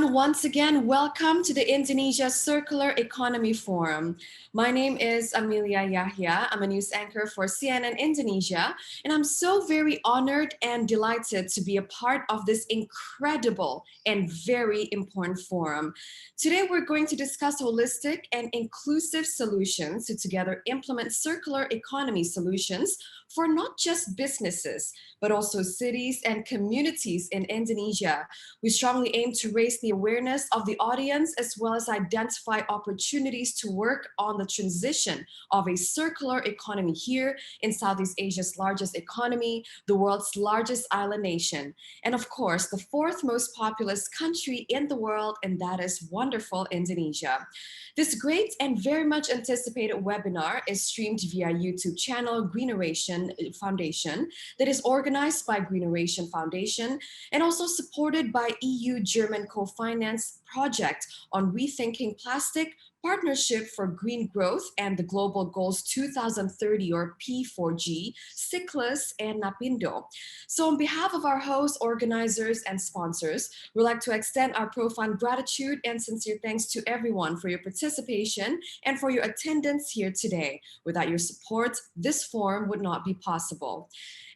everyone. Once again, welcome to the Indonesia Circular Economy Forum. My name is Amelia Yahya. I'm a news anchor for CNN Indonesia, and I'm so very honored and delighted to be a part of this incredible and very important forum. Today, we're going to discuss holistic and inclusive solutions to together implement circular economy solutions for not just businesses, but also cities and communities in Indonesia. We strongly aim to raise the awareness of the audience as well as identify opportunities to work on the transition of a circular economy here in Southeast Asia's largest economy, the world's largest island nation, and of course, the fourth most populous country in the world, and that is wonderful Indonesia. This great and very much anticipated webinar is streamed via YouTube channel Greeneration Foundation that is organized by Greeneration Foundation and also supported by EU-German co-finance project on rethinking plastic, Partnership for Green Growth and the Global Goals 2030 or P4G, CICLUS and NAPINDO. So on behalf of our hosts, organizers, and sponsors, we'd like to extend our profound gratitude and sincere thanks to everyone for your participation and for your attendance here today. Without your support, this forum would not be possible.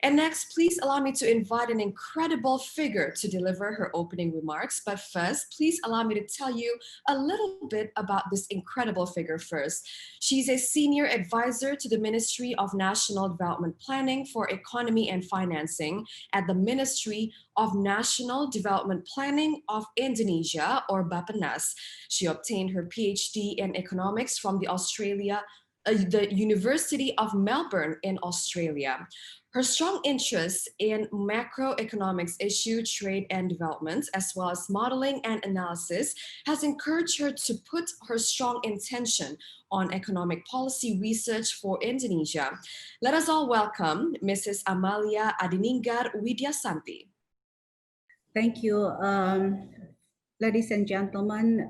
And next, please allow me to invite an incredible figure to deliver her opening remarks. But first, please allow me to tell you a little bit about this incredible figure first. She's a senior advisor to the Ministry of National Development Planning for Economy and Financing at the Ministry of National Development Planning of Indonesia, or Bappenas. She obtained her PhD in economics from the University of Melbourne in Australia. Her strong interest in macroeconomics issue, trade and development, as well as modeling and analysis, has encouraged her to put her strong intention on economic policy research for Indonesia. Let us all welcome Mrs. Amalia Adininggar Widyasanti. Thank you. Ladies and gentlemen,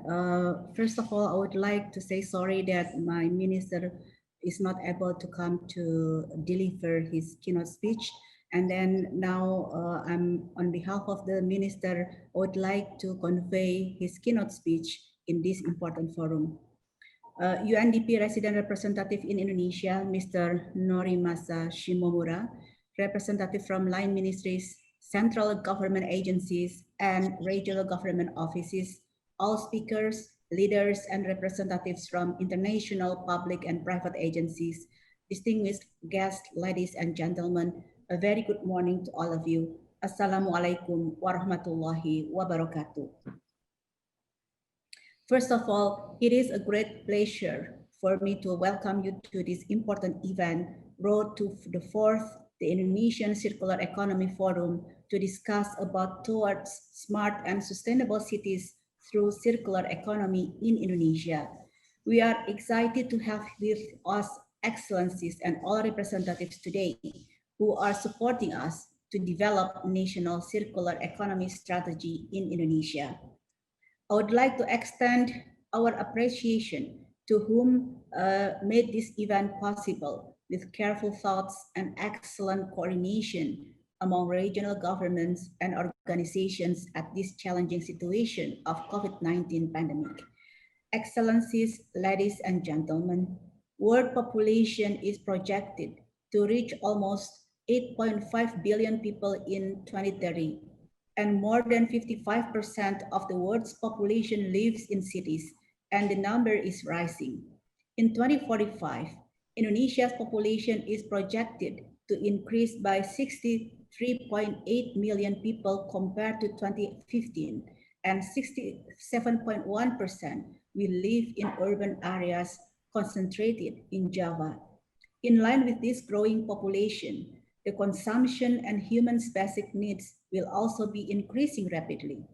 first of all, I would like to say sorry that my minister is not able to come to deliver his keynote speech. And then now I'm on behalf of the minister, I would like to convey his keynote speech in this important forum. UNDP resident representative in Indonesia, Mr. Norimasa Shimomura, representative from line ministries, central government agencies, and regional government offices, all speakers, leaders, and representatives from international, public, and private agencies, distinguished guests, ladies and gentlemen, a very good morning to all of you. Assalamualaikum warahmatullahi wabarakatuh. First of all, it is a great pleasure for me to welcome you to this important event, Road to the Fourth, the Indonesian Circular Economy Forum, to discuss about towards smart and sustainable cities through circular economy in Indonesia. We are excited to have with us excellencies and all representatives today who are supporting us to develop national circular economy strategy in Indonesia. I would like to extend our appreciation to whom made this event possible with careful thoughts and excellent coordination among regional governments and organizations at this challenging situation of COVID-19 pandemic. Excellencies, ladies and gentlemen, world population is projected to reach almost 8.5 billion people in 2030, and more than 55% of the world's population lives in cities, and the number is rising. In 2045, Indonesia's population is projected to increase by 63.8 million people compared to 2015, and 67.1% will live in urban areas concentrated in Java. In line with this growing population, the consumption and humans' basic needs will also be increasing rapidly.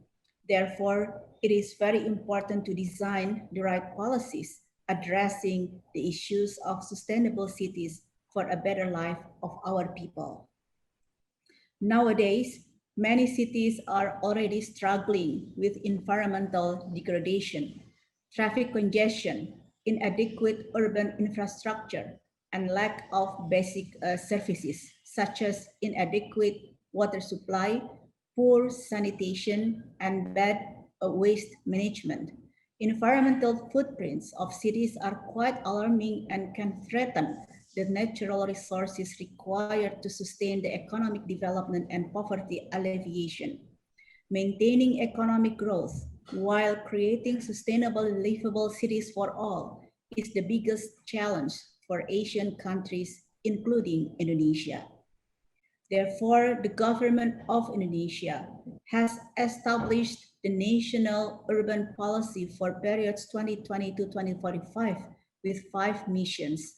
Therefore, it is very important to design the right policies addressing the issues of sustainable cities for a better life of our people. Nowadays, many cities are already struggling with environmental degradation, traffic congestion, inadequate urban infrastructure, and lack of basic services, such as inadequate water supply, poor sanitation, and bad waste management. Environmental footprints of cities are quite alarming and can threaten the natural resources required to sustain the economic development and poverty alleviation. Maintaining economic growth while creating sustainable, livable cities for all is the biggest challenge for Asian countries, including Indonesia. Therefore, the government of Indonesia has established the National Urban Policy for periods 2020 to 2045 with 5 missions.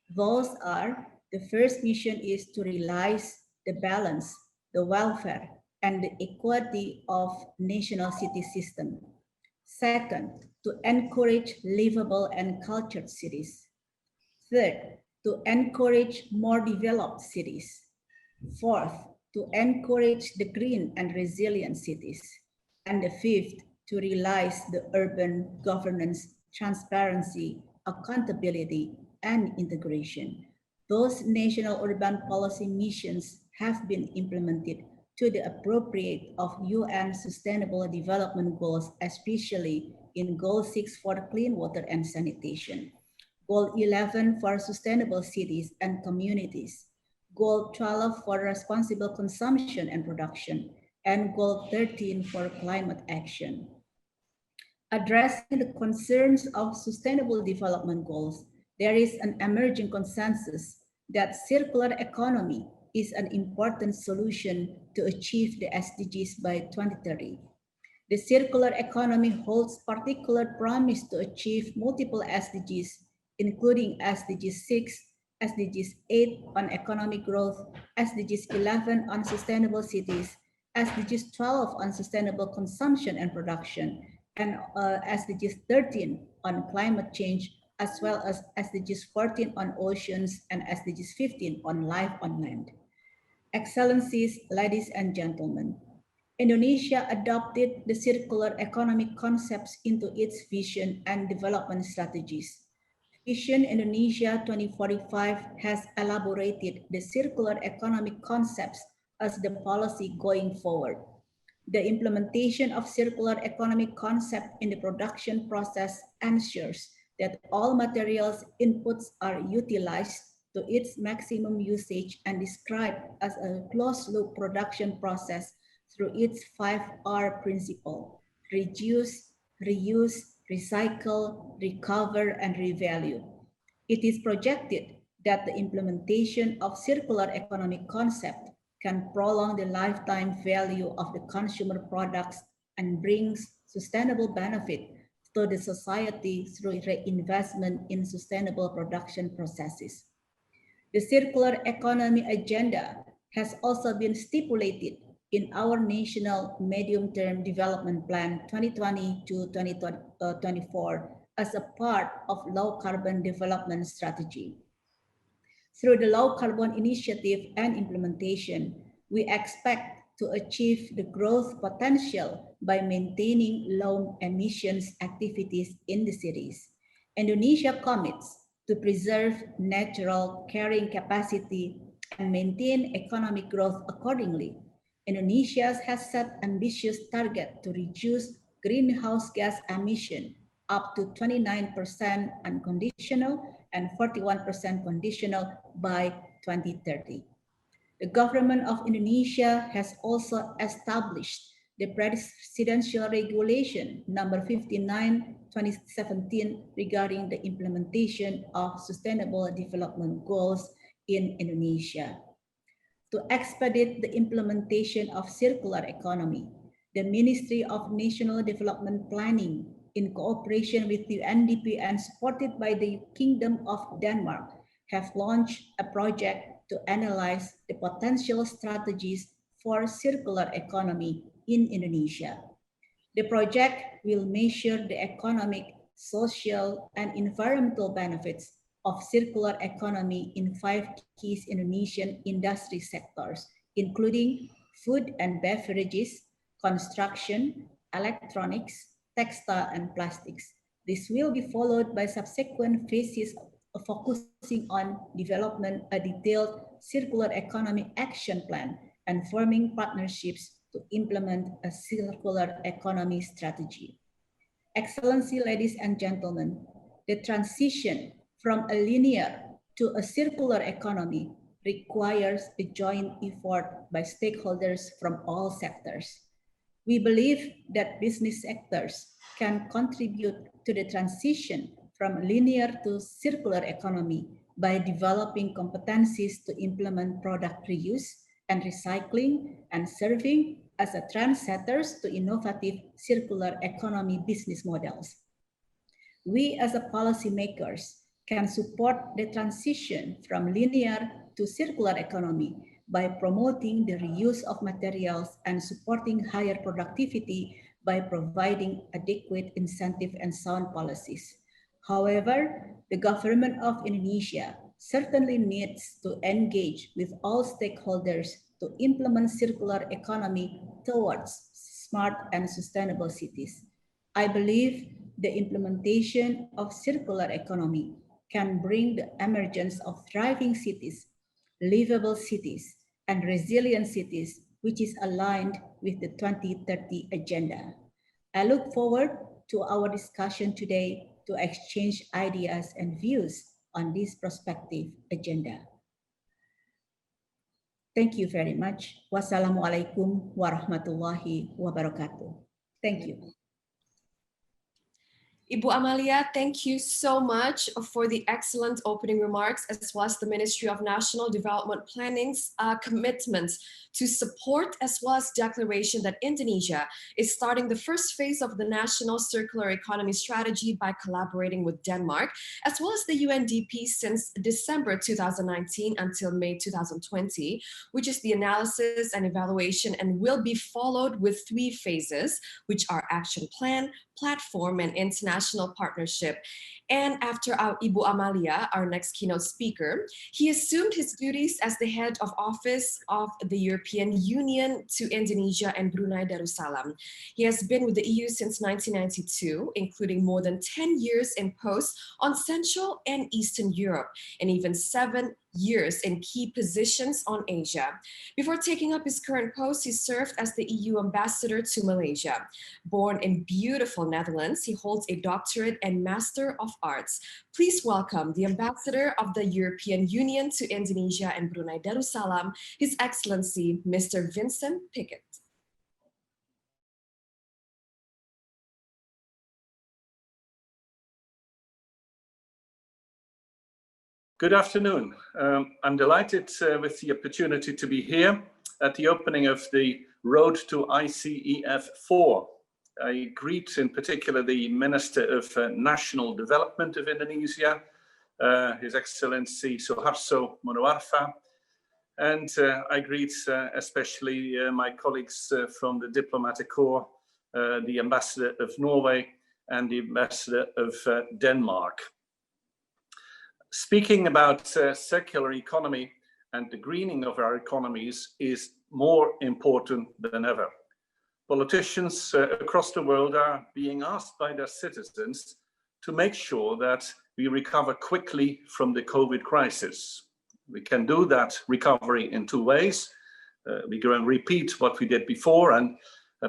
Those are, the first mission is to realize the balance, the welfare, and the equity of national city system. Second, to encourage livable and cultured cities. Third, to encourage more developed cities. Fourth, to encourage the green and resilient cities. And the fifth, to realize the urban governance, transparency, accountability, and integration. Those national urban policy missions have been implemented to the appropriate of UN Sustainable Development Goals, especially in Goal 6 for clean water and sanitation, Goal 11 for sustainable cities and communities, Goal 12 for responsible consumption and production, and Goal 13 for climate action. Addressing the concerns of sustainable development goals, there is an emerging consensus that circular economy is an important solution to achieve the SDGs by 2030. The circular economy holds particular promise to achieve multiple SDGs, including SDG 6, SDGs 8 on economic growth, SDGs 11 on sustainable cities, SDGs 12 on sustainable consumption and production, and SDGs 13 on climate change, as well as SDGs 14 on oceans and SDGs 15 on life on land. Excellencies, ladies and gentlemen, Indonesia adopted the circular economic concepts into its vision and development strategies. Vision Indonesia 2045 has elaborated the circular economic concepts as the policy going forward. The implementation of circular economic concept in the production process ensures that all materials inputs are utilized to its maximum usage and described as a closed-loop production process through its 5R principle: reduce, reuse, recycle, recover, and revalue. It is projected that the implementation of circular economic concept can prolong the lifetime value of the consumer products and brings sustainable benefit to the society through reinvestment in sustainable production processes. The circular economy agenda has also been stipulated in our National Medium-Term Development Plan 2020 to 2024 as a part of low carbon development strategy. Through the low carbon initiative and implementation, we expect to achieve the growth potential by maintaining low emissions activities in the cities. Indonesia commits to preserve natural carrying capacity and maintain economic growth accordingly. Indonesia has set ambitious target to reduce greenhouse gas emission up to 29% unconditional and 41% conditional by 2030. The government of Indonesia has also established the Presidential Regulation number 59/2017 regarding the implementation of Sustainable Development Goals in Indonesia. To expedite the implementation of circular economy, the Ministry of National Development Planning, in cooperation with the UNDP and supported by the Kingdom of Denmark, have launched a project to analyze the potential strategies for circular economy in Indonesia. The project will measure the economic, social, and environmental benefits of circular economy in 5 key Indonesian industry sectors, including food and beverages, construction, electronics, textile, and plastics. This will be followed by subsequent phases focusing on development a detailed circular economy action plan and forming partnerships to implement a circular economy strategy. Excellency, ladies and gentlemen, the transition from a linear to a circular economy requires a joint effort by stakeholders from all sectors. We believe that business sectors can contribute to the transition from linear to circular economy by developing competencies to implement product reuse and recycling and serving as a trendsetters to innovative circular economy business models. We as a policymakers can support the transition from linear to circular economy by promoting the reuse of materials and supporting higher productivity by providing adequate incentive and sound policies. However, the government of Indonesia certainly needs to engage with all stakeholders to implement circular economy towards smart and sustainable cities. I believe the implementation of circular economy can bring the emergence of thriving cities, livable cities, and resilient cities, which is aligned with the 2030 agenda. I look forward to our discussion today to exchange ideas and views on this prospective agenda. Thank you very much. Wassalamualaikum warahmatullahi wabarakatuh. Thank you. Ibu Amalia, thank you so much for the excellent opening remarks, as well as the Ministry of National Development Planning's commitment to support, as well as declaration that Indonesia is starting the first phase of the National Circular Economy Strategy by collaborating with Denmark, as well as the UNDP since December 2019 until May 2020, which is the analysis and evaluation, and will be followed with 3 phases, which are action plan, platform, and international partnership. And after our Ibu Amalia, our next keynote speaker, he assumed his duties as the head of office of the European Union to Indonesia and Brunei Darussalam. He has been with the EU since 1992, including more than 10 years in posts on Central and Eastern Europe, and even 7 years in key positions on Asia. Before taking up his current post, he served as the EU ambassador to Malaysia. Born in beautiful Netherlands, he holds a doctorate and Master of Arts. Please welcome the ambassador of the European Union to Indonesia and Brunei Darussalam, His Excellency, Mr. Vincent Pickett. Good afternoon. I'm delighted with the opportunity to be here at the opening of the Road to ICEF 4. I greet in particular the Minister of National Development of Indonesia, His Excellency Suharto Monoarfa, and I greet especially my colleagues from the Diplomatic Corps, the Ambassador of Norway and the Ambassador of Denmark. Speaking about circular economy and the greening of our economies is more important than ever. Politicians across the world are being asked by their citizens to make sure that we recover quickly from the COVID crisis. We can do that recovery in 2 ways. We go and repeat what we did before and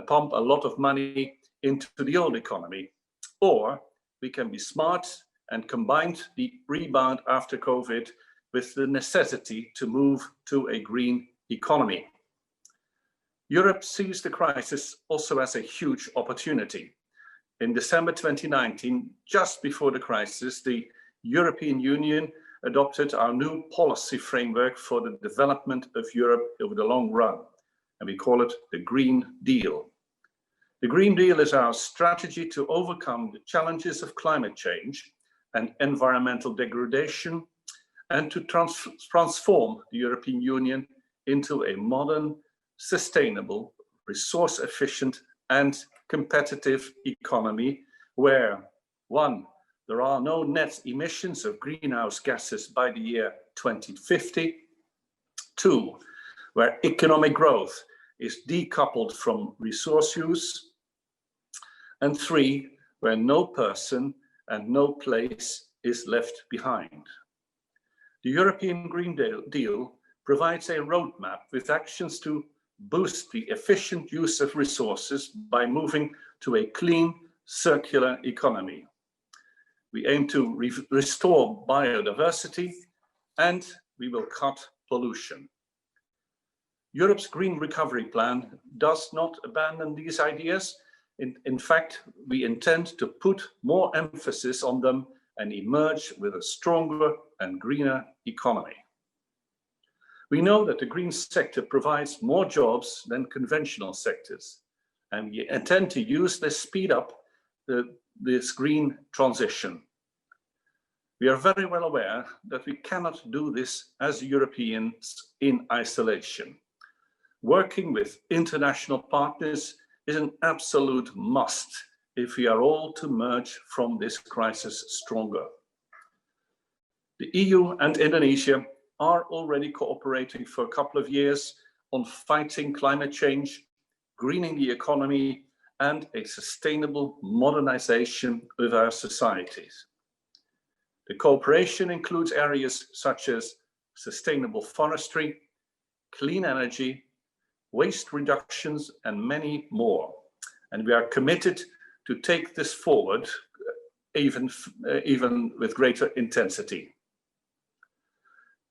pump a lot of money into the old economy. Or we can be smart and combined the rebound after COVID with the necessity to move to a green economy. Europe sees the crisis also as a huge opportunity. In December 2019, just before the crisis, the European Union adopted our new policy framework for the development of Europe over the long run, and we call it the Green Deal. The Green Deal is our strategy to overcome the challenges of climate change and environmental degradation, and to transform the European Union into a modern, sustainable, resource-efficient and competitive economy where, 1, there are no net emissions of greenhouse gases by the year 2050, 2, where economic growth is decoupled from resource use, and 3, where no person and no place is left behind. The European Green Deal provides a roadmap with actions to boost the efficient use of resources by moving to a clean, circular economy. We aim to restore biodiversity, and we will cut pollution. Europe's Green Recovery Plan does not abandon these ideas. In fact, we intend to put more emphasis on them and emerge with a stronger and greener economy. We know that the green sector provides more jobs than conventional sectors, and we intend to use this speed up this green transition. We are very well aware that we cannot do this as Europeans in isolation. Working with international partners is an absolute must if we are all to emerge from this crisis stronger. The EU and Indonesia are already cooperating for a couple of years on fighting climate change, greening the economy, and a sustainable modernization of our societies. The cooperation includes areas such as sustainable forestry, clean energy, waste reductions, and many more. And we are committed to take this forward even with greater intensity.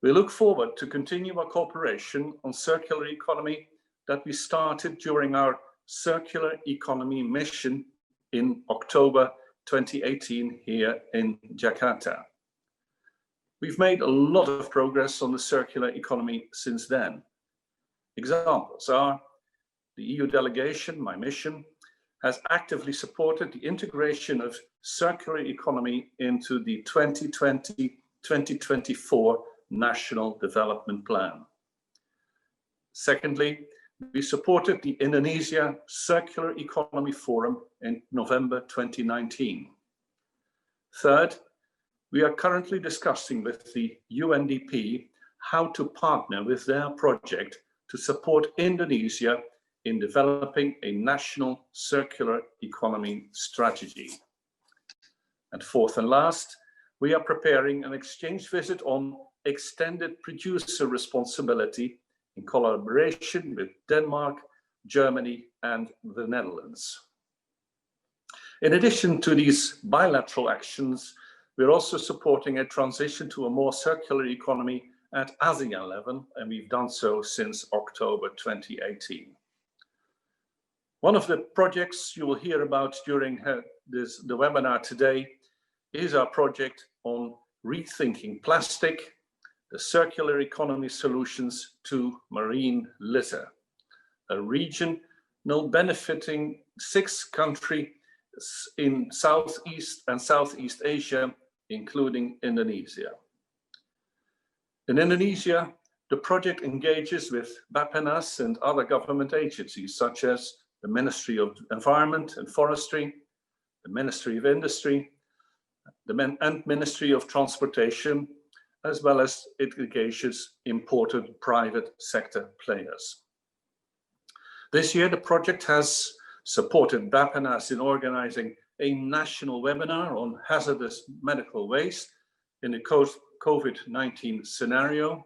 We look forward to continue our cooperation on circular economy that we started during our circular economy mission in October 2018 here in Jakarta. We've made a lot of progress on the circular economy since then. Examples are the EU delegation, my mission, has actively supported the integration of circular economy into the 2020-2024 National Development Plan. Secondly, we supported the Indonesia Circular Economy Forum in November 2019. Third, we are currently discussing with the UNDP how to partner with their project to support Indonesia in developing a national circular economy strategy. And fourth and last, we are preparing an exchange visit on extended producer responsibility in collaboration with Denmark, Germany, and the Netherlands. In addition to these bilateral actions, we're also supporting a transition to a more circular economy at ASEAN level, and we've done so since October 2018. One of the projects you will hear about during the webinar today is our project on rethinking plastic, the circular economy solutions to marine litter, a region now benefiting 6 countries in Southeast and Southeast Asia, including Indonesia. In Indonesia, the project engages with Bappenas and other government agencies such as the Ministry of Environment and Forestry, the Ministry of Industry, and Ministry of Transportation, as well as it engages important private sector players. This year, the project has supported Bappenas in organizing a national webinar on hazardous medical waste in the COVID-19 scenario.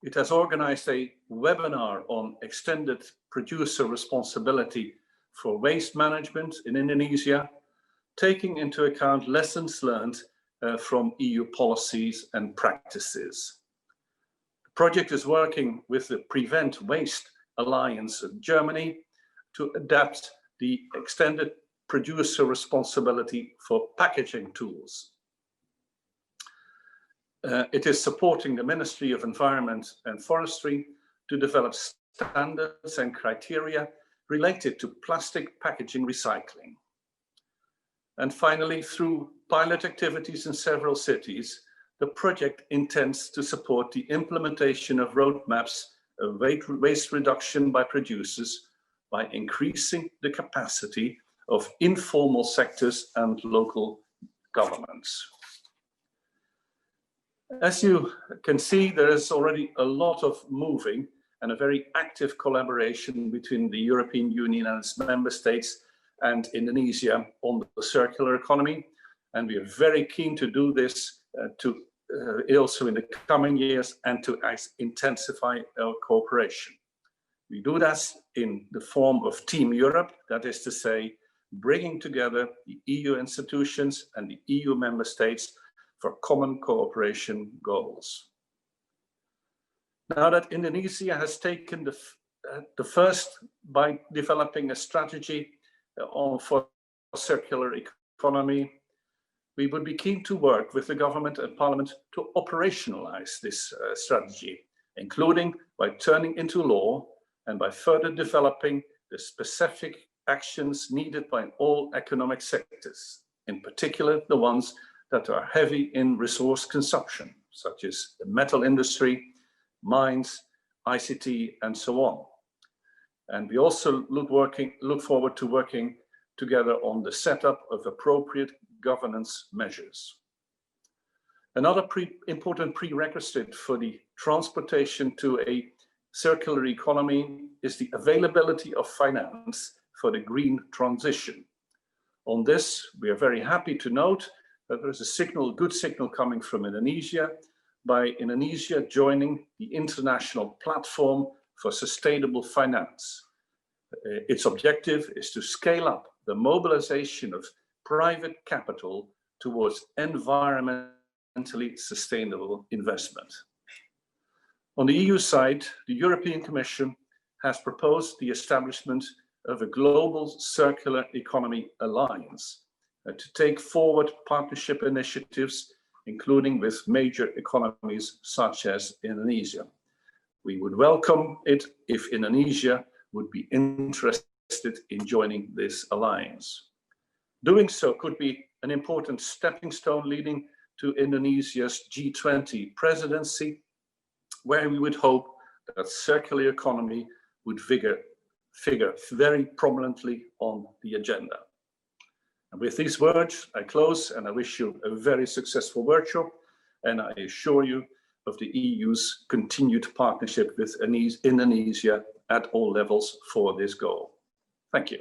It has organized a webinar on extended producer responsibility for waste management in Indonesia, taking into account lessons learned from EU policies and practices. The project is working with the Prevent Waste Alliance of Germany to adapt the extended producer responsibility for packaging tools. It is supporting the Ministry of Environment and Forestry to develop standards and criteria related to plastic packaging recycling. And finally, through pilot activities in several cities, the project intends to support the implementation of roadmaps of waste reduction by producers by increasing the capacity of informal sectors and local governments. As you can see, there is already a lot of moving and a very active collaboration between the European Union and its member states and Indonesia on the circular economy. And we are very keen to do this also in the coming years and to intensify our cooperation. We do that in the form of Team Europe, that is to say, bringing together the EU institutions and the EU member states for common cooperation goals. Now that Indonesia has taken the first by developing a strategy for circular economy, we would be keen to work with the government and parliament to operationalize this strategy, including by turning into law and by further developing the specific actions needed by all economic sectors, in particular the ones that are heavy in resource consumption, such as the metal industry, mines, ICT, and so on. And we also look forward to working together on the setup of appropriate governance measures. Another important prerequisite for the transportation to a circular economy is the availability of finance for the green transition. On this, we are very happy to note that there is a good signal coming from Indonesia by Indonesia joining the International Platform for Sustainable Finance. Its objective is to scale up the mobilization of private capital towards environmentally sustainable investment. On the EU side, the European Commission has proposed the establishment of a global circular economy alliance to take forward partnership initiatives, including with major economies such as Indonesia. We would welcome it if Indonesia would be interested in joining this alliance. Doing so could be an important stepping stone leading to Indonesia's G20 presidency, where we would hope that circular economy would figure very prominently on the agenda. And with these words, I close and I wish you a very successful workshop, and I assure you of the EU's continued partnership with Indonesia at all levels for this goal. Thank you.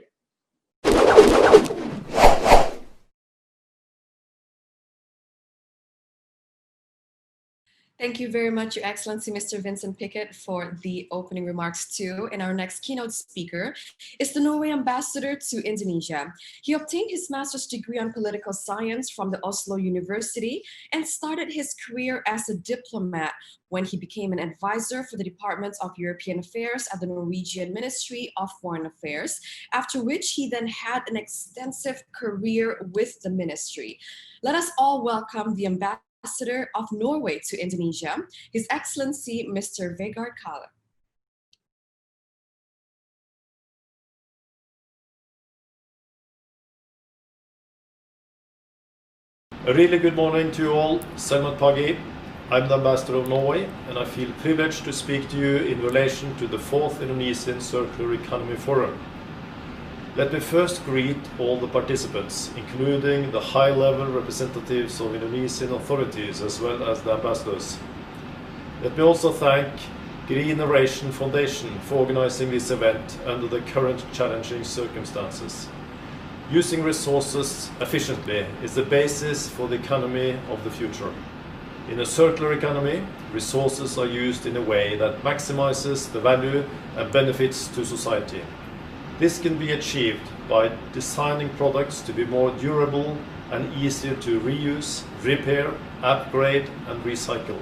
Thank you very much, Your Excellency, Mr. Vincent Pickett, for the opening remarks too. And our next keynote speaker is the Norway ambassador to Indonesia. He obtained his master's degree on political science from the Oslo University and started his career as a diplomat when he became an advisor for the Department of European Affairs at the Norwegian Ministry of Foreign Affairs, after which he then had an extensive career with the ministry. Let us all welcome the ambassador of Norway to Indonesia, His Excellency Mr. Vegard Kale. A really good morning to you all. Salman Pagi. I'm the Ambassador of Norway, and I feel privileged to speak to you in relation to the 4th Indonesian Circular Economy Forum. Let me first greet all the participants, including the high-level representatives of Indonesian authorities as well as the ambassadors. Let me also thank Greeneration Foundation for organizing this event under the current challenging circumstances. Using resources efficiently is the basis for the economy of the future. In a circular economy, resources are used in a way that maximizes the value and benefits to society. This can be achieved by designing products to be more durable and easier to reuse, repair, upgrade, and recycle.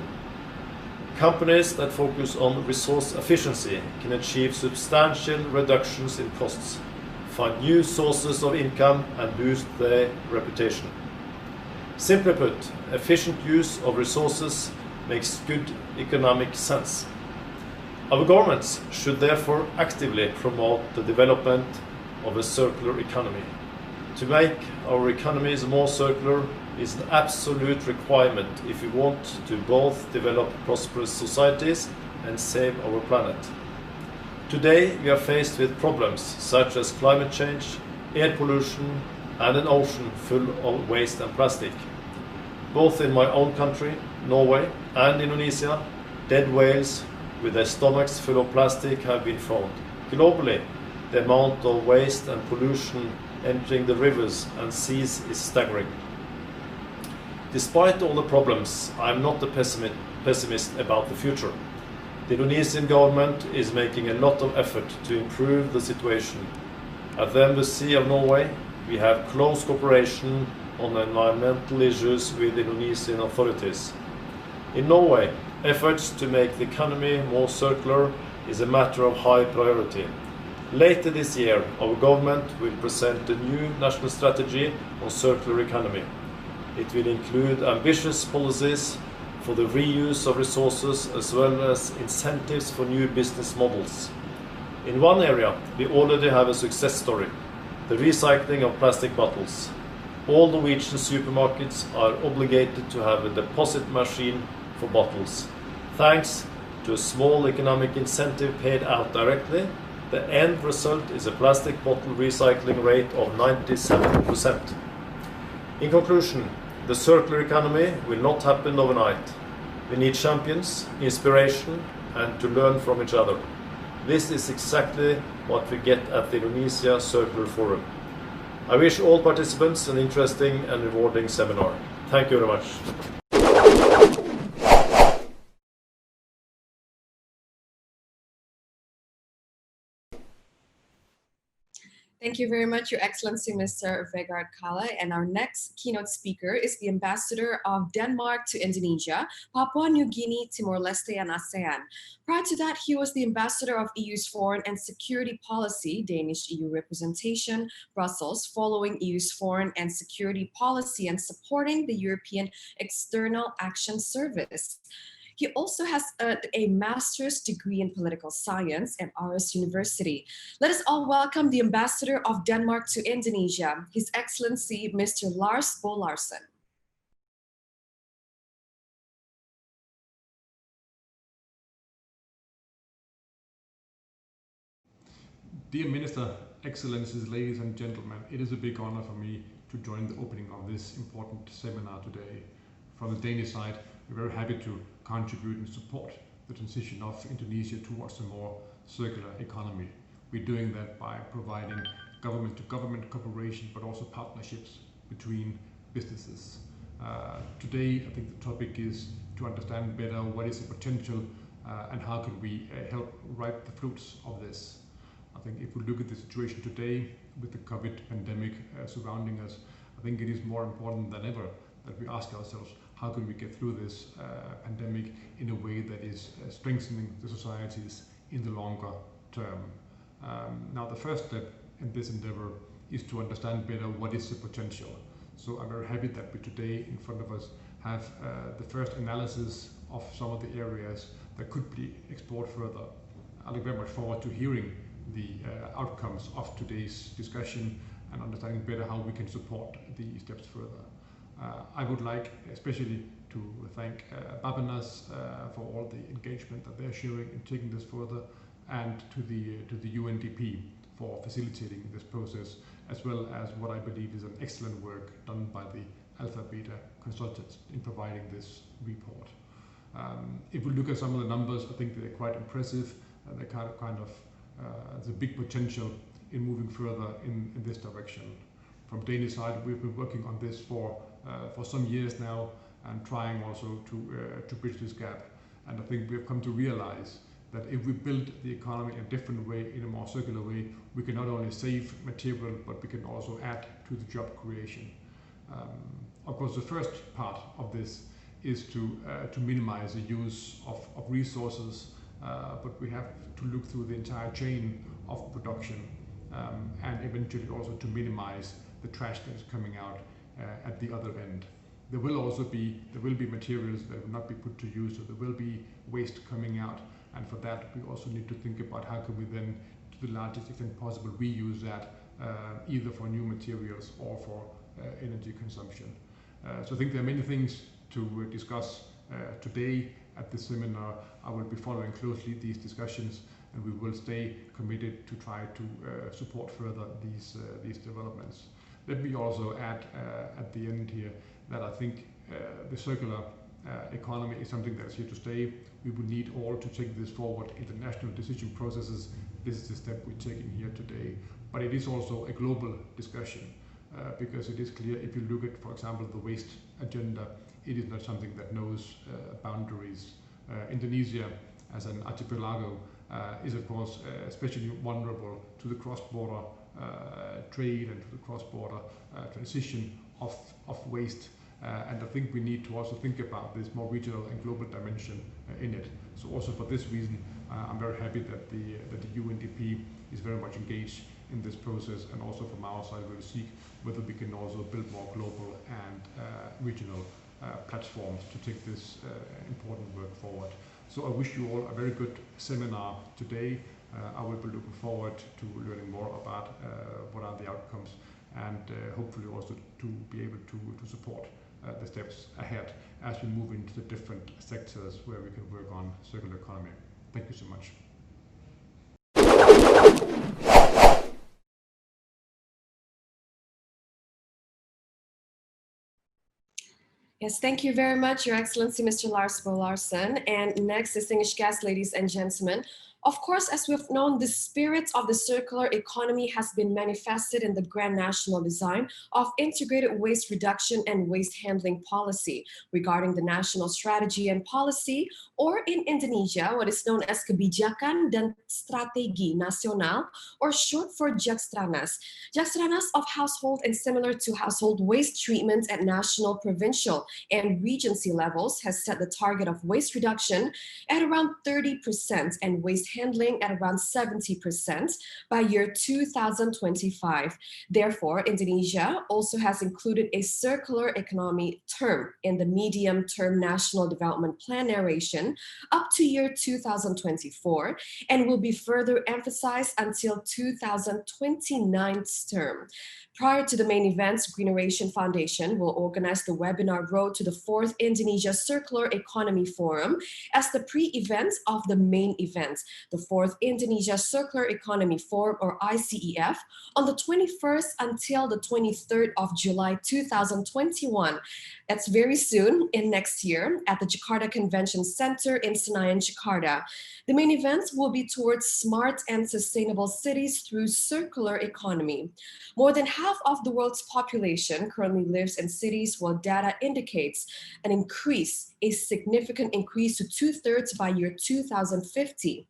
Companies that focus on resource efficiency can achieve substantial reductions in costs, find new sources of income, and boost their reputation. Simply put, efficient use of resources makes good economic sense. Our governments should therefore actively promote the development of a circular economy. To make our economies more circular is an absolute requirement if we want to both develop prosperous societies and save our planet. Today we are faced with problems such as climate change, air pollution, and an ocean full of waste and plastic. Both in my own country, Norway, and Indonesia, dead whales with their stomachs full of plastic have been found. Globally, the amount of waste and pollution entering the rivers and seas is staggering. Despite all the problems, I am not a pessimist about the future. The Indonesian government is making a lot of effort to improve the situation. At the Embassy of Norway, we have close cooperation on environmental issues with Indonesian authorities. In Norway, efforts to make the economy more circular is a matter of high priority. Later this year, our government will present a new national strategy on circular economy. It will include ambitious policies for the reuse of resources as well as incentives for new business models. In one area, we already have a success story, the recycling of plastic bottles. All Norwegian supermarkets are obligated to have a deposit machine for bottles. Thanks to a small economic incentive paid out directly, the end result is a plastic bottle recycling rate of 97%. In conclusion, the circular economy will not happen overnight. We need champions, inspiration, and to learn from each other. This is exactly what we get at the Indonesia Circular Forum. I wish all participants an interesting and rewarding seminar. Thank you very much. Thank you very much, Your Excellency, Mr. Vegard Kala. And our next keynote speaker is the Ambassador of Denmark to Indonesia, Papua New Guinea, Timor-Leste, and ASEAN. Prior to that, he was the Ambassador of EU's Foreign and Security Policy, Danish EU representation, Brussels, following EU's foreign and security policy and supporting the European External Action Service. He also has a master's degree in political science at Aarhus University. Let us all welcome the Ambassador of Denmark to Indonesia, His Excellency Mr. Lars Bo Larsen. Dear Minister, Excellencies, ladies and gentlemen, it is a big honor for me to join the opening of this important seminar today. From the Danish side, we're very happy to contribute and support the transition of Indonesia towards a more circular economy. We're doing that by providing government-to-government cooperation, but also partnerships between businesses. Today, I think the topic is to understand better what is the potential and how can we help reap the fruits of this. I think if we look at the situation today with the COVID pandemic surrounding us, I think it is more important than ever that we ask ourselves, how can we get through this pandemic in a way that is strengthening the societies in the longer term. Now, the first step in this endeavor is to understand better what is the potential. So I'm very happy that we today in front of us have the first analysis of some of the areas that could be explored further. I look very much forward to hearing the outcomes of today's discussion and understanding better how we can support the steps further. I would like especially to thank Babanas for all the engagement that they're sharing in taking this further, and to the UNDP for facilitating this process, as well as what I believe is an excellent work done by the Alpha Beta consultants in providing this report. If we look at some of the numbers, I think they're quite impressive. They there's a big potential in moving further in this direction. From Danish side, we've been working on this for some years now and trying also to bridge this gap. And I think we've come to realize that if we build the economy in a different way, in a more circular way, we can not only save material, but we can also add to the job creation. Of course, the first part of this is to minimize the use of resources, but we have to look through the entire chain of production and eventually also to minimize the trash that is coming out at the other end. There will be materials that will not be put to use, so there will be waste coming out, and for that we also need to think about how can we then, to the largest extent possible, reuse that either for new materials or for energy consumption. So I think there are many things to discuss today at this seminar. I will be following closely these discussions, and we will stay committed to try to support further these developments. Let me also add at the end here that I think the circular economy is something that is here to stay. We will need all to take this forward in the national decision processes. This is the step we're taking here today. But it is also a global discussion because it is clear, if you look at, for example, the waste agenda, it is not something that knows boundaries. Indonesia as an archipelago is of course especially vulnerable to the cross-border trade and to the cross-border transition of waste. And I think we need to also think about this more regional and global dimension in it. So also for this reason, I'm very happy that the UNDP is very much engaged in this process, and also from our side we'll seek whether we can also build more global and regional platforms to take this important work forward. So I wish you all a very good seminar today. I will be looking forward to learning more about what are the outcomes, and hopefully also to be able to support the steps ahead as we move into the different sectors where we can work on circular economy. Thank you so much. Yes, thank you very much, Your Excellency, Mr. Lars Bo Larsen. And next, distinguished guests, ladies and gentlemen. Of course, as we've known, the spirit of the circular economy has been manifested in the grand national design of integrated waste reduction and waste handling policy regarding the national strategy and policy, or in Indonesia, what is known as Kebijakan dan Strategi Nasional, or short for Jakstranas. Jakstranas of household and similar to household waste treatment at national, provincial, and regency levels has set the target of waste reduction at around 30% and waste handling at around 70% by year 2025. Therefore, Indonesia also has included a circular economy term in the medium-term national development plan narration up to year 2024 and will be further emphasized until 2029's term. Prior to the main events, Greeneration Foundation will organize the webinar Road to the 4th Indonesia Circular Economy Forum as the pre-event of the main event, the 4th Indonesia Circular Economy Forum, or ICEF, on the 21st until the 23rd of July 2021. That's very soon in next year at the Jakarta Convention Center in Senayan, Jakarta. The main event will be towards smart and sustainable cities through circular economy. More than half of the world's population currently lives in cities, while data indicates a significant increase to 2/3 by year 2050.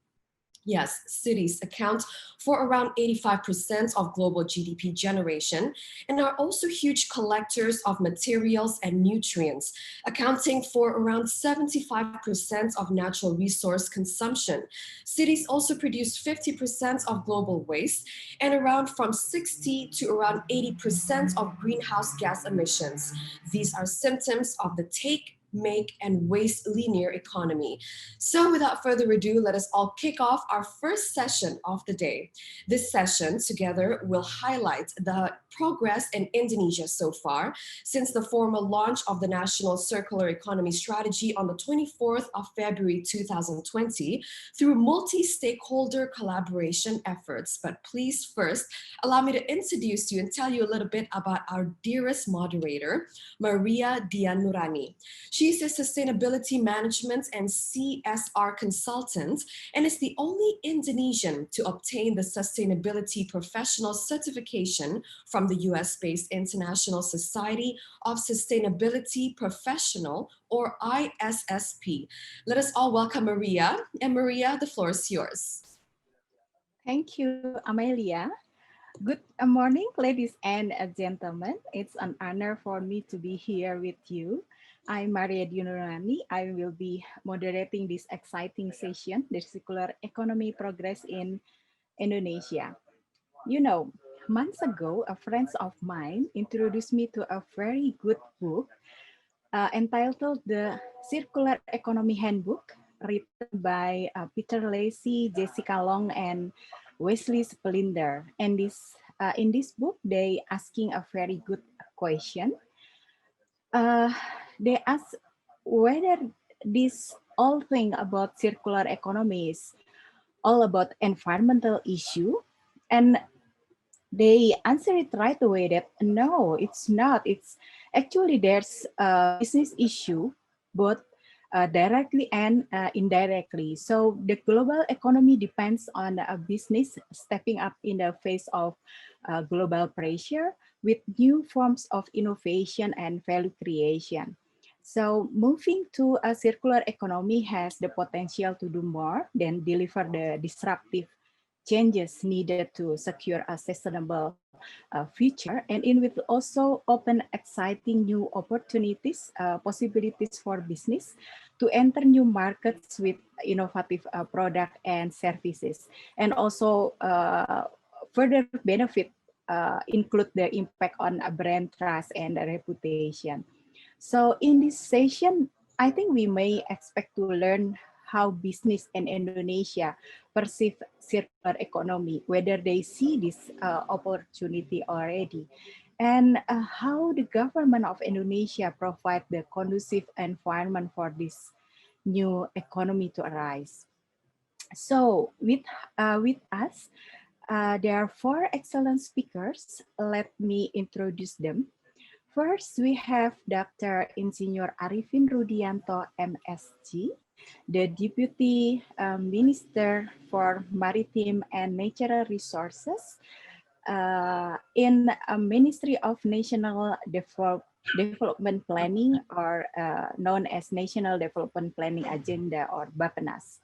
Yes, cities account for around 85% of global GDP generation and are also huge collectors of materials and nutrients, accounting for around 75% of natural resource consumption. Cities also produce 50% of global waste and around from 60 to around 80% of greenhouse gas emissions. These are symptoms of the take, make, and waste linear economy. So without further ado, let us all kick off our first session of the day. This session together will highlight the progress in Indonesia so far since the formal launch of the National Circular Economy Strategy on the 24th of February 2020 through multi-stakeholder collaboration efforts. But please first, allow me to introduce you and tell you a little bit about our dearest moderator, Maria Dianurani. She's a sustainability management and CSR consultant and is the only Indonesian to obtain the sustainability professional certification from the US-based International Society of Sustainability Professional, or ISSP. Let us all welcome Maria. And Maria, the floor is yours. Thank you, Amelia. Good morning, ladies and gentlemen. It's an honor for me to be here with you. I'm Maria Dianurani. I will be moderating this exciting session, the Circular Economy Progress in Indonesia. You know, months ago, a friend of mine introduced me to a very good book entitled The Circular Economy Handbook, written by Peter Lacy, Jessica Long, and Wesley Splinder. And in this book, they asking a very good question. They ask whether this whole thing about circular economy is all about environmental issue, and they answer it right away that no, it's not. It's actually there's a business issue, both directly and indirectly. So the global economy depends on a business stepping up in the face of global pressure with new forms of innovation and value creation. So moving to a circular economy has the potential to do more than deliver the disruptive changes needed to secure a sustainable future, and it will also open exciting new opportunities, possibilities for business to enter new markets with innovative product and services, and also further benefit include the impact on a brand trust and reputation. So in this session, I think we may expect to learn how business in Indonesia perceive circular economy, whether they see this opportunity already, and how the government of Indonesia provide the conducive environment for this new economy to arise. So with us, there are four excellent speakers. Let me introduce them. First, we have Dr. Insinyur Arifin Rudianto, MSc, the Deputy Minister for Maritime and Natural Resources in a Ministry of National Development Planning, or known as National Development Planning Agenda, or BAPENAS.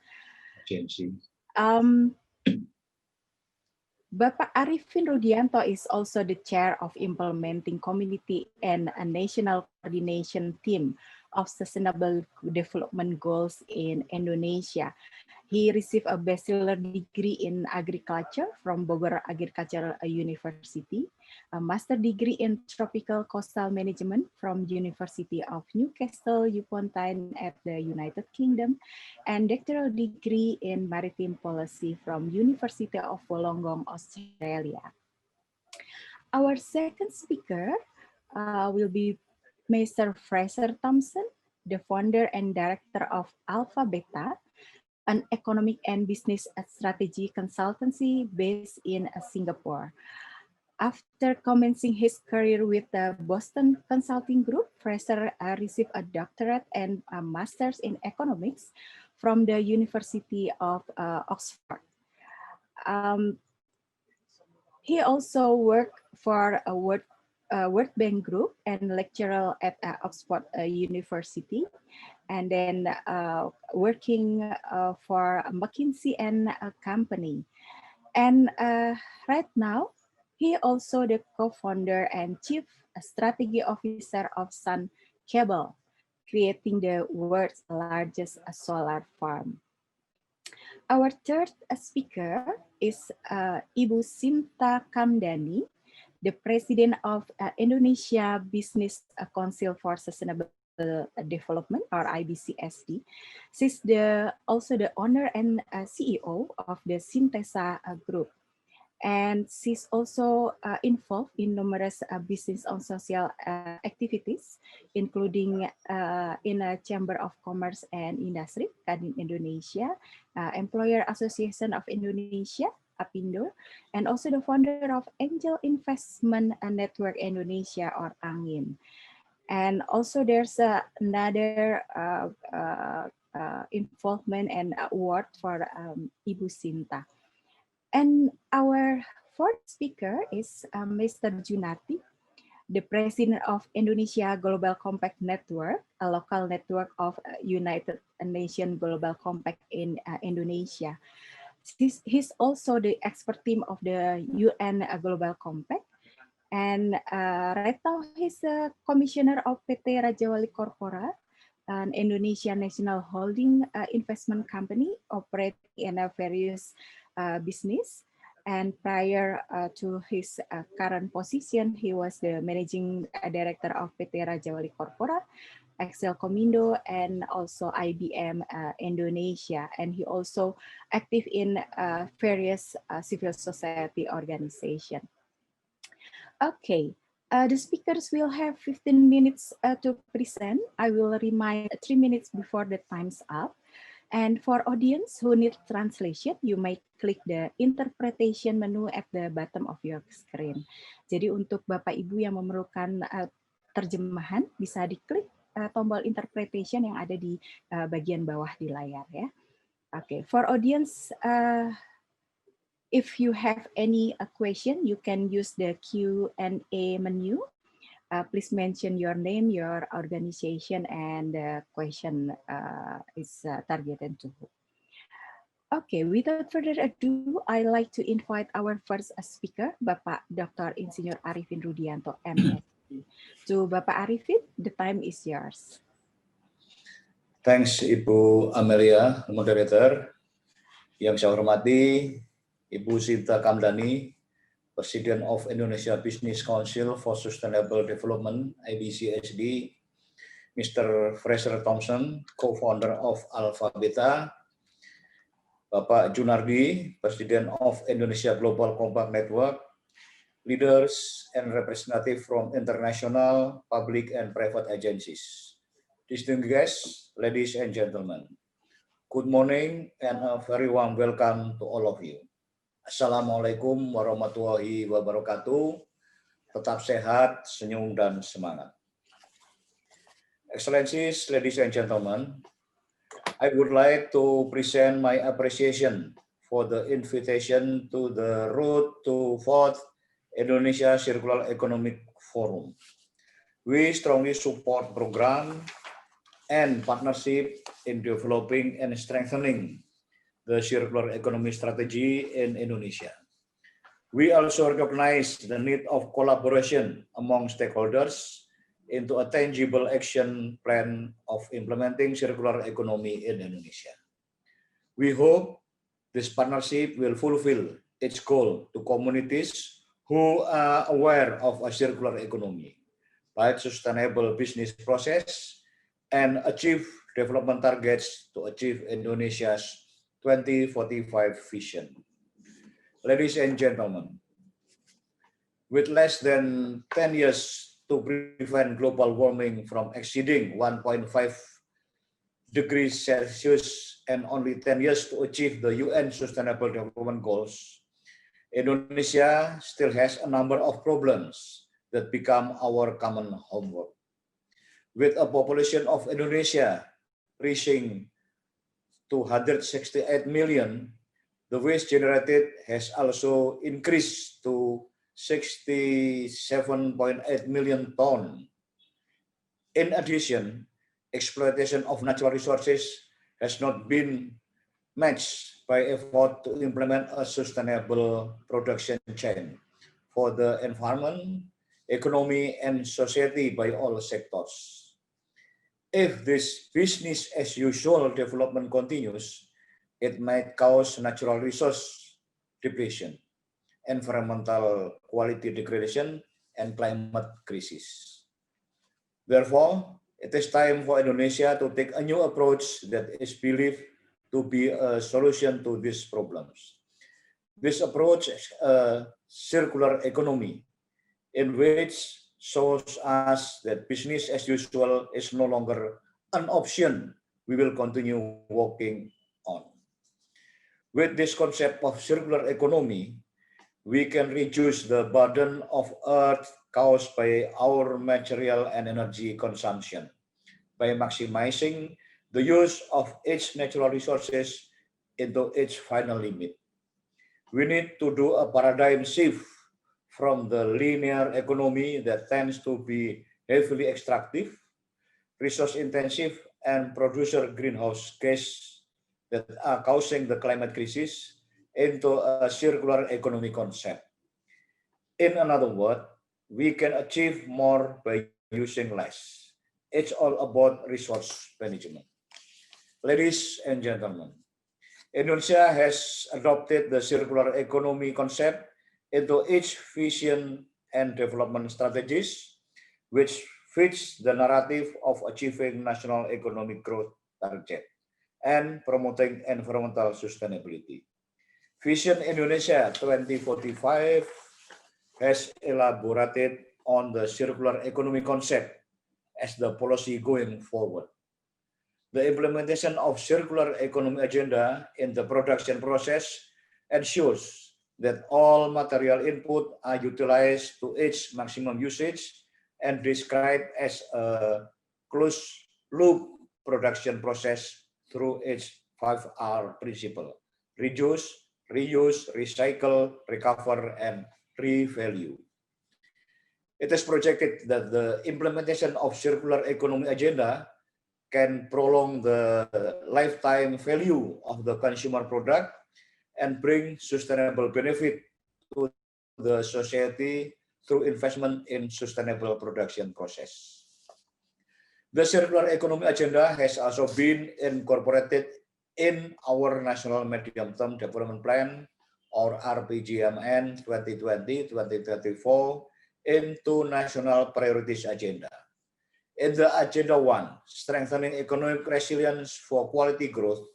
Bapak Arifin Rudianto is also the chair of Implementing Committee and a National Coordination Team of Sustainable Development Goals in Indonesia. He received a bachelor degree in agriculture from Bogor Agricultural University, a master degree in tropical coastal management from University of Newcastle upon Tyne at the United Kingdom, and doctoral degree in maritime policy from University of Wollongong, Australia. Our second speaker will be Mr. Fraser Thompson, the founder and director of Alpha Beta, an economic and business strategy consultancy based in Singapore. After commencing his career with the Boston Consulting Group, Fraser received a doctorate and a master's in economics from the University of Oxford. He also worked for a World Bank Group and lecturer at Oxford University, and then working for McKinsey and Company. And right now, he also the co-founder and chief strategy officer of Sun Cable, creating the world's largest solar farm. Our third speaker is Ibu Sinta Kamdani, the president of Indonesia Business Council for Sustainable Development, or IBCSD. She's also the owner and CEO of the Sintesa Group. And she's also involved in numerous business and social activities, including in a Chamber of Commerce and Industry, Kadin Indonesia, Employer Association of Indonesia, APindo, and also the founder of Angel Investment Network Indonesia, or ANGIN. And also there's another involvement and award for Ibu Sinta. And our fourth speaker is Mr. Junarti, the president of Indonesia Global Compact Network, a local network of United Nations Global Compact in Indonesia. He's also the expert team of the UN Global Compact. And right now he's a commissioner of PT Raja Wali Corpora, an Indonesian national holding investment company operating in various business. And prior to his current position, he was the managing director of PT Raja Wali Corpora, Excel Comindo, and also IBM Indonesia. And he also active in various civil society organizations. Okay, the speakers will have 15 minutes to present. I will remind 3 minutes before the time's up. And for audience who need translation, you may click the interpretation menu at the bottom of your screen. Jadi untuk Bapak Ibu yang memerlukan terjemahan, bisa diklik tombol interpretation yang ada di bagian bawah di layar ya. Okay, for audience, if you have any question, you can use the Q&A menu Please mention your name, your organization, and the question is targeted to who. Okay, without further ado, I'd like to invite our first speaker, Bapak Dr. Insinyur Arifin Rudianto, MSc. To Bapak Arifin, the time is yours. Thanks, Ibu Amelia, moderator. Yang saya hormati, Ibu Sinta Kamdani, President of Indonesia Business Council for Sustainable Development, IBCSD, Mr. Fraser Thompson, co-founder of Alpha Beta, Bapak Junardi, President of Indonesia Global Compact Network, leaders and representatives from international, public, and private agencies. Distinguished guests, ladies and gentlemen, good morning and a very warm welcome to all of you. Assalamualaikum warahmatullahi wabarakatuh. Tetap sehat, senyum, dan semangat. Excellencies, ladies and gentlemen, I would like to present my appreciation for the invitation to the Road to Fourth Indonesia Circular Economy Forum. We strongly support program and partnership in developing and strengthening the circular economy strategy in Indonesia. We also recognize the need of collaboration among stakeholders into a tangible action plan of implementing circular economy in Indonesia. We hope this partnership will fulfill its goal to communities who are aware of a circular economy, by sustainable business process, and achieve development targets to achieve Indonesia's 2045 vision. Ladies and gentlemen, with less than 10 years to prevent global warming from exceeding 1.5 degrees Celsius and only 10 years to achieve the UN Sustainable Development Goals, Indonesia still has a number of problems that become our common homework. With a population of Indonesia reaching 268 million, the waste generated has also increased to 67.8 million tons. In addition, exploitation of natural resources has not been matched by effort to implement a sustainable production chain for the environment, economy, and society by all sectors. If this business as usual development continues, it might cause natural resource depletion, environmental quality degradation, and climate crisis. Therefore, it is time for Indonesia to take a new approach that is believed to be a solution to these problems. This approach is a circular economy in which shows us that business as usual is no longer an option we will continue working on. With this concept of circular economy, we can reduce the burden of Earth caused by our material and energy consumption by maximizing the use of each natural resources into its final limit. We need to do a paradigm shift from the linear economy that tends to be heavily extractive, resource-intensive, and producer greenhouse gas that are causing the climate crisis into a circular economy concept. In another word, we can achieve more by using less. It's all about resource management. Ladies and gentlemen, Indonesia has adopted the circular economy concept into its vision and development strategies, which fits the narrative of achieving national economic growth target and promoting environmental sustainability. Vision Indonesia 2045 has elaborated on the circular economy concept as the policy going forward. The implementation of circular economy agenda in the production process ensures that all material input are utilized to its maximum usage and described as a closed loop production process through its 5R principle: reduce, reuse, recycle, recover, and revalue. It is projected that the implementation of circular economy agenda can prolong the lifetime value of the consumer product and bring sustainable benefit to the society through investment in sustainable production process. The circular economy agenda has also been incorporated in our National Medium-Term Development Plan, or RPGMN 2020-2034, into National Priorities Agenda. In the Agenda 1, strengthening economic resilience for quality growth,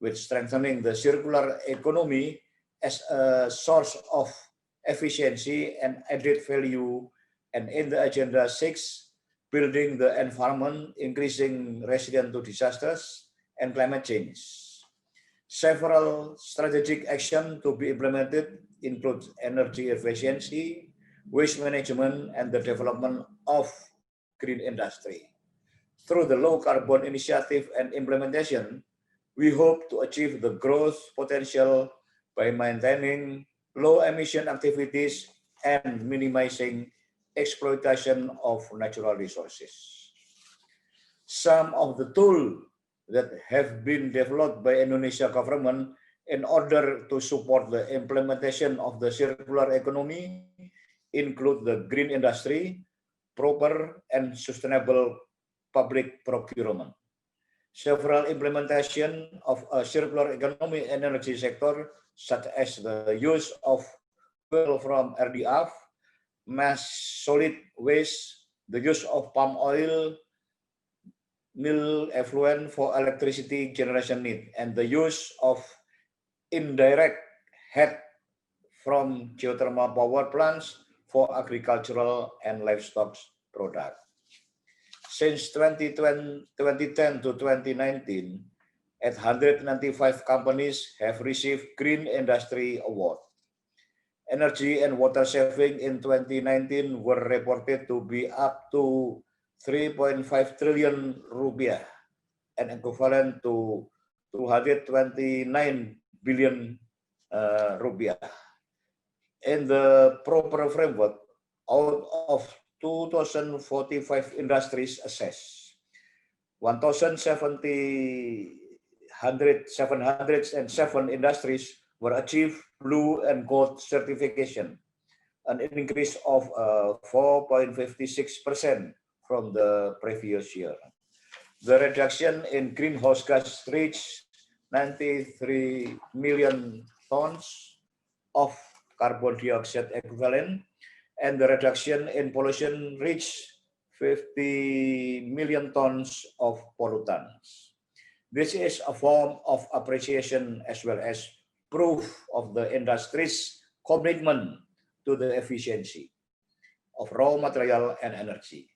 with strengthening the circular economy as a source of efficiency and added value, and in the Agenda 6, building the environment, increasing resilience to disasters and climate change. Several strategic actions to be implemented include energy efficiency, waste management, and the development of green industry. Through the low carbon initiative and implementation, we hope to achieve the growth potential by maintaining low emission activities and minimizing exploitation of natural resources. Some of the tools that have been developed by Indonesia government in order to support the implementation of the circular economy include the green industry, proper and sustainable public procurement. Several implementation of a circular economy and energy sector, such as the use of fuel from RDF, mass solid waste, the use of palm oil, mill effluent for electricity generation need, and the use of indirect heat from geothermal power plants for agricultural and livestock products. Since 2010 to 2019, 895 companies have received Green Industry Award. Energy and water saving in 2019 were reported to be up to 3.5 trillion rupiah, and equivalent to 229 billion rupiah. In the proper framework, out of 2,045 industries assessed, 1,707 industries were achieved Blue and Gold certification, an increase of 4.56% from the previous year. The reduction in greenhouse gas reached 93 million tons of carbon dioxide equivalent, and the reduction in pollution reached 50 million tons of pollutants. This is a form of appreciation as well as proof of the industry's commitment to the efficiency of raw material and energy,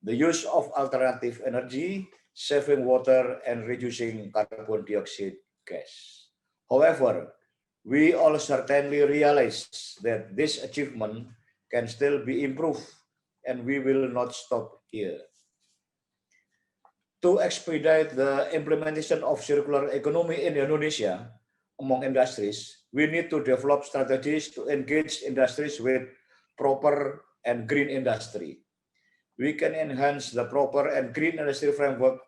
the use of alternative energy, saving water, and reducing carbon dioxide gas. However, we all certainly realize that this achievement can still be improved, and we will not stop here. To expedite the implementation of circular economy in Indonesia among industries, we need to develop strategies to engage industries with proper and green industry. We can enhance the proper and green industry framework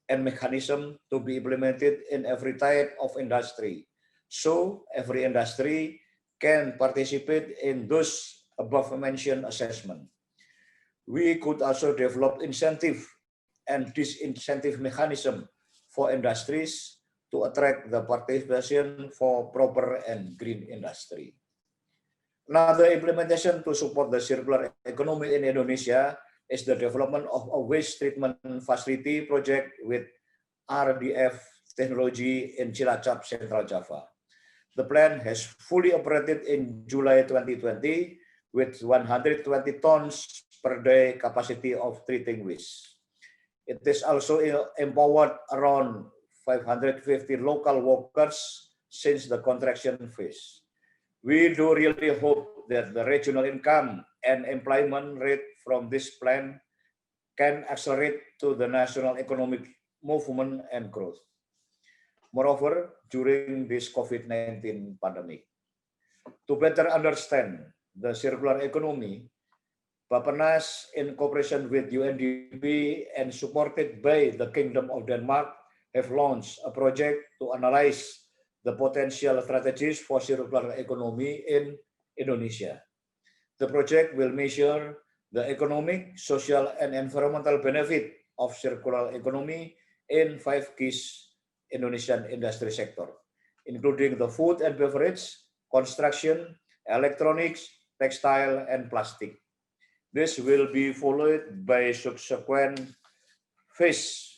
and mechanism to be implemented in every type of industry, so every industry can participate in those above-mentioned assessment. We could also develop incentive and disincentive mechanism for industries to attract the participation for proper and green industry. Another implementation to support the circular economy in Indonesia is the development of a waste treatment facility project with RDF technology in Cilacap, Central Java. The plant has fully operated in July 2020 with 120 tons per day capacity of treating waste. It is also empowered around 550 local workers since the contraction phase. We do really hope that the regional income and employment rate from this plan can accelerate to the national economic movement and growth. Moreover, during this COVID-19 pandemic, to better understand the circular economy, Bappenas, in cooperation with UNDP and supported by the Kingdom of Denmark, have launched a project to analyze the potential strategies for circular economy in Indonesia. The project will measure the economic, social, and environmental benefit of circular economy in 5 key Indonesian industry sector, including the food and beverage, construction, electronics, textile, and plastic. This will be followed by subsequent phase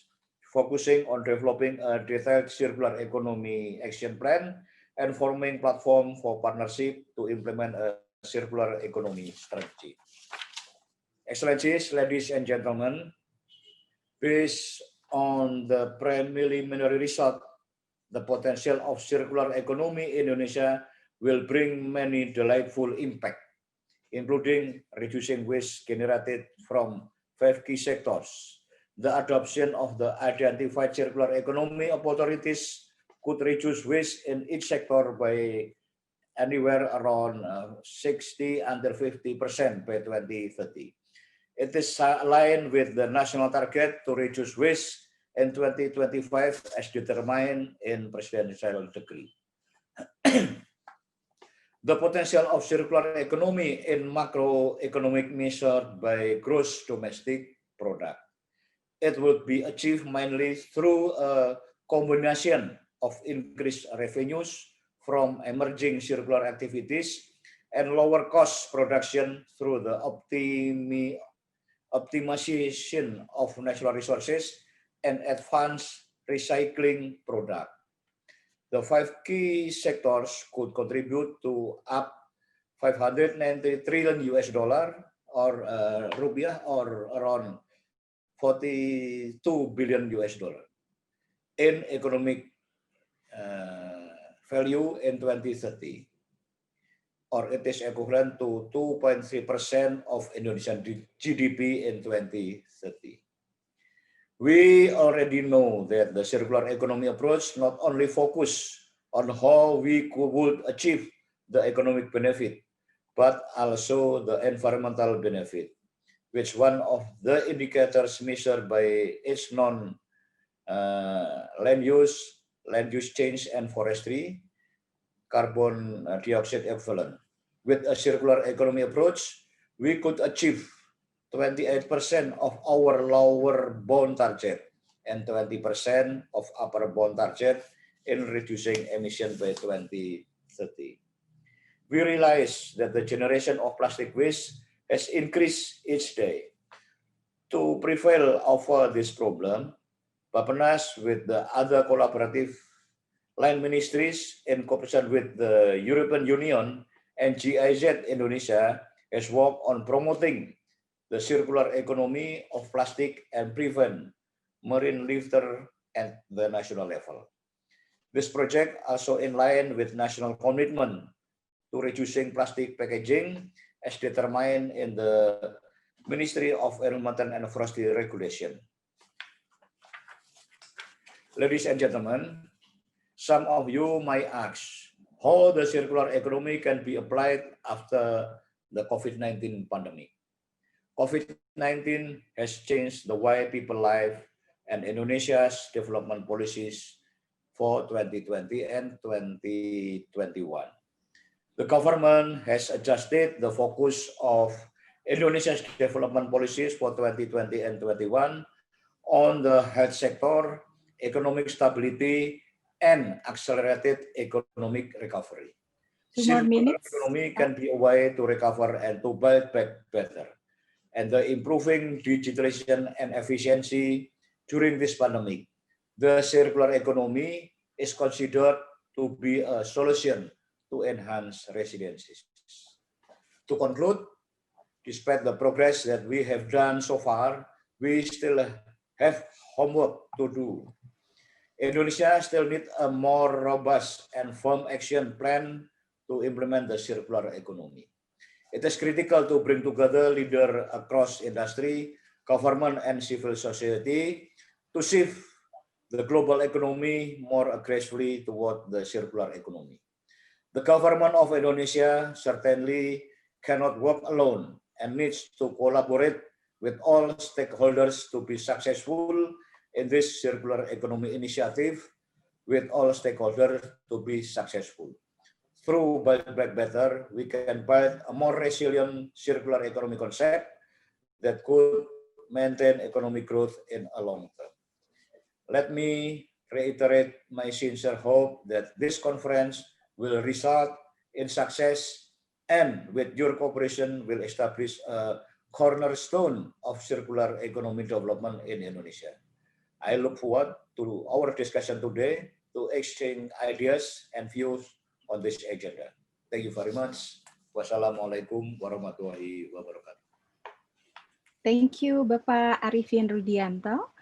focusing on developing a detailed circular economy action plan and forming platform for partnership to implement a circular economy strategy. Excellencies, ladies and gentlemen, based on the preliminary result, the potential of circular economy in Indonesia will bring many delightful impact, including reducing waste generated from 5 key sectors. The adoption of the identified circular economy authorities could reduce waste in each sector by anywhere around 60 under 50% by 2030. It is aligned with the national target to reduce waste in 2025 as determined in Presidential Decree. The potential of circular economy in macroeconomic measured by gross domestic product. It would be achieved mainly through a combination of increased revenues from emerging circular activities and lower cost production through the optimization of natural resources and advanced recycling product. The 5 key sectors could contribute to up 590 trillion US dollar or rupiah or around 42 billion US dollar in economic value in 2030, or it is equivalent to 2.3% of Indonesian GDP in 2030. We already know that the circular economy approach not only focus on how we would achieve the economic benefit, but also the environmental benefit, which one of the indicators measured by its land use change and forestry, carbon dioxide equivalent. With a circular economy approach, we could achieve 28% of our lower bound target and 20% of upper bound target in reducing emission by 2030. We realize that the generation of plastic waste has increased each day. To prevail over this problem, Bappenas with the other collaborative line ministries in cooperation with the European Union and GIZ Indonesia has worked on promoting the circular economy of plastic and prevent marine litter at the national level. This project also in line with national commitment to reducing plastic packaging as determined in the Ministry of Environment and Forestry Regulation. Ladies and gentlemen, some of you might ask how the circular economy can be applied after the COVID-19 pandemic. COVID-19 has changed the way people live and Indonesia's development policies for 2020 and 2021. The government has adjusted the focus of Indonesia's development policies for 2020 and 2021 on the health sector, economic stability, and accelerated economic recovery. Circular economy can be a way to recover and to build back better. And the improving digitalization and efficiency during this pandemic, the circular economy is considered to be a solution to enhance resilience. To conclude, despite the progress that we have done so far, we still have homework to do. Indonesia still needs a more robust and firm action plan to implement the circular economy. It is critical to bring together leaders across industry, government, and civil society to shift the global economy more aggressively toward the circular economy. The government of Indonesia certainly cannot work alone and needs to collaborate with all stakeholders to be successful in this circular economy initiative, with all stakeholders to be successful. Through Build Back Better, we can build a more resilient circular economy concept that could maintain economic growth in a long term. Let me reiterate my sincere hope that this conference will result in success, and with your cooperation will establish a cornerstone of circular economy development in Indonesia. I look forward to our discussion today to exchange ideas and views on this agenda. Thank you very much. Wassalamualaikum warahmatullahi wabarakatuh. Thank you, Bapak Arifin Rudianto.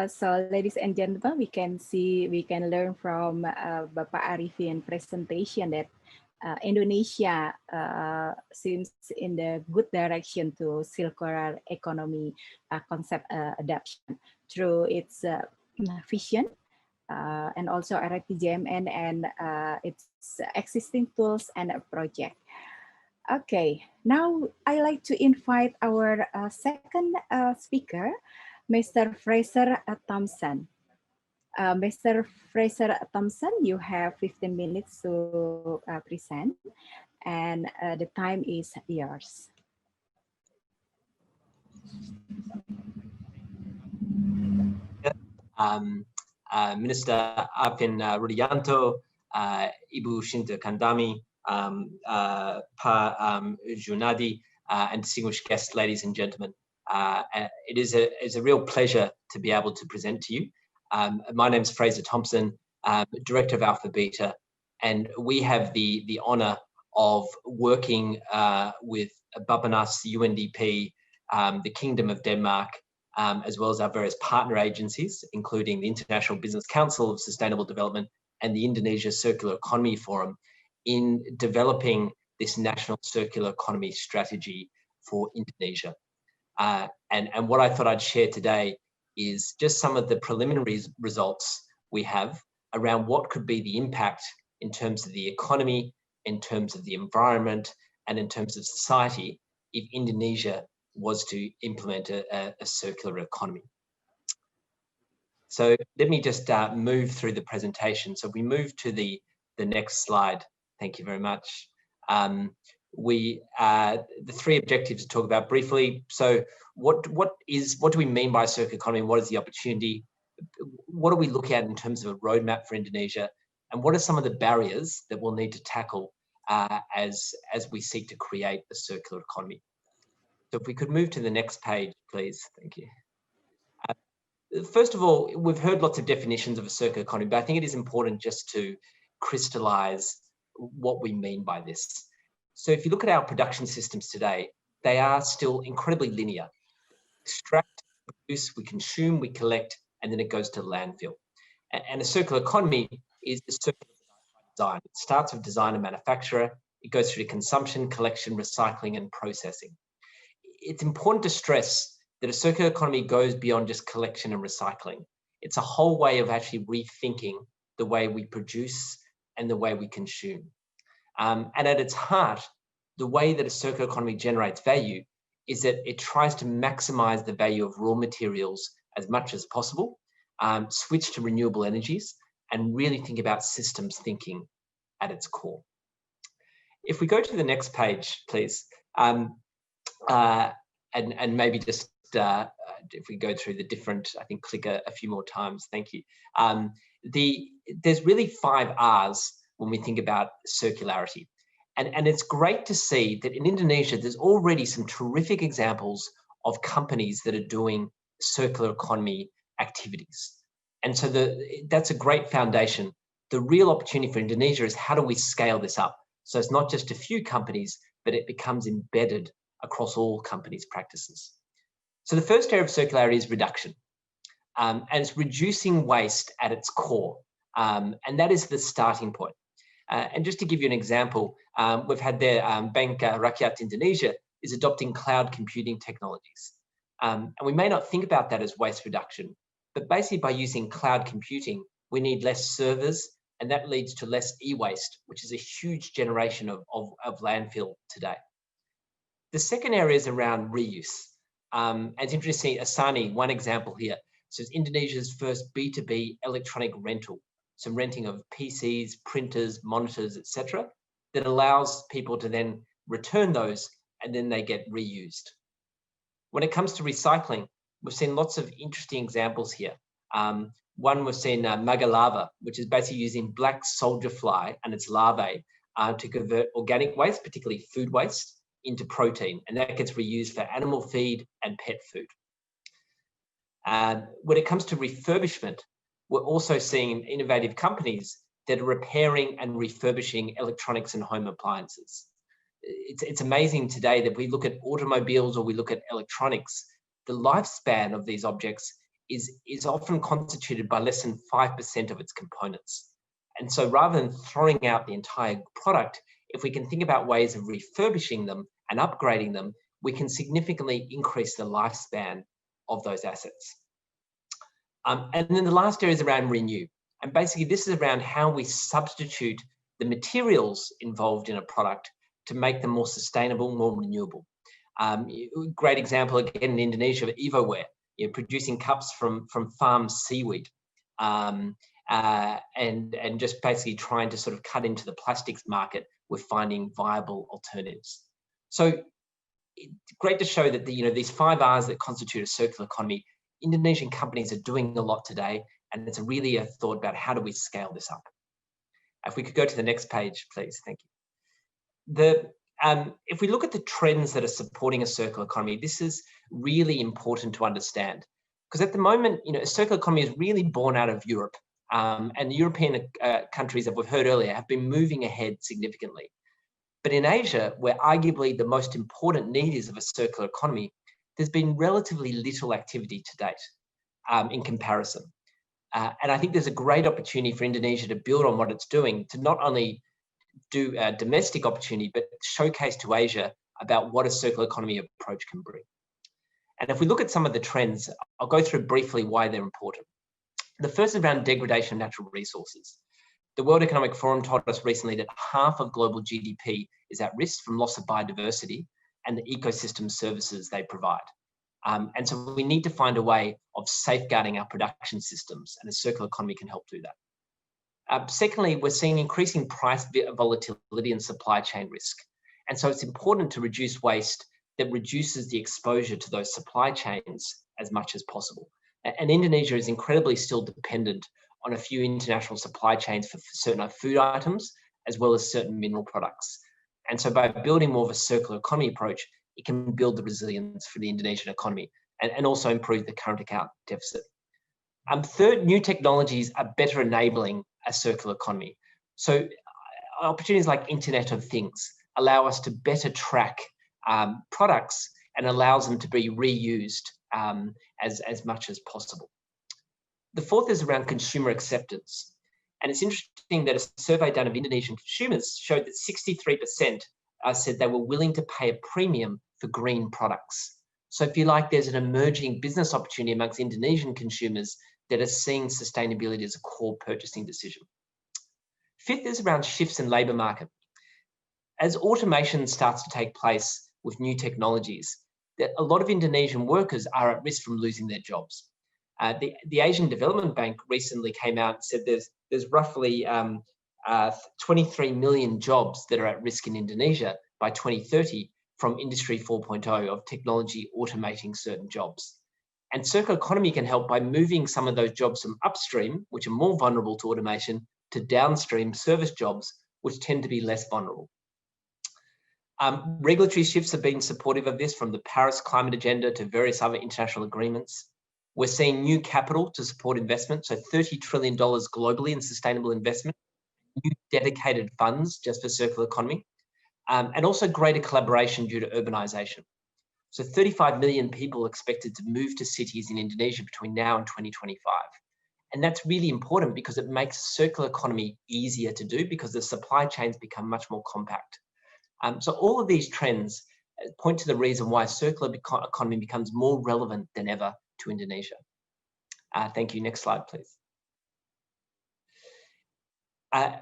So, ladies and gentlemen, we can learn from Bapak Arifin presentation that Indonesia seems in the good direction to circular economy concept adoption through its vision and also RTJMN and its existing tools and project. Okay, now I like to invite our second speaker, Mr. Fraser Thompson. Mr. Fraser Thompson, you have 15 minutes to present, and the time is yours. Minister Arifin Rudianto, Ibu Shinta Kandami, Pa Junadi, and distinguished guests, ladies and gentlemen. It is a real pleasure to be able to present to you. My name is Fraser Thompson, Director of Alpha Beta, and we have the honour of working with Bapanas, UNDP, the Kingdom of Denmark, as well as our various partner agencies, including the International Business Council of Sustainable Development and the Indonesia Circular Economy Forum, in developing this national circular economy strategy for Indonesia. And what I thought I'd share today is just some of the preliminary results we have around what could be the impact in terms of the economy, in terms of the environment, and in terms of society if Indonesia was to implement a circular economy. So let me just move through the presentation. So we move to the next slide. Thank you very much. The three objectives to talk about briefly. So what do we mean by circular economy? What is the opportunity? What do we look at in terms of a roadmap for Indonesia? And what are some of the barriers that we'll need to tackle as we seek to create a circular economy? So if we could move to the next page, please. Thank you. First of all, we've heard lots of definitions of a circular economy, but I think it is important just to crystallize what we mean by this. So if you look at our production systems today, they are still incredibly linear. Extract, produce, we consume, we collect, and then it goes to landfill. And a circular economy is a circular design. It starts with design and manufacturer. It goes through to consumption, collection, recycling, and processing. It's important to stress that a circular economy goes beyond just collection and recycling. It's a whole way of actually rethinking the way we produce and the way we consume. And at its heart, the way that a circular economy generates value is that it tries to maximize the value of raw materials as much as possible, switch to renewable energies, and really think about systems thinking at its core. If we go to the next page, please, and maybe just if we go through the different, I think click a few more times, thank you. There's really 5 R's when we think about circularity. And it's great to see that in Indonesia, there's already some terrific examples of companies that are doing circular economy activities. And so that's a great foundation. The real opportunity for Indonesia is how do we scale this up? So it's not just a few companies, but it becomes embedded across all companies' practices. So the first area of circularity is reduction. And it's reducing waste at its core. And that is the starting point. And just to give you an example, we've had there, Bank Rakyat Indonesia is adopting cloud computing technologies. And we may not think about that as waste reduction, but basically by using cloud computing, we need less servers, and that leads to less e-waste, which is a huge generation of landfill today. The second area is around reuse. And it's interesting, Asani, one example here. So it's Indonesia's first B2B electronic rental. So renting of PCs, printers, monitors, etc., that allows people to then return those and then they get reused. When it comes to recycling, we've seen lots of interesting examples here. One we've seen Magalava, which is basically using black soldier fly and its larvae to convert organic waste, particularly food waste, into protein, and that gets reused for animal feed and pet food. When it comes to refurbishment, we're also seeing innovative companies that are repairing and refurbishing electronics and home appliances. It's amazing today that we look at automobiles or we look at electronics, the lifespan of these objects is often constituted by less than 5% of its components. And so rather than throwing out the entire product, if we can think about ways of refurbishing them and upgrading them, we can significantly increase the lifespan of those assets. And then the last area is around renew. And basically this is around how we substitute the materials involved in a product to make them more sustainable, more renewable. Great example again in Indonesia of EvoWare, producing cups from farmed seaweed, and just basically trying to sort of cut into the plastics market with finding viable alternatives. So great to show that these 5 R's that constitute a circular economy, Indonesian companies are doing a lot today, and it's really a thought about how do we scale this up. If we could go to the next page, please. Thank you. If we look at the trends that are supporting a circular economy, this is really important to understand, because at the moment, a circular economy is really born out of Europe, and the European countries that we've heard earlier have been moving ahead significantly. But in Asia, where arguably the most important need is of a circular economy, there's been relatively little activity to date in comparison. And I think there's a great opportunity for Indonesia to build on what it's doing, to not only do a domestic opportunity, but showcase to Asia about what a circular economy approach can bring. And if we look at some of the trends, I'll go through briefly why they're important. The first is around degradation of natural resources. The World Economic Forum told us recently that half of global GDP is at risk from loss of biodiversity and the ecosystem services they provide. And so we need to find a way of safeguarding our production systems, and a circular economy can help do that. Secondly, we're seeing increasing price volatility and supply chain risk. And so it's important to reduce waste that reduces the exposure to those supply chains as much as possible. And Indonesia is incredibly still dependent on a few international supply chains for certain food items, as well as certain mineral products. And so by building more of a circular economy approach, it can build the resilience for the Indonesian economy and also improve the current account deficit. Third, new technologies are better enabling a circular economy. So opportunities like Internet of Things allow us to better track products and allows them to be reused as much as possible. The fourth is around consumer acceptance. And it's interesting that a survey done of Indonesian consumers showed that 63% said they were willing to pay a premium for green products. So if you like, there's an emerging business opportunity amongst Indonesian consumers that are seeing sustainability as a core purchasing decision. Fifth is around shifts in labour market. As automation starts to take place with new technologies, that a lot of Indonesian workers are at risk from losing their jobs. The Asian Development Bank recently came out and said there's roughly 23 million jobs that are at risk in Indonesia by 2030 from Industry 4.0 of technology automating certain jobs. And circular economy can help by moving some of those jobs from upstream, which are more vulnerable to automation, to downstream service jobs, which tend to be less vulnerable. Regulatory shifts have been supportive of this, from the Paris Climate Agenda to various other international agreements. We're seeing new capital to support investment, so $30 trillion globally in sustainable investment, new dedicated funds just for circular economy, and also greater collaboration due to urbanisation. So 35 million people expected to move to cities in Indonesia between now and 2025. And that's really important because it makes circular economy easier to do because the supply chains become much more compact. So all of these trends point to the reason why circular economy becomes more relevant than ever to Indonesia. Thank you. Next slide, please.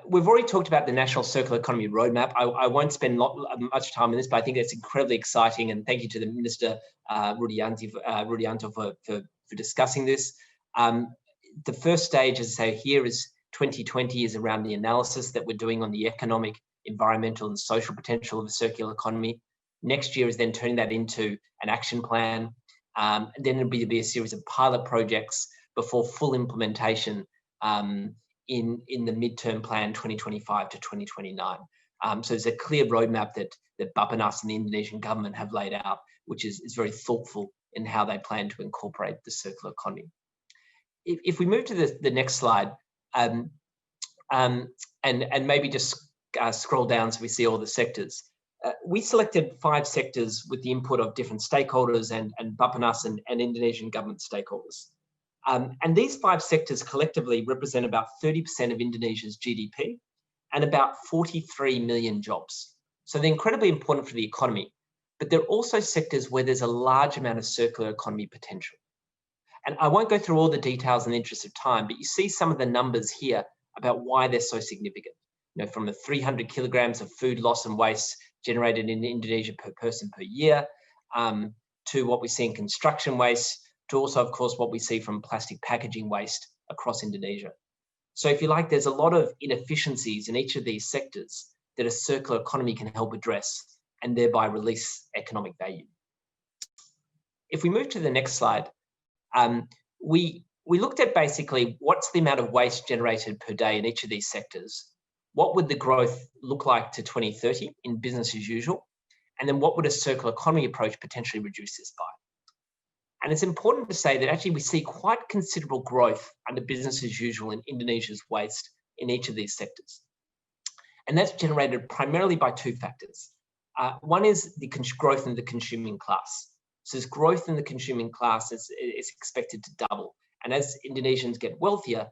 We've already talked about the National Circular Economy Roadmap. I won't spend much time on this, but I think it's incredibly exciting. And thank you to the Minister, Rudianto, for discussing this. The first stage, as I say here, is 2020 is around the analysis that we're doing on the economic, environmental and social potential of the circular economy. Next year is then turning that into an action plan. And then there'll be a series of pilot projects before full implementation in the midterm plan 2025 to 2029. So there's a clear roadmap that Bappenas and the Indonesian government have laid out, which is very thoughtful in how they plan to incorporate the circular economy. If we move to the next slide, and maybe just scroll down so we see all the sectors. We selected 5 sectors with the input of different stakeholders and Bappenas and Indonesian government stakeholders. And these 5 sectors collectively represent about 30% of Indonesia's GDP and about 43 million jobs. So they're incredibly important for the economy, but they're also sectors where there's a large amount of circular economy potential. And I won't go through all the details in the interest of time, but you see some of the numbers here about why they're so significant. You know, from the 300 kilograms of food loss and waste generated in Indonesia per person per year, to what we see in construction waste, to also, of course, what we see from plastic packaging waste across Indonesia. So if you like, there's a lot of inefficiencies in each of these sectors that a circular economy can help address and thereby release economic value. If we move to the next slide, we looked at basically what's the amount of waste generated per day in each of these sectors. What would the growth look like to 2030 in business as usual? And then what would a circular economy approach potentially reduce this by? And it's important to say that actually we see quite considerable growth under business as usual in Indonesia's waste in each of these sectors. And that's generated primarily by 2 factors. One is the growth in the consuming class. So this growth in the consuming class is expected to double. And as Indonesians get wealthier,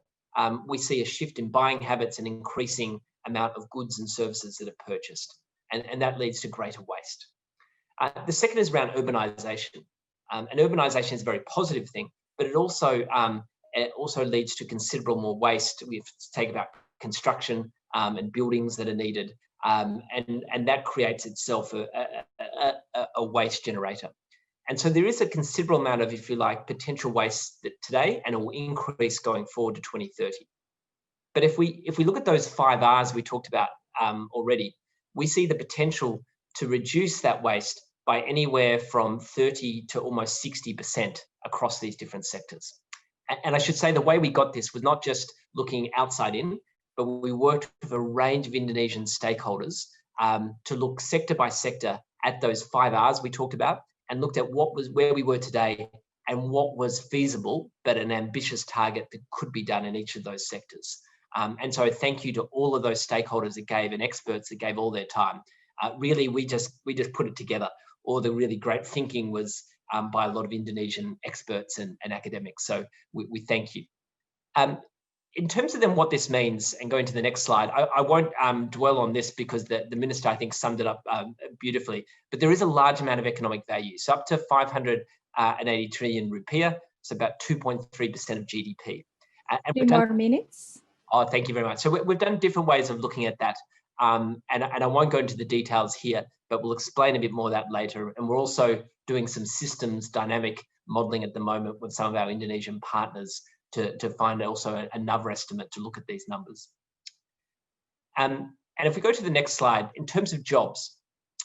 we see a shift in buying habits and increasing amount of goods and services that are purchased. And that leads to greater waste. The second is around urbanization. And urbanization is a very positive thing, but it also leads to considerable more waste. We have to take about construction and buildings that are needed, and that creates itself a waste generator. And so there is a considerable amount of, if you like, potential waste today, and it will increase going forward to 2030. But if we look at those 5 R's we talked about already, we see the potential to reduce that waste by anywhere from 30 to almost 60% across these different sectors. And I should say the way we got this was not just looking outside in, but we worked with a range of Indonesian stakeholders to look sector by sector at those 5 R's we talked about, and looked at where we were today and what was feasible, but an ambitious target that could be done in each of those sectors. And so thank you to all of those stakeholders that gave and experts that gave all their time. Really, we just put it together. All the really great thinking was by a lot of Indonesian experts and academics. So we thank you. In terms of then what this means, and going to the next slide, I won't dwell on this because the minister, I think, summed it up beautifully, but there is a large amount of economic value. So up to 580 trillion rupiah, so about 2.3% of GDP. And 3 more minutes. Oh, thank you very much. So we've done different ways of looking at that. And I won't go into the details here, but we'll explain a bit more of that later. And we're also doing some systems dynamic modeling at the moment with some of our Indonesian partners to find also another estimate to look at these numbers. And if we go to the next slide, in terms of jobs,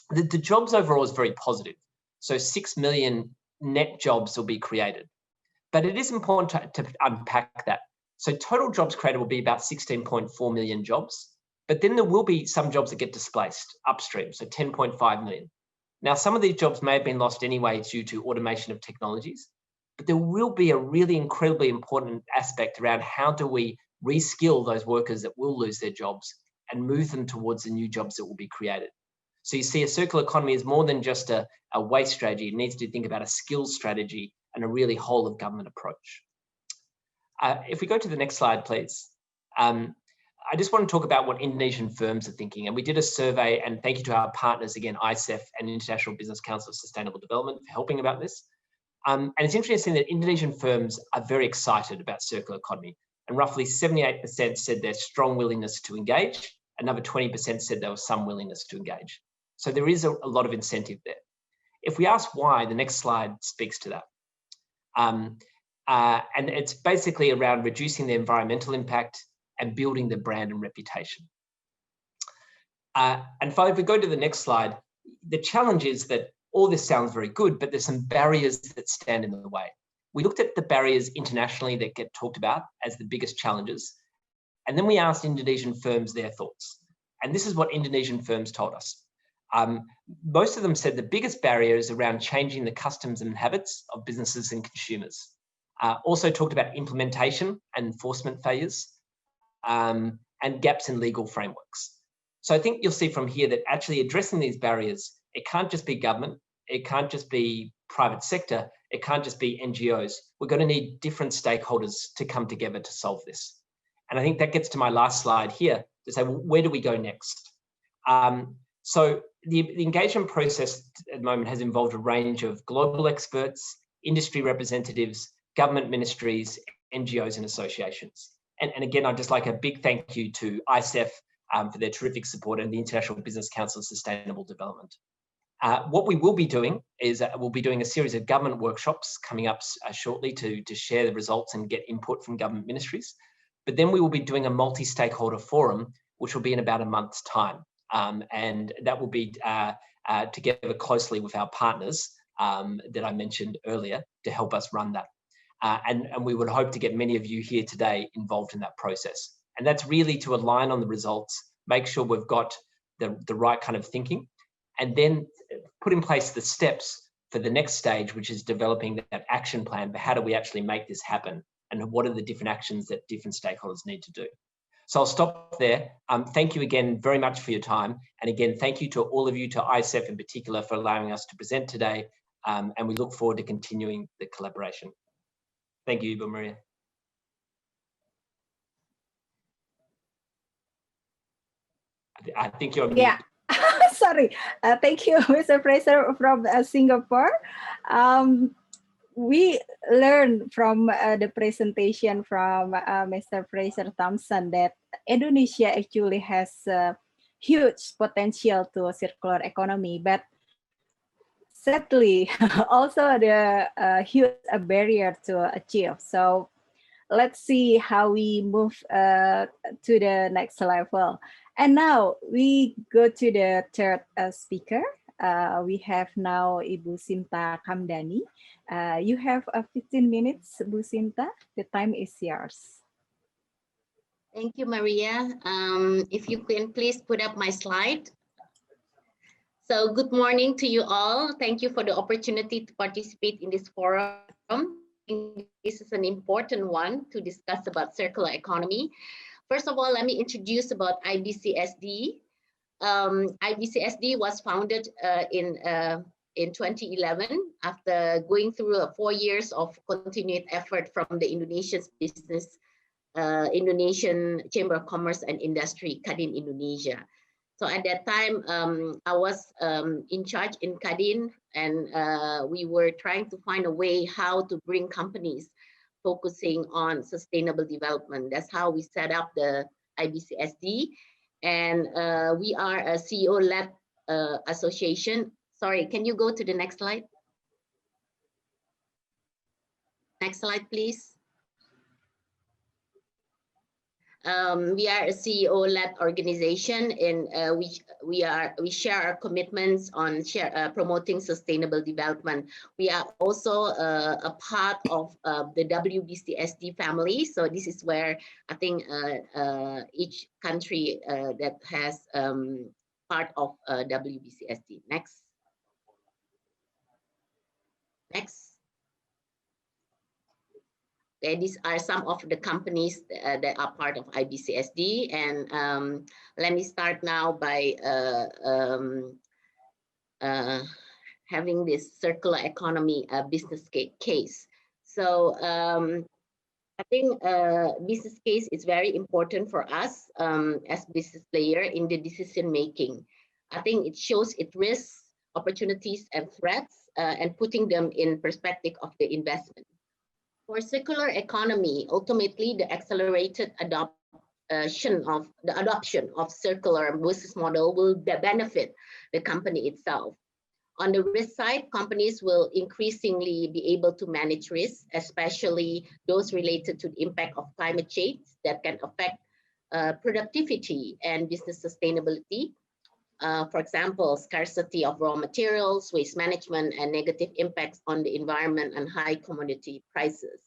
the jobs overall is very positive. So 6 million net jobs will be created. But it is important to unpack that. So total jobs created will be about 16.4 million jobs. But then there will be some jobs that get displaced upstream, so 10.5 million. Now, some of these jobs may have been lost anyway due to automation of technologies, but there will be a really incredibly important aspect around how do we reskill those workers that will lose their jobs and move them towards the new jobs that will be created. So you see, a circular economy is more than just a waste strategy. It needs to think about a skills strategy and a really whole of government approach. If we go to the next slide, please. I just want to talk about what Indonesian firms are thinking. And we did a survey, and thank you to our partners, again, ICEF and International Business Council of Sustainable Development for helping about this. And it's interesting that Indonesian firms are very excited about circular economy. and roughly 78% said there's strong willingness to engage. Another 20% said there was some willingness to engage. So there is a lot of incentive there. If we ask why, the next slide speaks to that. And it's basically around reducing the environmental impact and building the brand and reputation. And finally, if we go to the next slide, the challenge is that all this sounds very good, but there's some barriers that stand in the way. We looked at the barriers internationally that get talked about as the biggest challenges. And then we asked Indonesian firms their thoughts. And this is what Indonesian firms told us. Most of them said the biggest barrier is around changing the customs and habits of businesses and consumers. Also talked about implementation and enforcement failures and gaps in legal frameworks. So I think you'll see from here that actually addressing these barriers, it can't just be government, it can't just be private sector, it can't just be NGOs. We're going to need different stakeholders to come together to solve this. And I think that gets to my last slide here to say, well, where do we go next? So the engagement process at the moment has involved a range of global experts, industry representatives, government ministries, NGOs and associations. And again, I'd just like a big thank you to ICEF for their terrific support and the International Business Council of Sustainable Development. What we will be doing is we'll be doing a series of government workshops coming up shortly to share the results and get input from government ministries. But then we will be doing a multi-stakeholder forum, which will be in about a month's time. And that will be together closely with our partners that I mentioned earlier to help us run that. And we would hope to get many of you here today involved in that process. And that's really to align on the results, make sure we've got the right kind of thinking, and then put in place the steps for the next stage, which is developing that action plan for how do we actually make this happen and what are the different actions that different stakeholders need to do. So I'll stop there. Thank you again very much for your time. And again, thank you to all of you, to ICEF in particular, for allowing us to present today. And we look forward to continuing the collaboration. Thank you, Ibu Maria. I think you're on mute. Yeah. Sorry. Thank you, Mr. Fraser from Singapore. We learned from the presentation from Mr. Fraser Thompson that Indonesia actually has huge potential to circular economy, but sadly, also the huge barrier to achieve. So let's see how we move to the next level. And now we go to the third speaker. We have now Ibu Sinta Kamdani. You have 15 minutes, Bu Sinta. The time is yours. Thank you, Maria. If you can please put up my slide. So good morning to you all. Thank you for the opportunity to participate in this forum. This is an important one to discuss about circular economy. First of all, let me introduce about IBCSD. IBCSD was founded in 2011 after going through 4 years of continued effort from the Indonesian Chamber of Commerce and Industry, Kadin Indonesia. So at that time, I was in charge in Kadin, and we were trying to find a way how to bring companies focusing on sustainable development. That's how we set up the IBCSD. And we are a CEO-led association. Sorry, can you go to the next slide? Next slide, please. We are a CEO-led organization, and we share our commitments on promoting sustainable development. We are also a part of the WBCSD family. So this is where I think each country that has part of WBCSD. Next. Next. These are some of the companies that are part of IBCSD, and let me start now by having this circular economy business case. So I think business case is very important for us as business player in the decision making. I think it shows its risks, opportunities, and threats, and putting them in perspective of the investment. For circular economy, ultimately the accelerated adoption of circular business model will benefit the company itself. On the risk side, companies will increasingly be able to manage risks, especially those related to the impact of climate change that can affect productivity and business sustainability. For example, scarcity of raw materials, waste management, and negative impacts on the environment and high commodity prices.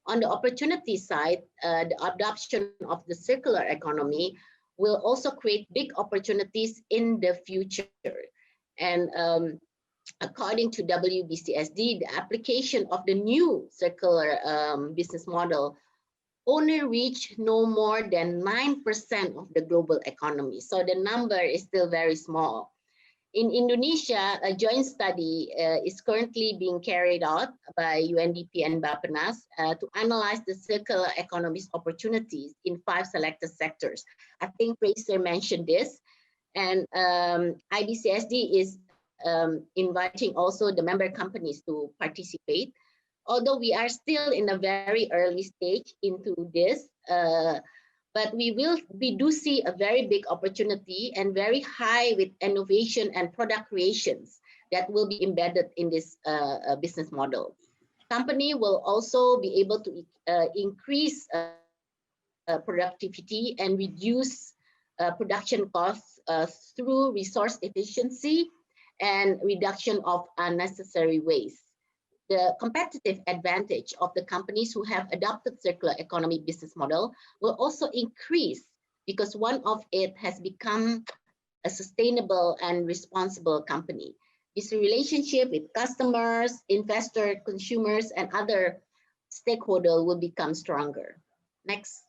On the opportunity side, the adoption of the circular economy will also create big opportunities in the future. And according to WBCSD, the application of the new circular business model only reach no more than 9% of the global economy. So the number is still very small. In Indonesia, a joint study is currently being carried out by UNDP and Bappenas to analyze the circular economy's opportunities in 5 selected sectors. I think Fraser mentioned this, and IBCSD is inviting also the member companies to participate. Although we are still in a very early stage into this, but we do see a very big opportunity and very high with innovation and product creations that will be embedded in this business model. Company will also be able to increase productivity and reduce production costs through resource efficiency and reduction of unnecessary waste. The competitive advantage of the companies who have adopted circular economy business model will also increase because one of it has become a sustainable and responsible company. This relationship with customers, investors, consumers, and other stakeholders will become stronger. Next.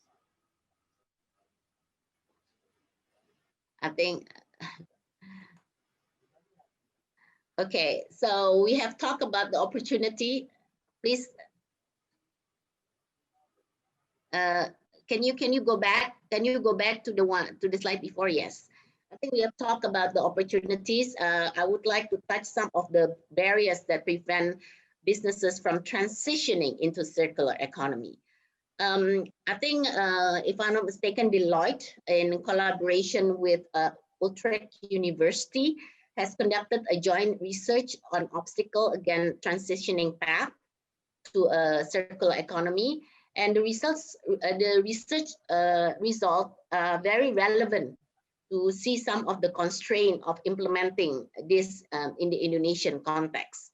I think. Okay, so we have talked about the opportunity. Please, can you go back? Can you go back to the slide before? Yes, I think we have talked about the opportunities. I would like to touch some of the barriers that prevent businesses from transitioning into circular economy. I think, if I'm not mistaken, Deloitte, in collaboration with Utrecht University, has conducted a joint research on obstacle against transitioning path to a circular economy, and the research results are very relevant to see some of the constraints of implementing this in the Indonesian context.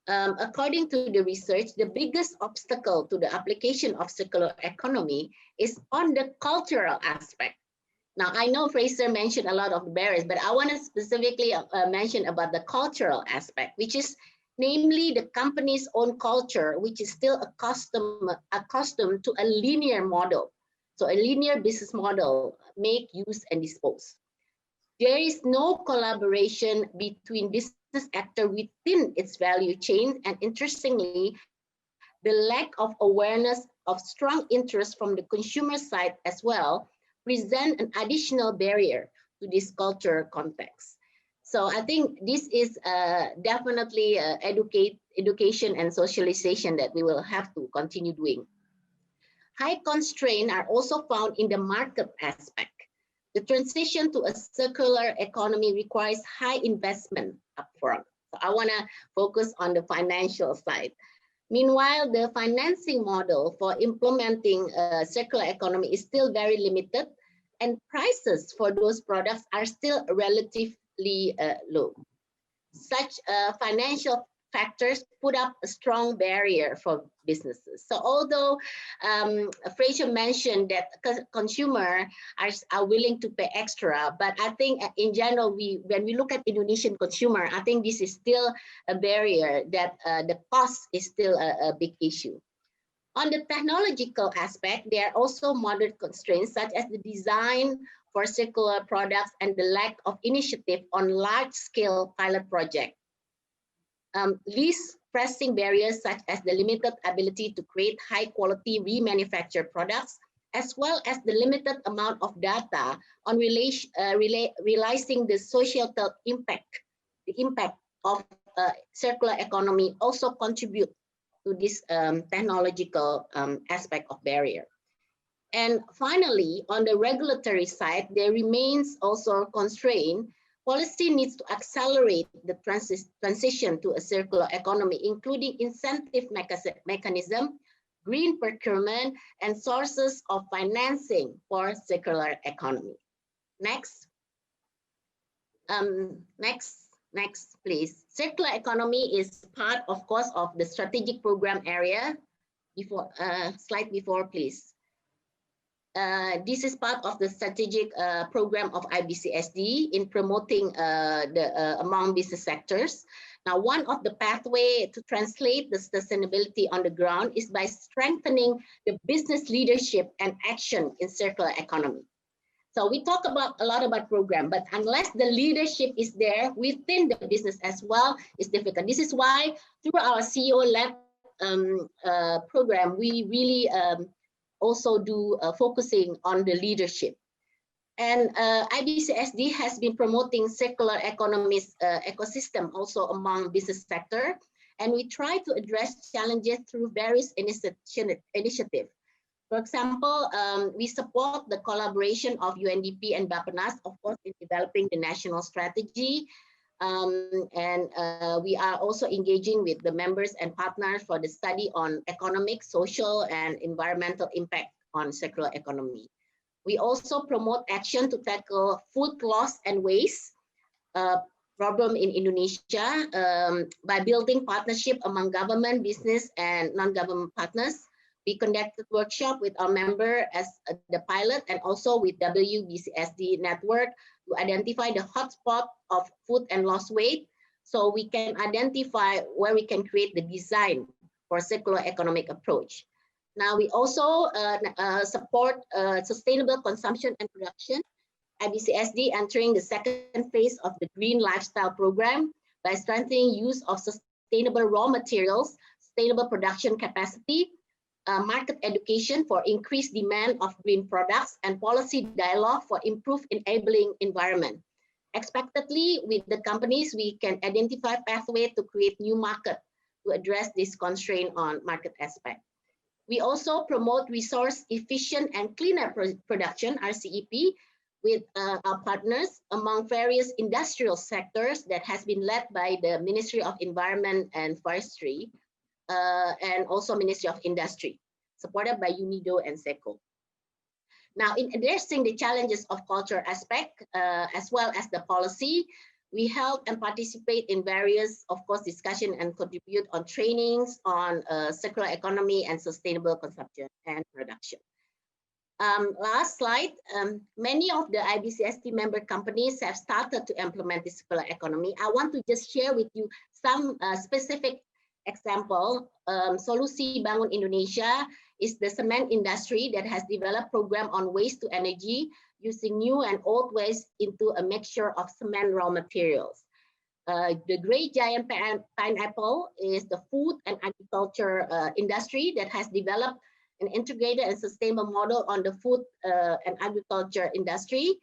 According to the research, the biggest obstacle to the application of circular economy is on the cultural aspect. Now, I know Fraser mentioned a lot of barriers, but I want to specifically mention about the cultural aspect, which is namely the company's own culture, which is still accustomed to a linear model. So a linear business model, make, use, and dispose. There is no collaboration between business actors within its value chain, and interestingly, the lack of awareness of strong interest from the consumer side as well present an additional barrier to this culture context. So I think this is definitely education and socialization that we will have to continue doing. High constraints are also found in the market aspect. The transition to a circular economy requires high investment upfront. So I want to focus on the financial side. Meanwhile, the financing model for implementing a circular economy is still very limited, and prices for those products are still relatively low. Such financial factors put up a strong barrier for businesses. So although Fraser mentioned that consumers are willing to pay extra, but I think in general, when we look at Indonesian consumer, I think this is still a barrier that the cost is still a big issue. On the technological aspect, there are also moderate constraints such as the design for circular products and the lack of initiative on large-scale pilot projects. These pressing barriers such as the limited ability to create high-quality remanufactured products, as well as the limited amount of data on realizing the societal impact, the impact of circular economy also contribute to this technological aspect of barrier. And finally, on the regulatory side, there remains also a constraint. Policy needs to accelerate the transition to a circular economy, including incentive mechanism, green procurement, and sources of financing for circular economy. Next. Next, please. Circular economy is part, of course, of the strategic program area. Before, slide before, please. This is part of the strategic program of IBCSD in promoting among business sectors. Now, one of the pathway to translate the sustainability on the ground is by strengthening the business leadership and action in circular economy. So we talk a lot about program, but unless the leadership is there within the business as well, it's difficult. This is why through our CEO-led program, we really also do focusing on the leadership. And IBCSD has been promoting circular economies ecosystem also among business sector. And we try to address challenges through various initiatives. For example, we support the collaboration of UNDP and Bappenas, of course, in developing the national strategy. And we are also engaging with the members and partners for the study on economic, social, and environmental impact on circular economy. We also promote action to tackle food loss and waste problem in Indonesia by building partnership among government, business, and non-government partners. We conducted workshop with our member as the pilot and also with WBCSD network to identify the hotspot of food and lost weight, so we can identify where we can create the design for circular economic approach. Now we also support sustainable consumption and production. IBCSD entering the second phase of the Green Lifestyle Program by strengthening use of sustainable raw materials, sustainable production capacity, market education for increased demand of green products, and policy dialogue for improved enabling environment. Expectedly, with the companies, we can identify pathway to create new market to address this constraint on market aspect. We also promote resource efficient and cleaner production, RCEP, with our partners among various industrial sectors that has been led by the Ministry of Environment and Forestry, and also Ministry of Industry, supported by UNIDO and SECO. Now, in addressing the challenges of culture aspect, as well as the policy, we help and participate in various, of course, discussion and contribute on trainings on circular economy and sustainable consumption and production. Last slide, many of the IBCSD member companies have started to implement the circular economy. I want to just share with you some specific example. Solusi Bangun Indonesia is the cement industry that has developed program on waste to energy using new and old waste into a mixture of cement raw materials. The Great Giant Pineapple is the food and agriculture industry that has developed an integrated and sustainable model on the food and agriculture industry.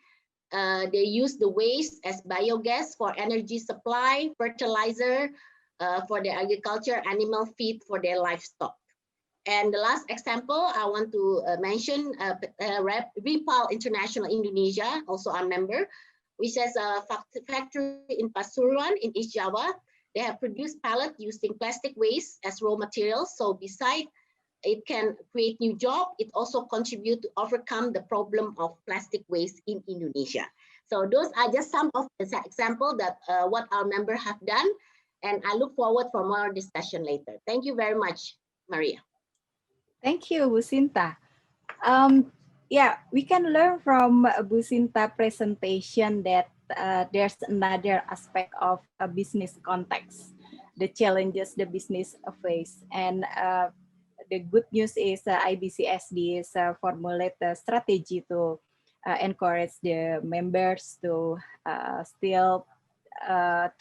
They use the waste as biogas for energy supply, fertilizer, for their agriculture, animal feed for their livestock. And the last example I want to mention, Repal International Indonesia, also our member, which has a factory in Pasuruan in East Java. They have produced pallets using plastic waste as raw materials. So besides it can create new job, it also contribute to overcome the problem of plastic waste in Indonesia. So those are just some of the examples that what our member have done. And I look forward for more discussion later. Thank you very much, Maria. Thank you, Bu Sinta. Yeah, we can learn from Bu Sinta presentation that there's another aspect of a business context, the challenges the business face. And the good news is IBCSD is formulate a strategy to encourage the members to still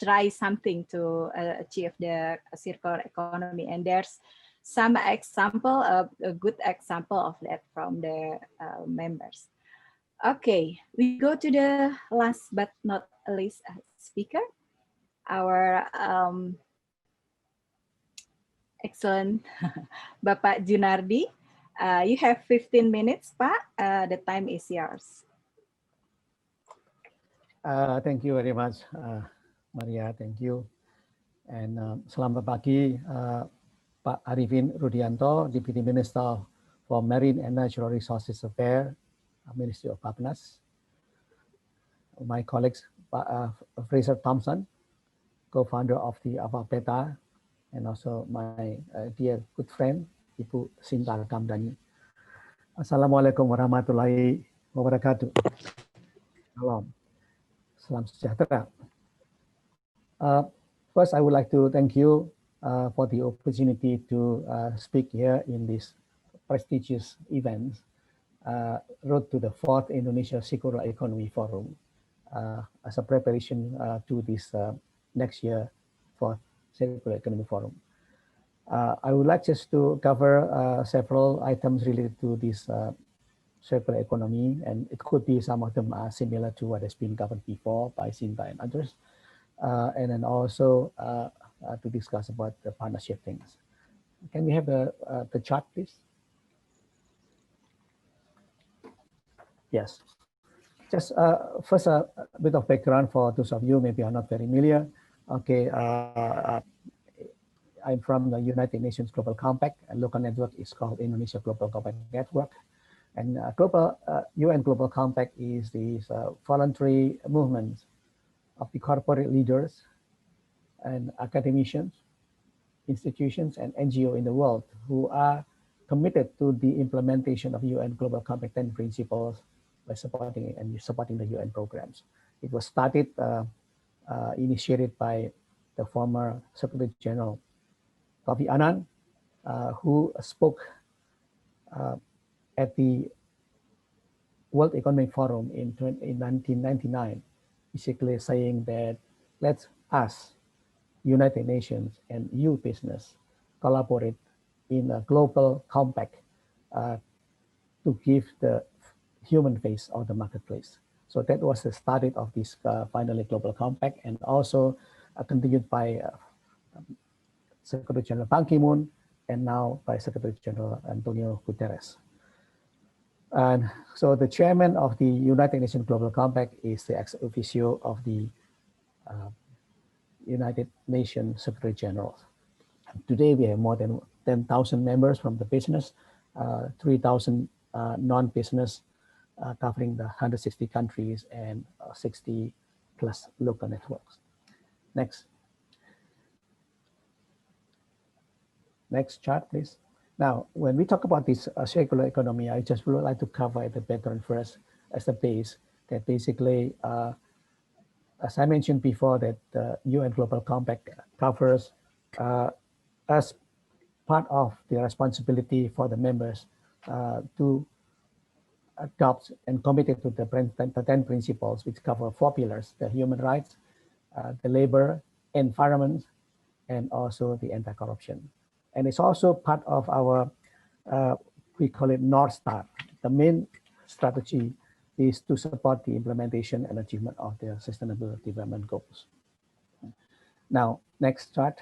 try something to achieve the circular economy. And there's some example, a good example of that from the members. Okay, we go to the last but not least speaker, our Excellent. Bapak Junardi, you have 15 minutes, Pak. The time is yours. Thank you very much, Maria. Thank you. And selamat pagi, Pak Arifin Rudianto, Deputy Minister for Marine and Natural Resources Affairs, Ministry of Bappenas. My colleagues, Fraser Thompson, co-founder of the Avapeta, and also my dear good friend, Ibu Sinta Kamdani. Assalamualaikum warahmatullahi wabarakatuh. Salam. Salam sejahtera. First, I would like to thank you for the opportunity to speak here in this prestigious event, Road to the 4th Indonesia Circular Economy Forum, as a preparation to this next year 4th Circular Economy Forum. I would like just to cover several items related to this circular economy, and it could be some of them are similar to what has been covered before by Sinta and others. And then also to discuss about the partnership things. Can we have the chart, please? Yes. Just first a bit of background for those of you maybe are not very familiar. Okay, I'm from the United Nations Global Compact, and local network is called Indonesia Global Compact Network. And UN Global Compact is this voluntary movement of the corporate leaders and academicians, institutions, and NGO in the world who are committed to the implementation of UN Global Compact 10 principles by supporting the UN programs. It was started, initiated by the former Secretary General Kofi Annan, who spoke at the World Economic Forum in 1999, basically saying that let's us, United Nations and you business, collaborate in a global compact to give the human face of the marketplace. So that was the start of this finally global compact, and also continued by Secretary General Ban Ki-moon and now by Secretary General Antonio Guterres. And so the chairman of the United Nations Global Compact is the ex officio of the United Nations Secretary General. Today we have more than 10,000 members from the business, 3,000 non-business, covering the 160 countries and 60 plus local networks. Next. Next chart, please. Now, when we talk about this circular economy, I just would like to cover the background first as the base, that basically, as I mentioned before, that the UN Global Compact covers as part of the responsibility for the members to adopt and committed to the 10 principles, which cover 4 pillars: the human rights, the labor, environment, and also the anti-corruption. And it's also part of our, we call it North Star. The main strategy is to support the implementation and achievement of their sustainable development goals. Now, next chart.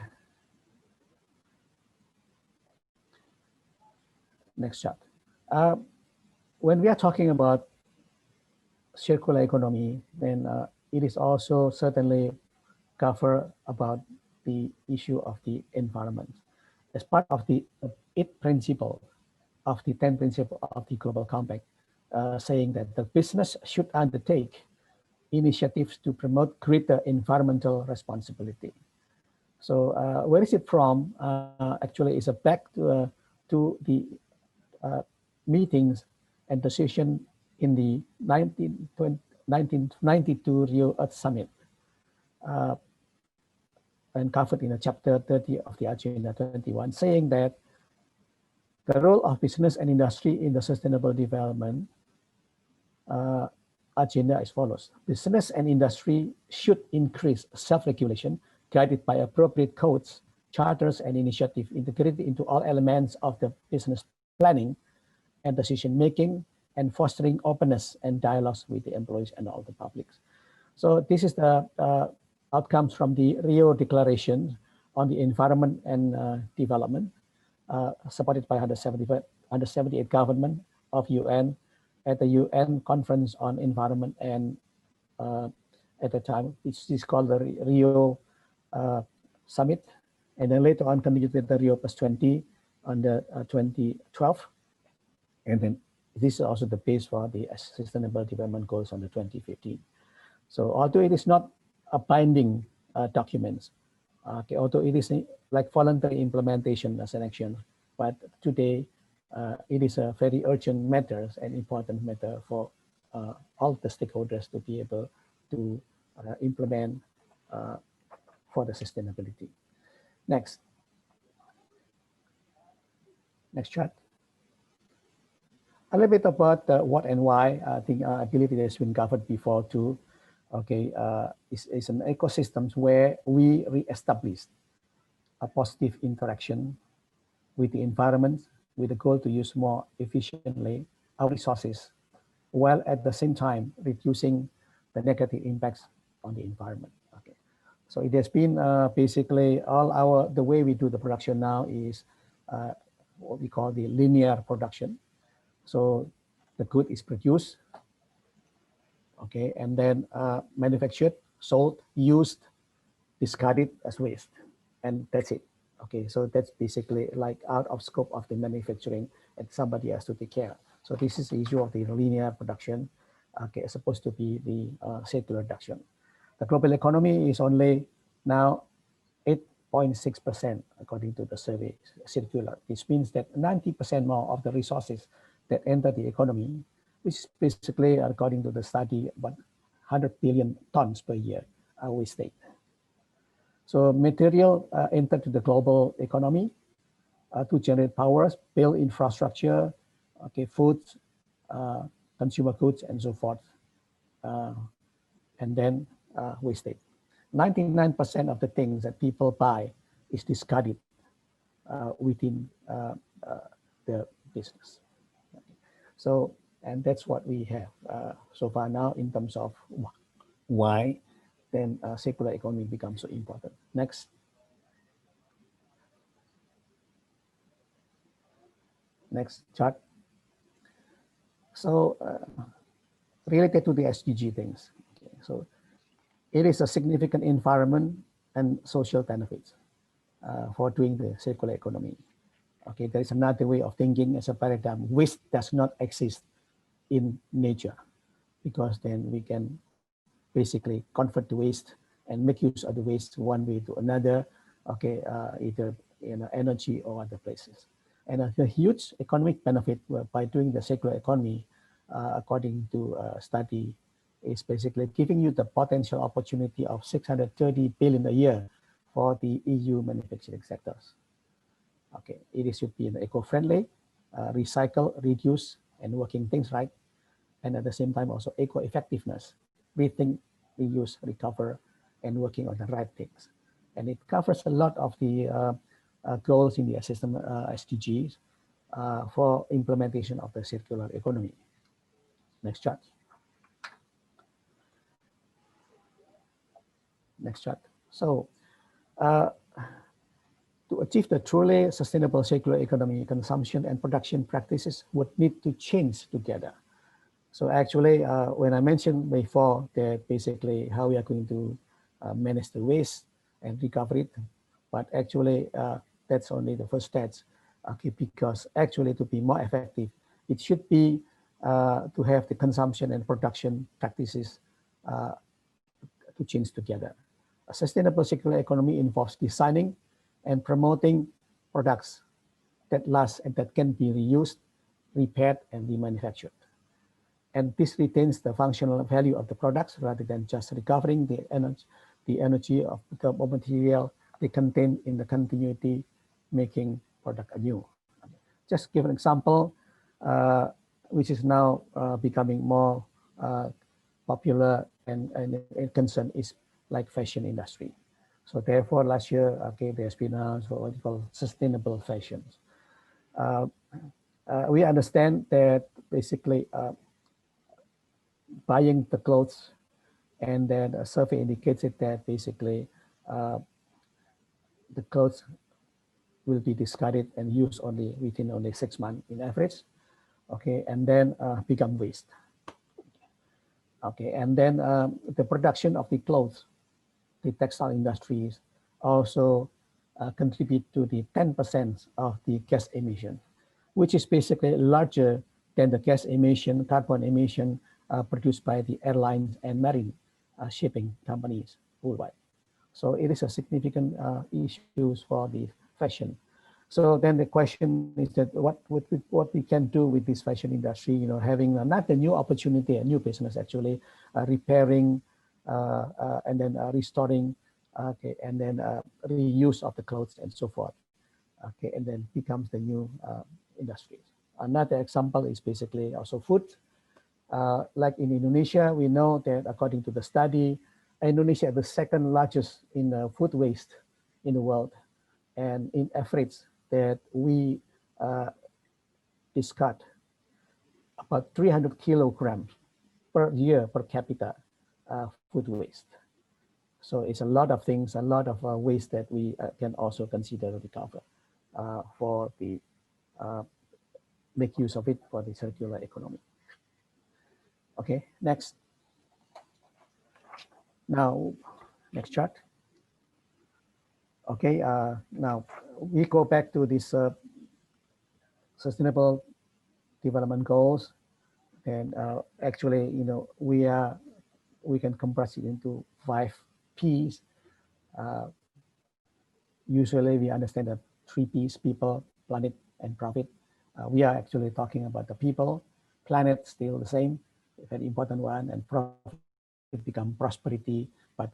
Next chart. When we are talking about circular economy, then it is also certainly cover about the issue of the environment. As part of the 8th principle of the 10th principle of the Global Compact, saying that the business should undertake initiatives to promote greater environmental responsibility. So where is it from? Actually, it's back to the meetings and decision in the 1992 Rio Earth Summit, and covered in chapter 30 of the Agenda 21, saying that the role of business and industry in the sustainable development agenda as follows. Business and industry should increase self-regulation guided by appropriate codes, charters, and initiatives integrated into all elements of the business planning and decision-making, and fostering openness and dialogues with the employees and all the publics. So this is the outcomes from the Rio Declaration, on the environment and development, supported by 178 government of UN at the UN Conference on Environment and at the time, which is called the Rio Summit, and then later on continued with the Rio +20 on the 2012, and then this is also the base for the Sustainable Development Goals on the 2015. So although it is not a binding document, okay, although it is like voluntary implementation as an action, but today it is a very urgent matter and important matter for all the stakeholders to be able to implement for the sustainability. Next chart. A little bit about what and why. I believe it has been covered before too. Okay, it's an ecosystem where we re-establish a positive interaction with the environment with the goal to use more efficiently our resources, while at the same time reducing the negative impacts on the environment. Okay, so it has been basically the way we do the production now is what we call the linear production. So the good is produced, okay, and then manufactured, sold, used, discarded as waste, and that's it. Okay, so that's basically like out of scope of the manufacturing, and somebody has to take care. So this is the issue of the linear production, okay, as opposed to be the circular production. The global economy is only now 8.6% according to the survey circular. This means that 90% more of the resources that enter the economy, which is basically according to the study about 100 billion tons per year are wasted. So material enter to the global economy to generate powers, build infrastructure, okay, foods, consumer goods, and so forth, and then wasted. 99% of the things that people buy is discarded within the business. So, and that's what we have so far now in terms of why then circular economy becomes so important. Next. Next chart. So related to the SDG things. Okay, so it is a significant environment and social benefits for doing the circular economy. Okay, there is another way of thinking as a paradigm. Waste does not exist in nature, because then we can basically convert the waste and make use of the waste one way to another, okay, either energy or other places. And a huge economic benefit by doing the circular economy, according to a study, is basically giving you the potential opportunity of 630 billion a year for the EU manufacturing sectors. Okay, it should be eco-friendly, recycle, reduce, and working things right. And at the same time also eco-effectiveness, rethink, reuse, recover, and working on the right things. And it covers a lot of the goals in the system SDGs for implementation of the circular economy. Next chart. Next chart. So to achieve the truly sustainable circular economy, consumption and production practices would need to change together. So actually, when I mentioned before that basically how we are going to manage the waste and recover it, but actually that's only the first steps, okay, because actually to be more effective, it should be to have the consumption and production practices to change together. A sustainable circular economy involves designing and promoting products that last and that can be reused, repaired, and remanufactured. And this retains the functional value of the products rather than just recovering the energy of the material they contain in the continuity, making product anew. Just give an example, which is now becoming more popular and concern is like fashion industry. So therefore, last year, okay, there's been what we call sustainable fashions. We understand that basically buying the clothes, and then a survey indicates it that basically the clothes will be discarded and used only within only 6 months in average. Okay, and then become waste. Okay, and then the production of the clothes, the textile industries also contribute to the 10% of the gas emission, which is basically larger than the gas emission, carbon emission produced by the airlines and marine shipping companies worldwide. So it is a significant issues for the fashion. So then the question is that what we can do with this fashion industry, having not a new opportunity, a new business actually, repairing and then restoring, okay, and then reuse of the clothes and so forth, okay, and then becomes the new industry. Another example is basically also food. Like in Indonesia, we know that according to the study, Indonesia is the second largest in food waste in the world. And in average that we discard about 300 kilograms per year per capita food waste. So it's a lot of things, a lot of waste that we can also consider to recover for the make use of it for the circular economy. Okay, next. Now, next chart. Okay, now we go back to this sustainable development goals, and actually, we can compress it into 5 P's. Usually, we understand the 3 P's: people, planet, and profit. We are actually talking about the people. Planet still the same, very important one, and profit become prosperity. But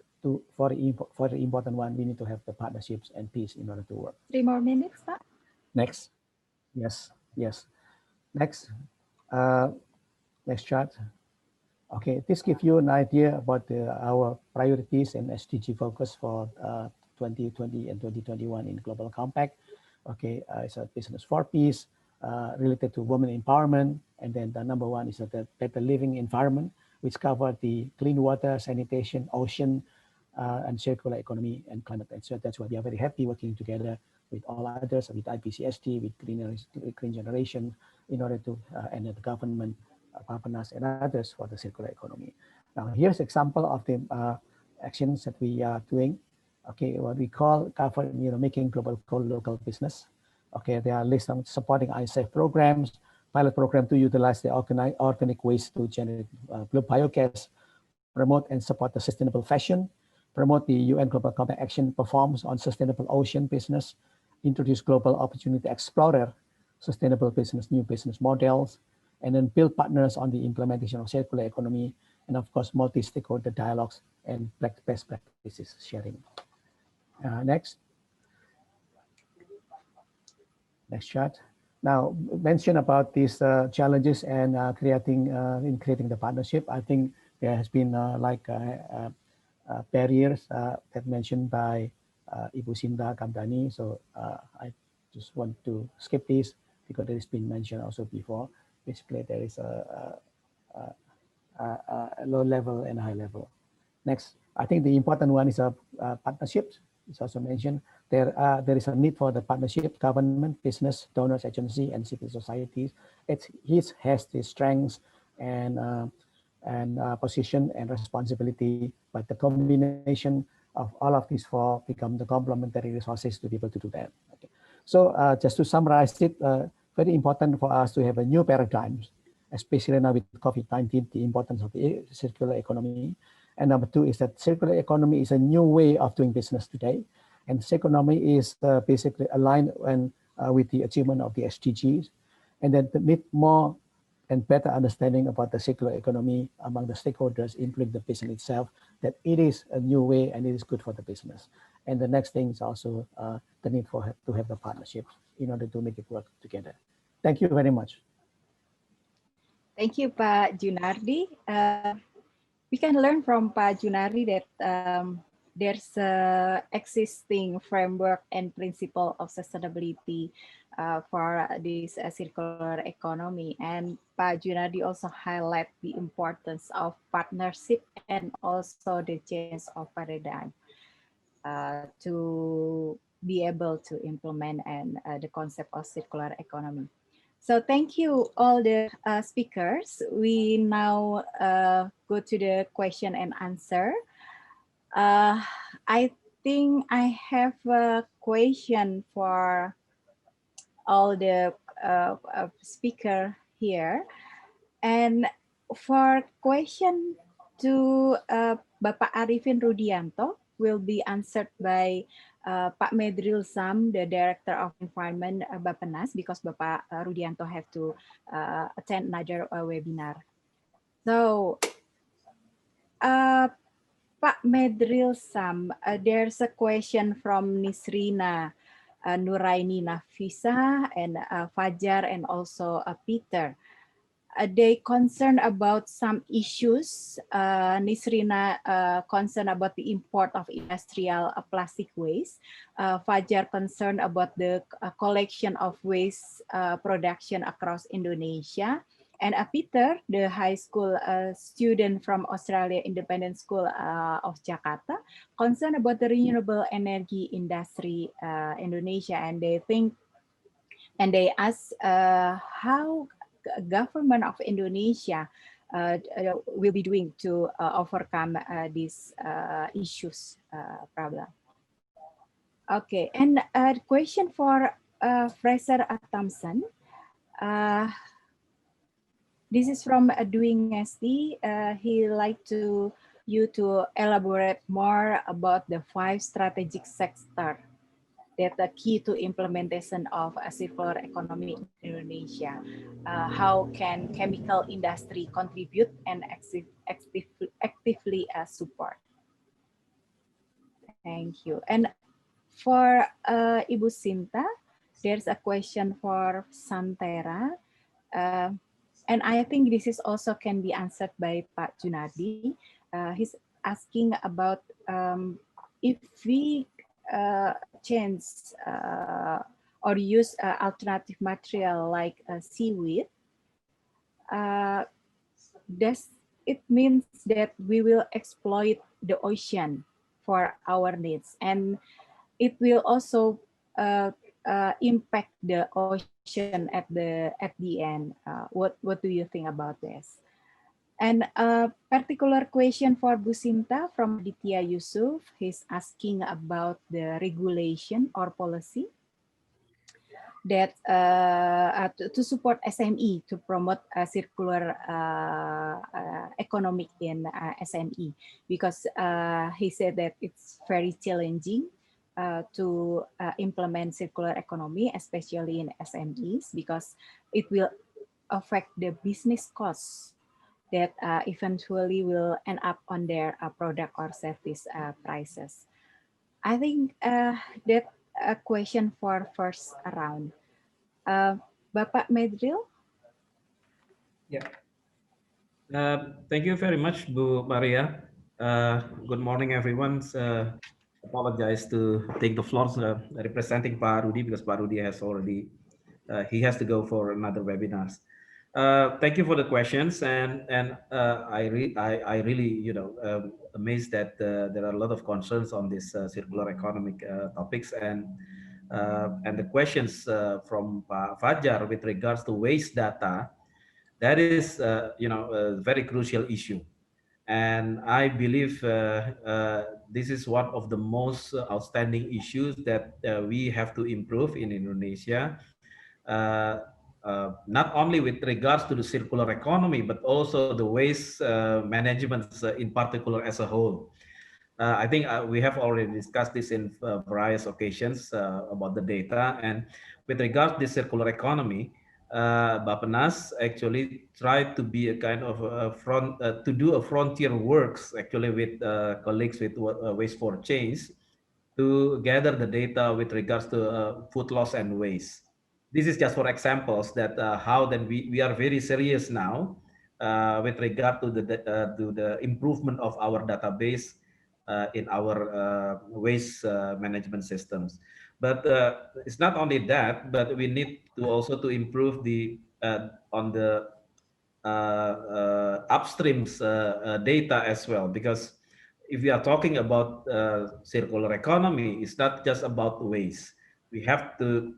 for the important one, we need to have the partnerships and peace in order to work. 3 more minutes, Pak. Next. Yes. Next. Next chart. Okay, this gives you an idea about our priorities and SDG focus for 2020 and 2021 in Global Compact. Okay, it's a business 4 P's related to women empowerment, and then the number 1 is the better living environment, which cover the clean water, sanitation, ocean, and circular economy and climate. And so that's why we are very happy working together with all others, with IPCST, with Green Generation, in order to and the government partners and others for the circular economy. Now, here's example of the actions that we are doing. Okay, what we call cover, making global local business. Okay, there are lists on supporting ICEF programs, pilot program to utilize the organic waste to generate biogas, promote and support the sustainable fashion, promote the UN Global Compact action performs on sustainable ocean business, introduce global opportunity explorer, sustainable business, new business models, and then build partners on the implementation of circular economy, and of course, multi-stakeholder dialogues and best practices sharing. Next chart. Now, mention about these challenges and creating the partnership. I think there has been barriers that mentioned by Ibu Sinda Kamdani. So I just want to skip this because it has been mentioned also before. Basically, there is a low level and high level. Next, I think the important one is partnerships. It's also mentioned there is a need for the partnership, government, business, donors, agency, and civil societies. It has the strengths and position and responsibility, but the combination of all of these 4 become the complementary resources to be able to do that. Okay. So just to summarize it, very important for us to have a new paradigm, especially now with COVID-19, the importance of the circular economy. And number 2 is that circular economy is a new way of doing business today. And circular economy is basically aligned with the achievement of the SDGs. And then to meet more and better understanding about the circular economy among the stakeholders, including the business itself, that it is a new way and it is good for the business. And the next thing is also the need to have the partnership in order to make it work together. Thank you very much. Thank you, Pak Junardi. We can learn from Pak Junardi that there's a existing framework and principle of sustainability for this circular economy. And Pak Junardi also highlight the importance of partnership and also the change of paradigm to be able to implement and the concept of circular economy. So thank you all the speakers. We now go to the question and answer. I think I have a question for all the speaker here. And for question to Bapak Arifin Rudianto will be answered by Pak Medril Sam, the Director of Environment Bappenas, because Bapak Rudianto have to attend another webinar. So, Pak Medril Sam, there's a question from Nisrina Nuraini Nafisa and Fajar and also Peter. They concerned about some issues. Nisrina concerned about the import of industrial plastic waste. Fajar concerned about the collection of waste production across Indonesia. And Peter, the high school student from Australia Independent School of Jakarta, concerned about the renewable energy industry Indonesia. And they think, and they ask how government of Indonesia will be doing to overcome these issues problem. Okay, and a question for Fraser Thompson. This is from Doing SD. He like you to elaborate more about the 5 strategic sectors that are key to implementation of a circular economy in Indonesia. How can chemical industry contribute and actively support? Thank you. And for Ibu Sinta, there's a question for Santera. And I think this is also can be answered by Pak Junardi. He's asking about if we change or use alternative material like seaweed, does it means that we will exploit the ocean for our needs, and it will also impact the ocean at the end. What do you think about this? And a particular question for Bu Sinta from Aditya Yusuf. He's asking about the regulation or policy that to support SME to promote a circular economic in SME, because he said that it's very challenging to implement circular economy, especially in SMEs, because it will affect the business costs that eventually will end up on their product or service prices. I think that a question for first round. Bapak Medril? Yeah. Thank you very much, Bu Maria. Good morning, everyone. Apologize to take the floor representing Pak Rudi, because Pak Rudi has already, he has to go for another webinars. Thank you for the questions, and I really, you know, amazed that there are a lot of concerns on this circular economic topics, and the questions from Fajar with regards to waste data. That is, you know, a very crucial issue, and I believe this is one of the most outstanding issues that we have to improve in Indonesia. Not only with regards to the circular economy, but also the waste management in particular as a whole. I think we have already discussed this in various occasions about the data. And with regards to the circular economy, Bappenas actually tried to be a kind of to do a frontier works actually with colleagues with Waste for Change to gather the data with regards to food loss and waste. This is just for examples that how then we are very serious now with regard to the improvement of our database in our waste management systems. But it's not only that, but we need to also to improve the on the upstreams data as well, because if we are talking about circular economy, it's not just about waste. We have to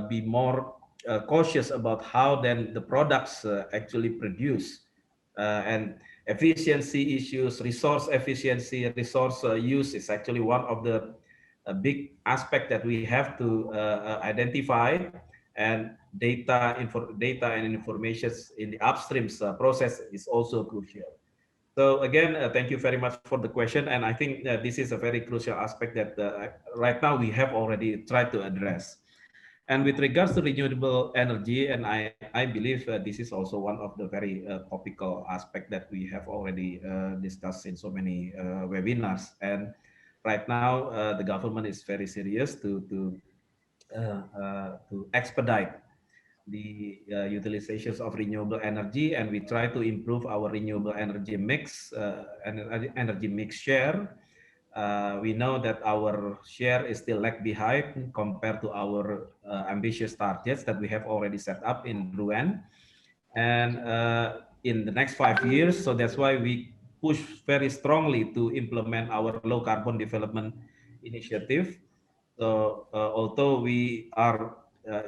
be more cautious about how then the products actually produce, and efficiency issues, resource efficiency, resource use is actually one of the big aspect that we have to identify, and data and information in the upstreams process is also crucial. So again, thank you very much for the question, and I think this is a very crucial aspect that right now we have already tried to address. And with regards to renewable energy, and I believe this is also one of the very topical aspect that we have already discussed in so many webinars. And right now, the government is very serious to expedite the utilizations of renewable energy, and we try to improve our renewable energy mix and energy mix share. We know that our share is still lag behind compared to our ambitious targets that we have already set up in RUN, and in the next 5 years. So that's why we push very strongly to implement our low carbon development initiative. So although we are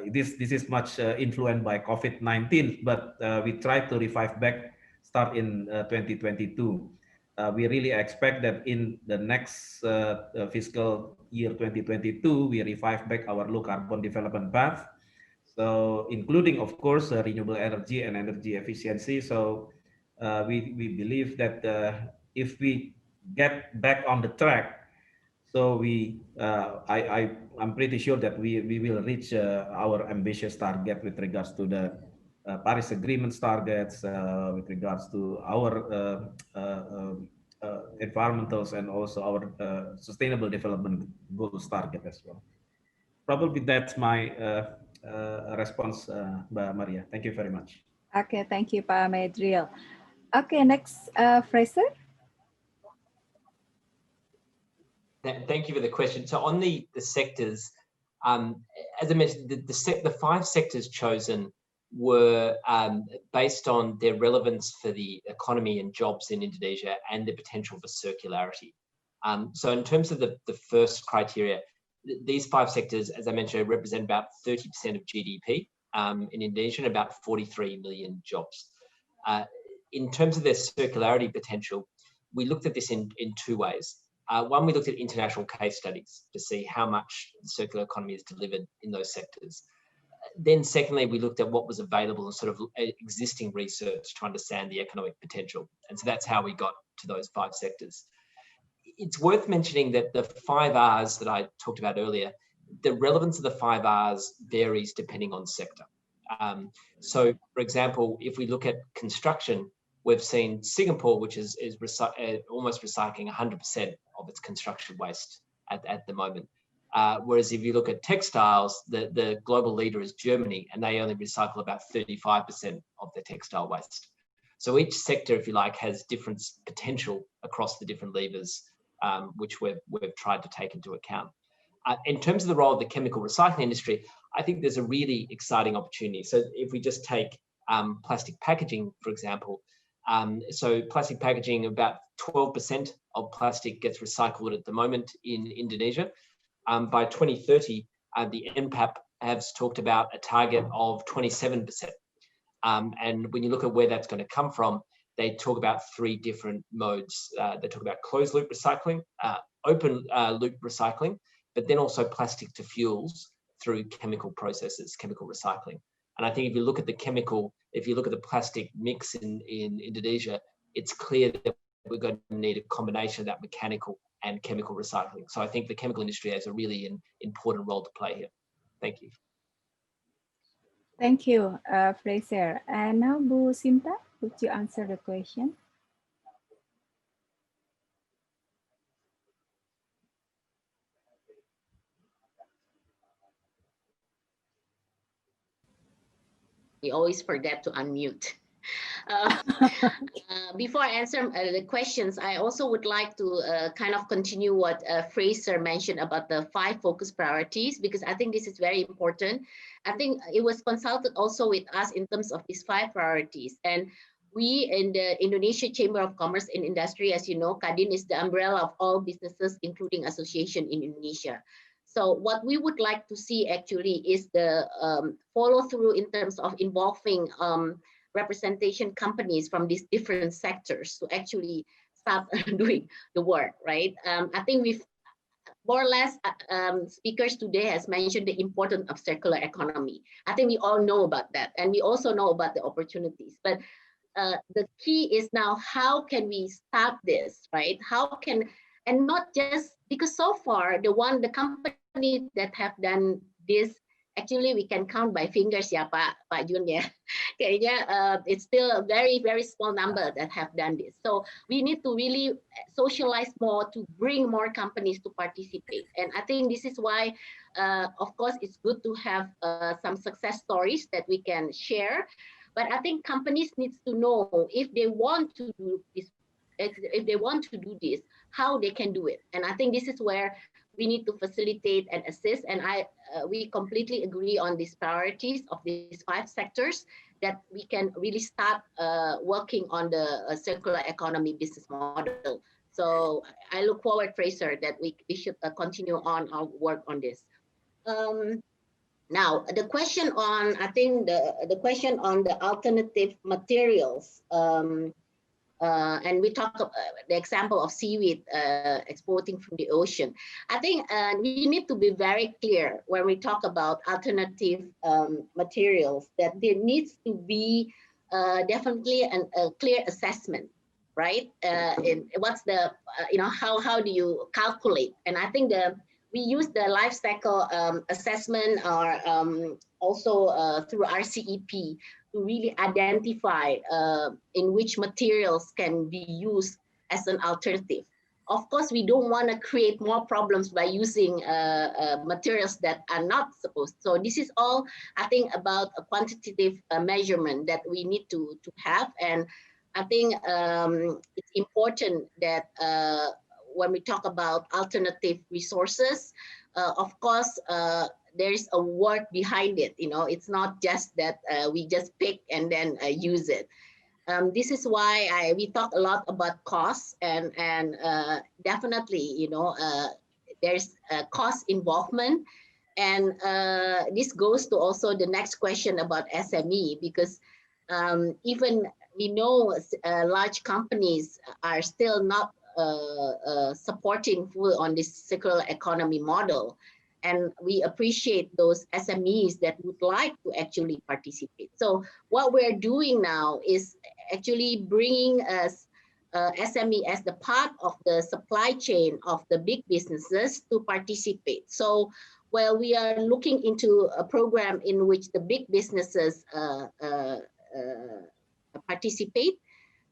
this is much influenced by COVID-19, but we try to revive back start in 2022. We really expect that in the next fiscal year 2022, we revive back our low carbon development path. So including, of course, renewable energy and energy efficiency. So we believe that if we get back on the track, so I'm pretty sure that we will reach our ambitious target with regards to the Paris Agreement's targets, with regards to our environmentals and also our sustainable development goals target as well. Probably that's my response, Mbak Maria. Thank you very much. Okay, thank you, Pak Medril. Okay, next, Fraser. Thank you for the question. So on the sectors, as I mentioned, the 5 sectors chosen were based on their relevance for the economy and jobs in Indonesia and the potential for circularity. So in terms of the first criteria, these 5 sectors, as I mentioned, represent about 30% of GDP in Indonesia and about 43 million jobs. In terms of their circularity potential, we looked at this in 2 ways. One, we looked at international case studies to see how much the circular economy is delivered in those sectors. Then secondly, we looked at what was available in sort of existing research to understand the economic potential. And so that's how we got to those 5 sectors. It's worth mentioning that the 5 Rs that I talked about earlier, the relevance of the 5 Rs varies depending on sector. So for example, if we look at construction, we've seen Singapore, which is almost recycling 100% of its construction waste at the moment. Whereas if you look at textiles, the global leader is Germany, and they only recycle about 35% of their textile waste. So each sector, if you like, has different potential across the different levers, which we've tried to take into account. In terms of the role of the chemical recycling industry, I think there's a really exciting opportunity. So if we just take plastic packaging, for example, so plastic packaging, about 12% of plastic gets recycled at the moment in Indonesia. By 2030, the NPAP has talked about a target of 27%. And when you look at where that's going to come from, they talk about 3 different modes. They talk about closed loop recycling, open loop recycling, but then also plastic to fuels through chemical processes, chemical recycling. And I think if you look at the plastic mix in Indonesia, it's clear that we're going to need a combination of that mechanical and chemical recycling. So I think the chemical industry has a really important role to play here. Thank you. Thank you, Fraser. And now, Bu Sinta, would you answer the question? We always forget to unmute. Before I answer the questions, I also would like to kind of continue what Fraser mentioned about the 5 focus priorities, because I think this is very important. I think it was consulted also with us in terms of these 5 priorities. And we in the Indonesia Chamber of Commerce and Industry, as you know, Kadin is the umbrella of all businesses, including association in Indonesia. So what we would like to see actually is the follow through in terms of involving representation companies from these different sectors to actually start doing the work, right? I think we've more or less speakers today has mentioned the importance of circular economy. I think we all know about that, and we also know about the opportunities. But the key is now, how can we start this, right? How can, and not just, because so far the company that have done this, actually we can count by fingers, ya Pak Jun ya. Kayaknya it's still a very, very small number that have done this. So we need to really socialize more to bring more companies to participate. And I think this is why, of course, it's good to have some success stories that we can share. But I think companies need to know if they want to do this, how they can do it. And I think this is where we need to facilitate and assist. And we completely agree on these priorities of these 5 sectors that we can really start working on the circular economy business model. So I look forward, Fraser, that we should continue on our work on this. Now, the question on, I think the question on the alternative materials, and we talk about the example of seaweed exporting from the ocean. I think we need to be very clear when we talk about alternative materials, that there needs to be definitely a clear assessment, right? What's the, how do you calculate? And I think we use the life cycle assessment, or also through RCEP, to really identify in which materials can be used as an alternative. Of course, we don't want to create more problems by using materials that are not supposed. So this is all, I think, about a quantitative measurement that we need to have. And I think it's important that when we talk about alternative resources, of course, there is a work behind it. It's not just that we just pick and then use it. This is why we talk a lot about costs, and definitely, there's cost involvement. And this goes to also the next question about SME, because even we know large companies are still not supporting full on this circular economy model. And we appreciate those SMEs that would like to actually participate. So what we're doing now is actually bringing us SME as the part of the supply chain of the big businesses to participate. So while we are looking into a program in which the big businesses participate,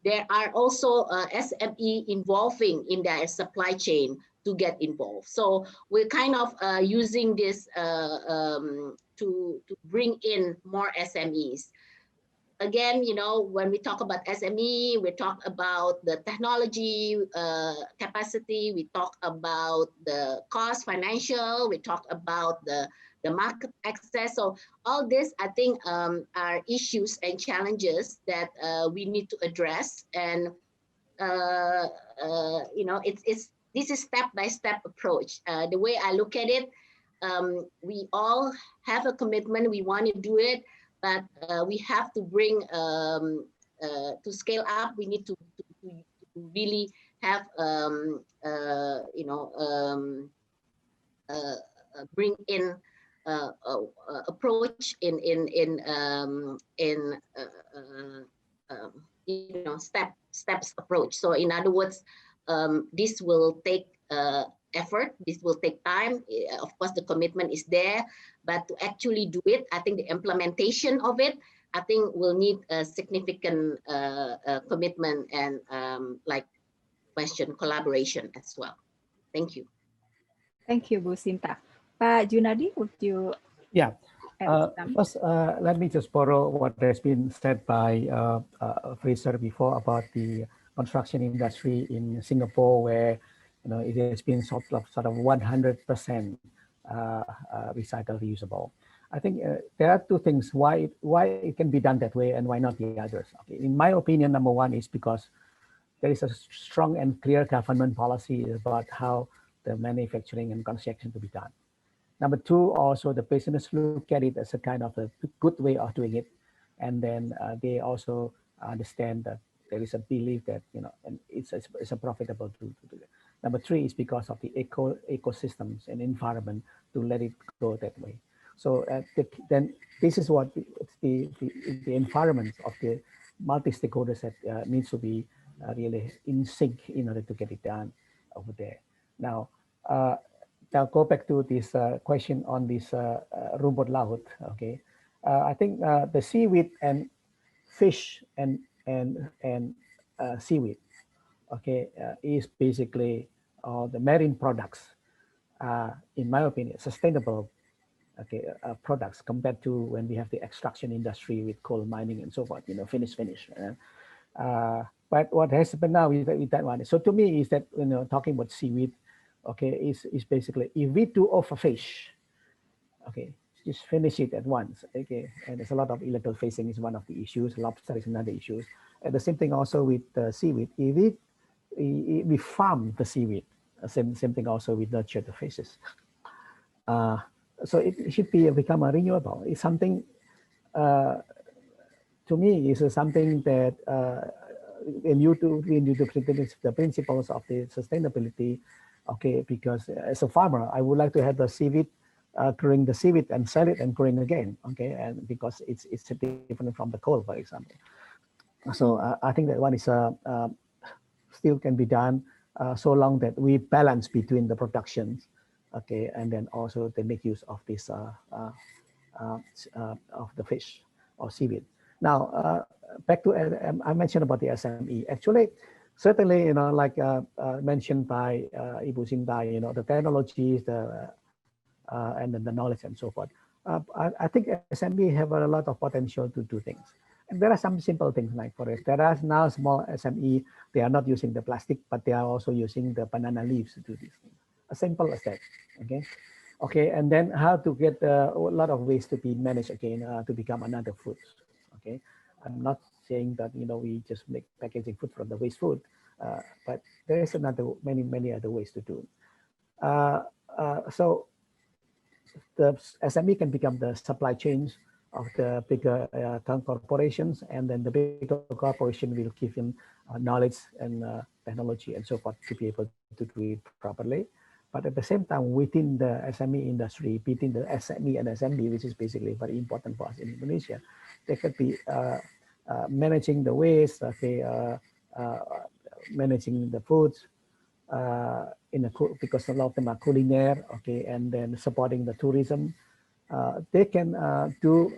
there are also SME involving in their supply chain to get involved. So we're kind of using this to bring in more SMEs. Again, when we talk about SME, we talk about the technology capacity, we talk about the cost financial, we talk about the market access. So all this, I think, are issues and challenges that we need to address. And this is step-by-step approach. The way I look at it, we all have a commitment, we want to do it, but we have to bring, to scale up, we need to really have, bring in approach in steps approach. So in other words, this will take effort, this will take time. Of course, the commitment is there, but to actually do it, I think the implementation of it, I think will need a significant commitment and collaboration as well. Thank you. Thank you, Bu Sinta. Pak Junadi, would you? Yeah. First, let me just borrow what has been said by Fraser before about the construction industry in Singapore, where it has been sort of 100% recycle, reusable. I think there are two things why it can be done that way and why not the others. Okay. In my opinion, number one is because there is a strong and clear government policy about how the manufacturing and construction to be done. Number two, also the business look at it as a kind of a good way of doing it, and then they also understand that there is a belief that and it's a profitable to do it. Number three is because of the ecosystems and environment to let it go that way. So then this is what the environment of the multi-stakeholders that needs to be really in sync in order to get it done over there. Now, now go back to this question on this rumput laut. Okay, I think the seaweed and fish and seaweed, okay, is basically the marine products, in my opinion, sustainable, okay, products compared to when we have the extraction industry with coal mining and so forth, finish. But what has happened now with that one, so to me is that, talking about seaweed, okay, is basically if we do overfish, okay, just finish it at once, okay, and there's a lot of illegal fishing is one of the issues, lobster is another issue, and the same thing also with seaweed. If we farm the seaweed, same thing also with nurture the fishes. So it should become a renewable. It's something, to me, is something that when you do the principles of the sustainability, okay, because as a farmer, I would like to have the seaweed, growing the seaweed and sell it and growing again, okay, and because it's different from the coal, for example. So I think that one is still can be done so long that we balance between the productions, okay, and then also they make use of this of the fish or seaweed. Now back to I mentioned about the SME. Actually, certainly, like mentioned by Ibu Sinta, the technologies, and then the knowledge and so forth. I think SME have a lot of potential to do things. And there are some simple things like, for instance, there are now small SME, they are not using the plastic, but they are also using the banana leaves to do these things. As simple as that, okay? Okay, and then how to get a lot of ways to be managed again to become another food, okay? I'm not saying that, we just make packaging food from the waste food, but there is many other ways to do. So the SME can become the supply chains of the bigger corporations, and then the bigger corporation will give him knowledge and technology and so forth to be able to do it properly. But at the same time, within the SME industry, between the SME and SMB, which is basically very important for us in Indonesia, they could be managing the waste, okay, managing the foods, because a lot of them are culinaire, okay, and then supporting the tourism. They can do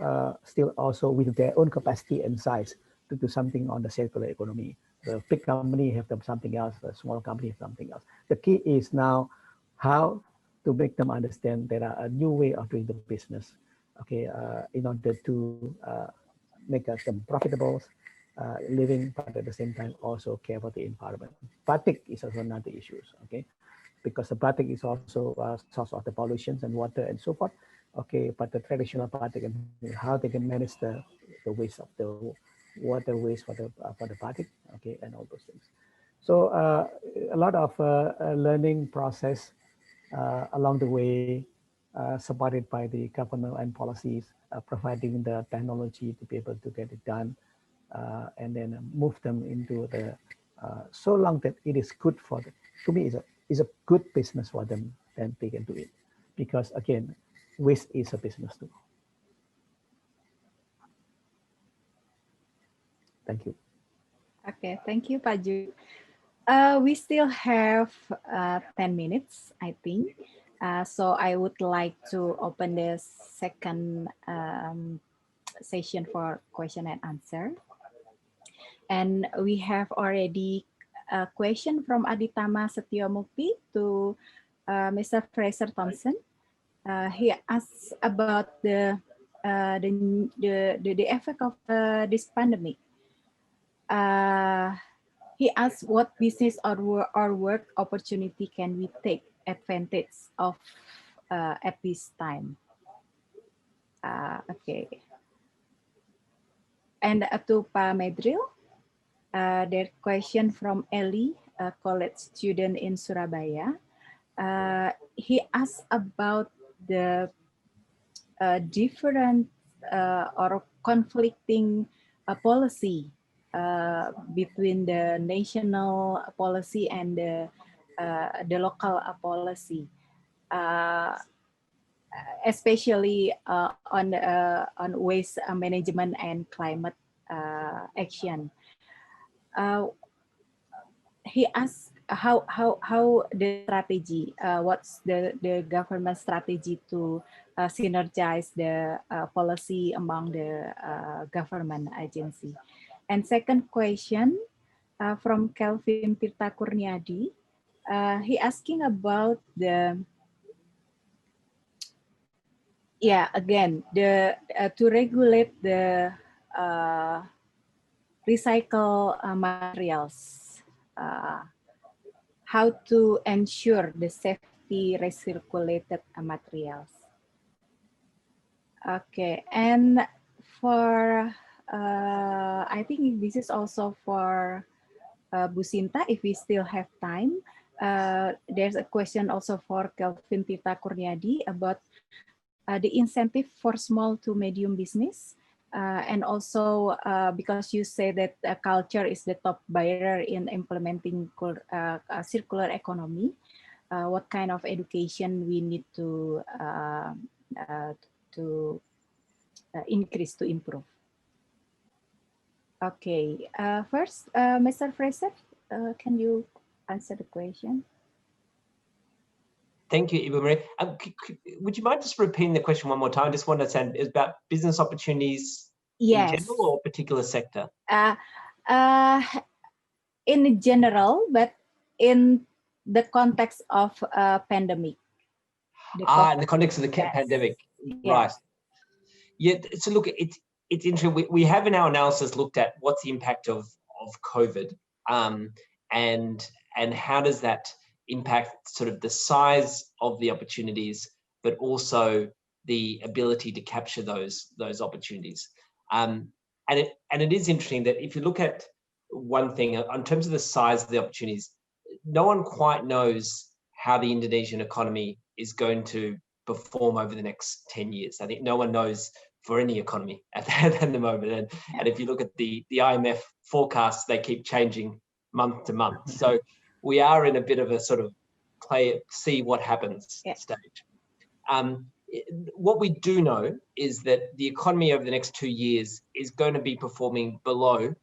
still also with their own capacity and size to do something on the circular economy. The big company have done something else, the small company have something else. The key is now how to make them understand there are a new way of doing the business, okay, in order to make them profitable, living, but at the same time also care for the environment. Batik is also another issue, okay, because the batik is also a source of the pollutions and water and so forth, okay, but the traditional batik and how they can manage the waste of the water waste for the batik, okay, and all those things. So a lot of learning process along the way, supported by the government and policies, providing the technology to be able to get it done, and then move them into the so long that it is good for them. To me, is a good business for them, then they can do it, because again, waste is a business too. Thank you. Okay, thank you, Pak Ju. We still have 10 minutes, I think. So I would like to open the second session for question and answer. And we have already a question from Aditama Setyomukti to Mr. Fraser Thompson. He asks about the effect of this pandemic. He asks what business or work opportunity can we take advantage of at this time. Okay. And to Pa Medril, their question from Ellie, a college student in Surabaya. He asked about the different or conflicting policy between the national policy and the local policy, especially on waste management and climate action. He asked how the strategy, what's the government strategy to synergize the policy among the government agency. And second question from Kelvin Tirta Kurniadi, he asking about the again the to regulate the recycle materials. How to ensure the safety recirculated materials. Okay, and for I think this is also for Bu Sinta, if we still have time. There's a question also for Kelvin Tirta Kurniadi about the incentive for small to medium business. And also because you say that culture is the top barrier in implementing circular economy, what kind of education we need to increase, to improve? Okay, first, Mr. Fraser, can you answer the question? Thank you, Ibu Maria. Would you mind just repeating the question one more time? I just want to say it's about business opportunities in general or a particular sector? In general, but in the context of pandemic. In the context of the pandemic, right. Yeah, so look, it's interesting. We have in our analysis looked at what's the impact of COVID and how does that impact sort of the size of the opportunities, but also the ability to capture those opportunities. And it is interesting that if you look at one thing in terms of the size of the opportunities, no one quite knows how the Indonesian economy is going to perform over the next 10 years. I think no one knows for any economy at the moment. And if you look at the IMF forecasts, they keep changing month to month. So we are in a bit of a sort of see what happens stage. What we do know is that the economy over the next 2 years is going to be performing below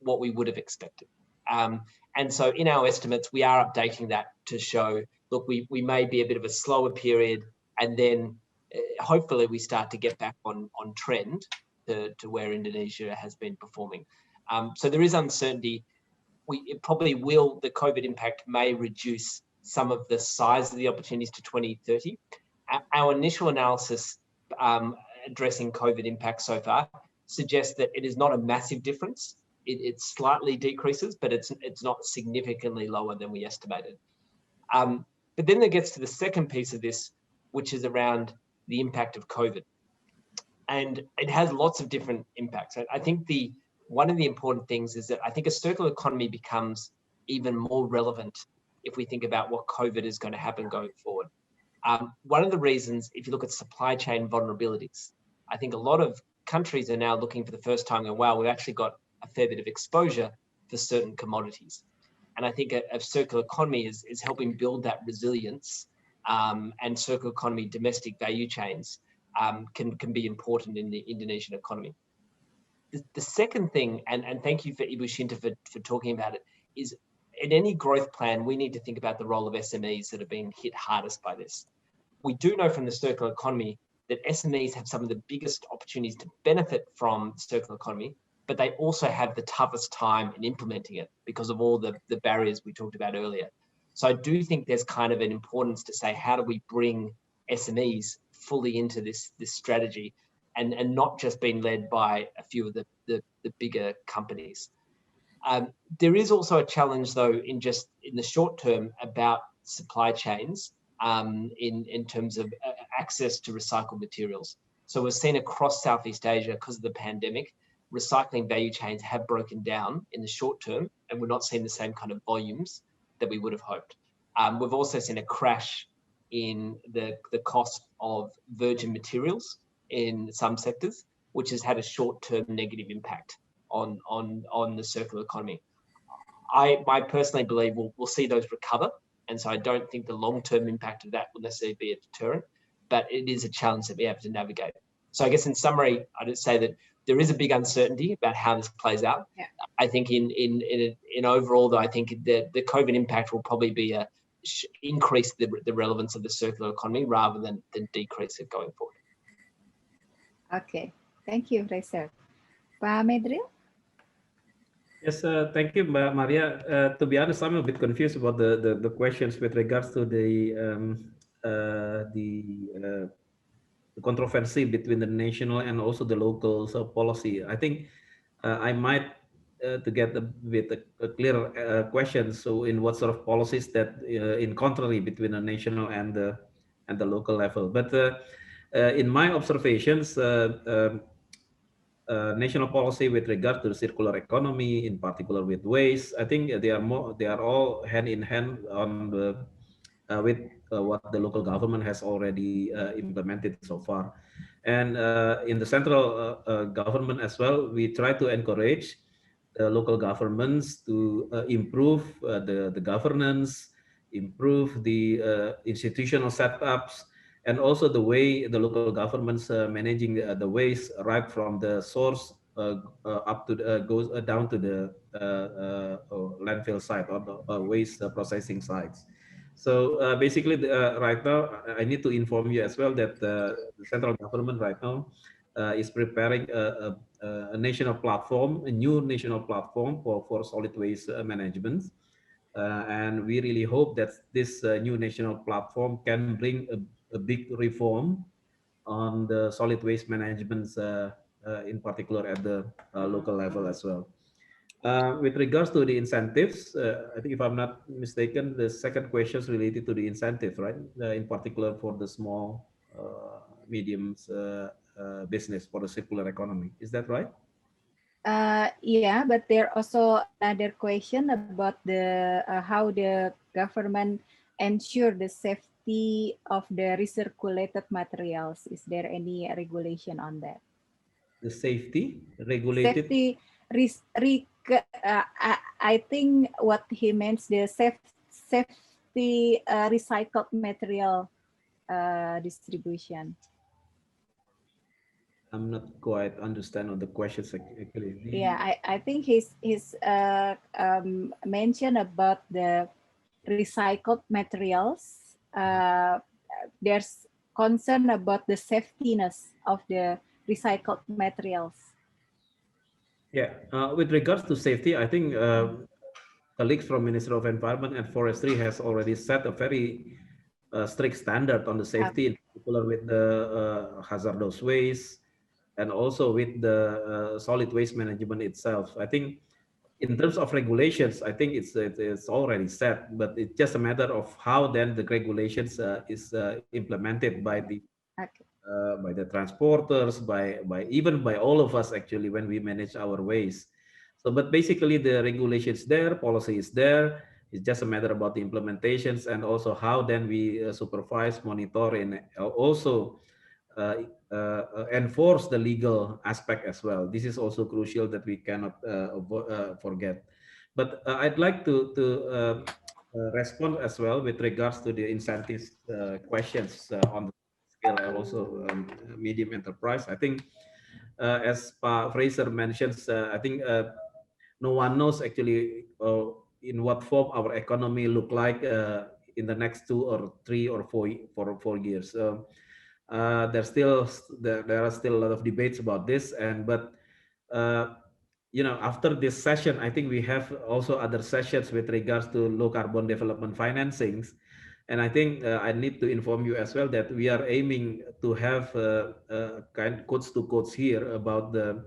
what we would have expected. And so in our estimates, we are updating that to show, look, we may be a bit of a slower period, and then hopefully we start to get back on trend to where Indonesia has been performing. So there is uncertainty. It probably will, the COVID impact may reduce some of the size of the opportunities to 2030. Our initial analysis addressing COVID impact so far suggests that it is not a massive difference. It slightly decreases, but it's not significantly lower than we estimated. But then it gets to the second piece of this, which is around the impact of COVID. And it has lots of different impacts. I think one of the important things is that I think a circular economy becomes even more relevant if we think about what COVID is going to happen going forward. One of the reasons, if you look at supply chain vulnerabilities, I think a lot of countries are now looking for the first time going, wow, we've actually got a fair bit of exposure for certain commodities. And I think a circular economy is helping build that resilience, and circular economy domestic value chains can be important in the Indonesian economy. The second thing, and thank you for Ibu Shinta for talking about it, is in any growth plan, we need to think about the role of SMEs that have been hit hardest by this. We do know from the circular economy that SMEs have some of the biggest opportunities to benefit from the circular economy, but they also have the toughest time in implementing it because of all the barriers we talked about earlier. So I do think there's kind of an importance to say, how do we bring SMEs fully into this strategy and not just being led by a few of the bigger companies. There is also a challenge, though, in the short term about supply chains in terms of access to recycled materials. So we've seen across Southeast Asia, because of the pandemic, recycling value chains have broken down in the short term, and we're not seeing the same kind of volumes that we would have hoped. We've also seen a crash in the cost of virgin materials in some sectors, which has had a short-term negative impact on the circular economy. I personally believe we'll see those recover, and so I don't think the long-term impact of that will necessarily be a deterrent, but it is a challenge that we have to navigate. So I guess in summary, I'd say that there is a big uncertainty about how this plays out. Yeah. I think in overall, though, I think the COVID impact will probably be increase the relevance of the circular economy rather than decrease it going forward. Okay, thank you, Fraser. Pak Medril? Yes, thank you, Maria. To be honest, I'm a bit confused about the questions with regards to the controversy between the national and also the local policy. I think I might to get a bit a clear question. So, in what sort of policies that in contrary between the national and the local level? But in my observations, national policy with regard to the circular economy, in particular with waste, I think they are all hand in hand on the with what the local government has already implemented so far. And in the central government as well, we try to encourage the local governments to improve the governance, improve the institutional setups, and also the way the local governments managing the waste right from the source up to goes down to the landfill site or the waste processing sites. So basically, right now, I need to inform you as well that the central government right now is preparing a national platform, a new national platform for solid waste management. And we really hope that this new national platform can bring a big reform on the solid waste management, in particular at the local level as well. With regards to the incentives, I think if I'm not mistaken, the second question is related to the incentive, right? In particular for the small, medium business for the circular economy. Is that right? Yeah, but there also another question about the how the government ensure the safety of the recirculated materials. Is there any regulation on that? The safety regulated. Safety, I think what he means the safety recycled material distribution. I'm not quite understand on the questions actually. Yeah, I think he's mentioned about the recycled materials. There's concern about the safetiness of the recycled materials. Yeah, with regards to safety, I think colleagues from Ministry of Environment and Forestry has already set a very strict standard on the safety, in particular with the hazardous waste, and also with the solid waste management itself. I think in terms of regulations, I think it's already set, but it's just a matter of how then the regulations is implemented by the transporters, even by all of us actually when we manage our waste. So, but basically the regulations there, policy is there. It's just a matter about the implementations and also how then we supervise, monitor, and also enforce the legal aspect as well. This is also crucial that we cannot forget. But I'd like to respond as well with regards to the incentives questions on the scale and also medium enterprise. I think as Pa Fraser mentions, I think no one knows actually in what form our economy look like in the next 2 or 3 or 4 years. There are still a lot of debates about this, but you know, after this session, I think we have also other sessions with regards to low carbon development financings, and I think I need to inform you as well that we are aiming to have kind quotes to quotes here about the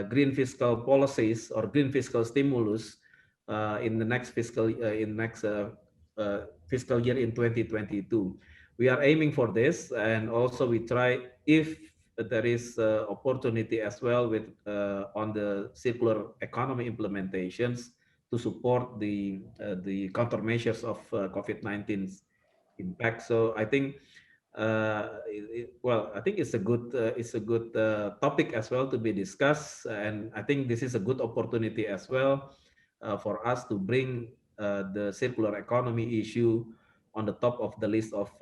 green fiscal policies or green fiscal stimulus in the next fiscal fiscal year in 2022. We are aiming for this, and also we try, if there is opportunity as well with on the circular economy implementations, to support the countermeasures of COVID-19's impact. So I think well, I think it's a good topic as well to be discussed, and I think this is a good opportunity as well for us to bring the circular economy issue on the top of the list of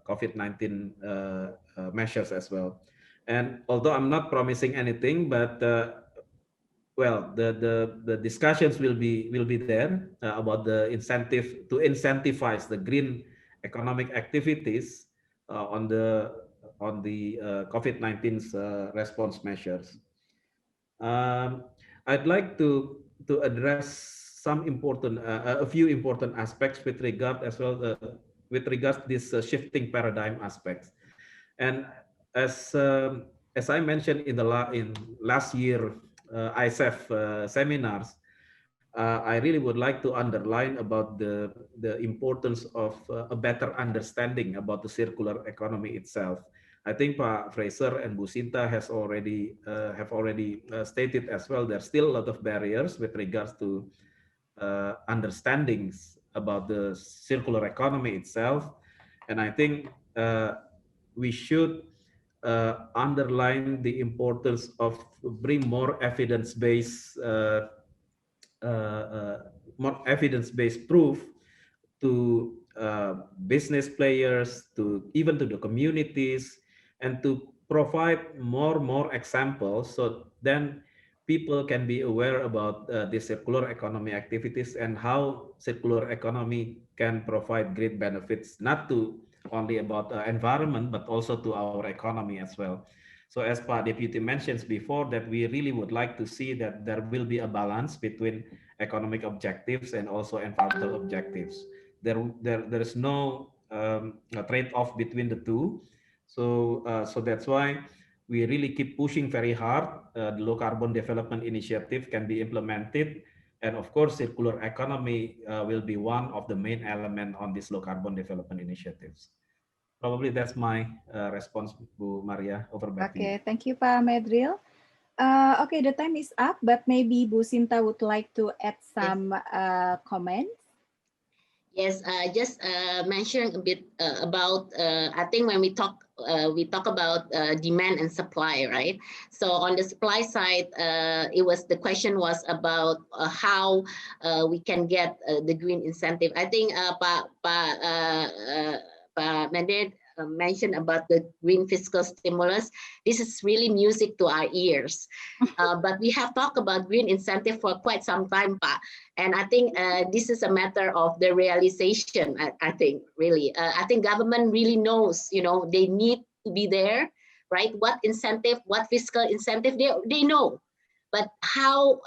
COVID-19 measures as well. And although I'm not promising anything, but well, the discussions will be there about the incentive to incentivize the green economic activities on the COVID-19's response measures. I'd like to address some important a few important aspects with regard as well with regards to this shifting paradigm aspects. And as I mentioned in last year ICEF seminars, I really would like to underline about the importance of a better understanding about the circular economy itself. I think Pak Fraser and Bu Sinta have already stated as well. There's still a lot of barriers with regards to understandings about the circular economy itself, and I think we should underline the importance of bring more evidence-based proof to business players, to even to the communities, and to provide more examples, so then people can be aware about the circular economy activities and how circular economy can provide great benefits, not to only about environment, but also to our economy as well. So as Pak Deputy mentioned before, that we really would like to see that there will be a balance between economic objectives and also environmental objectives. There is no trade-off between the two. So that's why we really keep pushing very hard. The low carbon development initiative can be implemented, and of course, circular economy will be one of the main elements on this low carbon development initiatives. Probably that's my response, Bu Maria. Over back to you. Okay, thank you, Pak Medril. Okay, the time is up, but maybe Bu Sinta would like to add some comments. Yes, just mention a bit about, I think when we talk about demand and supply, right? So on the supply side, the question was about how we can get the green incentive. I think Pak Medril mentioned about the green fiscal stimulus. This is really music to our ears. But we have talked about green incentive for quite some time, Pak. And I think this is a matter of the realization, I think, really. I think government really knows, they need to be there, right? What incentive, what fiscal incentive, they know. But how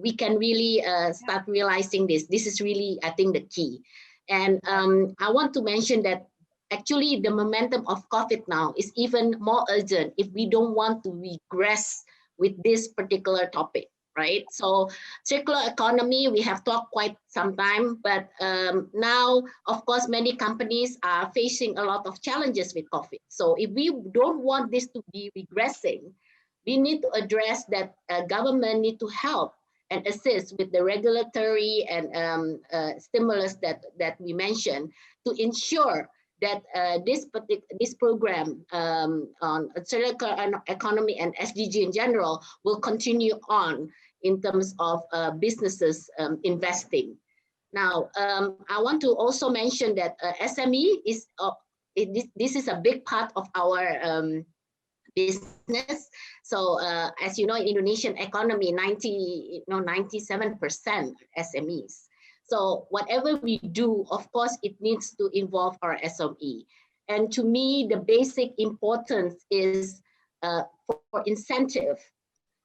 we can really start realizing this. This is really, I think, the key. And I want to mention that actually the momentum of COVID now is even more urgent if we don't want to regress with this particular topic, right? So circular economy, we have talked quite some time, but now, of course, many companies are facing a lot of challenges with COVID. So if we don't want this to be regressing, we need to address that government need to help and assist with the regulatory and stimulus that we mentioned to ensure that this program on circular economy and SDG in general will continue on in terms of businesses investing. Now, I want to also mention that SME is this is a big part of our business. So as you know, in Indonesian economy, 97% SMEs. So whatever we do, of course, it needs to involve our SME. And to me, the basic importance is for incentive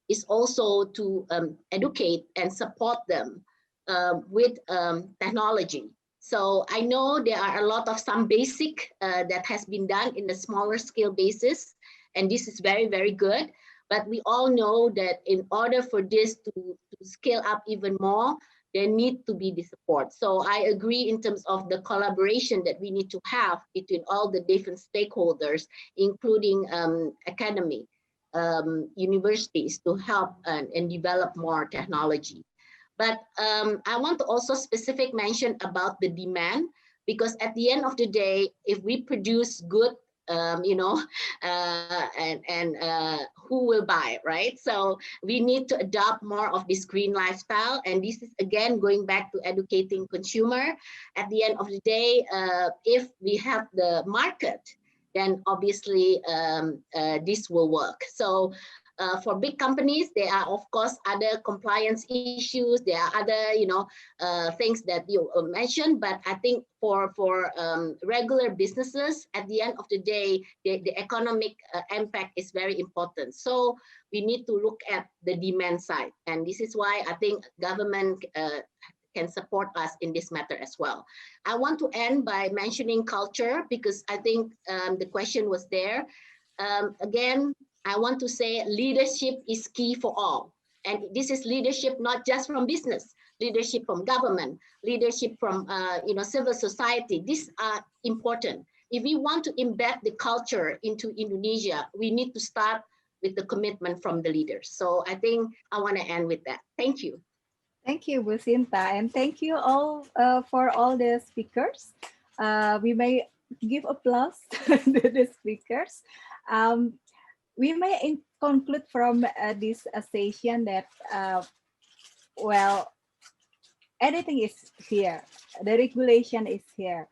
is also to educate and support them with technology. So I know there are a lot of some basic that has been done in a smaller scale basis, and this is very, very good. But we all know that in order for this to scale up even more, there need to be the support. So I agree in terms of the collaboration that we need to have between all the different stakeholders, including academy, universities, to help and develop more technology. But I want to also specific mention about the demand, because at the end of the day, if we produce good, who will buy, right? So we need to adopt more of this green lifestyle. And this is again going back to educating consumer. At the end of the day, if we have the market, then obviously this will work. So for big companies, there are of course other compliance issues. There are other, things that you mentioned. But I think for regular businesses, at the end of the day, the economic impact is very important. So we need to look at the demand side, and this is why I think government can support us in this matter as well. I want to end by mentioning culture, because I think the question was there. Again, I want to say leadership is key for all. And this is leadership not just from business, leadership from government, leadership from civil society. These are important. If we want to embed the culture into Indonesia, we need to start with the commitment from the leaders. So I think I want to end with that. Thank you. Thank you, Bu Sinta, and thank you all for all the speakers. We may give applause to the speakers. We may conclude from this session that, well, everything is here. The regulation is here.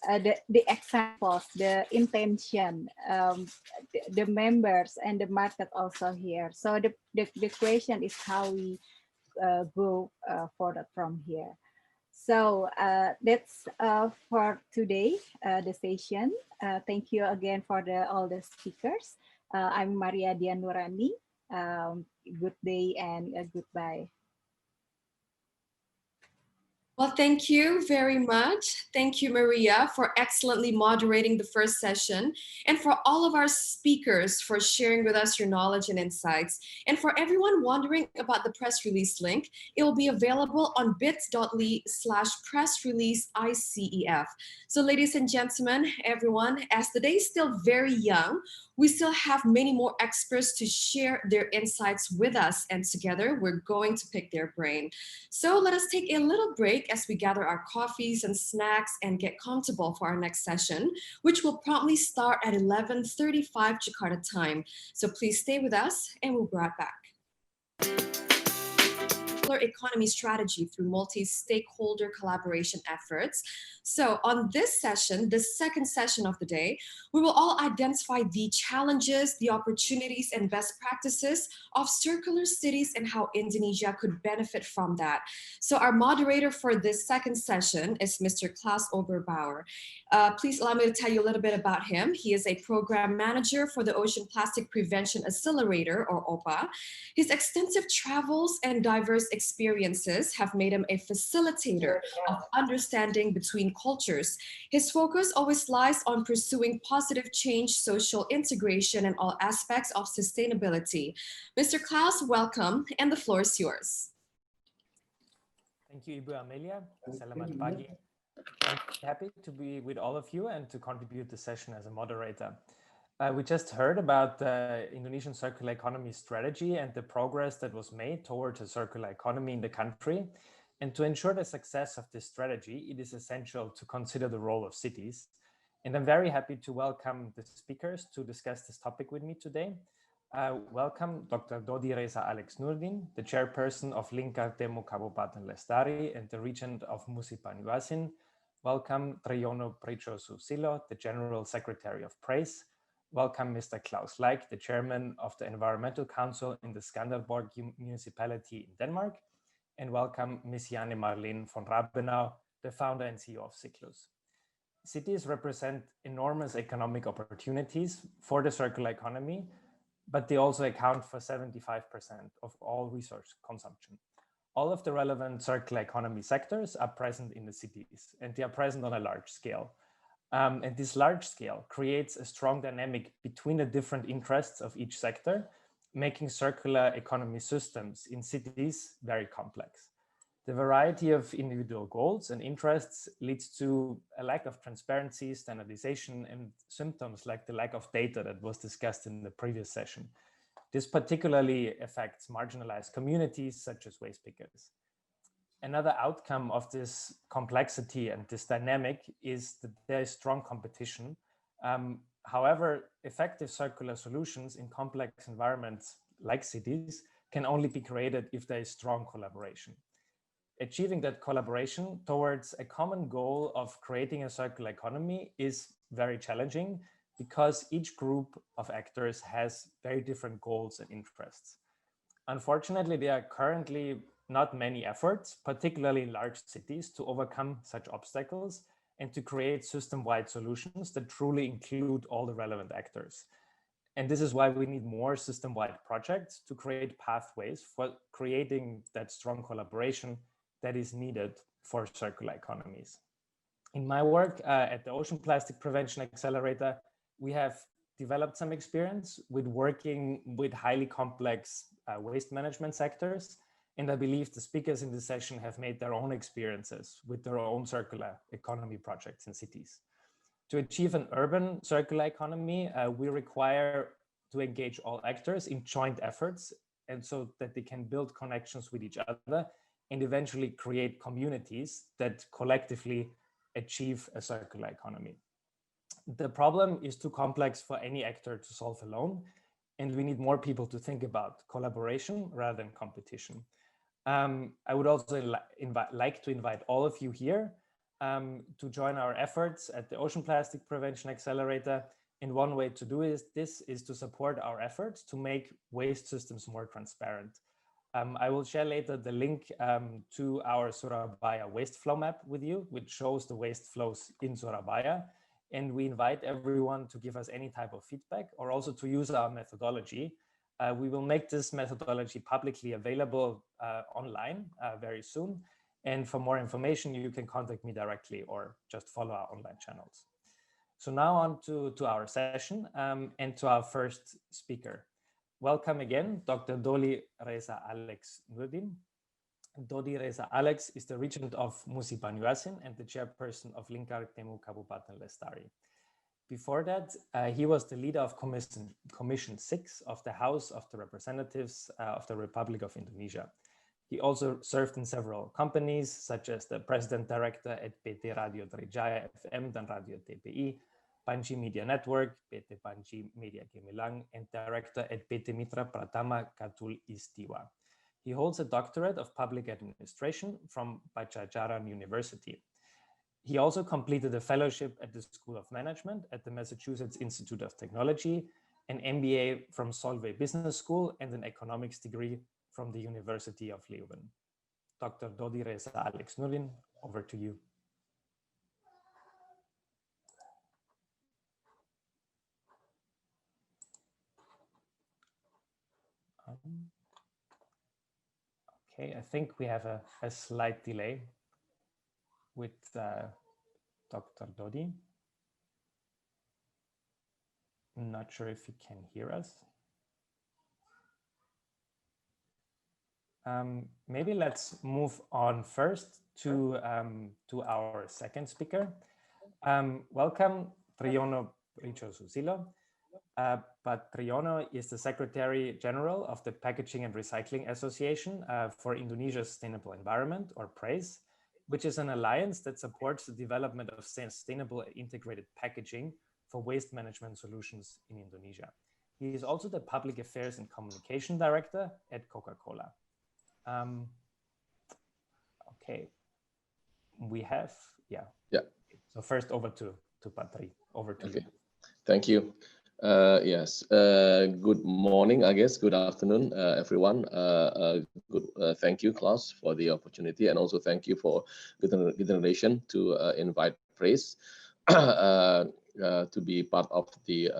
The examples, the intention, the members and the market also here. So the question is how we go forward from here. So that's for today, the session. Thank you again for all the speakers. I'm Maria Dianurani. Good day and goodbye. Well, thank you very much. Thank you, Maria, for excellently moderating the first session, and for all of our speakers for sharing with us your knowledge and insights. And for everyone wondering about the press release link, it will be available on bit.ly/pressreleaseICEF. So ladies and gentlemen, everyone, as the day is still very young, we still have many more experts to share their insights with us, and together we're going to pick their brain. So let us take a little break as we gather our coffees and snacks and get comfortable for our next session, which will promptly start at 11:35 Jakarta time. So please stay with us and we'll be right back. Economy strategy through multi-stakeholder collaboration efforts. So on this session, the second session of the day, we will all identify the challenges, the opportunities, and best practices of circular cities and how Indonesia could benefit from that. So our moderator for this second session is Mr. Klaus Oberbauer. Please allow me to tell you a little bit about him. He is a program manager for the Ocean Plastic Prevention Accelerator, or OPA. His extensive travels and diverse experiences have made him a facilitator of understanding between cultures. His focus always lies on pursuing positive change, social integration, and all aspects of sustainability. Mr. Klaus, welcome, and the floor is yours. Thank you, Ibu Amelia. Selamat pagi. I'm happy to be with all of you and to contribute the session as a moderator. We just heard about the Indonesian circular economy strategy and the progress that was made towards a circular economy in the country. And to ensure the success of this strategy, it is essential to consider the role of cities. And I'm very happy to welcome the speakers to discuss this topic with me today. Welcome Dr. Dodi Reza Alex Nurdin, the chairperson of Lingkar Temu Kabupaten Lestari and the regent of Musi Banyuasin. Welcome Triyono Pricho Susilo, the general secretary of PRAISE. Welcome Mr. Klaus Leik, the chairman of the Environmental Council in the Skanderborg municipality in Denmark. And welcome Ms. Jane Marleen von Rabenau, the founder and CEO of Cyclus. Cities represent enormous economic opportunities for the circular economy, but they also account for 75% of all resource consumption. All of the relevant circular economy sectors are present in the cities, and they are present on a large scale. And this large scale creates a strong dynamic between the different interests of each sector, making circular economy systems in cities very complex. The variety of individual goals and interests leads to a lack of transparency, standardization, and symptoms like the lack of data that was discussed in the previous session. This particularly affects marginalized communities such as waste pickers. Another outcome of this complexity and this dynamic is that there is strong competition. However, effective circular solutions in complex environments like cities can only be created if there is strong collaboration. Achieving that collaboration towards a common goal of creating a circular economy is very challenging because each group of actors has very different goals and interests. Unfortunately, there are currently not many efforts, particularly in large cities, to overcome such obstacles and to create system-wide solutions that truly include all the relevant actors. And this is why we need more system-wide projects to create pathways for creating that strong collaboration that is needed for circular economies. In my work at the Ocean Plastic Prevention Accelerator, we have developed some experience with working with highly complex waste management sectors. And I believe the speakers in this session have made their own experiences with their own circular economy projects in cities. To achieve an urban circular economy, we require to engage all actors in joint efforts, and so that they can build connections with each other and eventually create communities that collectively achieve a circular economy. The problem is too complex for any actor to solve alone, and we need more people to think about collaboration rather than competition. I would also like to invite all of you here to join our efforts at the Ocean Plastic Prevention Accelerator. And one way to do this is to support our efforts to make waste systems more transparent. I will share later the link to our Surabaya waste flow map with you, which shows the waste flows in Surabaya. And we invite everyone to give us any type of feedback or also to use our methodology. We will make this methodology publicly available online very soon. And for more information, you can contact me directly or just follow our online channels. So now on to our session and to our first speaker. Welcome again, Dr. Doli Reza Alex Nurdin. Dodi Reza Alex is the regent of Musi Banyuasin and the chairperson of Lingkar Temu Kabupaten Lestari. Before that, he was the leader of Commission 6 of the House of the Representatives of the Republic of Indonesia. He also served in several companies, such as the President Director at PT Radio Trijaya FM dan Radio TPI, Panji Media Network, PT Panji Media Gemilang, and Director at PT Mitra Pratama Katul Istiwa. He holds a doctorate of public administration from Pajajaran University. He also completed a fellowship at the School of Management at the Massachusetts Institute of Technology, an MBA from Solvay Business School, and an economics degree from the University of Leuven. Dr. Dodi Reza Alex Nurdin, over to you. Okay, I think we have a slight delay with Dr. Dodi. I'm not sure if you can hear us. Maybe let's move on first to our second speaker. Welcome, Triyono Richo Susilo. But Triyono is the Secretary General of the Packaging and Recycling Association for Indonesia's Sustainable Environment, or PRAISE, which is an alliance that supports the development of sustainable integrated packaging for waste management solutions in Indonesia. He is also the Public Affairs and Communication Director at Coca-Cola. Okay, we have, yeah. So first over to Patri, over to you. Thank you. Yes, good morning, I guess, good afternoon, everyone. Thank you, Klaus, for the opportunity, and also thank you for Greeneration to invite PRAISE to be part of the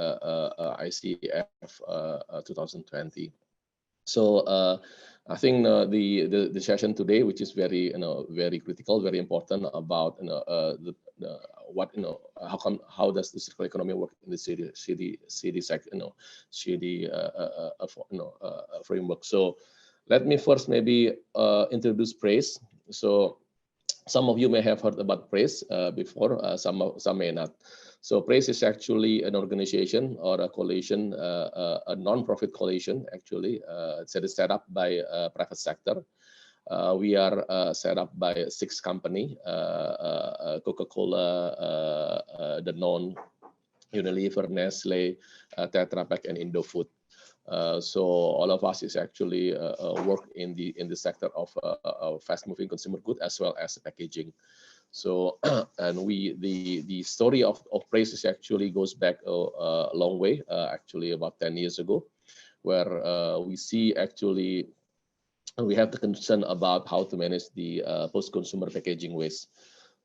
ICEF 2020. So I think the session today, which is very very critical, very important about how does the circular economy work in the city sector, framework. So let me first maybe introduce PRAISE. So some of you may have heard about PRACE before, some may not. So PRACE is actually an organization or a coalition, a non-profit coalition actually. It's set up by private sector. We are set up by 6 companies, Coca-Cola, Danone, Unilever, Nestle, Tetra Pak, and Indofood. So all of us is actually work in the sector of fast-moving consumer good as well as packaging. So and the story of PRACE is actually goes back a long way, actually about 10 years ago, where we see actually we have the concern about how to manage the post-consumer packaging waste.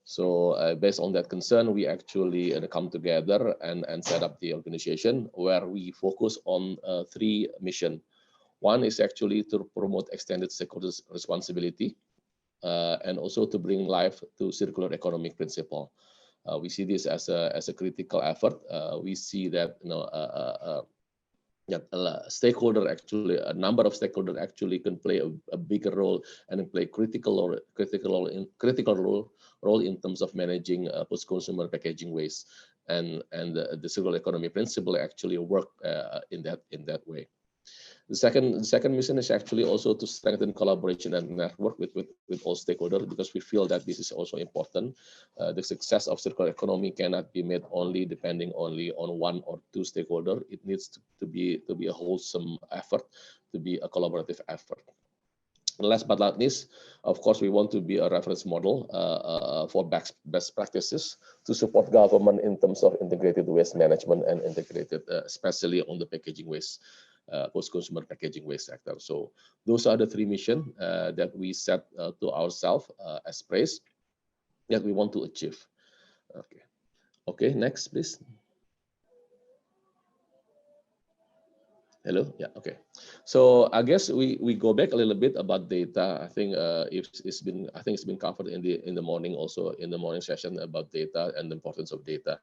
So based on that concern, we actually come together and set up the organization where we focus on 3 missions. One is actually to promote extended stakeholders responsibility and also to bring life to circular economic principle. We see this as a critical effort. We see that stakeholder actually, a number of stakeholders actually can play a bigger role and play critical role in terms of managing post-consumer packaging waste, and the circular economy principle actually work in that way. The second mission is actually also to strengthen collaboration and network with all stakeholders, because we feel that this is also important. The success of circular economy cannot be made only depending only on 1 or 2 stakeholders. It needs to be a wholesome effort, to be a collaborative effort. Last but not least, of course, we want to be a reference model for best practices to support government in terms of integrated waste management and integrated, especially on the packaging waste. Post-consumer packaging waste sector. So those are the 3 missions that we set to ourselves as PRACE that we want to achieve. Okay, next please. Hello, yeah, okay. So I guess we go back a little bit about data. I think it's been covered in the morning, also in the morning session, about data and the importance of data.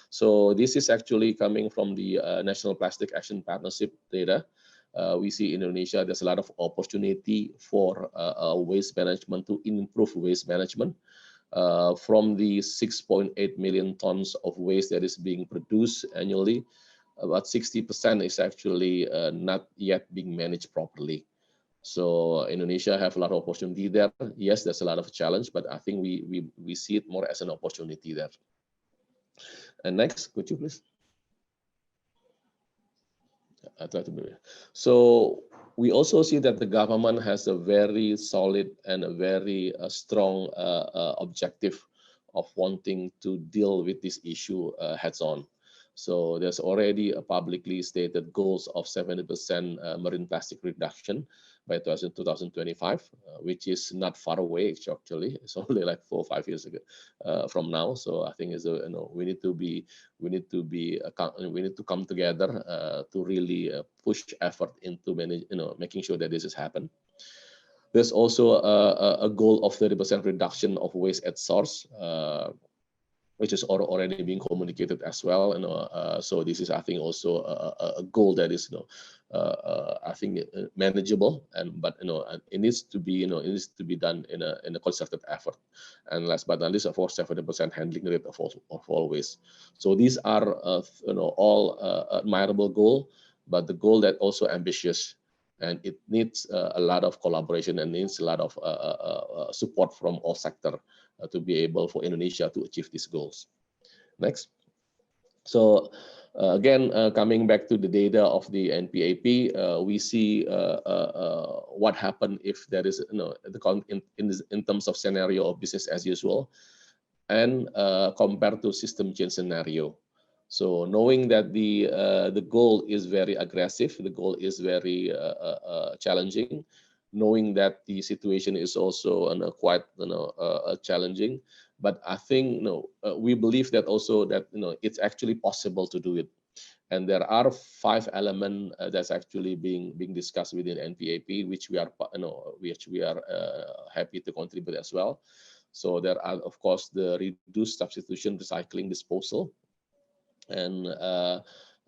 So this is actually coming from the National Plastic Action Partnership data. We see in Indonesia there's a lot of opportunity for waste management, to improve waste management. From the 6.8 million tons of waste that is being produced annually, about 60% is actually not yet being managed properly. So Indonesia have a lot of opportunity there. Yes, there's a lot of challenge, but I think we see it more as an opportunity there. And next, could you please? I try to do it. So we also see that the government has a very solid and a very strong objective of wanting to deal with this issue heads-on. So there's already a publicly stated goals of 70% marine plastic reduction by 2025, which is not far away. Actually, it's only like 4 or 5 years ago from now. So I think we need to come together to really push effort into making sure that this has happened. There's also a goal of 30% reduction of waste at source, which is already being communicated as well. So this is, I think, also a goal that is, I think, manageable, but it needs to be, it needs to be done in a concerted effort. And last but not least, of course, 70% handling rate of all waste. So these are, all admirable goal, but the goal that also ambitious, and it needs a lot of collaboration and needs a lot of support from all sectors to be able for Indonesia to achieve these goals. Next. So again, coming back to the data of the NPAP, we see what happened if there is, in terms of scenario of business as usual, and compared to system change scenario. So knowing that the goal is very aggressive, the goal is very challenging, knowing that the situation is also quite challenging, but I think we believe that also that it's actually possible to do it, and there are 5 elements that's actually being discussed within NPAP, which we are happy to contribute as well. So there are, of course, the reduce, substitution, recycling, disposal, and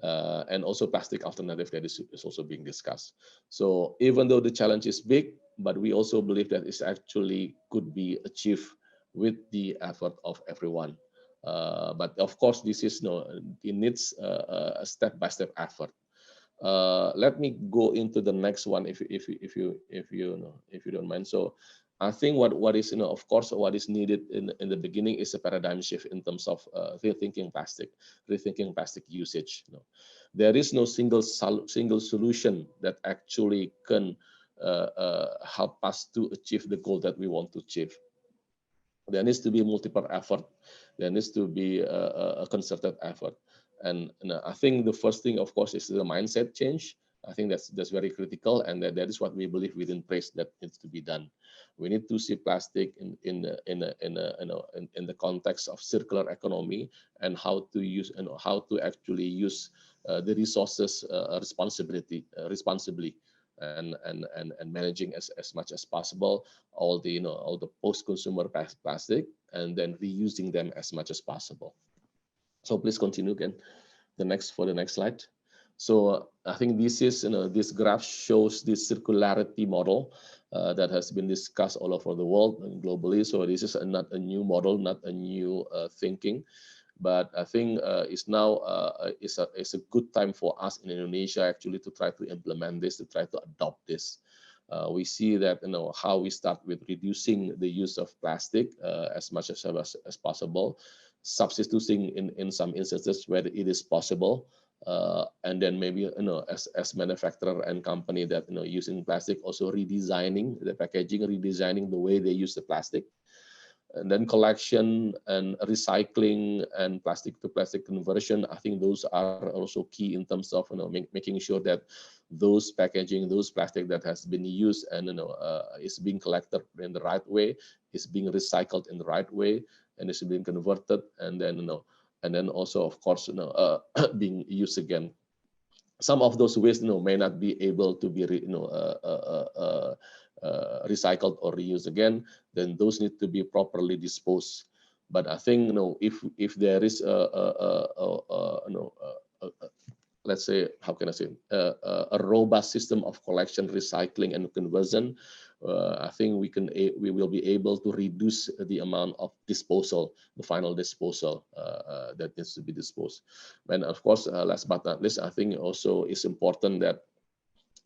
and also plastic alternative that is also being discussed. So even though the challenge is big, but we also believe that it actually could be achieved with the effort of everyone. But of course, this is it needs a step-by-step effort. Let me go into the next one if you don't mind. So I think what is of course what is needed in the beginning is a paradigm shift in terms of rethinking plastic usage. There is no single solution that actually can help us to achieve the goal that we want to achieve. There needs to be multiple effort. There needs to be a concerted effort. And I think the first thing, of course, is the mindset change. I think that's very critical, and that is what we believe within PRACE that needs to be done. We need to see plastic in the context of circular economy and how to use and how to actually use the resources responsibly and managing as much as possible all the post-consumer plastic and then reusing them as much as possible. So please continue again. The next slide. So I think this is this graph shows this circularity model that has been discussed all over the world and globally. So this is not a new model, not a new thinking, but I think it's now it's a good time for us in Indonesia actually to try to implement this, to try to adopt this. We see that how we start with reducing the use of plastic as much as possible, substituting in some instances where it is possible, and then maybe as manufacturer and company that using plastic, also redesigning the packaging, redesigning the way they use the plastic. And then collection and recycling and plastic to plastic conversion, I think those are also key in terms of making sure that those packaging, those plastic that has been used and is being collected in the right way, is being recycled in the right way, and is being converted, and then also of course being used again. Some of those waste may not be able to be recycled or reused again, then those need to be properly disposed. But I think if there is let's say, how can I say, a robust system of collection, recycling, and conversion, I think we will be able to reduce the amount of disposal, the final disposal that needs to be disposed. And of course, last but not least, I think also it's important that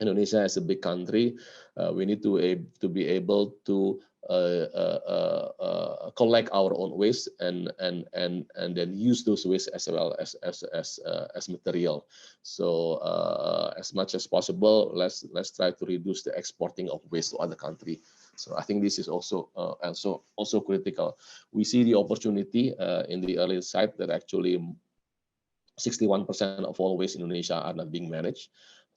Indonesia as a big country, we need to be able to collect our own waste and then use those waste as well as material. So as much as possible, let's try to reduce the exporting of waste to other country. So I think this is also critical. We see the opportunity in the early side that actually 61% of all waste in Indonesia are not being managed.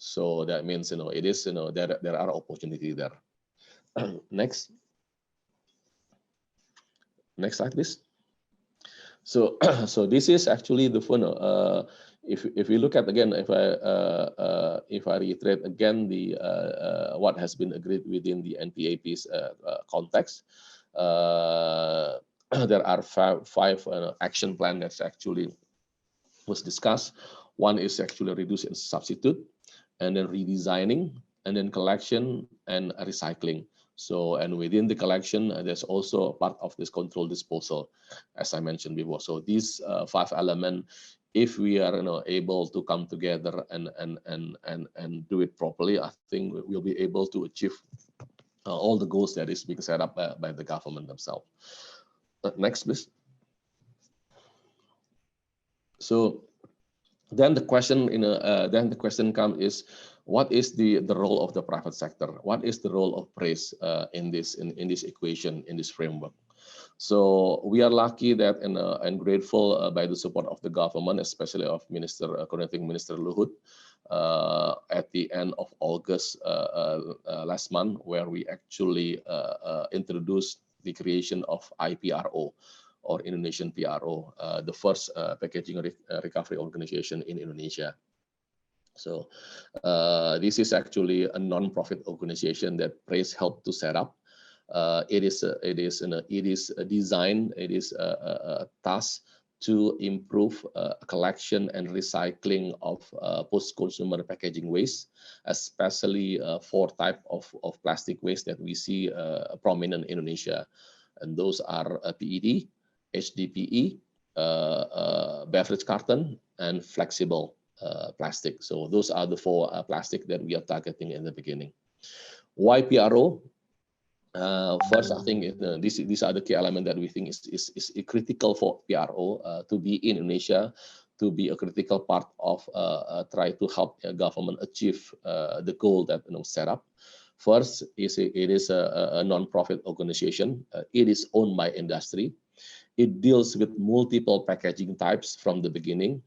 So that means it is there are opportunity there. Next slide, please. So this is actually the funnel. If we look at again, if I reiterate again the what has been agreed within the NPAP's context, there are five action plan that's actually was discussed. One is actually reduce and substitute, and then redesigning, and then collection and recycling. So, and within the collection, there's also a part of this controlled disposal, as I mentioned before. So these 5 elements, if we are able to come together and do it properly, I think we'll be able to achieve all the goals that is being set up by the government themselves. Next, please. So then the question comes is, what is the role of the private sector? What is the role of PRACE in this equation, in this framework? So we are lucky that and grateful by the support of the government, especially of Coordinating Minister Luhut, at the end of August last month, where we actually introduced the creation of IPRO, or Indonesian PRO, the first packaging recovery organization in Indonesia. So this is actually a non-profit organization that PRACE helped to set up. It is designed, it is a task to improve collection and recycling of post-consumer packaging waste, especially 4 types of plastic waste that we see prominent in Indonesia. And those are PET, HDPE, beverage carton, and flexible plastic. So those are the 4 plastic that we are targeting in the beginning. Why PRO? First, I think these are the key elements that we think is critical for PRO to be in Indonesia, to be a critical part of try to help government achieve the goal that set up. First, it is a non-profit organization. It is owned by industry. It deals with multiple packaging types from the beginning.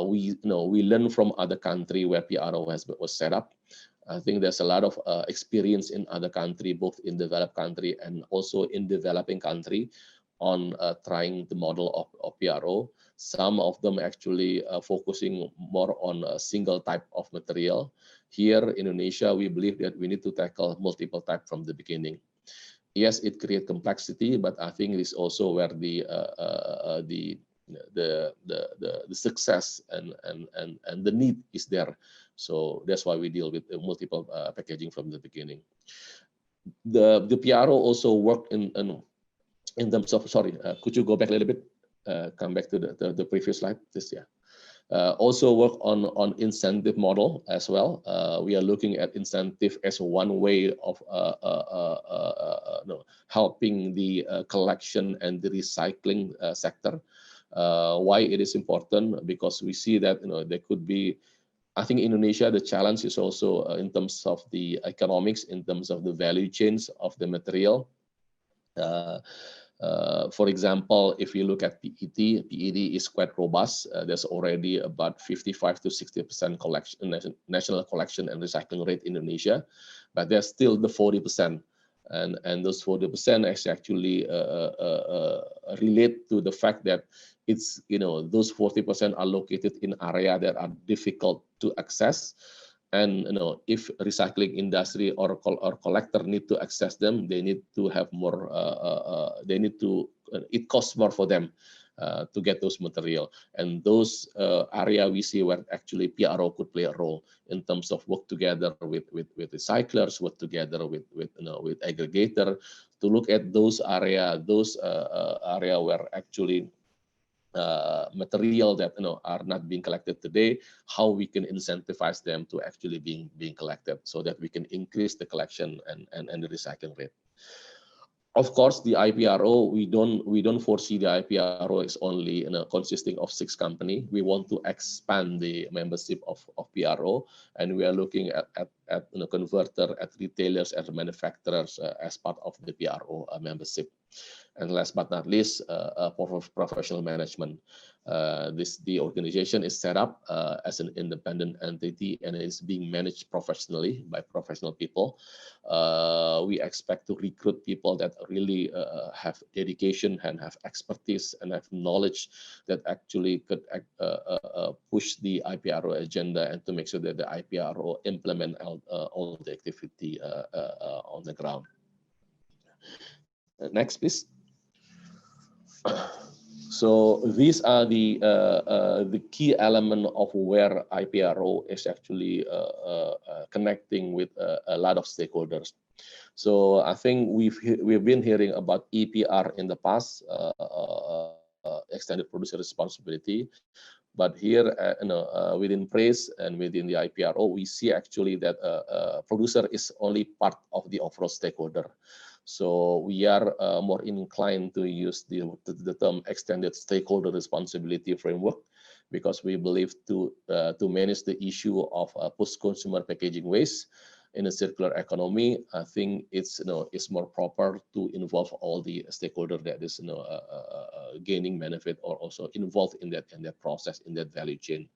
We learn from other country where PRO was set up. I think there's a lot of experience in other country, both in developed country and also in developing country, on trying the model of PRO. Some of them actually focusing more on a single type of material. Here in Indonesia, we believe that we need to tackle multiple types from the beginning. Yes, it creates complexity, but I think it is also where the success and the need is there. So that's why we deal with multiple packaging from the beginning. The PRO also work in terms of, sorry, could you go back a little bit? Come back to the previous slide, please. Yeah. Also work on incentive model as well. We are looking at incentive as one way of helping the collection and the recycling sector. Why it is important? Because we see that there could be, I think Indonesia, the challenge is also in terms of the economics, in terms of the value chains of the material. For example, if you look at PET is quite robust. There's already about 55 to 60% collection, national collection and recycling rate in Indonesia, but there's still the 40%. And those 40% is actually relate to the fact that it's, those 40% are located in area that are difficult to access. And if recycling industry or collector need to access them, they need to have more. It costs more for them to get those material. And those area we see where actually PRO could play a role in terms of work together with recyclers, work together with aggregator to look at those area where actually material that are not being collected today, how we can incentivize them to actually being collected so that we can increase the collection and the recycling rate. Of course, the IPRO, we don't foresee the IPRO is only consisting of 6 companies. We want to expand the membership of PRO, and we are looking at converter, at retailers, at manufacturers as part of the PRO membership. And last but not least, professional management. The organization is set up as an independent entity and is being managed professionally by professional people. We expect to recruit people that really have dedication and have expertise and have knowledge that actually could push the IPRO agenda and to make sure that the IPRO implement all the activity on the ground. Next, please. So these are the key element of where IPRO is actually connecting with a lot of stakeholders. So I think we've been hearing about EPR in the past, extended producer responsibility. But here, within PRACE and within the IPRO, we see actually that producer is only part of the overall stakeholder. So we are more inclined to use the term extended stakeholder responsibility framework, because we believe to manage the issue of post-consumer packaging waste in a circular economy, I think it's more proper to involve all the stakeholders that is gaining benefit or also involved in that process, in that value chain.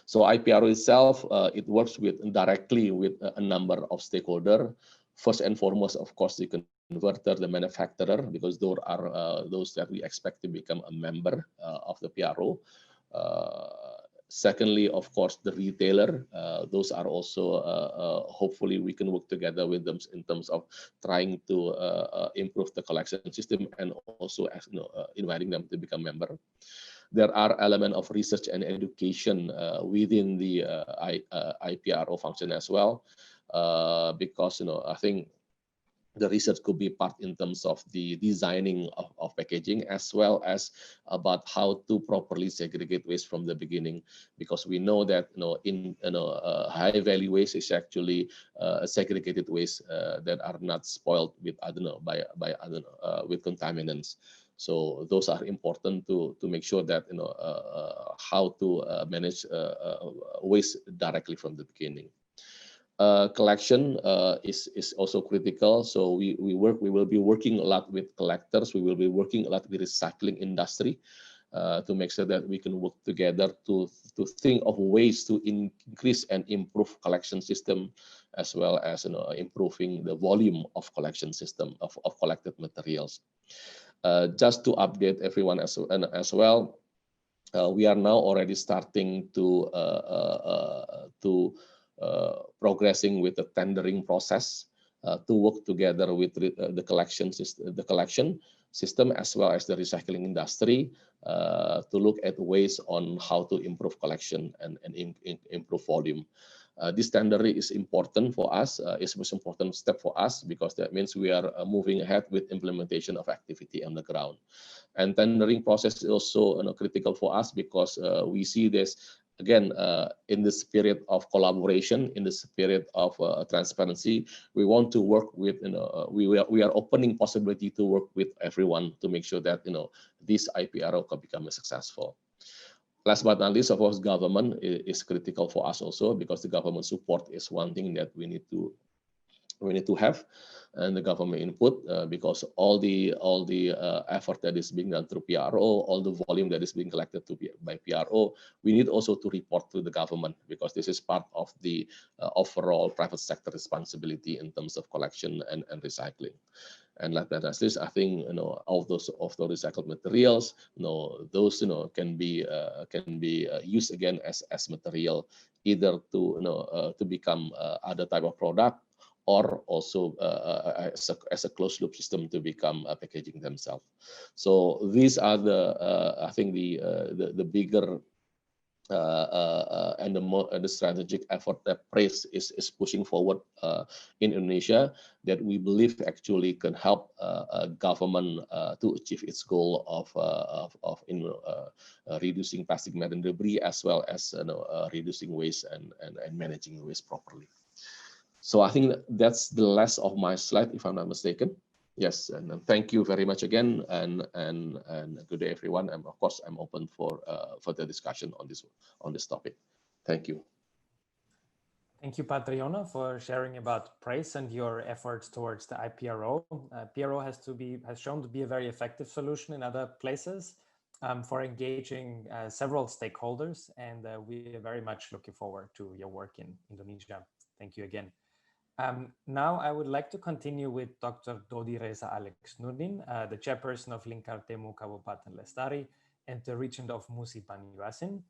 So IPRO itself, it works directly with a number of stakeholders. First and foremost, of course, the converter, the manufacturer, because those are those that we expect to become a member of the PRO. Secondly, of course, the retailer. Those are also hopefully we can work together with them in terms of trying to improve the collection system and also inviting them to become member. There are elements of research and education within the IPRO function as well, because I think the research could be part in terms of the designing of packaging, as well as about how to properly segregate waste from the beginning, because we know that high value waste is actually segregated waste that are not spoiled with with contaminants. So those are important to make sure that how to manage waste directly from the beginning. Collection is also critical. So we will be working a lot with collectors. We will be working a lot with recycling industry to make sure that we can work together to think of ways to increase and improve collection system, as well as improving the volume of collection system of collected materials. Just to update everyone as well, we are now already starting to progressing with the tendering process to work together with the collection system as well as the recycling industry to look at ways on how to improve collection and improve volume. This tendering is important for us. It's the most important step for us, because that means we are moving ahead with implementation of activity on the ground. And tendering process is also critical for us, because we see this again in the spirit of collaboration, in the spirit of transparency. We want to work with we are opening possibility to work with everyone to make sure that this IPRO can become successful. Last but not least, of course, government is critical for us also, because the government support is one thing that we need to have, and the government input, because all the effort that is being done through PRO, all the volume that is being collected by PRO, we need also to report to the government, because this is part of the overall private sector responsibility in terms of collection and recycling. And last but not least, I think all those recycled materials, those can be used again as material, either to become other type of product, or also as a closed loop system to become packaging themselves. So these are I think the bigger and the strategic effort that PRACE is pushing forward in Indonesia, that we believe actually can help government to achieve its goal of reducing plastic and debris, as well as reducing waste and managing waste properly. So I think that's the last of my slide, if I'm not mistaken. Yes, and thank you very much again, and good day, everyone. And of course, I'm open for further discussion on this topic. Thank you. Thank you, Patriona, for sharing about PRACE and your efforts towards the IPRO. PRO has shown to be a very effective solution in other places for engaging several stakeholders, and we are very much looking forward to your work in Indonesia. Thank you again. Now I would like to continue with Dr. Dodi Reza Alex Nurdin, the chairperson of Lingkar Temu Kabupaten Lestari and the region of Musi Banyuasin.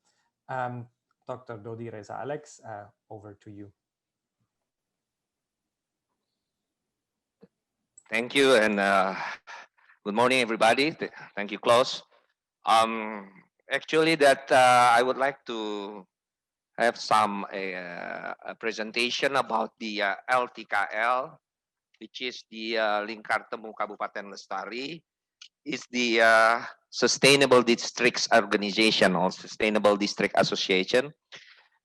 Dr. Dodi Reza Alex, over to you. Thank you, and good morning, everybody. Thank you, Klaus. Actually, I would like to have a presentation about the LTKL, which is the Lingkar Temu Kabupaten Lestari, is the Sustainable Districts Organization or Sustainable District Association,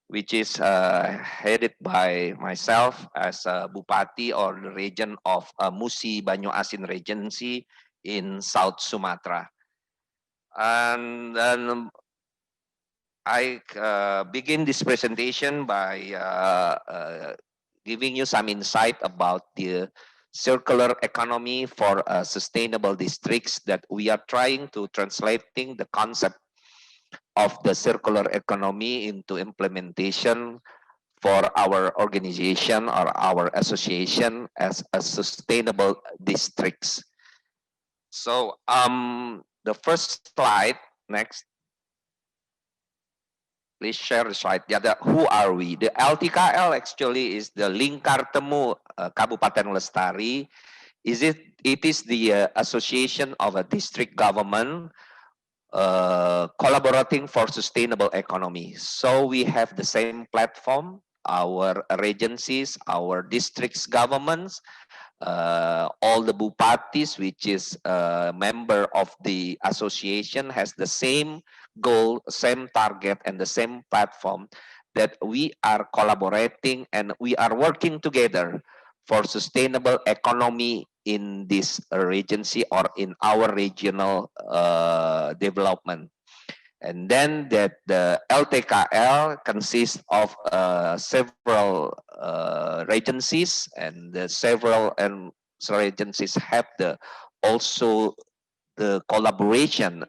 which is headed by myself as a Bupati or the region of Musi Banyuasin Regency in South Sumatra. And then I begin this presentation by giving you some insight about the circular economy for sustainable districts, that we are trying to translating the concept of the circular economy into implementation for our organization or our association as a sustainable districts. So the first slide, next. Please share the slide. Yeah, who are we? The LTKL actually is the Lingkar Temu Kabupaten Lestari. It is the association of a district government collaborating for sustainable economy. So we have the same platform, our regencies, our districts governments, all the bupatis, which is a member of the association, has the same goal, same target, and the same platform, that we are collaborating and we are working together for sustainable economy in this regency or in our regional development. And then that the LTKL consists of several regencies, and the several regencies have also the collaboration,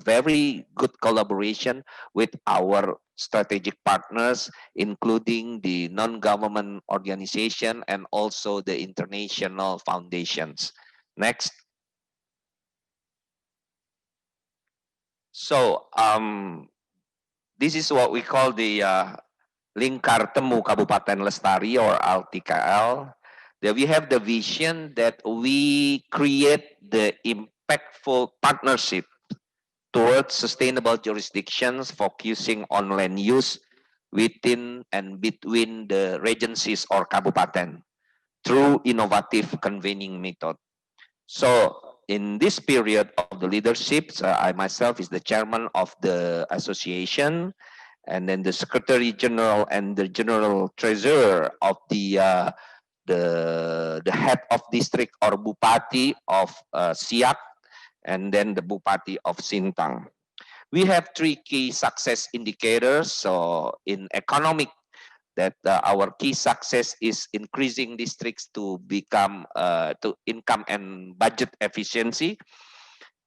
very good collaboration with our strategic partners, including the non-government organization and also the international foundations. Next. So this is what we call the Lingkar Temu Kabupaten Lestari, or LTKL. That we have the vision that we create the impactful partnership towards sustainable jurisdictions, focusing on land use within and between the regencies or kabupaten through innovative convening method. So in this period of the leadership, I myself is the chairman of the association, and then the secretary general and the general treasurer of the head of district or bupati of Siak, and then the bupati of Sintang. We have 3 key success indicators. So in economic, that our key success is increasing districts to become to income and budget efficiency.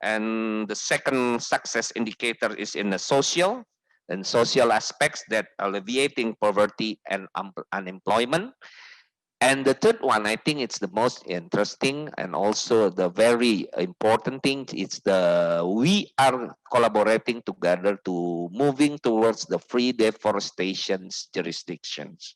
And the second success indicator is in the social aspects, that alleviating poverty and unemployment. And the third one, I think it's the most interesting and also the very important thing, it's we are collaborating together to moving towards the free deforestation jurisdictions.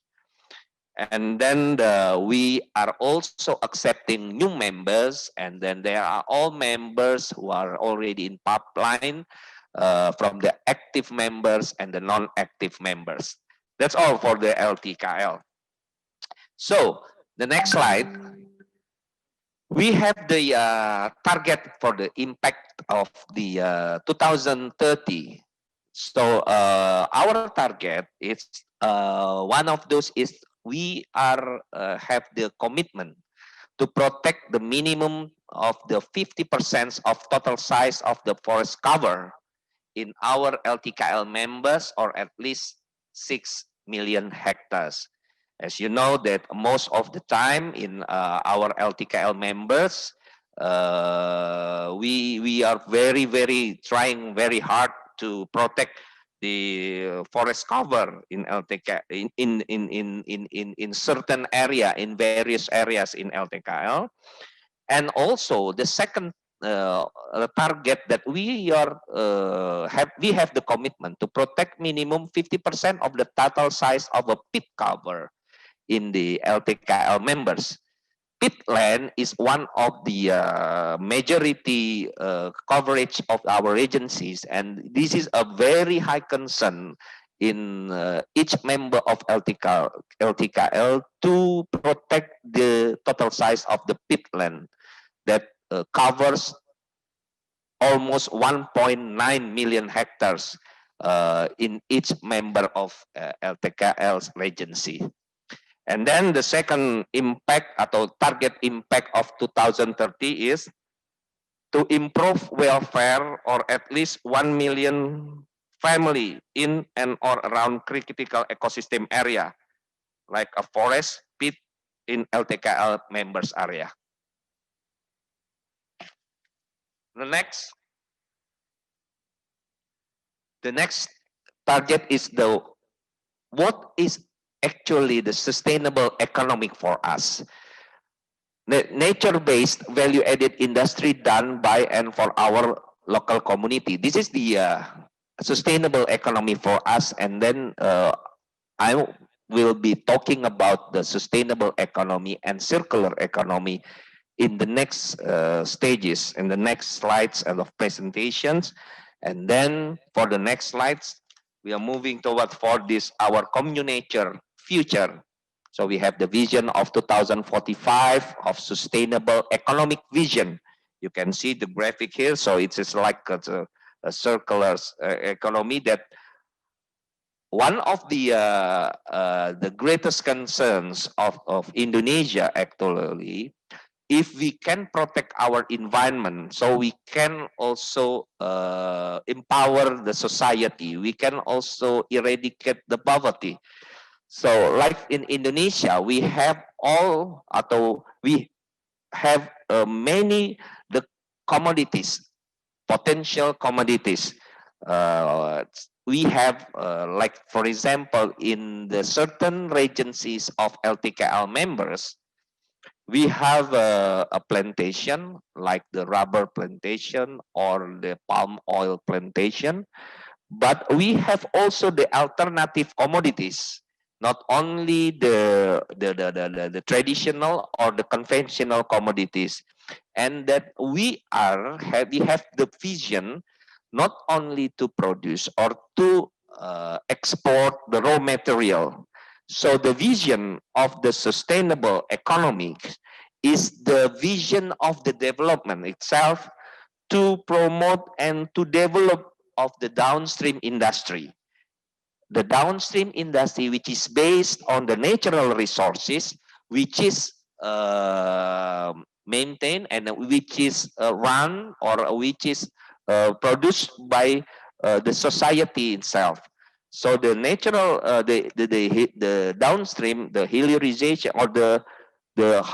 And then we are also accepting new members, and then there are all members who are already in pipeline, from the active members and the non-active members. That's all for the LTKL. So the next slide, we have the target for the impact of the 2030. So our target is one of those is we are have the commitment to protect the minimum of the 50% of total size of the forest cover in our LTKL members, or at least 6 million hectares. As you know, that most of the time in our LTKL members, we are very trying very hard to protect the forest cover in LTK in certain area, in various areas in LTKL. And also the second target that we have the commitment to protect minimum 50% of the total size of a pit cover in the LTKL members. Pitland is one of the majority coverage of our agencies, and this is a very high concern in each member of LTKL to protect the total size of the pitland that covers almost 1.9 million hectares in each member of LTKL's regency. And then the second impact atau target impact of 2030 is to improve welfare or at least 1 million family in and or around critical ecosystem area, like a forest pit in LTKL members area. The next target is what is actually the sustainable economic for us. The nature-based value-added industry done by and for our local community. This is the sustainable economy for us, and then I will be talking about the sustainable economy and circular economy in the next stages, in the next slides and of presentations. And then for the next slides, we are moving toward for this our communature future. So we have the vision of 2045 of sustainable economic vision. You can see the graphic here. So it is like a circular economy that one of the greatest concerns of Indonesia actually, if we can protect our environment, so we can also empower the society, we can also eradicate the poverty. So like in Indonesia, we have many the commodities, potential commodities. We have like, for example, in the certain regencies of LTKL members, we have a plantation like the rubber plantation or the palm oil plantation, but we have also the alternative commodities, not only the traditional or the conventional commodities, and that we have the vision not only to produce or to export the raw material. So the vision of the sustainable economy is the vision of the development itself to promote and to develop of the downstream industry. The downstream industry, which is based on the natural resources, which is maintained and which is run or which is produced by the society itself. So the natural, the downstream, the helirization or the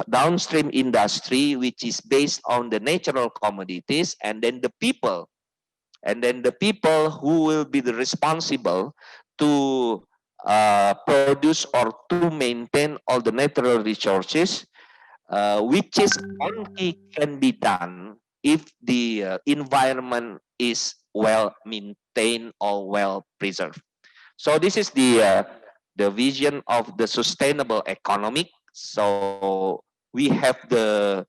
downstream industry, which is based on the natural commodities, and then the people who will be the responsible to produce or to maintain all the natural resources, which is only can be done if the environment is well maintained or well preserved. So this is the vision of the sustainable economic. So we have the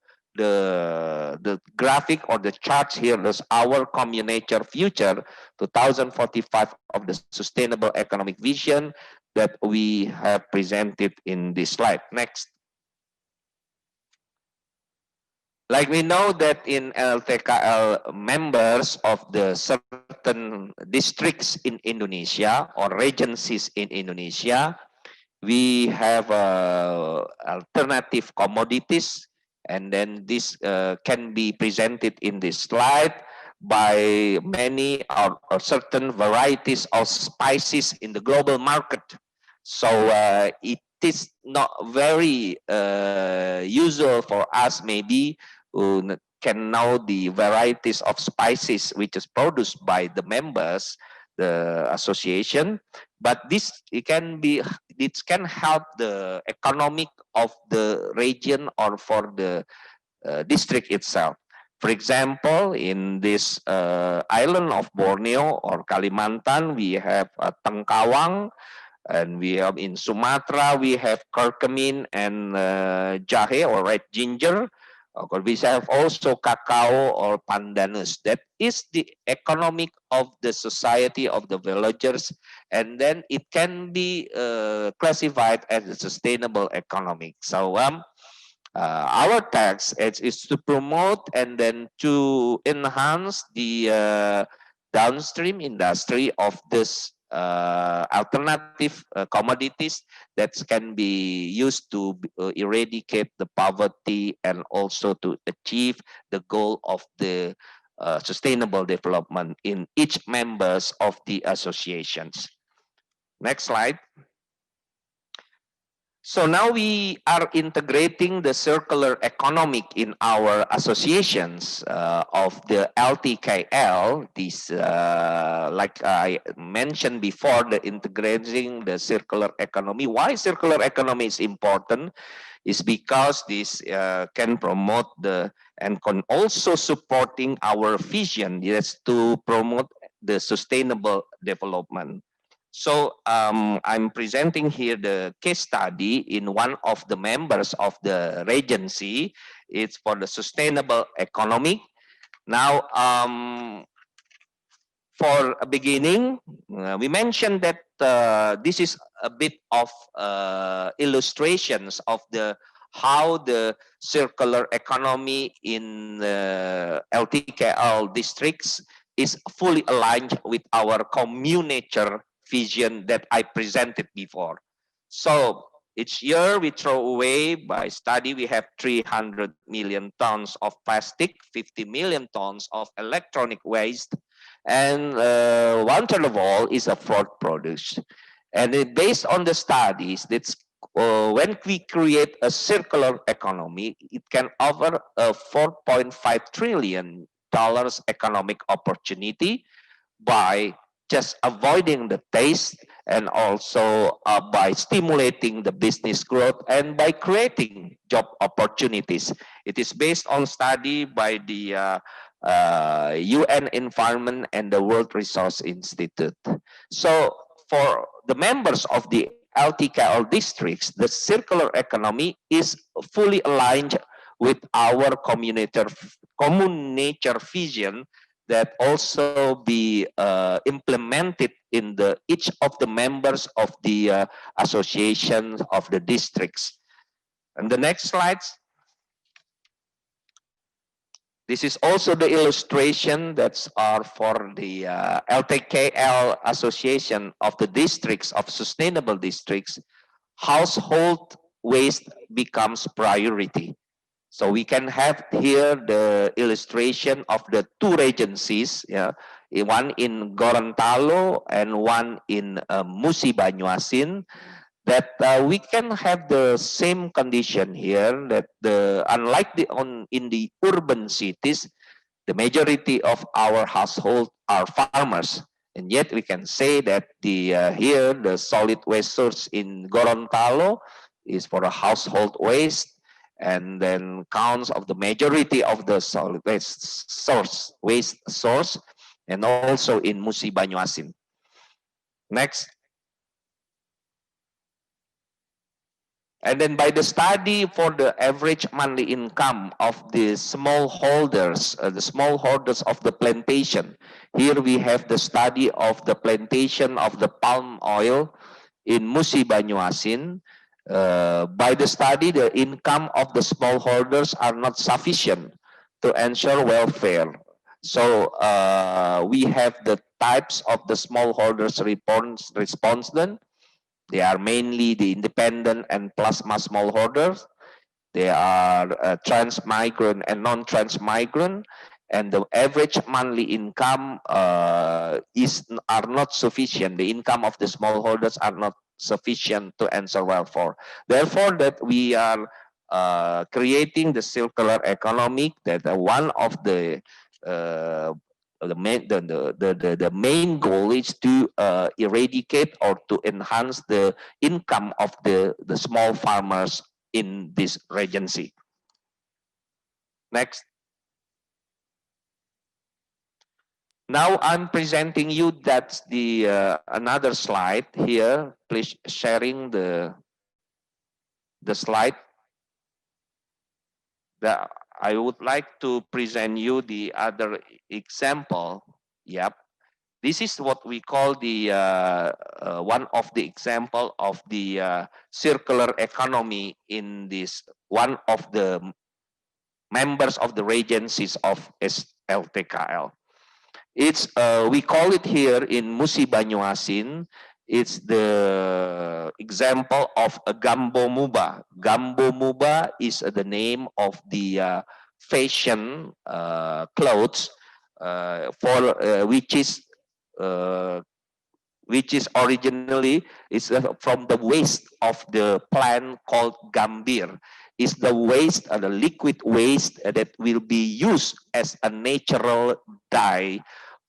graphic or the charts here. There's our communature future 2045 of the sustainable economic vision that we have presented in this slide. Next. Like we know that in LTKL, members of the certain districts in Indonesia or regencies in Indonesia, we have alternative commodities, and then this can be presented in this slide by many or certain varieties of spices in the global market. So it is not very usual for us maybe who can know the varieties of spices which is produced by the members, the association, but this can help the economic of the region or for the district itself. For example, in this island of Borneo or Kalimantan, we have tengkawang, and we have in Sumatra, we have curcumin and jahe or red ginger. We have also cacao or pandanus. That is the economic of the society of the villagers, and then it can be classified as a sustainable economic. So our task is to promote and then to enhance the downstream industry of this alternative commodities that can be used to eradicate the poverty and also to achieve the goal of the sustainable development in each members of the associations. Next slide. So now we are integrating the circular economic in our associations of the LTKL. This, like I mentioned before, the integrating the circular economy. Why circular economy is important is because this can promote and can also supporting our vision, yes, to promote the sustainable development. So I'm presenting here the case study in one of the members of the regency. It's for the sustainable economy. Now, for a beginning, we mentioned that this is a bit of illustrations of how the circular economy in LTKL districts is fully aligned with our communature vision that I presented before. So each year we throw away, by study we have 300 million tons of plastic, 50 million tons of electronic waste, and 1/3 of all is a food produce. And based on the studies, that's when we create a circular economy, it can offer a $4.5 trillion economic opportunity by just avoiding the taste, and also by stimulating the business growth and by creating job opportunities. It is based on study by the UN Environment and the World Resource Institute. So for the members of the LTKL districts, the circular economy is fully aligned with our communature vision that also be implemented in each of the members of the association of the districts. And the next slides. This is also the illustration that's for the LTKL Association of the Districts of Sustainable Districts. Household waste becomes priority. So we can have here the illustration of the two regencies, one in Gorontalo and one in Musi Banyuasin, that we can have the same condition here, that unlike in the urban cities, the majority of our households are farmers, and yet we can say that here the solid waste source in Gorontalo is for a household waste, and then counts of the majority of the solid waste source, and also in Musi Banyuasin. Next. And then by the study for the average monthly income of the smallholders, of the plantation. Here we have the study of the plantation of the palm oil in Musi Banyuasin. By the study, the income of the smallholders are not sufficient to ensure welfare. So we have the types of the smallholders respondent. They are mainly the independent and plasma smallholders. They are trans-migrant and non-trans-migrant, and the average monthly income are not sufficient. The income of the smallholders are not sufficient to answer welfare. Therefore, that we are creating the circular economy, that one of the main goal is to eradicate or to enhance the income of the small farmers in this regency. Next. Now I'm presenting you, that's the another slide here. Please sharing the slide. I would like to present you the other example. Yep. This is what we call the one of the example of the circular economy in this one of the members of the regencies of LTKL. It's we call it here in Musi Banyuasin. It's the example of a Gambo Muba. Gambo Muba is the name of the fashion clothes which is originally from the waste of the plant called gambir. Is the waste, the liquid waste that will be used as a natural dye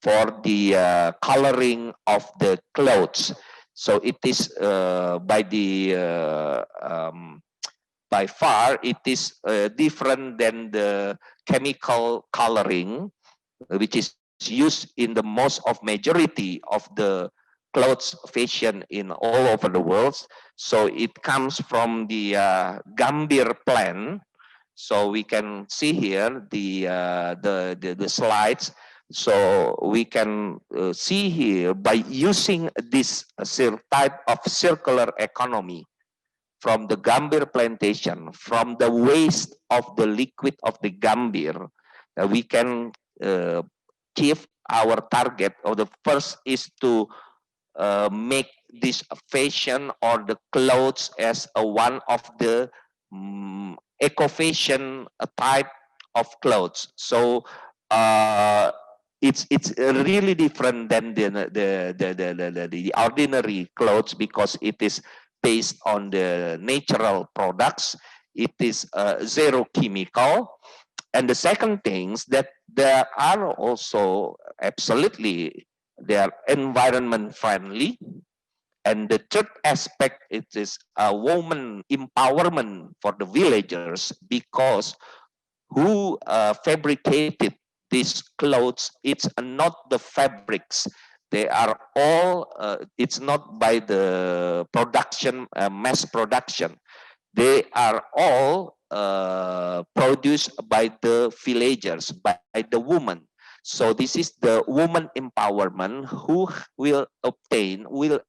for the coloring of the clothes. So it is by far it is different than the chemical coloring, which is used in the most of majority of the clothes fashion in all over the world. So it comes from the gambir plant. So we can see here the slides. So we can see here by using this type of circular economy from the gambir plantation, from the waste of the liquid of the gambir, we can achieve our target. Or the first is to make this fashion or the clothes as one of the eco-fashion type of clothes. So it's really different than the ordinary clothes because it is based on the natural products. It is zero chemical. And the second thing is that there are also absolutely they are environment friendly. And the third aspect, it is a woman empowerment for the villagers because who fabricated these clothes, it's not the fabrics. They are all, it's not by the production, mass production. They are all produced by the villagers, by the woman. So this is the woman empowerment who will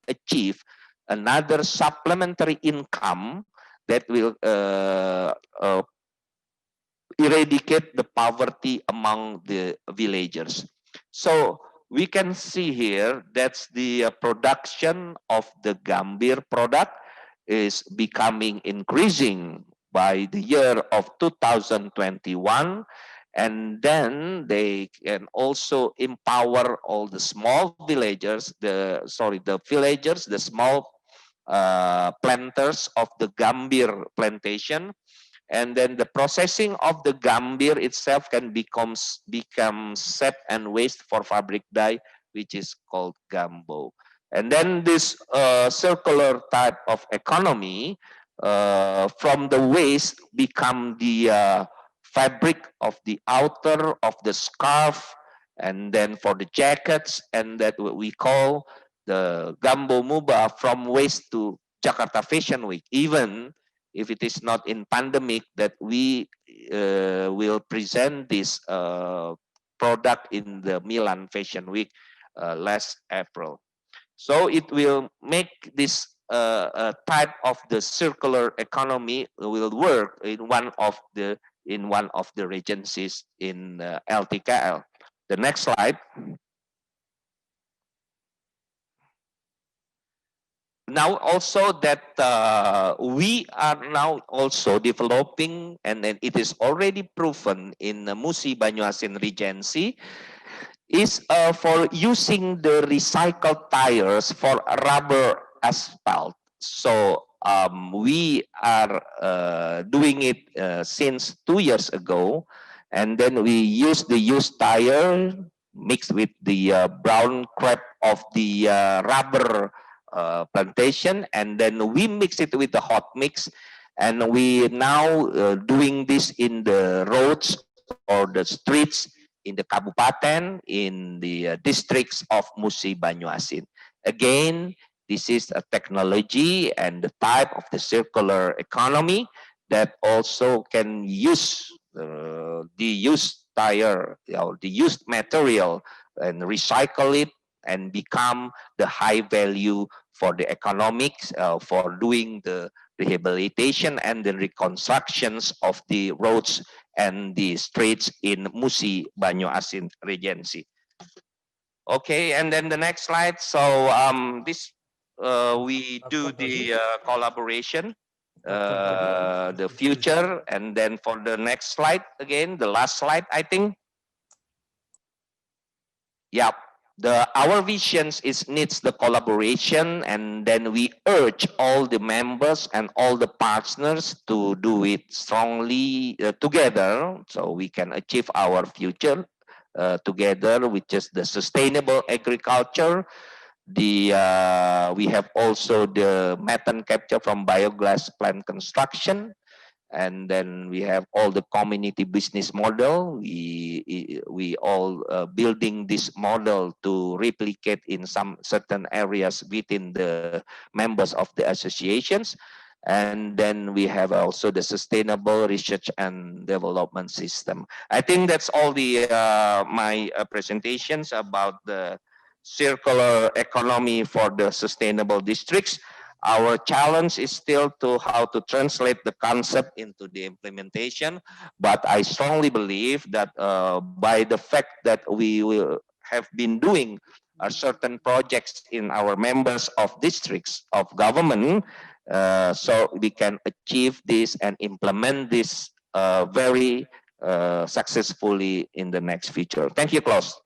achieve another supplementary income that will eradicate the poverty among the villagers. So we can see here that's the production of the gambir product is becoming increasing by the year of 2021. And then they can also empower all the small villagers, the villagers, the small planters of the gambir plantation. And then the processing of the gambir itself can become sap and waste for fabric dye, which is called gambo. And then this circular type of economy from the waste become the fabric of the outer of the scarf, and then for the jackets, and that what we call the gambo muba from waste to Jakarta Fashion Week. Even if it is not in pandemic, that we will present this product in the Milan Fashion Week last April. So it will make this type of the circular economy will work in one of the regencies in LTKL. The next slide. Now also that we are now also developing, and then it is already proven in the Musi Banyuasin Regency, is for using the recycled tires for rubber asphalt. So we are doing it since 2 years ago, and then we use the used tire mixed with the brown crap of the rubber plantation, and then we mix it with the hot mix, and we now doing this in the roads or the streets in the kabupaten, in the districts of Musi Banyuasin. Again, this is a technology and the type of the circular economy that also can use the used tire, the used material, and recycle it and become the high value for the economics, for doing the rehabilitation and the reconstructions of the roads and the streets in Musi Banyuasin Regency. Okay, and then the next slide. So this we do the collaboration, the future, and then for the next slide again, the last slide, I think. Yeah. Our visions needs the collaboration, and then we urge all the members and all the partners to do it strongly together, so we can achieve our future together, which is the sustainable agriculture. We have also the methane capture from biogas plant construction, And then we have all the community business model. We all building this model to replicate in some certain areas within the members of the associations. And then we have also the sustainable research and development system. I think that's all the my presentations about the circular economy for the sustainable districts. Our challenge is still to how to translate the concept into the implementation, but I strongly believe that by the fact that we will have been doing certain projects in our members of districts of government, so we can achieve this and implement this very successfully in the next future. Thank you, Klaus.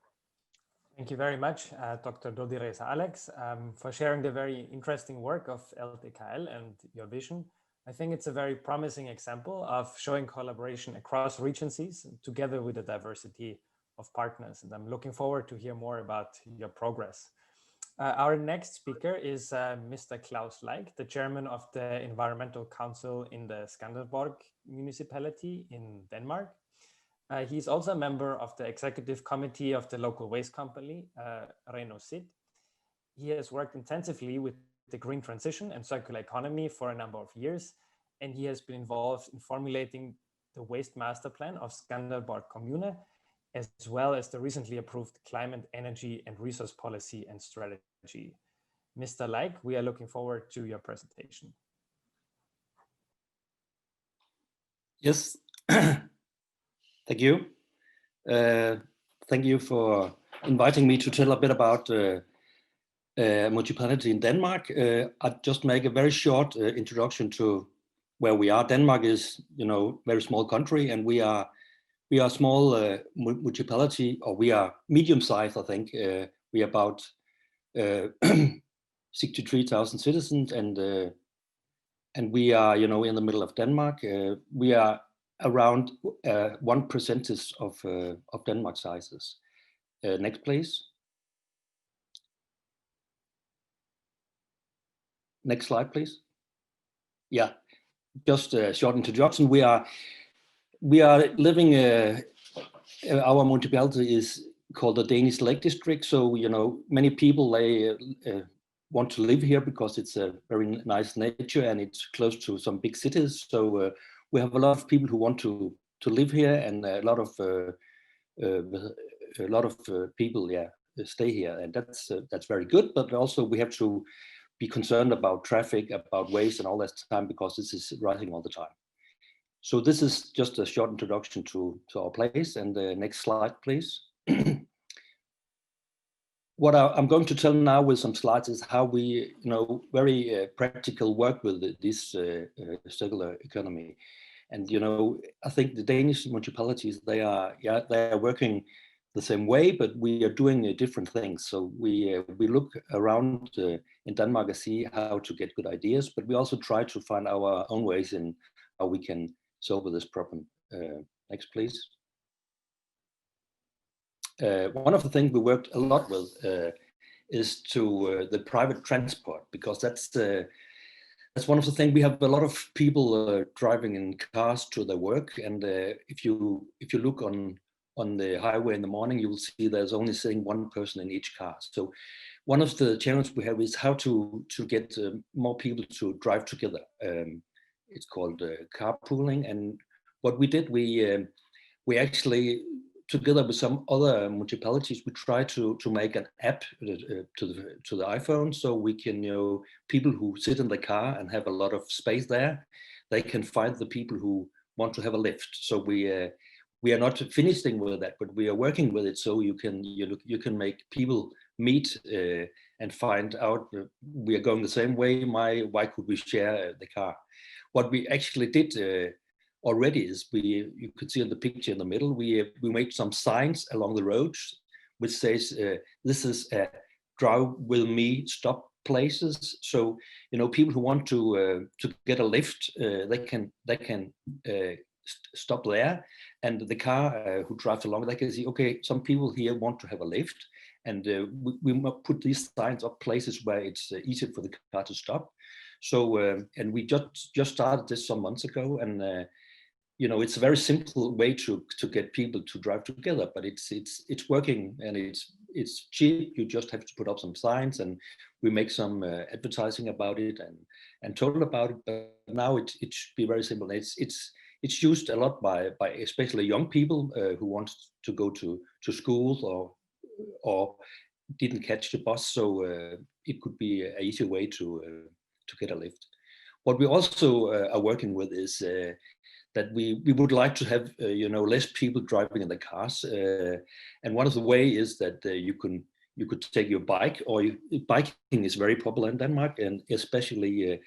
Thank you very much, Dr. Dodi Reza Alex, for sharing the very interesting work of LTKL and your vision. I think it's a very promising example of showing collaboration across regencies together with a diversity of partners. And I'm looking forward to hear more about your progress. Our next speaker is Mr. Klaus Leik, the chairman of the Environmental Council in the Skanderborg municipality in Denmark. He's also a member of the executive committee of the local waste company, Reno Sit. He has worked intensively with the green transition and circular economy for a number of years, and he has been involved in formulating the waste master plan of Skanderborg Kommune, as well as the recently approved climate, energy, and resource policy and strategy. Mr. Leik, we are looking forward to your presentation. Yes. Thank you. Thank you for inviting me to tell a bit about municipality in Denmark. I'll just make a very short introduction to where we are. Denmark is, very small country, and we are a small municipality, or we are medium-sized, I think. We are about 63,000 citizens, and we are, in the middle of Denmark. We are around 1% of Denmark sizes. Next, please. Next slide, please. Yeah, just a short introduction. We are living. Our municipality is called the Danish Lake District. So many people they want to live here because it's a very nice nature and it's close to some big cities. So we have a lot of people who want to live here, and a lot of people, stay here, and that's very good. But also we have to be concerned about traffic, about waste, and all that time, because this is rising all the time. So this is just a short introduction to our place. And the next slide, please. What I'm going to tell now with some slides is how we, very practical work with this circular economy. And I think the Danish municipalities, they are working the same way, but we are doing different things. So we look around in Denmark and see how to get good ideas, but we also try to find our own ways in how we can solve this problem. Next, please. One of the things we worked a lot with is to the private transport, because that's one of the things. We have a lot of people driving in cars to their work, and if you look on the highway in the morning, you will see there's only sitting one person in each car. So one of the challenges we have is how to get more people to drive together. It's called carpooling, and what we did, we actually, together with some other municipalities, we try to make an app to the iPhone, so we can, people who sit in the car and have a lot of space there, they can find the people who want to have a lift. So we are not finishing with that, but we are working with it, so you can make people meet and find out we are going the same way. Why could we share the car? What we actually did already is you could see in the picture in the middle, we made some signs along the roads which says this is drive with me stop places. So people who want to get a lift, they can stop there, and the car who drives along, they can see, okay, some people here want to have a lift, and we put these signs up places where it's easier for the car to stop. So and we just started this some months ago, and you know, it's a very simple way to get people to drive together, but it's working, and it's cheap. You just have to put up some signs, and we make some advertising about it and told about it. But now it should be very simple. It's used a lot by especially young people who want to go to school or didn't catch the bus, so it could be an easy way to get a lift. What we also are working with is that we would like to have you know, less people driving in the cars, and one of the way is that you could take your bike, or biking is very popular in Denmark, and especially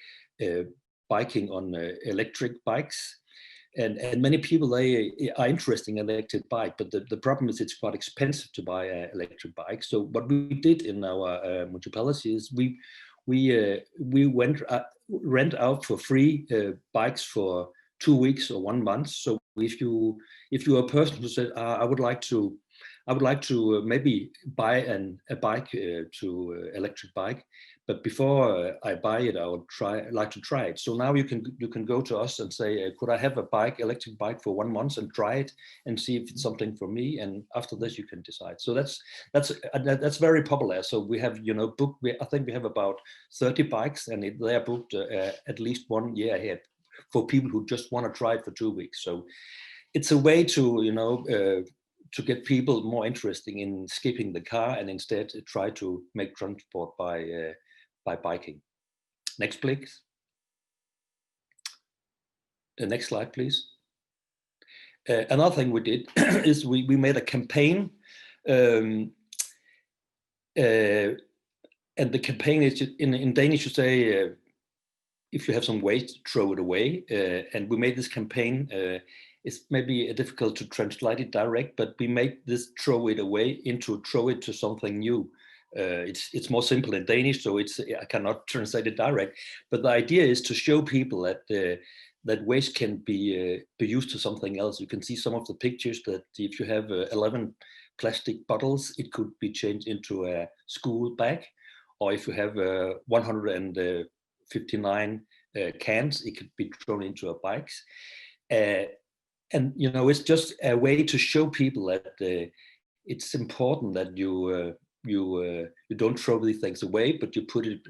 biking on electric bikes. And many people, they are interested in electric bike, but the problem is it's quite expensive to buy an electric bike. So what we did in our municipality is we went rent out for free bikes for 2 weeks or 1 month. So if you're a person who said, I would like to maybe buy a bike to electric bike, but before I buy it, I would like to try it. So now you can go to us and say, could I have a electric bike for 1 month and try it and see if it's something for me? And after this, you can decide. So that's very popular. So we have, you know, I think we have about 30 bikes, and they are booked at least 1 year ahead for people who just want to try it for 2 weeks. So it's a way to, you know, to get people more interested in skipping the car and instead try to make transport by biking. Next, please. The next slide, please. Another thing we did is we made a campaign, and the campaign is in Danish you say, if you have some waste, throw it away. And we made this campaign. It's maybe difficult to translate it direct, but we make this throw it away into throw it to something new. It's more simple in Danish, so I cannot translate it direct. But the idea is to show people that waste can be used to something else. You can see some of the pictures that if you have 11 plastic bottles, it could be changed into a school bag, or if you have 159 cans, it could be thrown into a bikes. And you know, it's just a way to show people that it's important that you don't throw these things away, but you put it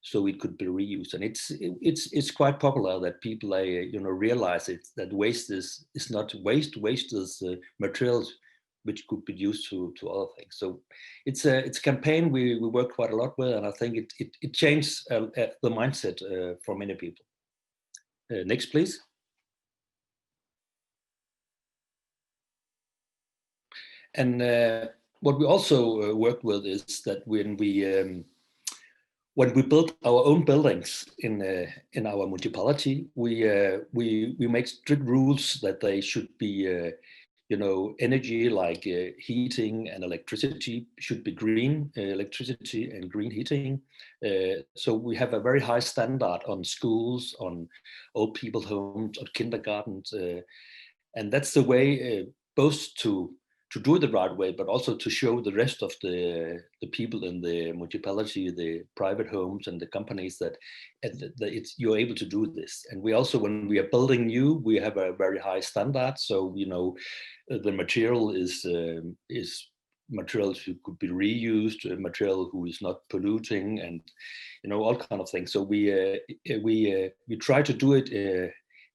so it could be reused. And it's quite popular that people you know, realize it, that waste is not waste. Waste is materials which could be used to other things. So it's a campaign we work quite a lot with, and I think it changed the mindset for many people. Next, please. And what we also worked with is that when we built our own buildings in our municipality, we make strict rules that they should be you know, energy like heating and electricity should be green electricity and green heating. So we have a very high standard on schools, on old people homes, on kindergartens, and that's the way both to do it the right way, but also to show the rest of the people in the municipality, the private homes and the companies that you're able to do this. And we also, when we are building new, we have a very high standard. So, you know, the material is materials who could be reused, material who is not polluting, and you know, all kind of things. So we try to do it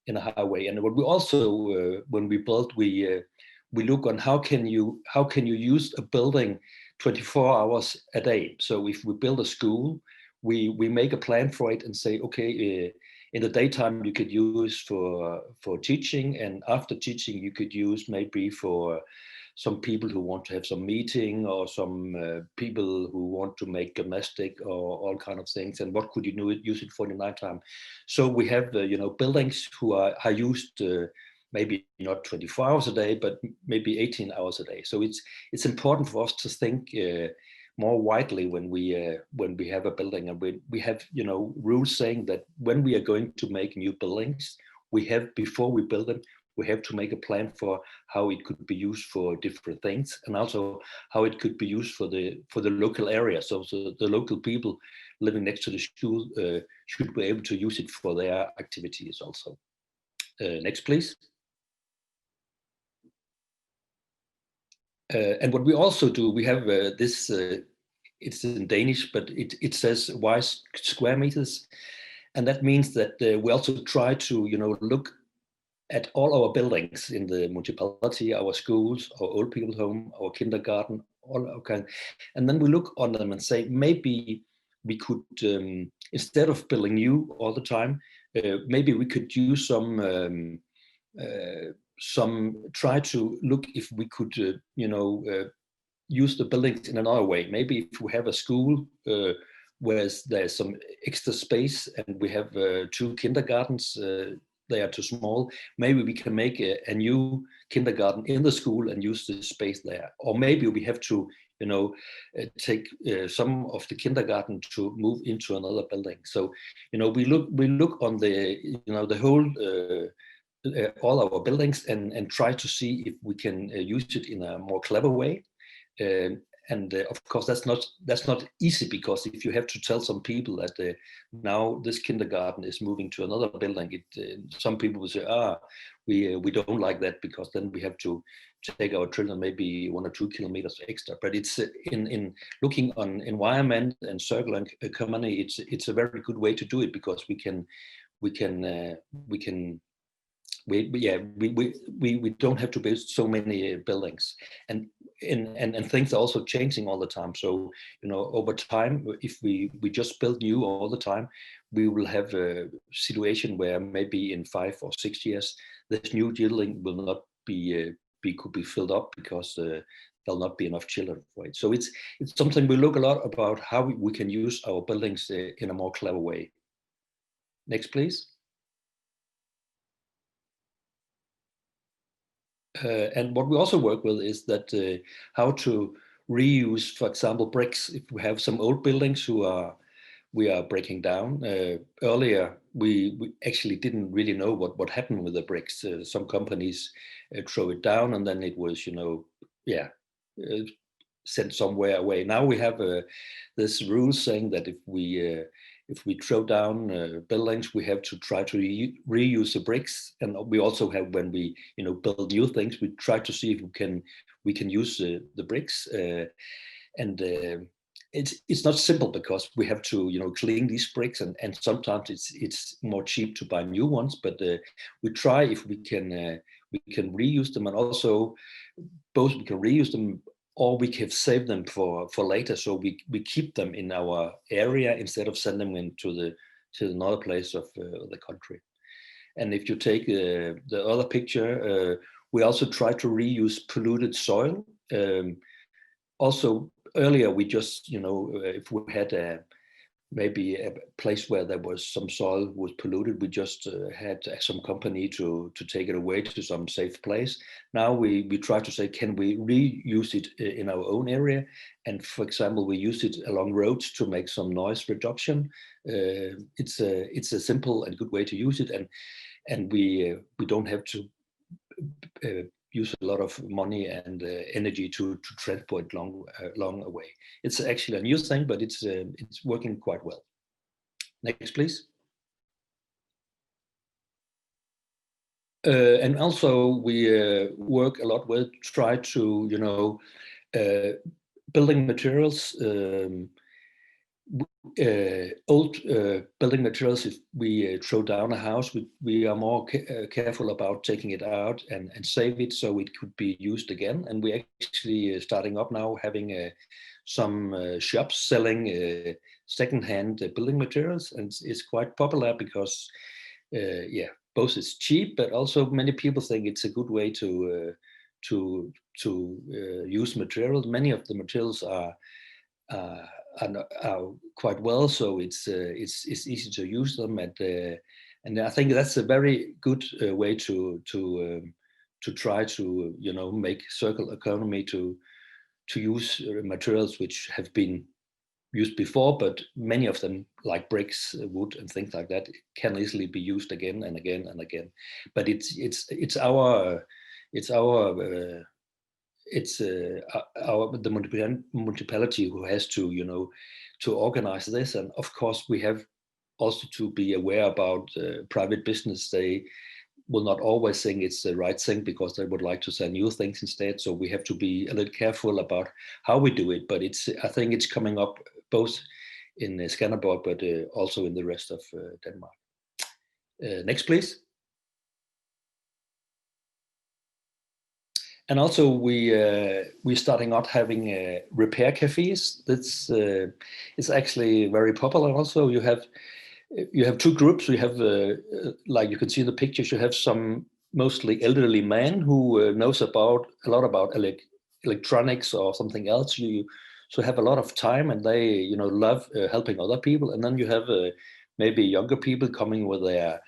in a high way. And what we also when we build, we look on how can you use a building 24 hours a day. So if we build a school, we make a plan for it and say, okay, in the daytime you could use for teaching, and after teaching you could use maybe for some people who want to have some meeting, or some people who want to make gymnastic, or all kind of things. And what could you use it for in the nighttime? So we have you know, buildings who are used maybe not 24 hours a day, but maybe 18 hours a day. So it's important for us to think more widely when we have a building, and we have, you know, rules saying that when we are going to make new buildings, we have, before we build them, we have to make a plan for how it could be used for different things, and also how it could be used for the local area. So the local people living next to the school should be able to use it for their activities also. Next, please. And what we also do, we have this, it's in Danish, but it says Y square meters. And that means that we also try to, look at all our buildings in the municipality, our schools, our old people's home, our kindergarten, all our kind. And then we look on them and say, maybe we could, instead of building new all the time, maybe we could use try to look if we could, use the buildings in another way. Maybe if we have a school where there's some extra space and we have 2 kindergartens, they are too small, maybe we can make a new kindergarten in the school and use the space there. Or maybe we have to, take some of the kindergarten to move into another building. So, we look on the, the whole, all our buildings and try to see if we can use it in a more clever way. And of course, that's not easy, because if you have to tell some people that now this kindergarten is moving to another building, some people will say, we don't like that, because then we have to take our children maybe 1 or 2 kilometers extra. But it's in looking on environment and circular economy, it's a very good way to do it, because we don't have to build so many buildings, and things are also changing all the time. So over time, if we just build new all the time, we will have a situation where maybe in 5 or 6 years this new building will not could be filled up, because there'll not be enough children for it. So it's something we look a lot about, how we can use our buildings in a more clever way. Next, please. And what we also work with is that how to reuse, for example, bricks. If we have some old buildings we are breaking down. Earlier, we actually didn't really know what happened with the bricks. Some companies throw it down, and then it was, sent somewhere away. Now we have this rule saying that if we throw down buildings, we have to try to reuse the bricks. And we also have, when we build new things, we try to see if we can use the bricks. It's not simple, because we have to clean these bricks, and sometimes it's more cheap to buy new ones. But we try if we can reuse them, and also both we can reuse them, or we can save them for later. So we keep them in our area instead of sending them to another place of the country. And if you take the other picture, we also try to reuse polluted soil. Also, earlier we just, if we had maybe a place where there was some soil was polluted, we just had some company to take it away to some safe place. Now we try to say, can we reuse it in our own area? And for example, we use it along roads to make some noise reduction. It's a simple and good way to use it, and we don't have to use a lot of money and energy to transport long away. It's actually a new thing, but it's working quite well. Next, please. And also we work a lot with try to building materials. Old building materials, if we throw down a house, we are more careful about taking it out and save it so it could be used again. And we're actually starting up now, having some shops selling second-hand building materials, and it's quite popular because both it's cheap, but also many people think it's a good way to use materials. Many of the materials are quite well, so it's easy to use them, and I think that's a very good way to try to make circular economy, to use materials which have been used before, but many of them, like bricks, wood, and things like that, can easily be used again and again and again. But it's the municipality who has to, you know, to organize this. And of course, we have also to be aware about private business. They will not always think it's the right thing because they would like to sell new things instead. So we have to be a little careful about how we do it. But I think it's coming up both in Skanderborg, but also in the rest of Denmark. Next, please. And also we're starting out having repair cafes. That's it's actually very popular. Also, you have two groups. You have like you can see in the pictures. You have some mostly elderly men who knows a lot about electronics or something else. So have a lot of time, and they, you know, love helping other people. And then you have maybe younger people coming with their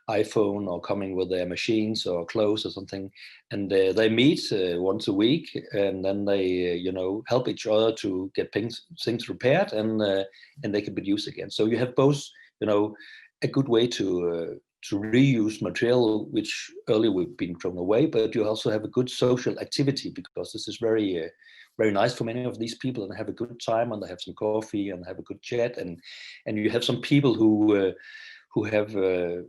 iPhone or coming with their machines or clothes or something, and they meet once a week, and then they you know, help each other to get things repaired, and they can be used again. So you have both, you know, a good way to reuse material which earlier would have been thrown away, but you also have a good social activity, because this is very very nice for many of these people, and have a good time, and they have some coffee and have a good chat, and you have some people who have a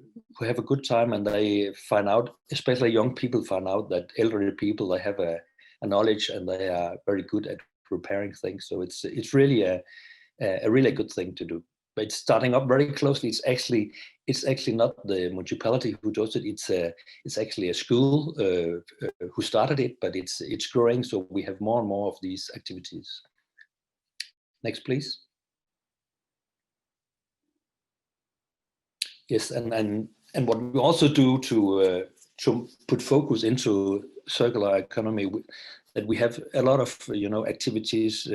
good time, and they find out, especially young people, find out that elderly people, they have a knowledge, and they are very good at repairing things. So it's really a really good thing to do. But it's starting up very closely. It's actually not the municipality who does it. It's actually a school who started it, but it's growing. So we have more and more of these activities. Next, please. Yes, and what we also do to put focus into circular economy, that we have a lot of, you know, activities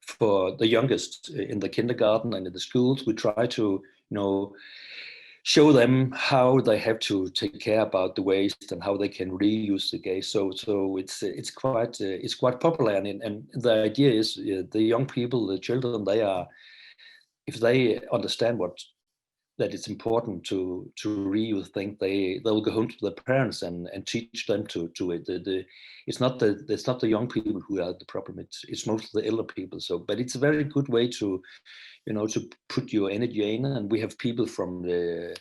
for the youngest in the kindergarten and in the schools. We try to, you know, show them how they have to take care about the waste and how they can reuse the waste. So it's quite popular, and the idea is the young people, the children, if they understand that it's important to reuse things, they'll go home to their parents and teach them to it. It's not the young people who are the problem. It's mostly the elder people. So, but it's a very good way to, you know, to put your energy in. And we have people from the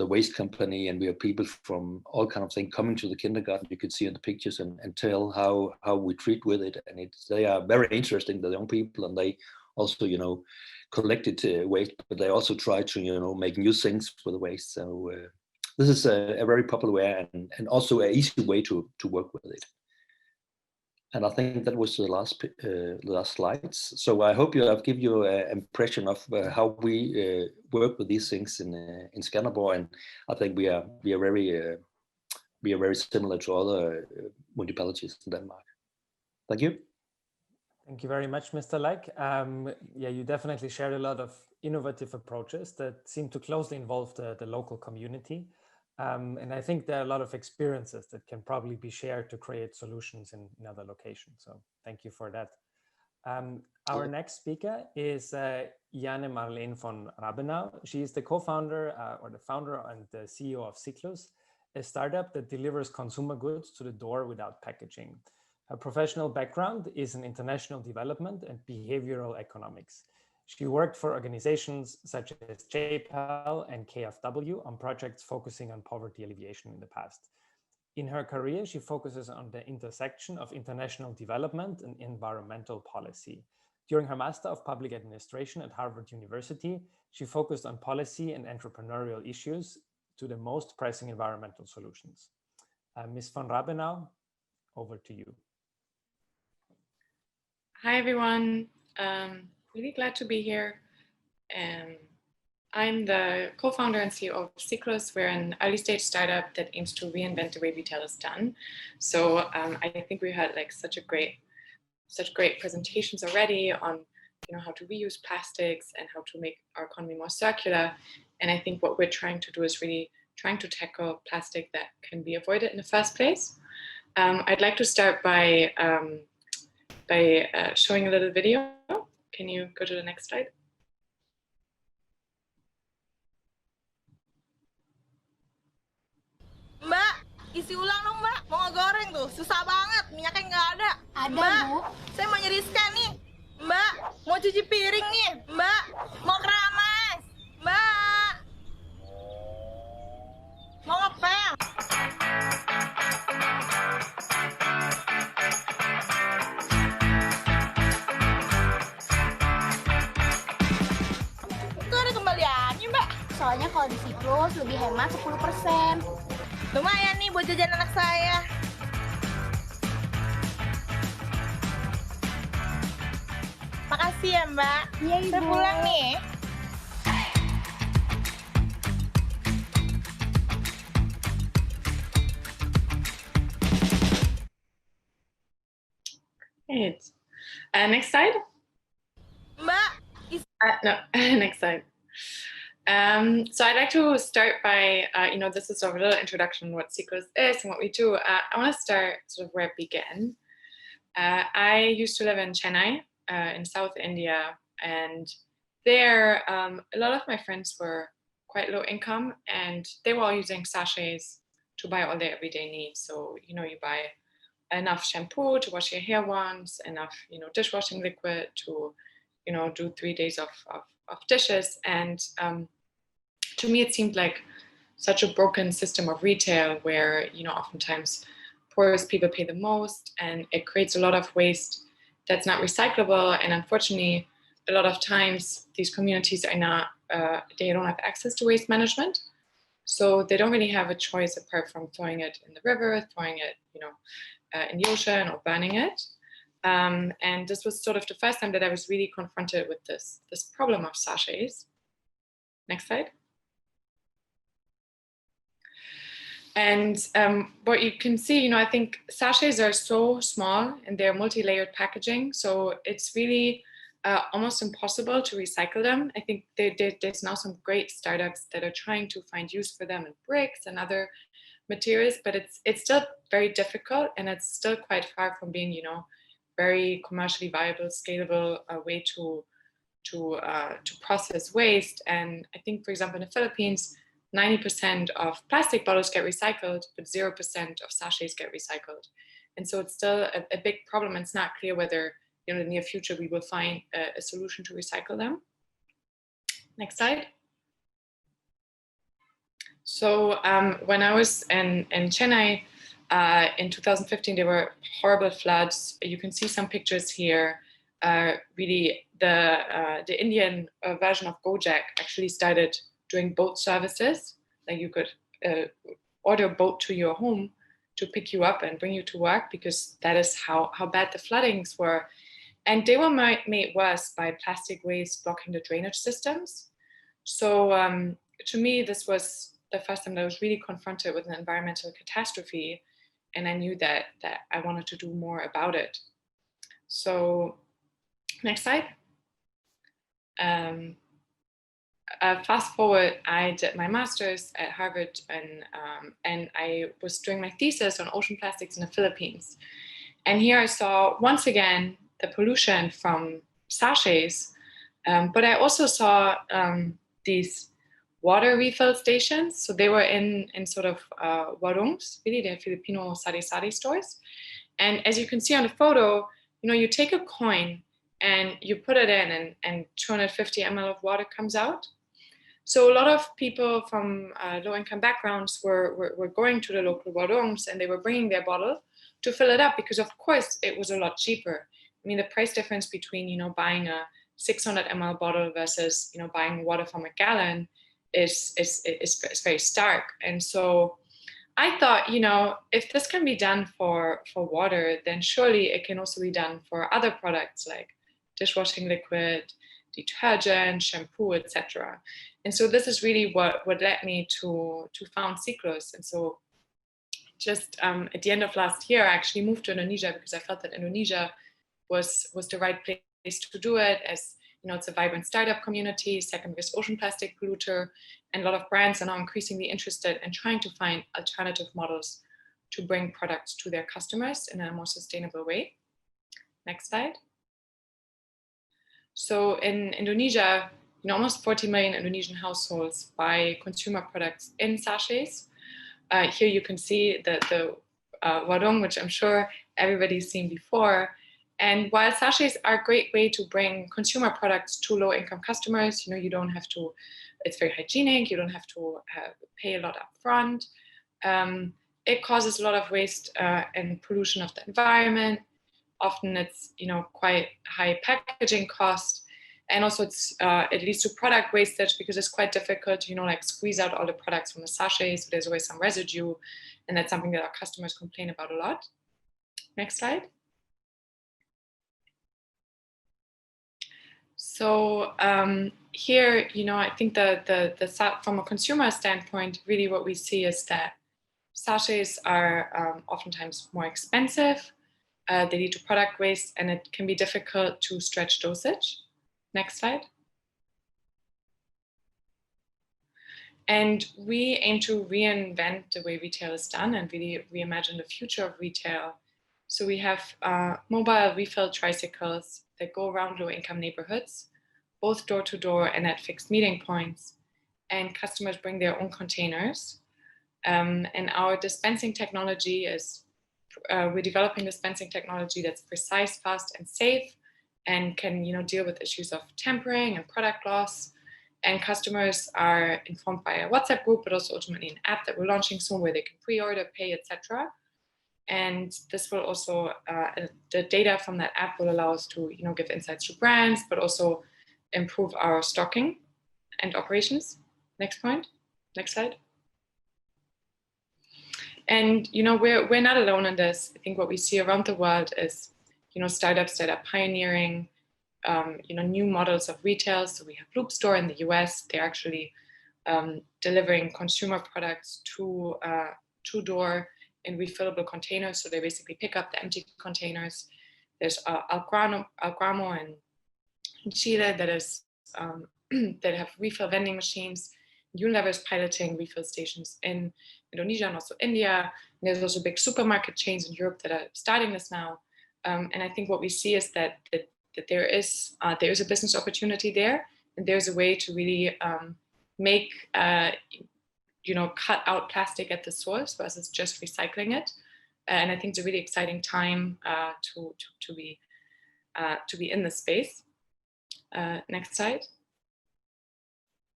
waste company, and we have people from all kind of things coming to the kindergarten. You can see in the pictures and tell how we treat with it. And they are very interesting, the young people, and they also, you know, collected waste, but they also try to, you know, make new things for the waste. So this is a very popular way, and also an easy way to work with it. And I think that was the last slides. So I hope I've given you an impression of how we work with these things in Skanderborg, and I think we are very similar to other municipalities in Denmark. Thank you. Thank you very much, Mr. Leik. Yeah, you definitely shared a lot of innovative approaches that seem to closely involve the local community. And I think there are a lot of experiences that can probably be shared to create solutions in other locations. So thank you for that. Our next speaker is Janne Marleen van Rabenau. She is the co-founder or the founder and the CEO of Cyclus, a startup that delivers consumer goods to the door without packaging. Her professional background is in international development and behavioral economics. She worked for organizations such as JPAL and KfW on projects focusing on poverty alleviation in the past. In her career, she focuses on the intersection of international development and environmental policy. During her Master of Public Administration at Harvard University, she focused on policy and entrepreneurial issues to the most pressing environmental solutions. Ms. van Rabenau, over to you. Hi, everyone. Really glad to be here. I'm the co-founder and CEO of Cyclus. We're an early stage startup that aims to reinvent the way retail is done. So I think we had like such great presentations already on, you know, how to reuse plastics and how to make our economy more circular. And I think what we're trying to do is really trying to tackle plastic that can be avoided in the first place. I'd like to start by showing a little video. can you go to the next slide? Mbak, isi ulang dong Mbak, mau ngegoreng tuh, susah banget, minyaknya nggak ada. Ada Mbak, Bu. Saya mau nyeriskan nih. Mbak, mau cuci piring nih. Mbak, mau keramas. Mbak, mau ngepel. Itu ada kembaliannya Mbak. Soalnya kalau di siklus lebih hemat 10%. Lumayan nih buat jajan anak saya. Makasih ya Mbak. Iya, Saya Ibu. pulang nih. Great. Next slide. Mbak. No, next slide. So I'd like to start by, this is sort of a little introduction on what Cyclus is and what we do. I want to start sort of where it began. I used to live in Chennai, in South India, and there a lot of my friends were quite low income, and they were all using sachets to buy all their everyday needs. So, you buy enough shampoo to wash your hair once, enough, dishwashing liquid to, do 3 days of dishes. And to me, it seemed like such a broken system of retail where, oftentimes poorest people pay the most, and it creates a lot of waste that's not recyclable. And unfortunately, a lot of times these communities are not, they don't have access to waste management. So they don't really have a choice apart from throwing it in the river, throwing it, in the ocean, or burning it. And this was sort of the first time that I was really confronted with this problem of sachets. Next slide. And what you can see, I think sachets are so small and they're multi-layered packaging. So it's really almost impossible to recycle them. I think there's now some great startups that are trying to find use for them in bricks and other materials, but it's still very difficult, and it's still quite far from being, very commercially viable, scalable way to process waste. And I think, for example, in the Philippines, 90% of plastic bottles get recycled, but 0% of sachets get recycled. And so it's still a big problem. It's not clear whether, in the near future, we will find a solution to recycle them. Next slide. So when I was in Chennai in 2015, there were horrible floods. You can see some pictures here. Really, the Indian version of Gojek actually started doing boat services. Like you could order a boat to your home to pick you up and bring you to work, because that is how bad the floodings were. And they were made worse by plastic waste blocking the drainage systems. So to me, this was the first time that I was really confronted with an environmental catastrophe, and I knew that I wanted to do more about it. So next slide. Fast forward, I did my master's at Harvard, and I was doing my thesis on ocean plastics in the Philippines. And here I saw, once again, the pollution from sachets, but I also saw these water refill stations. So they were in sort of warungs, really, they're Filipino sari-sari stores. And as you can see on the photo, you take a coin and you put it in, and 250 ml of water comes out. So a lot of people from low-income backgrounds were going to the local warungs, and they were bringing their bottle to fill it up, because of course it was a lot cheaper. I mean, the price difference between, buying a 600 ml bottle versus, buying water from a gallon is very stark. And so I thought, if this can be done for water, then surely it can also be done for other products like dishwashing liquid, detergent, shampoo, etc. And so this is really what led me to found Cyclus. And so just at the end of last year, I actually moved to Indonesia because I felt that Indonesia was the right place to do it, as it's a vibrant startup community, second biggest ocean plastic polluter, and a lot of brands are now increasingly interested in trying to find alternative models to bring products to their customers in a more sustainable way. Next slide. So in Indonesia, almost 40 million Indonesian households buy consumer products in sachets. Here you can see the warung, which I'm sure everybody's seen before. And while sachets are a great way to bring consumer products to low-income customers, you don't have to, it's very hygienic, you don't have to pay a lot up front. It causes a lot of waste and pollution of the environment. Often it's, quite high packaging cost. And also it leads to product wastage because it's quite difficult to, like squeeze out all the products from the sachets. So there's always some residue. And that's something that our customers complain about a lot. Next slide. So here, I think from a consumer standpoint, really what we see is that sachets are oftentimes more expensive. They lead to product waste, and it can be difficult to stretch dosage. Next slide. And we aim to reinvent the way retail is done and really reimagine the future of retail. So we have mobile refill tricycles that go around low-income neighborhoods, both door-to-door and at fixed meeting points. And customers bring their own containers. And our dispensing technology is, we're developing dispensing technology that's precise, fast, and safe, and can deal with issues of tampering and product loss. And customers are informed by a WhatsApp group, but also ultimately an app that we're launching soon where they can pre-order, pay, etc. And this will also, the data from that app will allow us to give insights to brands, but also improve our stocking and operations. Next point, next slide. And we're not alone in this. I think what we see around the world is startups that are pioneering new models of retail. So we have Loop Store in the US. They're actually delivering consumer products to door in refillable containers. So they basically pick up the empty containers. There's Algramo in Chile that is that have refill vending machines. Unilever is piloting refill stations in Indonesia and also India. And there's also big supermarket chains in Europe that are starting this now. And I think what we see is that there is a business opportunity there, and there's a way to really make cut out plastic at the source versus just recycling it. And I think it's a really exciting time to be in this space. Next slide.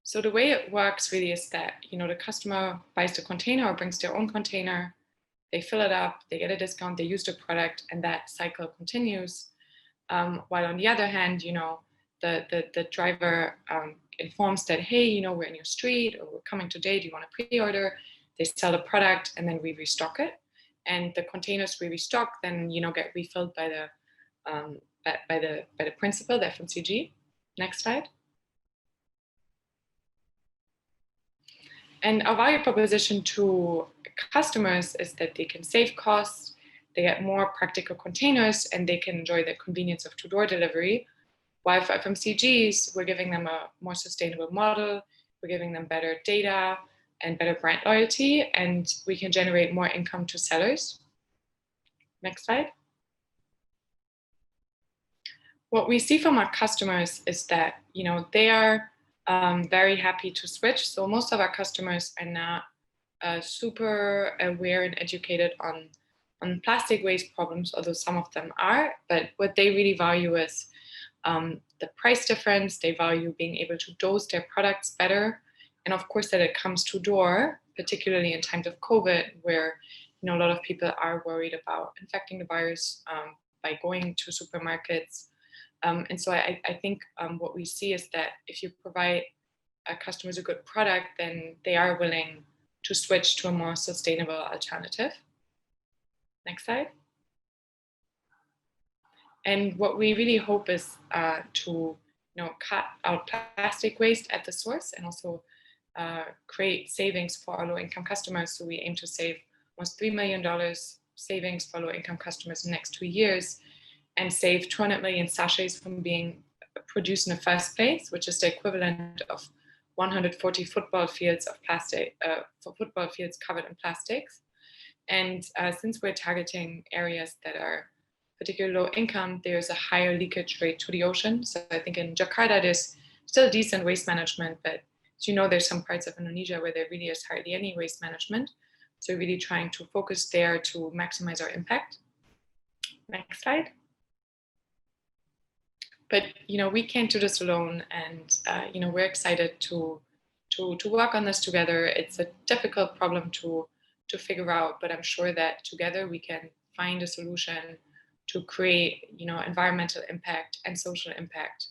So the way it works really is that the customer buys the container or brings their own container, they fill it up, they get a discount, they use the product, and that cycle continues. While on the other hand, the driver informs that, hey, we're in your street or we're coming today, do you want to pre-order? They sell the product and then we restock it. And the containers we restock then, get refilled by the principal, the FMCG. Next slide. And our value proposition to customers is that they can save costs, they get more practical containers, and they can enjoy the convenience of to-door delivery. While for FMCGs, we're giving them a more sustainable model, we're giving them better data and better brand loyalty, and we can generate more income to sellers. Next slide. What we see from our customers is that, they are very happy to switch. So most of our customers are not super aware and educated on plastic waste problems, although some of them are. But what they really value is the price difference. They value being able to dose their products better. And of course, that it comes to door, particularly in times of COVID, where a lot of people are worried about infecting the virus by going to supermarkets. And so I think what we see is that if you provide customers a good product, then they are willing to switch to a more sustainable alternative. Next slide. And what we really hope is to cut out plastic waste at the source and also create savings for our low-income customers. So we aim to save almost $3 million savings for low-income customers in the next 2 years, and save 200 million sachets from being produced in the first place, which is the equivalent of 140 football fields of plastic, for football fields covered in plastics. And since we're targeting areas that are particularly low income, there's a higher leakage rate to the ocean. So I think in Jakarta, there's still decent waste management, but as you know, there's some parts of Indonesia where there really is hardly any waste management. So really trying to focus there to maximize our impact. Next slide. But we can't do this alone, and we're excited to work on this together. It's a difficult problem to figure out, but I'm sure that together we can find a solution to create environmental impact and social impact,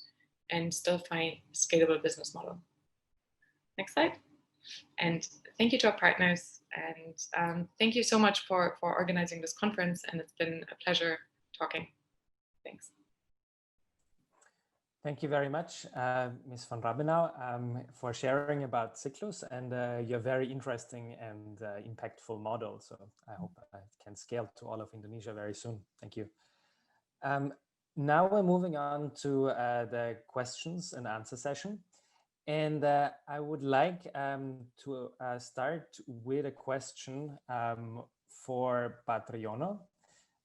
and still find a scalable business model. Next slide. And thank you to our partners, and thank you so much for organizing this conference, and it's been a pleasure talking. Thanks. Thank you very much, Ms. van Rabenau, for sharing about Cyclus and your very interesting and impactful model. So I hope it can scale to all of Indonesia very soon. Thank you. Now we're moving on to the questions and answer session. And I would like to start with a question for Patriono.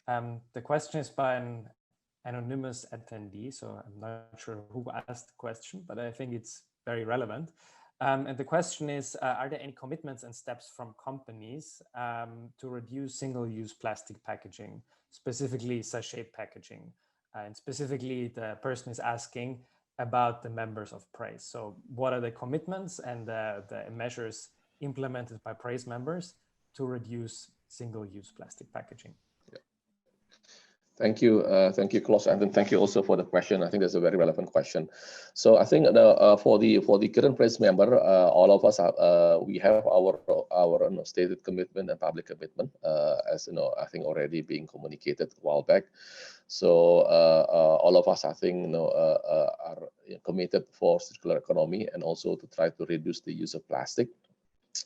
The question is by an anonymous attendee, so I'm not sure who asked the question, but I think it's very relevant. And the question is, are there any commitments and steps from companies to reduce single-use plastic packaging, specifically sachet packaging? And specifically, the person is asking about the members of PRAISE. So what are the commitments and the measures implemented by PRAISE members to reduce single-use plastic packaging? Thank you, Klaus, and then thank you also for the question. I think that's a very relevant question. So I think for the current PRAISE member, all of us we have our stated commitment and public commitment, as I think already being communicated a while back. So all of us, I think, are committed for circular economy and also to try to reduce the use of plastic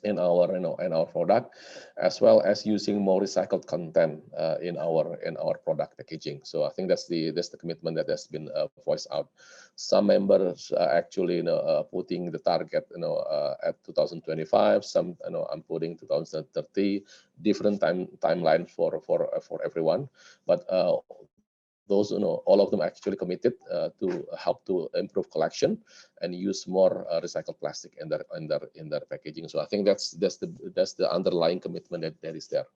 in our product, as well as using more recycled content in our product packaging. So I think that's the commitment that has been voiced out. Some members are actually putting the target at 2025. Some I'm putting 2030. Different timeline for everyone, but those all of them actually committed to help to improve collection and use more recycled plastic in their packaging. So I think that's the underlying commitment that is there.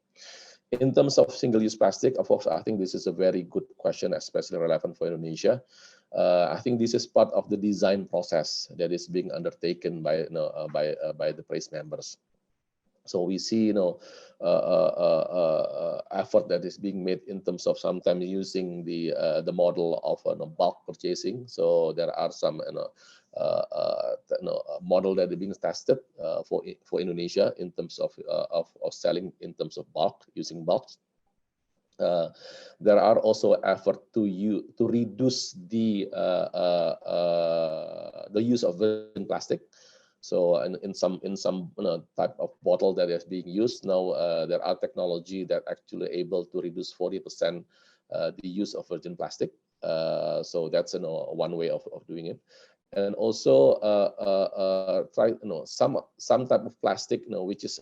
In terms of single-use plastic, of course, I think this is a very good question, especially relevant for Indonesia. I think this is part of the design process that is being undertaken by the PRAISE members. So we see, effort that is being made in terms of sometimes using the model of bulk purchasing. So there are some model that is being tested for Indonesia in terms of selling in terms of bulk, using bulks. There are also efforts to reduce the use of virgin plastic. So in some type of bottle that is being used now, there are technology that actually able to reduce 40% the use of virgin plastic. So that's one way of doing it. And also try some type of plastic which is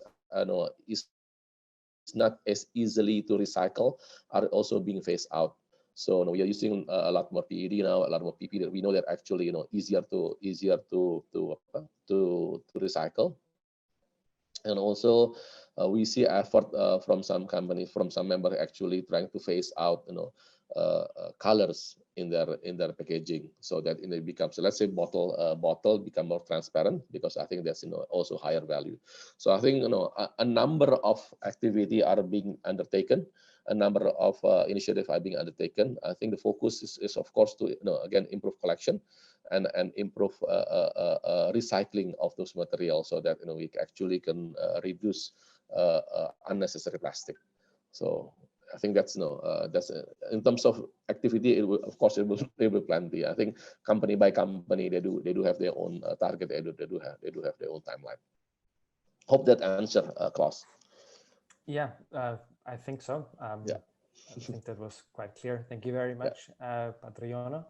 not as easily to recycle are also being phased out. So we are using a lot more PET now, a lot more PP that we know that actually easier to recycle. And also we see effort from some companies, from some members actually trying to phase out colors in their packaging, so that it becomes, let's say, bottle become more transparent, because I think that's also higher value. So I think a number of activity are being undertaken. A number of initiatives are being undertaken. I think the focus is of course to again improve collection and improve recycling of those materials, so that we actually can reduce unnecessary plastic. So I think that's in terms of activity. It will, of course, it will plenty. I think company by company they do have their own target. They do have their own timeline. Hope that answer, Klaus. Yeah, I think so. Yeah. I think that was quite clear. Thank you very much, Patriono.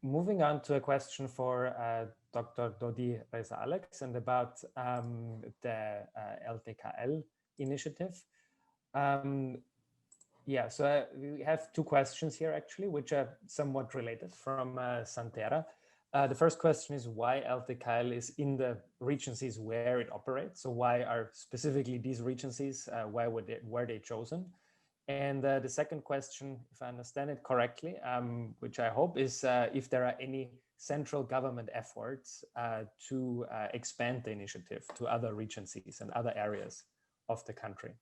Moving on to a question for Dr. Dodi Reza Alex, and about the LTKL initiative. Yeah, so we have two questions here actually, which are somewhat related from Santera. The first question is why LTKL is in the regencies where it operates. So why are specifically these regencies, were they chosen? And the second question, if I understand it correctly, which I hope, is if there are any central government efforts to expand the initiative to other regencies and other areas of the country.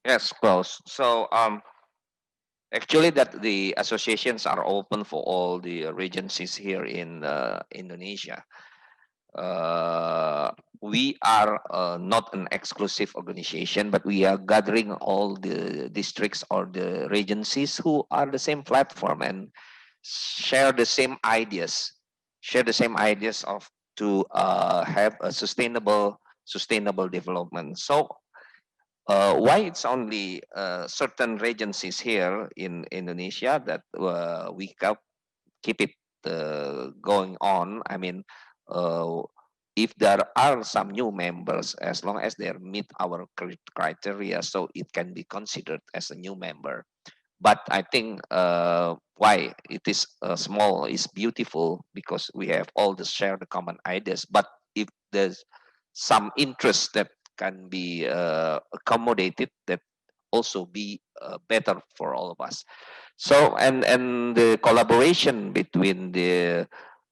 Yes, Klaus. So actually that the associations are open for all the regencies here in Indonesia. We are not an exclusive organization, but we are gathering all the districts or the regencies who are the same platform and share the same ideas, of to have a sustainable development. So why it's only certain regencies here in Indonesia that we keep it going on? I mean, if there are some new members, as long as they meet our criteria, so it can be considered as a new member. But I think why it is small is beautiful, because we have all the shared common ideas. But if there's some interest that can be accommodated, that also be better for all of us. So and the collaboration between the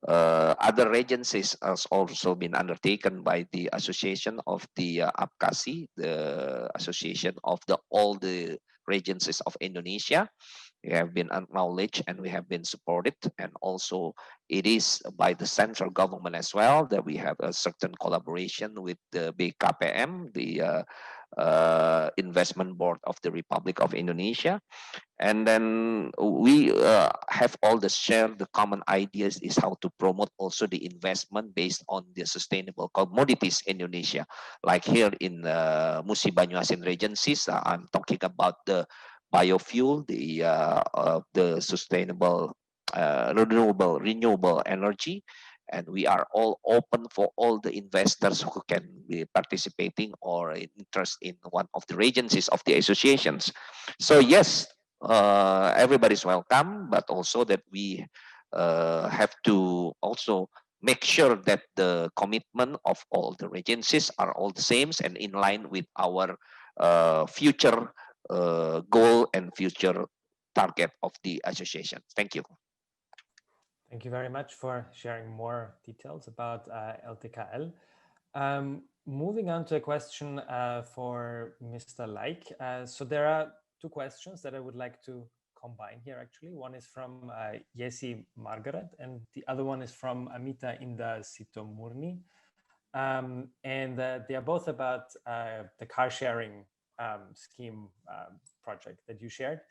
other agencies has also been undertaken by the Association of the APKASI, the Association of all the regencies of Indonesia. We have been acknowledged and we have been supported, and also it is by the central government as well that we have a certain collaboration with the BKPM, the Investment Board of the Republic of Indonesia. And then we have all the share the common ideas is how to promote also the investment based on the sustainable commodities in Indonesia. Like here in Musi Banyuasin Regencies, I'm talking about the biofuel, the sustainable renewable energy. And we are all open for all the investors who can be participating or interest in one of the regencies of the associations. So yes, everybody's welcome, but also that we have to also make sure that the commitment of all the regencies are all the same and in line with our future goal and future target of the association. Thank you. Thank you very much for sharing more details about LTKL. Moving on to a question for Mr. Laik. So there are two questions that I would like to combine here actually. One is from Yesi Margaret and the other one is from Amita Indah Sitomurni. And they are both about the car sharing scheme project that you shared.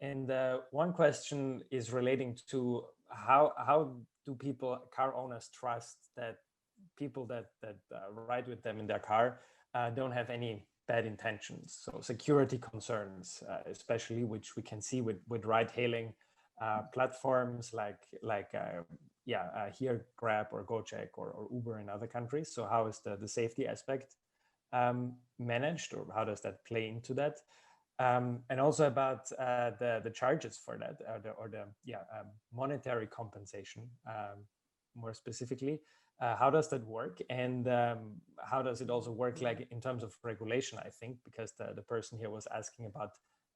And one question is relating to how do car owners trust that people that ride with them in their car don't have any bad intentions? So security concerns, especially, which we can see with ride-hailing platforms like here Grab or Gojek or Uber in other countries. So how is the safety aspect managed, or how does that play into that? And also about the charges for that, or the monetary compensation, more specifically. How does that work, and how does it also work, like in terms of regulation? I think because the person here was asking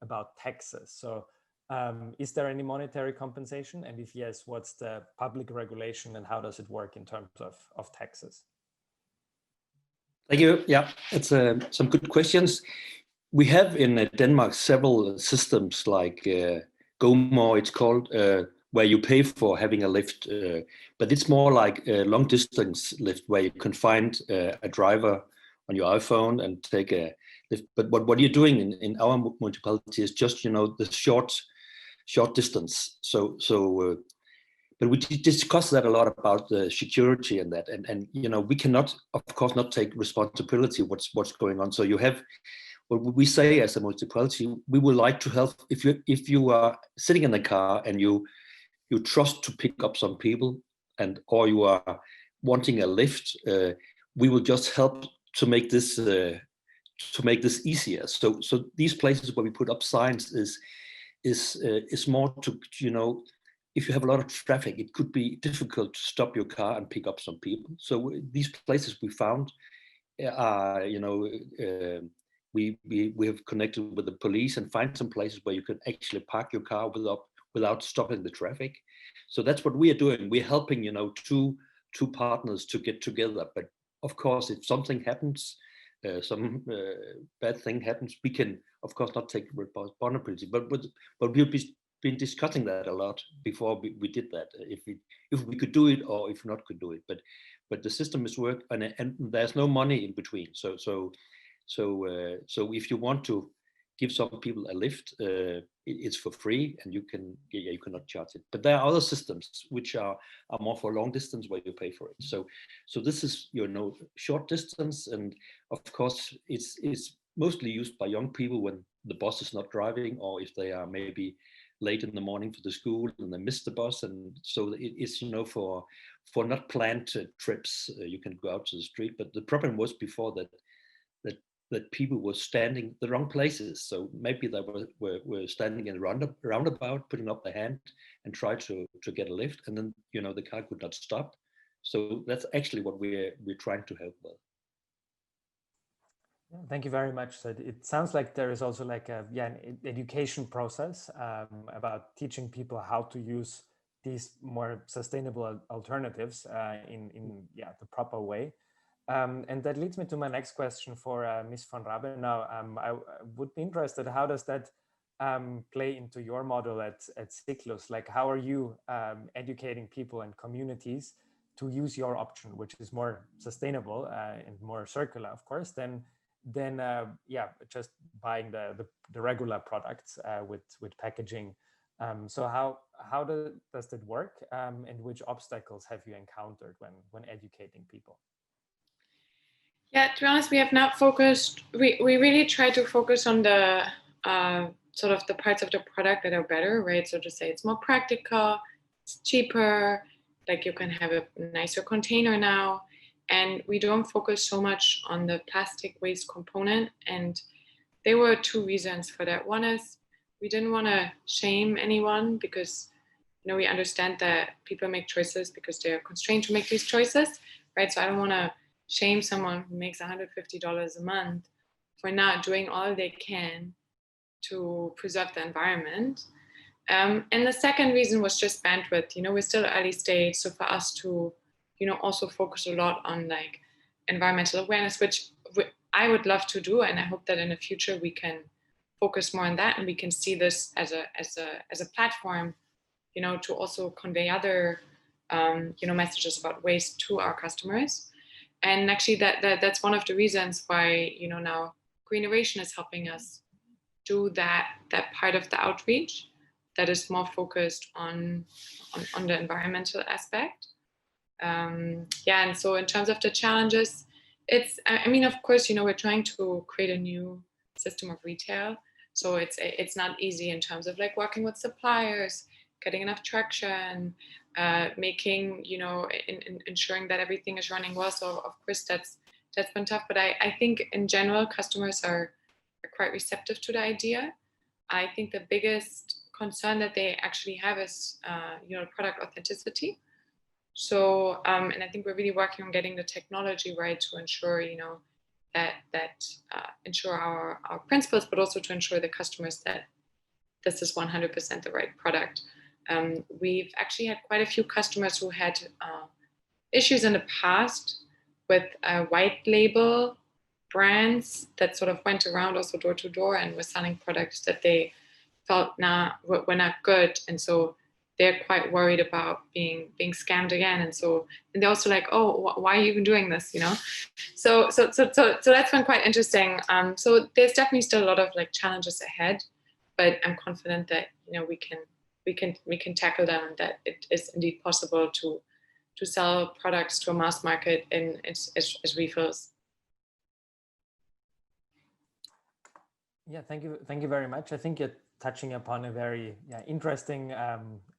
about taxes. So is there any monetary compensation, and if yes, what's the public regulation, and how does it work in terms of taxes? Thank you. Yeah, it's some good questions. We have in Denmark several systems like GoMore, it's called, where you pay for having a lift, but it's more like a long distance lift where you can find a driver on your iPhone and take a lift. But what you're doing in our municipality is just, the short distance. But we discussed that a lot about the security and that, and we cannot, of course, not take responsibility what's going on. So you have. What we say as a municipality, we would like to help if you are sitting in the car and you trust to pick up some people, or you are wanting a lift, we will just help to make this to make this easier. So these places where we put up signs is more to, you know, if you have a lot of traffic, it could be difficult to stop your car and pick up some people. So these places we found are, you know, we have connected with the police and find some places where you can actually park your car without stopping the traffic. So that's what we are doing. We're helping, you know, two partners to get together. But of course, if something happens, some bad thing happens, we can of course not take responsibility. But we've been discussing that a lot before we did that. If we could do it or if not could do it. But the system is work and there's no money in between. So if you want to give some people a lift, it's for free, and you cannot charge it. But there are other systems which are more for long distance where you pay for it. So this is, you know, short distance, and of course it's mostly used by young people when the bus is not driving, or if they are maybe late in the morning for the school and they miss the bus. And so it's, you know, for not planned trips, you can go out to the street. But the problem was before that people were standing the wrong places. So maybe they were standing in a roundabout, putting up their hand and try to get a lift, and then, you know, the car could not stop. So that's actually what we're trying to help with. Thank you very much. So it sounds like there is also like an education process about teaching people how to use these more sustainable alternatives in the proper way. And that leads me to my next question for Ms. van Rabe. Now, I would be interested, how does that play into your model at Cyclus? Like, how are you educating people and communities to use your option, which is more sustainable and more circular, of course, than just buying the regular products with packaging? So how does that work, and which obstacles have you encountered when educating people? Yeah, to be honest, we have not focused, we really try to focus on the sort of the parts of the product that are better, right? So to say it's more practical, it's cheaper, like you can have a nicer container now. And we don't focus so much on the plastic waste component. And there were two reasons for that. One is we didn't want to shame anyone, because, you know, we understand that people make choices because they're constrained to make these choices, right? So I don't want to shame someone who makes $150 a month for not doing all they can to preserve the environment. And the second reason was just bandwidth. You know, we're still early stage, so for us to, you know, also focus a lot on like environmental awareness, which I would love to do, and I hope that in the future we can focus more on that, and we can see this as a platform, you know, to also convey other you know, messages about waste to our customers. And actually that's one of the reasons why, you know, now Greeneration is helping us do that part of the outreach that is more focused on the environmental aspect. And so in terms of the challenges, I mean, of course, you know, we're trying to create a new system of retail. So it's not easy in terms of like working with suppliers, getting enough traction, making, you know, ensuring that everything is running well. So of course that's been tough, but I think in general, customers are quite receptive to the idea. I think the biggest concern that they actually have is, you know, product authenticity. So, and I think we're really working on getting the technology right to ensure, you know, that ensure our principles, but also to ensure the customers that this is 100% the right product. We've actually had quite a few customers who had issues in the past with white label brands that sort of went around also door to door and were selling products that they felt were not good. And so they're quite worried about being scammed again. And they're also like, oh, why are you even doing this? You know? So that's been quite interesting. So there's definitely still a lot of like challenges ahead, but I'm confident that, you know, we can tackle them, and that it is indeed possible to sell products to a mass market as refills. Yeah, thank you very much. I think you're touching upon a very interesting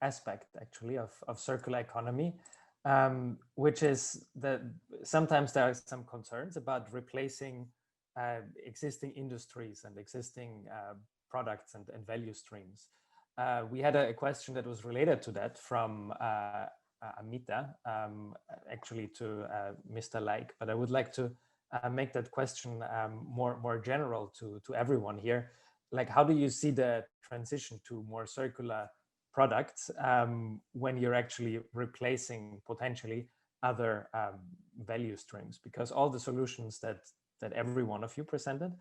aspect actually of circular economy, which is that sometimes there are some concerns about replacing existing industries and existing products and value streams. We had a question that was related to that from Amita, actually to Mr. Laik, but I would like to make that question more general to everyone here. Like, how do you see the transition to more circular products when you're actually replacing potentially other value streams? Because all the solutions that every one of you presented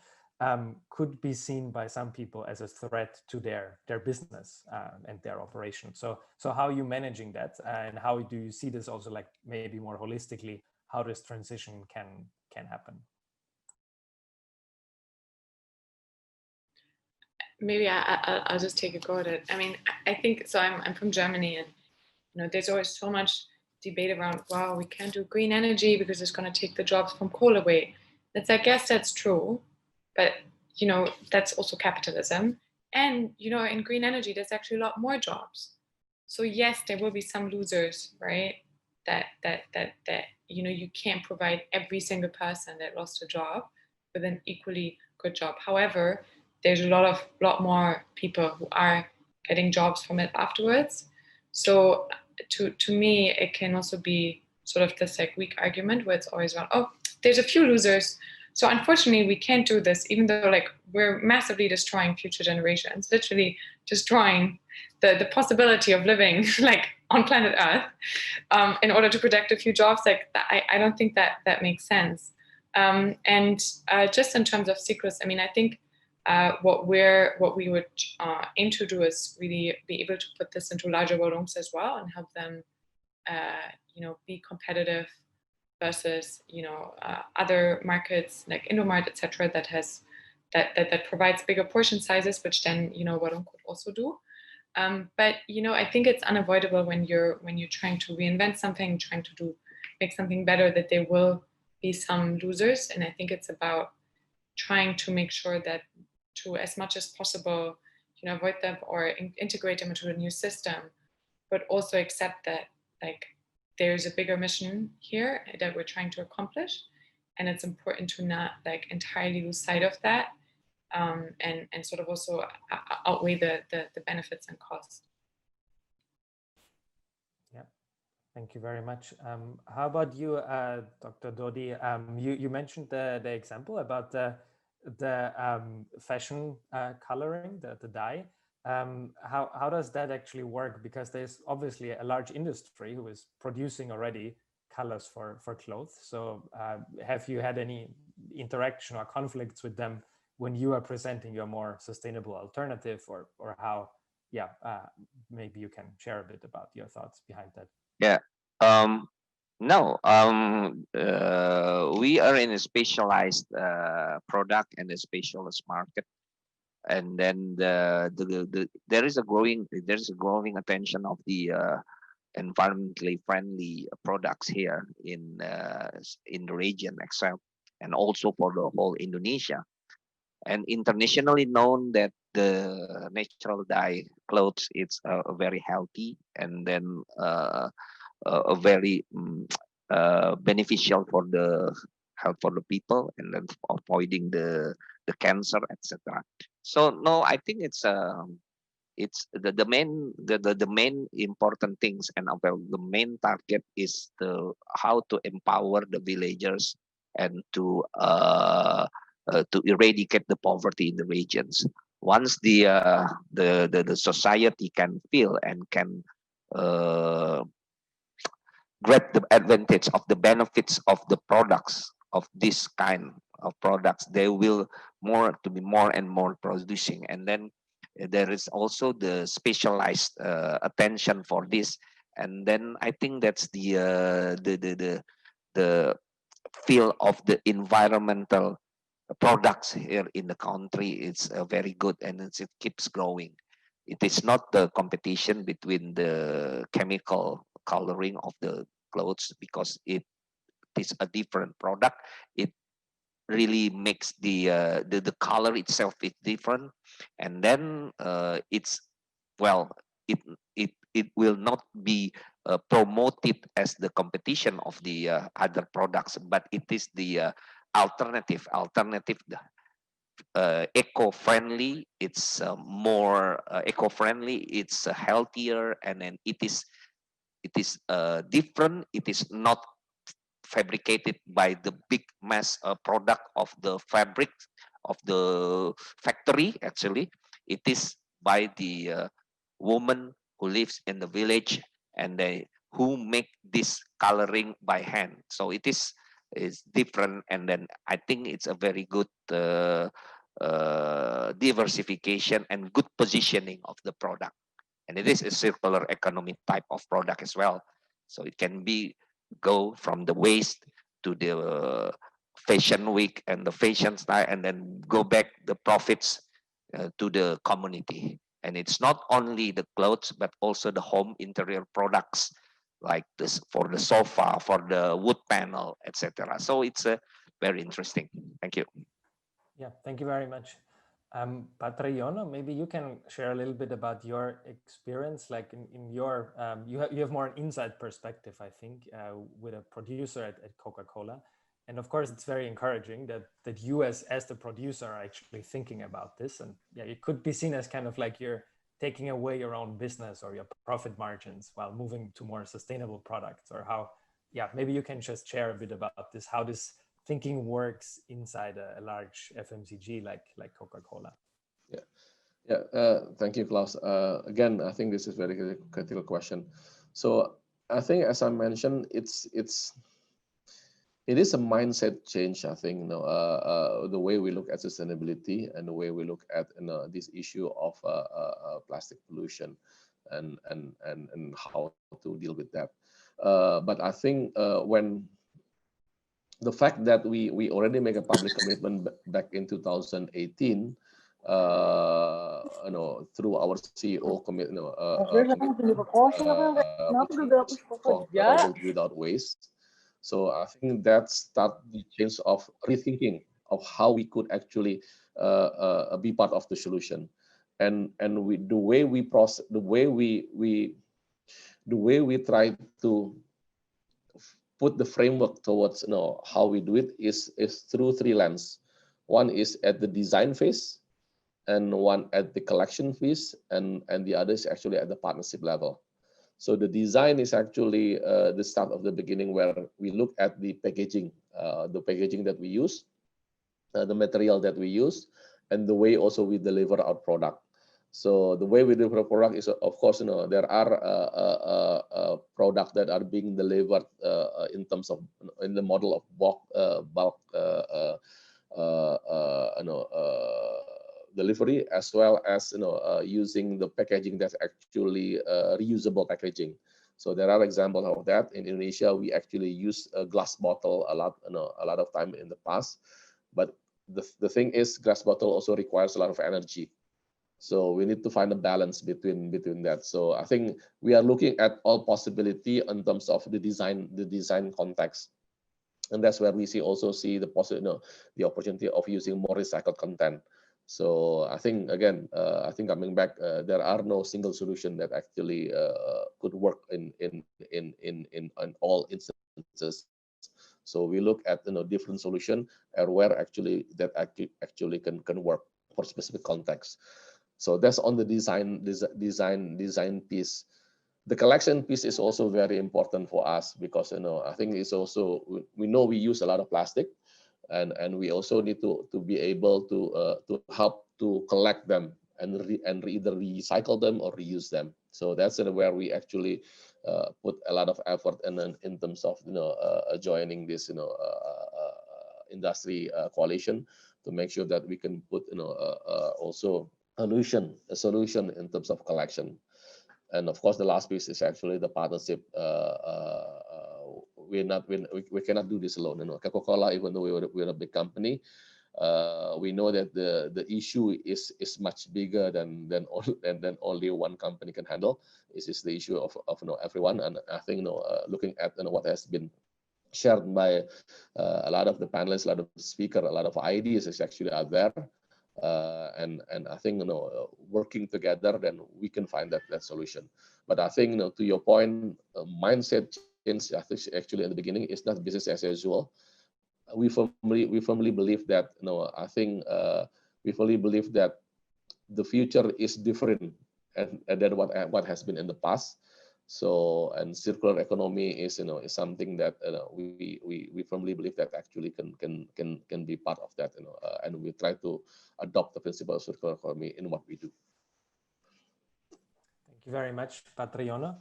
could be seen by some people as a threat to their business and their operation. So how are you managing that, and how do you see this also, like maybe more holistically, how this transition can happen? Maybe I'll just take a go at it. I mean, I think so. I'm from Germany, and there's always so much debate around, wow, we can't do green energy because it's going to take the jobs from coal away. I guess that's true, but that's also capitalism. And in green energy, there's actually a lot more jobs. So yes, there will be some losers, right? That you can't provide every single person that lost a job with an equally good job. However, there's a lot more people who are getting jobs from it afterwards. So to me, it can also be sort of this like weak argument where it's always around, oh, there's a few losers. So unfortunately, we can't do this, even though like we're massively destroying future generations, literally destroying the possibility of living like on planet Earth in order to protect a few jobs. Like I don't think that makes sense. And just in terms of secrets, I mean, I think what we would aim to do is really be able to put this into larger volumes as well and help them, be competitive versus other markets like Indomart, etc., that provides bigger portion sizes, which then Warung could also do. But I think it's unavoidable when you're trying to reinvent something, trying to make something better, that there will be some losers, and I think it's about trying to make sure that to as much as possible, avoid them or integrate them into a new system, but also accept that like there's a bigger mission here that we're trying to accomplish, and it's important to not like entirely lose sight of that, and sort of also outweigh the benefits and costs. Yeah, thank you very much. How about you, Dr. Dodi? You mentioned the example about the fashion coloring, the dye. How does that actually work? Because there's obviously a large industry who is producing already colors for clothes. So have you had any interaction or conflicts with them when you are presenting your more sustainable alternative, or how? Yeah, maybe you can share a bit about your thoughts behind that. Yeah. No. We are in a specialized product and a specialist market. And then there is a growing attention of the environmentally friendly products here in the region itself, and also for the whole Indonesia, and internationally known that the natural dye clothes it's very healthy, and then a very beneficial for the health for the people, and then avoiding the cancer, etc. So no, I think it's the main important things, and the main target is how to empower the villagers and to eradicate the poverty in the regions. Once the society can feel and can grab the advantage of the benefits of the products of this kind of products, they will be more and more producing. And then there is also the specialized attention for this. And then I think that's the field of the environmental products here in the country. It's very good, and it keeps growing. It is not the competition between the chemical coloring of the clothes, because it is a different product. It really makes the color itself is different, and then it will not be promoted as the competition of the other products, but it is the alternative, eco-friendly. It's more eco-friendly. It's healthier, and then it is different. It is not fabricated by the big mass product of the fabric of the factory. Actually, it is by the woman who lives in the village, and they who make this coloring by hand. So it is different, and then I think it's a very good diversification and good positioning of the product. And it is a circular economy type of product as well. So it can be go from the waste to the fashion week and the fashion style, and then go back the profits to the community. And it's not only the clothes, but also the home interior products, like this for the sofa, for the wood panel, etc. So it's very interesting. Thank you. Yeah, thank you very much. Patrayono, maybe you can share a little bit about your experience, like in your, you have more an inside perspective, I think, with a producer at Coca-Cola. And of course, it's very encouraging that you as the producer are actually thinking about this. And yeah, it could be seen as kind of like you're taking away your own business or your profit margins while moving to more sustainable products, or how, yeah, maybe you can just share a bit about this, how this thinking works inside a large FMCG like Coca-Cola. Thank you, Klaus. Again, I think this is a very critical question. So I think, as I mentioned, it is a mindset change. I think the way we look at sustainability and the way we look at this issue of plastic pollution and how to deal with that. But I think when the fact that we already make a public commitment back in 2018, through our CEO without waste. So I think that started the change of rethinking of how we could actually be part of the solution, and the way we process, the way we try to put the framework towards how we do it is through three lenses. One is at the design phase, and one at the collection phase, and the other is actually at the partnership level. So the design is actually the start of the beginning, where we look at the packaging that we use, the material that we use, and the way also we deliver our product. So the way we deliver a product is, of course, there are products that are being delivered in terms of in the model of bulk delivery, as well as using the packaging that's actually reusable packaging. So there are examples of that. In Indonesia, we actually use a glass bottle a lot of time in the past. But the thing is, glass bottle also requires a lot of energy. So we need to find a balance between that. So I think we are looking at all possibility in terms of the design context, and that's where we also see the opportunity of using more recycled content. So I think, again, coming back, there are no single solution that actually could work in all instances. So we look at different solution and where actually that actually can work for specific context. So that's on the design piece. The collection piece is also very important for us, because I think it's also, we know we use a lot of plastic, and we also need to be able to help to collect them and either recycle them or reuse them. So that's where we actually put a lot of effort in terms of joining this industry coalition, to make sure that we can put also a solution in terms of collection. And of course, the last piece is actually the partnership. We cannot do this alone. Coca-Cola, even though we're a big company, we know that the issue is much bigger than only one company can handle. This is the issue of everyone. And I think looking at what has been shared by a lot of the panelists, a lot of speakers, a lot of ideas is actually out there. And I think working together, then we can find that solution. But I think to your point, mindset change, I think actually in the beginning, it's not business as usual. we firmly believe that, I think we fully believe that the future is different than what has been in the past. So, and circular economy is is something that we firmly believe that actually can be part of that, and we try to adopt the principle of circular economy in what we do. Thank you very much, Patriono.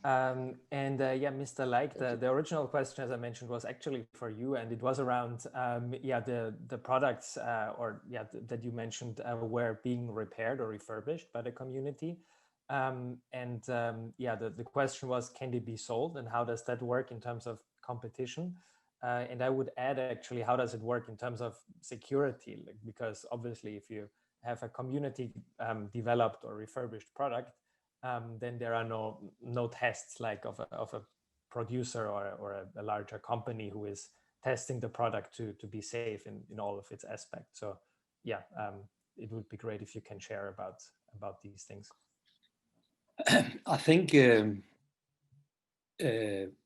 Yeah, Mr. Like, the original question, as I mentioned, was actually for you, and it was around the products that you mentioned were being repaired or refurbished by the community. The question was, can they be sold, and how does that work in terms of competition? And I would add, actually, how does it work in terms of security? Because obviously, if you have a community developed or refurbished product, then there are no tests like of a producer or a larger company who is testing the product to be safe in all of its aspects. So yeah, it would be great if you can share about these things. I think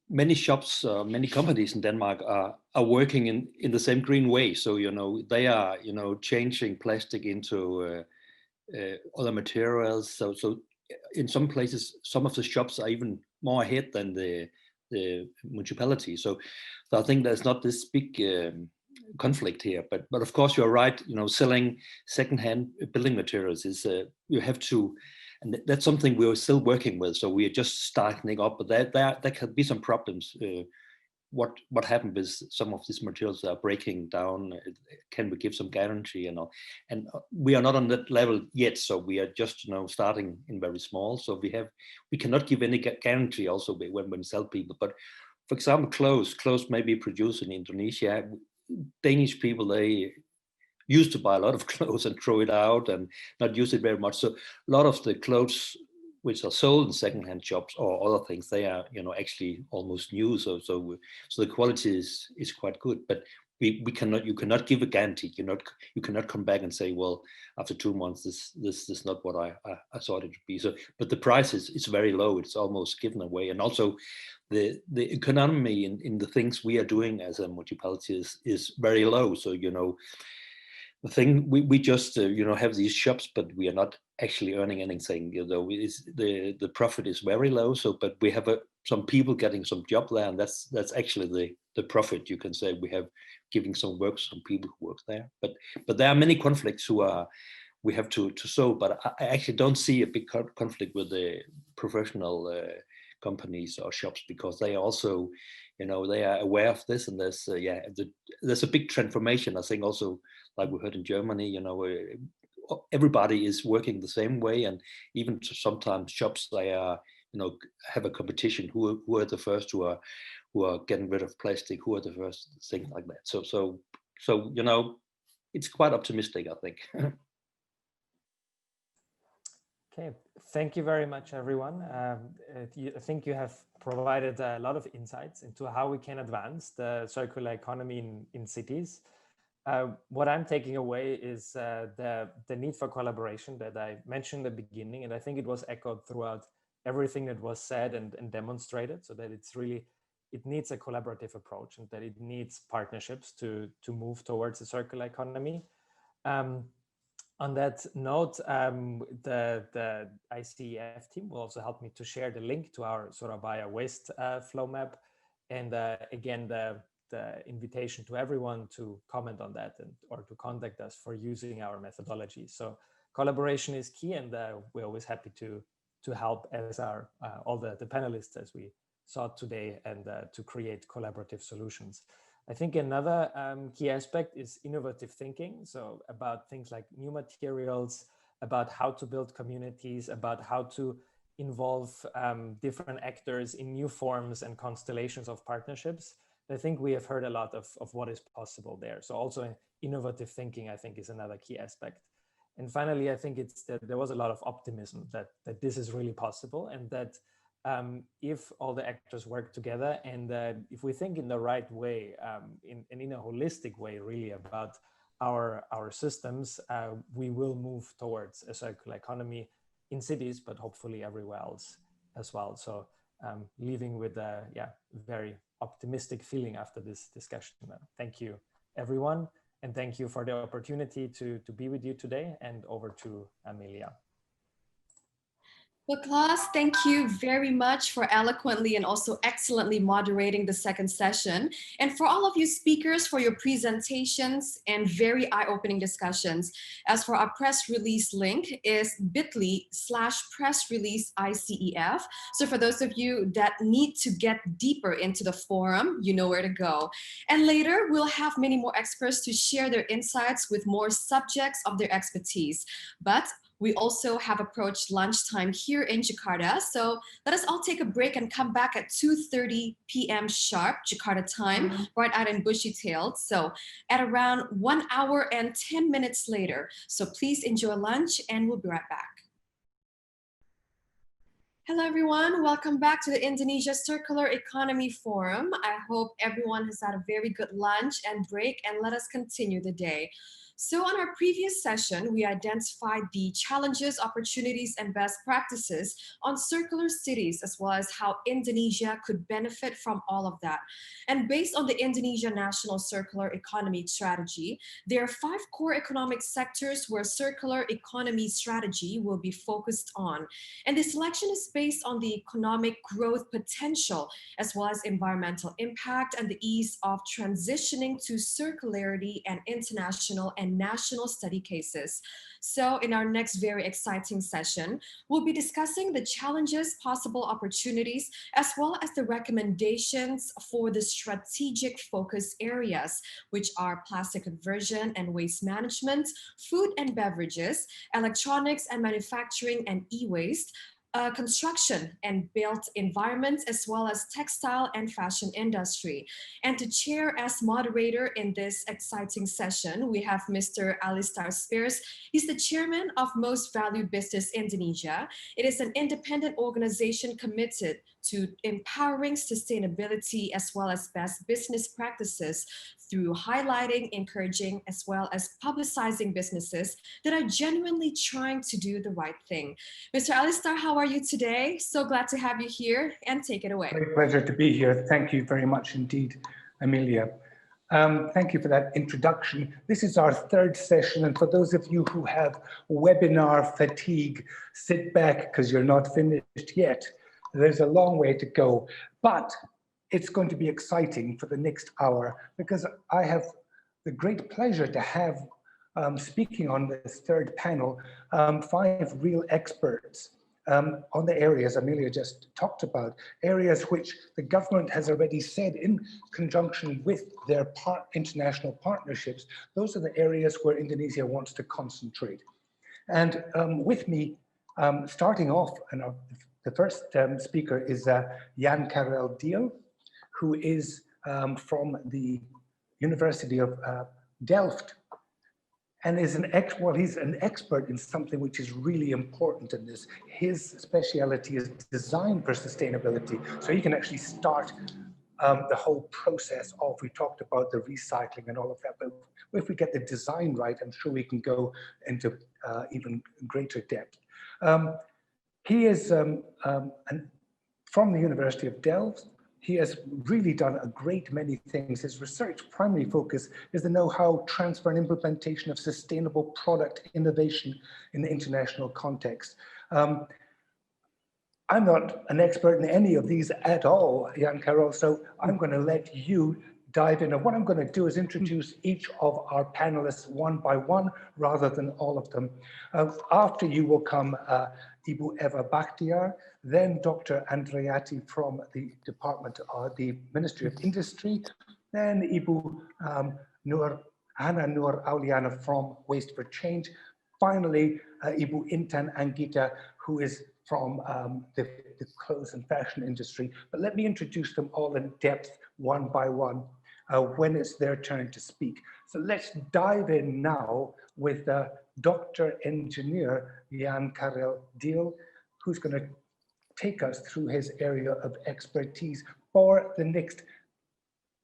many shops, many companies in Denmark are working in the same green way. So they are changing plastic into other materials. So in some places, some of the shops are even more ahead than the municipality. So I think there's not this big conflict here. But of course you're right. Selling secondhand building materials is you have to. And that's something we're still working with. So we are just starting up, but there could be some problems. What happened with some of these materials that are breaking down? Can we give some guarantee? And we are not on that level yet. So we are just starting in very small. So we cannot give any guarantee also when we sell people. But for example, clothes may be produced in Indonesia. Danish people, they used to buy a lot of clothes and throw it out and not use it very much. So a lot of the clothes which are sold in secondhand shops or other things, they are actually almost new. So the quality is quite good. But you cannot give a guarantee. You cannot come back and say, well, after 2 months this is not what I thought it would be. So but the price is very low. It's almost given away. And also the economy in the things we are doing as a municipality is very low. So the thing we just have these shops, but we are not actually earning anything. The profit is very low. So, but we have some people getting some job there, and that's actually the profit. You can say we have giving some work to some people who work there. But there are many conflicts we have to solve. But I actually don't see a big conflict with the professional companies or shops, because they also they are aware of this, and there's a big transformation. I think also, like we heard in Germany, everybody is working the same way, and even sometimes shops, they are have a competition who are the first who are getting rid of plastic, who are the first, things like that. So it's quite optimistic, I think. Okay, thank you very much, everyone. I think you have provided a lot of insights into how we can advance the circular economy in cities. What I'm taking away is the need for collaboration that I mentioned in the beginning, and I think it was echoed throughout everything that was said and demonstrated, so that it needs a collaborative approach, and that it needs partnerships to move towards a circular economy. On that note, the ICEF team will also help me to share the link to our Surabaya waste flow map, and again the invitation to everyone to comment on that or to contact us for using our methodology. So collaboration is key, and we're always happy to help as all the panelists, as we saw today, and to create collaborative solutions. I think another key aspect is innovative thinking. So about things like new materials, about how to build communities, about how to involve different actors in new forms and constellations of partnerships. I think we have heard a lot of what is possible there. So also innovative thinking, I think, is another key aspect. And finally, I think it's that there was a lot of optimism that this is really possible, and that if all the actors work together, and if we think in the right way, in a holistic way, really, about our systems, we will move towards a circular economy in cities, but hopefully everywhere else as well. So leaving with very optimistic feeling after this discussion. Thank you, everyone. And thank you for the opportunity to be with you today, and over to Amelia. Well, class, thank you very much for eloquently and also excellently moderating the second session. And for all of you speakers for your presentations and very eye-opening discussions. As for our press release link is bit.ly/press-release ICEF. So for those of you that need to get deeper into the forum, you know where to go. And later, we'll have many more experts to share their insights with more subjects of their expertise. But we also have approached lunchtime here in Jakarta. So let us all take a break and come back at 2:30 p.m. sharp, Jakarta time, right out in Bushy-tailed. So at around 1 hour and 10 minutes later. So please enjoy lunch and we'll be right back. Hello, everyone. Welcome back to the Indonesia Circular Economy Forum. I hope everyone has had a very good lunch and break, and let us continue the day. So on our previous session, we identified the challenges, opportunities, and best practices on circular cities, as well as how Indonesia could benefit from all of that. And based on the Indonesia National Circular Economy Strategy, there are 5 core economic sectors where circular economy strategy will be focused on. And the selection is based on the economic growth potential, as well as environmental impact and the ease of transitioning to circularity and international and national study cases. So in our next very exciting session, we'll be discussing the challenges, possible opportunities, as well as the recommendations for the strategic focus areas, which are plastic conversion and waste management, food and beverages, electronics and manufacturing and e-waste, construction and built environments, as well as textile and fashion industry. And to chair as moderator in this exciting session, we have Mr. Alistar Spears. He's the chairman of Most Valued Business Indonesia. It is an independent organization committed to empowering sustainability as well as best business practices through highlighting, encouraging, as well as publicizing businesses that are genuinely trying to do the right thing. Mr. Alistar, how are you today? So glad to have you here, and take it away. Great pleasure to be here. Thank you very much indeed, Amelia. Thank you for that introduction. This is our 3rd session, and for those of you who have webinar fatigue, sit back because you're not finished yet. There's a long way to go, but it's going to be exciting for the next hour because I have the great pleasure to have speaking on this 3rd panel, 5 real experts on the areas Amelia just talked about, areas which the government has already said in conjunction with their international partnerships, those are the areas where Indonesia wants to concentrate. And with me, starting off, and the first speaker is Jan Karel Diel, who is from the University of Delft, and is he's an expert in something which is really important in this. His speciality is design for sustainability. So he can actually start the whole process of, we talked about the recycling and all of that, but if we get the design right, I'm sure we can go into even greater depth. He is from the University of Delft. He has really done a great many things. His research primary focus is the know-how, transfer, and implementation of sustainable product innovation in the international context. I'm not an expert in any of these at all, Jan Karel, so I'm going to let you dive in. And what I'm going to do is introduce each of our panelists one by one, rather than all of them. After you will come Ibu Eva Bakhtiar, then Dr. Andreatti from the Department of the Ministry of Industry, then Ibu Hana Nur Auliana from Waste for Change, finally Ibu Intan Anggita, who is from the clothes and fashion industry. But let me introduce them all in depth one by one when it's their turn to speak. So let's dive in now with Dr. Engineer Jan Karel Diel, who's going to take us through his area of expertise for the next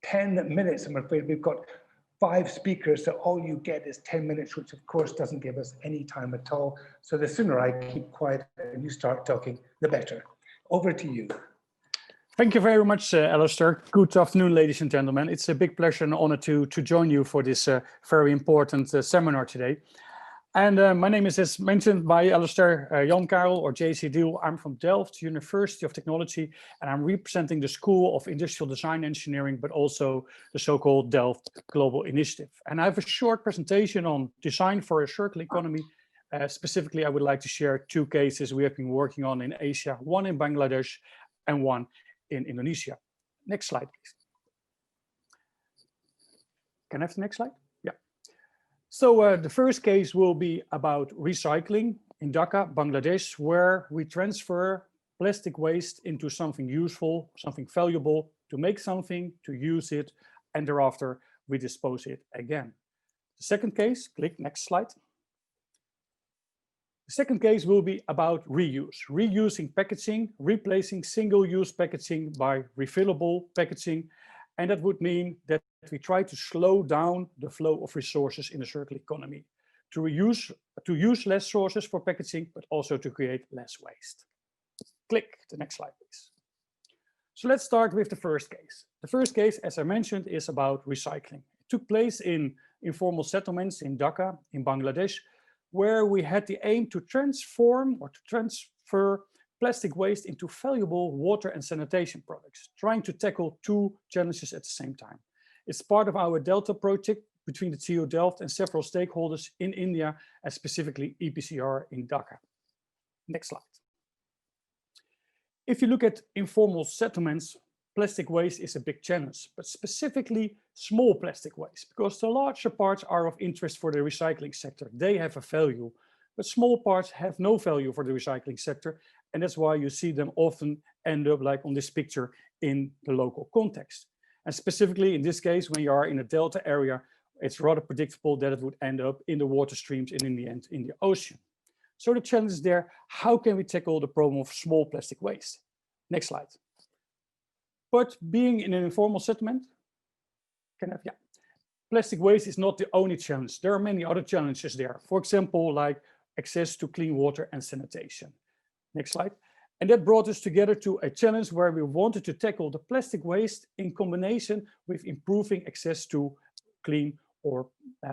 10 minutes. I'm afraid we've got 5 speakers, so all you get is 10 minutes, which of course doesn't give us any time at all. So the sooner I keep quiet and you start talking, the better. Over to you. Thank you very much, Alistair. Good afternoon, ladies and gentlemen. It's a big pleasure and honor to join you for this very important seminar today. And my name is, as mentioned by Alistair, Jan Karel, or JC Deal. I'm from Delft University of Technology, and I'm representing the School of Industrial Design Engineering, but also the so-called Delft Global Initiative. And I have a short presentation on design for a circular economy. Specifically, I would like to share two cases we have been working on in Asia, one in Bangladesh and one in Indonesia. Next slide, please. Can I have the next slide? Yeah. So the first case will be about recycling in Dhaka, Bangladesh, where we transfer plastic waste into something useful, something valuable, to make something, to use it, and thereafter we dispose it again. The second case, click next slide. The second case will be about reuse, reusing packaging, replacing single-use packaging by refillable packaging. And that would mean that we try to slow down the flow of resources in a circular economy, to use less sources for packaging, but also to create less waste. Click the next slide, please. So let's start with the first case. The first case, as I mentioned, is about recycling. It took place in informal settlements in Dhaka, in Bangladesh, where we had the aim to transform or to transfer plastic waste into valuable water and sanitation products, trying to tackle two challenges at the same time. It's part of our Delta project between the TU Delft and several stakeholders in India, and specifically EPCR in Dhaka. Next slide. If you look at informal settlements, plastic waste is a big challenge, but specifically small plastic waste, because the larger parts are of interest for the recycling sector. They have a value, but small parts have no value for the recycling sector. And that's why you see them often end up like on this picture in the local context. And specifically in this case, when you are in a delta area, it's rather predictable that it would end up in the water streams and in the end in the ocean. So the challenge is there, how can we tackle the problem of small plastic waste? Next slide. But being in an informal settlement, plastic waste is not the only challenge. There are many other challenges there. For example, like access to clean water and sanitation. Next slide. And that brought us together to a challenge where we wanted to tackle the plastic waste in combination with improving access to clean or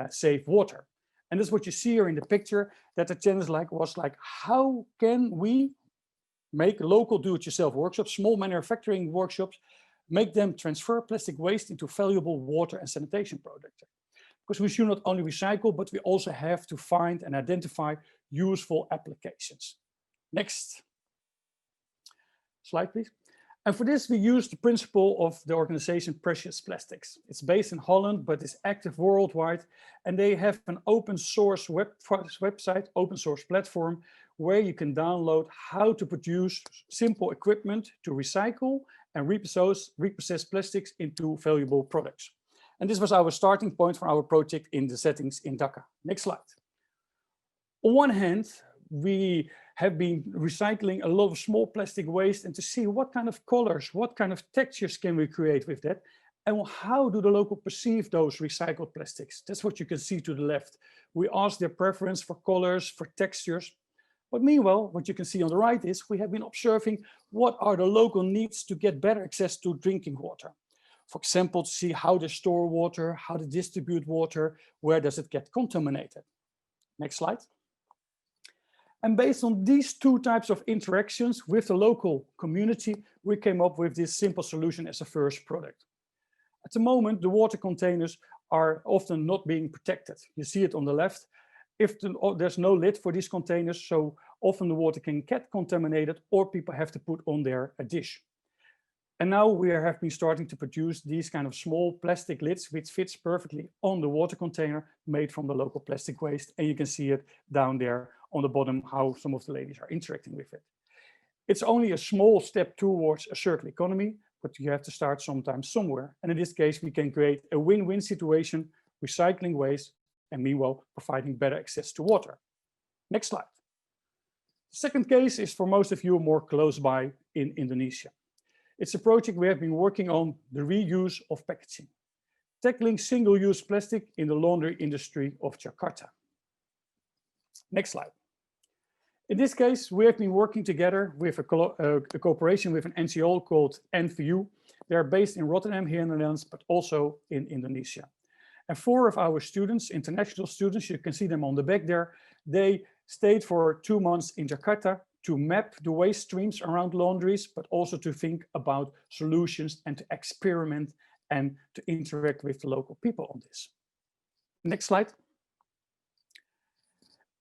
safe water. And that's what you see here in the picture, that the challenge was like, how can we make local do-it-yourself workshops, small manufacturing workshops, make them transfer plastic waste into valuable water and sanitation products. Because we should not only recycle, but we also have to find and identify useful applications. Next slide, please. And for this, we use the principle of the organization Precious Plastics. It's based in Holland, but it's active worldwide. And they have an open source website, open source platform, where you can download how to produce simple equipment to recycle and reprocess plastics into valuable products. And this was our starting point for our project in the settings in Dhaka. Next slide. On one hand, we have been recycling a lot of small plastic waste, and to see what kind of colors, what kind of textures can we create with that, and how do the local perceive those recycled plastics. That's what you can see to the left. We ask their preference for colors, for textures. But meanwhile, what you can see on the right is we have been observing what are the local needs to get better access to drinking water. For example, to see how they store water, how they distribute water, where does it get contaminated. Next slide. And based on these two types of interactions with the local community, we came up with this simple solution as a first product. At the moment, the water containers are often not being protected. You see it on the left. If there's no lid for these containers, so often the water can get contaminated, or people have to put on there a dish. And now we have been starting to produce these kind of small plastic lids, which fits perfectly on the water container made from the local plastic waste. And you can see it down there on the bottom, how some of the ladies are interacting with it. It's only a small step towards a circular economy, but you have to start sometimes somewhere. And in this case, we can create a win-win situation, recycling waste, and meanwhile providing better access to water. Next slide. The second case is for most of you more close by in Indonesia. It's a project we have been working on, the reuse of packaging, tackling single-use plastic in the laundry industry of Jakarta. Next slide. In this case, we have been working together with a cooperation with an NGO called NVU. They are based in Rotterdam here in the Netherlands, but also in Indonesia. And 4 of our students, international students, you can see them on the back there, they stayed for 2 months in Jakarta to map the waste streams around laundries, but also to think about solutions and to experiment and to interact with the local people on this. Next slide.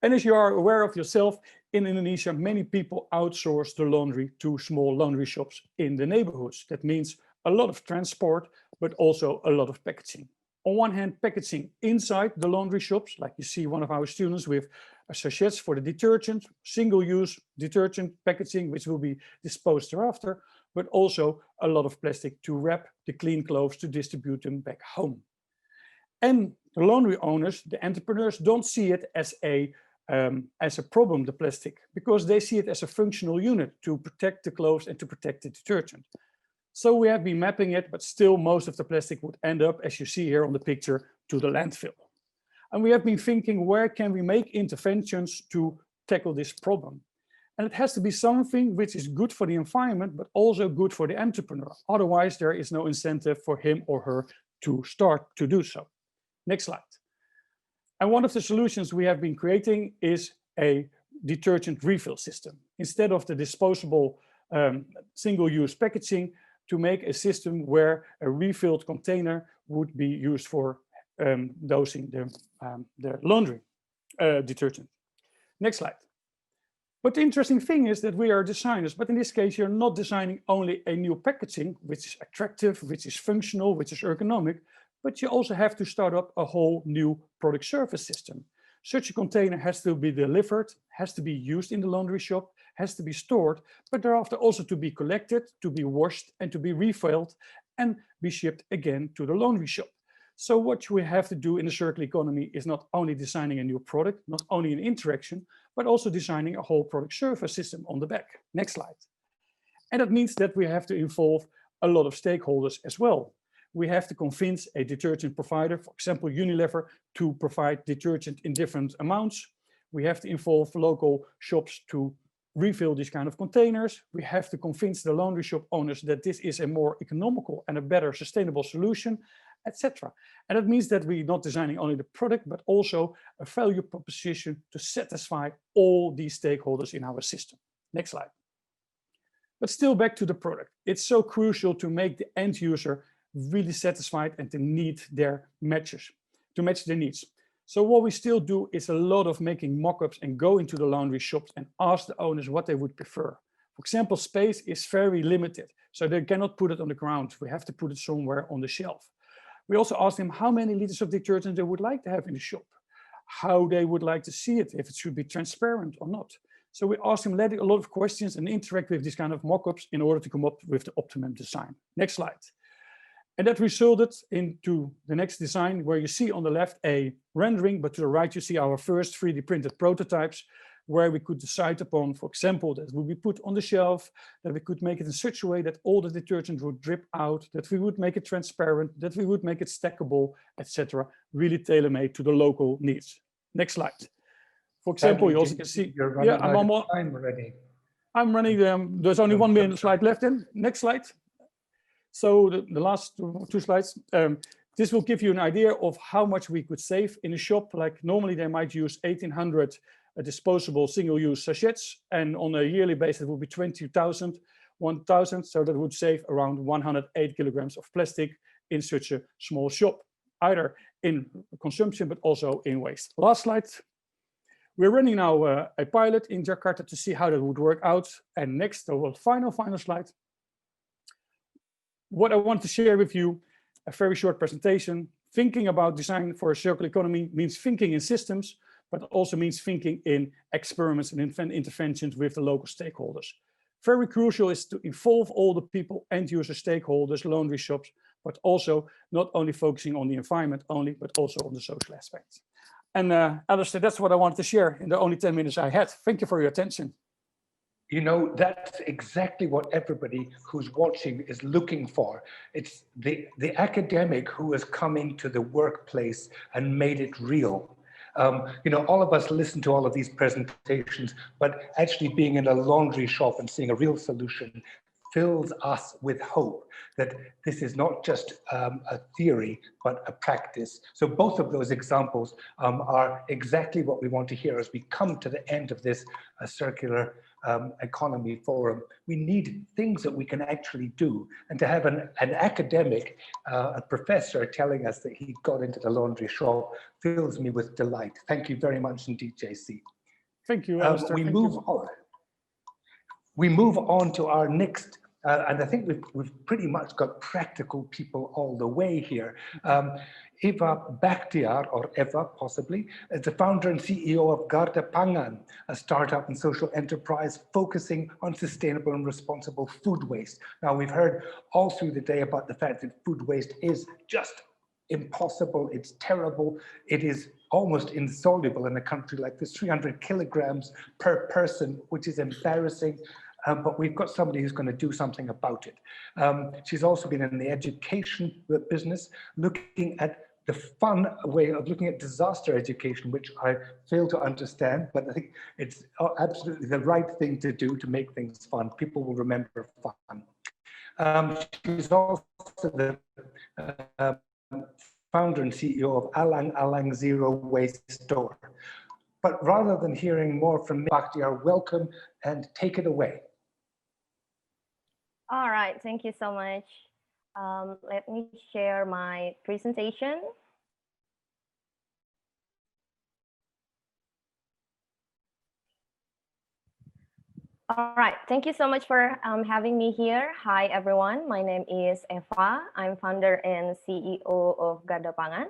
And as you are aware of yourself, in Indonesia, many people outsource the laundry to small laundry shops in the neighborhoods. That means a lot of transport, but also a lot of packaging. On one hand, packaging inside the laundry shops, like you see one of our students with sachets for the detergent, single-use detergent packaging, which will be disposed thereafter, but also a lot of plastic to wrap the clean clothes to distribute them back home. And the laundry owners, the entrepreneurs, don't see it as a problem, the plastic, because they see it as a functional unit to protect the clothes and to protect the detergent. So we have been mapping it, but still most of the plastic would end up, as you see here on the picture, to the landfill. And we have been thinking, where can we make interventions to tackle this problem? And it has to be something which is good for the environment, but also good for the entrepreneur. Otherwise, there is no incentive for him or her to start to do so. Next slide. And one of the solutions we have been creating is a detergent refill system. Instead of the disposable single-use packaging, to make a system where a refilled container would be used for dosing the laundry detergent. Next slide. But the interesting thing is that we are designers, but in this case, you're not designing only a new packaging, which is attractive, which is functional, which is ergonomic, but you also have to start up a whole new product service system. Such a container has to be delivered, has to be used in the laundry shop, has to be stored, but thereafter also to be collected, to be washed, and to be refilled and be shipped again to the laundry shop. So what we have to do in the circular economy is not only designing a new product, not only an interaction, but also designing a whole product service system on the back. Next slide. And that means that we have to involve a lot of stakeholders as well. We have to convince a detergent provider, for example, Unilever, to provide detergent in different amounts. We have to involve local shops to refill these kind of containers. We have to convince the laundry shop owners that this is a more economical and a better sustainable solution, etc. And that means that we're not designing only the product, but also a value proposition to satisfy all these stakeholders in our system. Next slide. But still back to the product. It's so crucial to make the end user really satisfied and to match their needs. So what we still do is a lot of making mock-ups and go into the laundry shops and ask the owners what they would prefer. For example, space is very limited, so they cannot put it on the ground. We have to put it somewhere on the shelf. We also ask them how many liters of detergent they would like to have in the shop, how they would like to see it, if it should be transparent or not. So we ask them a lot of questions and interact with these kind of mock-ups in order to come up with the optimum design. Next slide. And that resulted into the next design where you see on the left a rendering, but to the right you see our first 3D printed prototypes where we could decide upon, for example, that would be put on the shelf, that we could make it in such a way that all the detergent would drip out, that we would make it transparent, that we would make it stackable, etc. Really tailor-made to the local needs. Next slide. For example, you also can see, yeah, I'm already. I'm running, there's only 1 minute slide left in. Next slide. So the last two slides, this will give you an idea of how much we could save in a shop. Like normally they might use 1,800 disposable single-use sachets, and on a yearly basis it would be 20,000, 1,000. So that would save around 108 kilograms of plastic in such a small shop, either in consumption but also in waste. Last slide. We're running now a pilot in Jakarta to see how that would work out. And next, the final slide. What I want to share with you, a very short presentation. Thinking about design for a circular economy means thinking in systems, but also means thinking in experiments and interventions with the local stakeholders. Very crucial is to involve all the people, end user stakeholders, laundry shops, but also not only focusing on the environment only, but also on the social aspects. And Alistair, that's what I wanted to share in the only 10 minutes I had. Thank you for your attention. You know, that's exactly what everybody who's watching is looking for. It's the academic who has come into the workplace and made it real. You know, all of us listen to all of these presentations, but actually being in a laundry shop and seeing a real solution fills us with hope that this is not just a theory, but a practice. So both of those examples are exactly what we want to hear as we come to the end of this circular economy forum. We need things that we can actually do. And to have an academic, a professor telling us that he got into the laundry shop fills me with delight. Thank you very much indeed, JC. Thank you, Alistair. We move on to our next, and I think we've pretty much got practical people all the way here. Eva Bakhtiar, or Eva possibly, is the founder and CEO of Garda Pangan, a startup and social enterprise focusing on sustainable and responsible food waste. Now, we've heard all through the day about the fact that food waste is just impossible, it's terrible, it is almost insoluble in a country like this, 300 kilograms per person, which is embarrassing. But we've got somebody who's going to do something about it. She's also been in the education business, looking at the fun way of looking at disaster education, which I fail to understand, but I think it's absolutely the right thing to do to make things fun. People will remember fun. She's also the founder and CEO of Alang Alang Zero Waste Store. But rather than hearing more from me, Bakhtiar, welcome and take it away. All right, thank you so much. Let me share my presentation. All right, thank you so much for having me here. Hi, everyone. My name is Eva. I'm founder and CEO of Garda Pangan.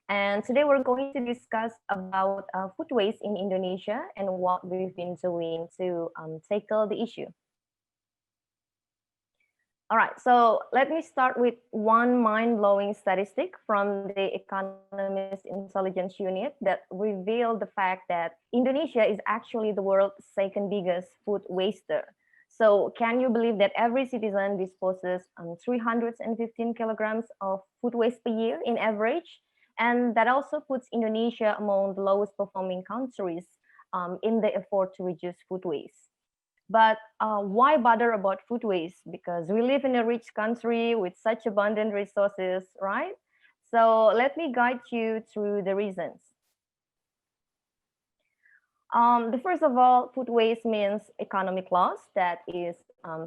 And today we're going to discuss about food waste in Indonesia and what we've been doing to tackle the issue. All right, so let me start with one mind-blowing statistic from the Economist Intelligence Unit that revealed the fact that Indonesia is actually the world's second biggest food waster. So can you believe that every citizen disposes 315 kilograms of food waste per year in average? And that also puts Indonesia among the lowest performing countries in the effort to reduce food waste. But why bother about food waste? Because we live in a rich country with such abundant resources, right? So let me guide you through the reasons. The first of all, food waste means economic loss. That is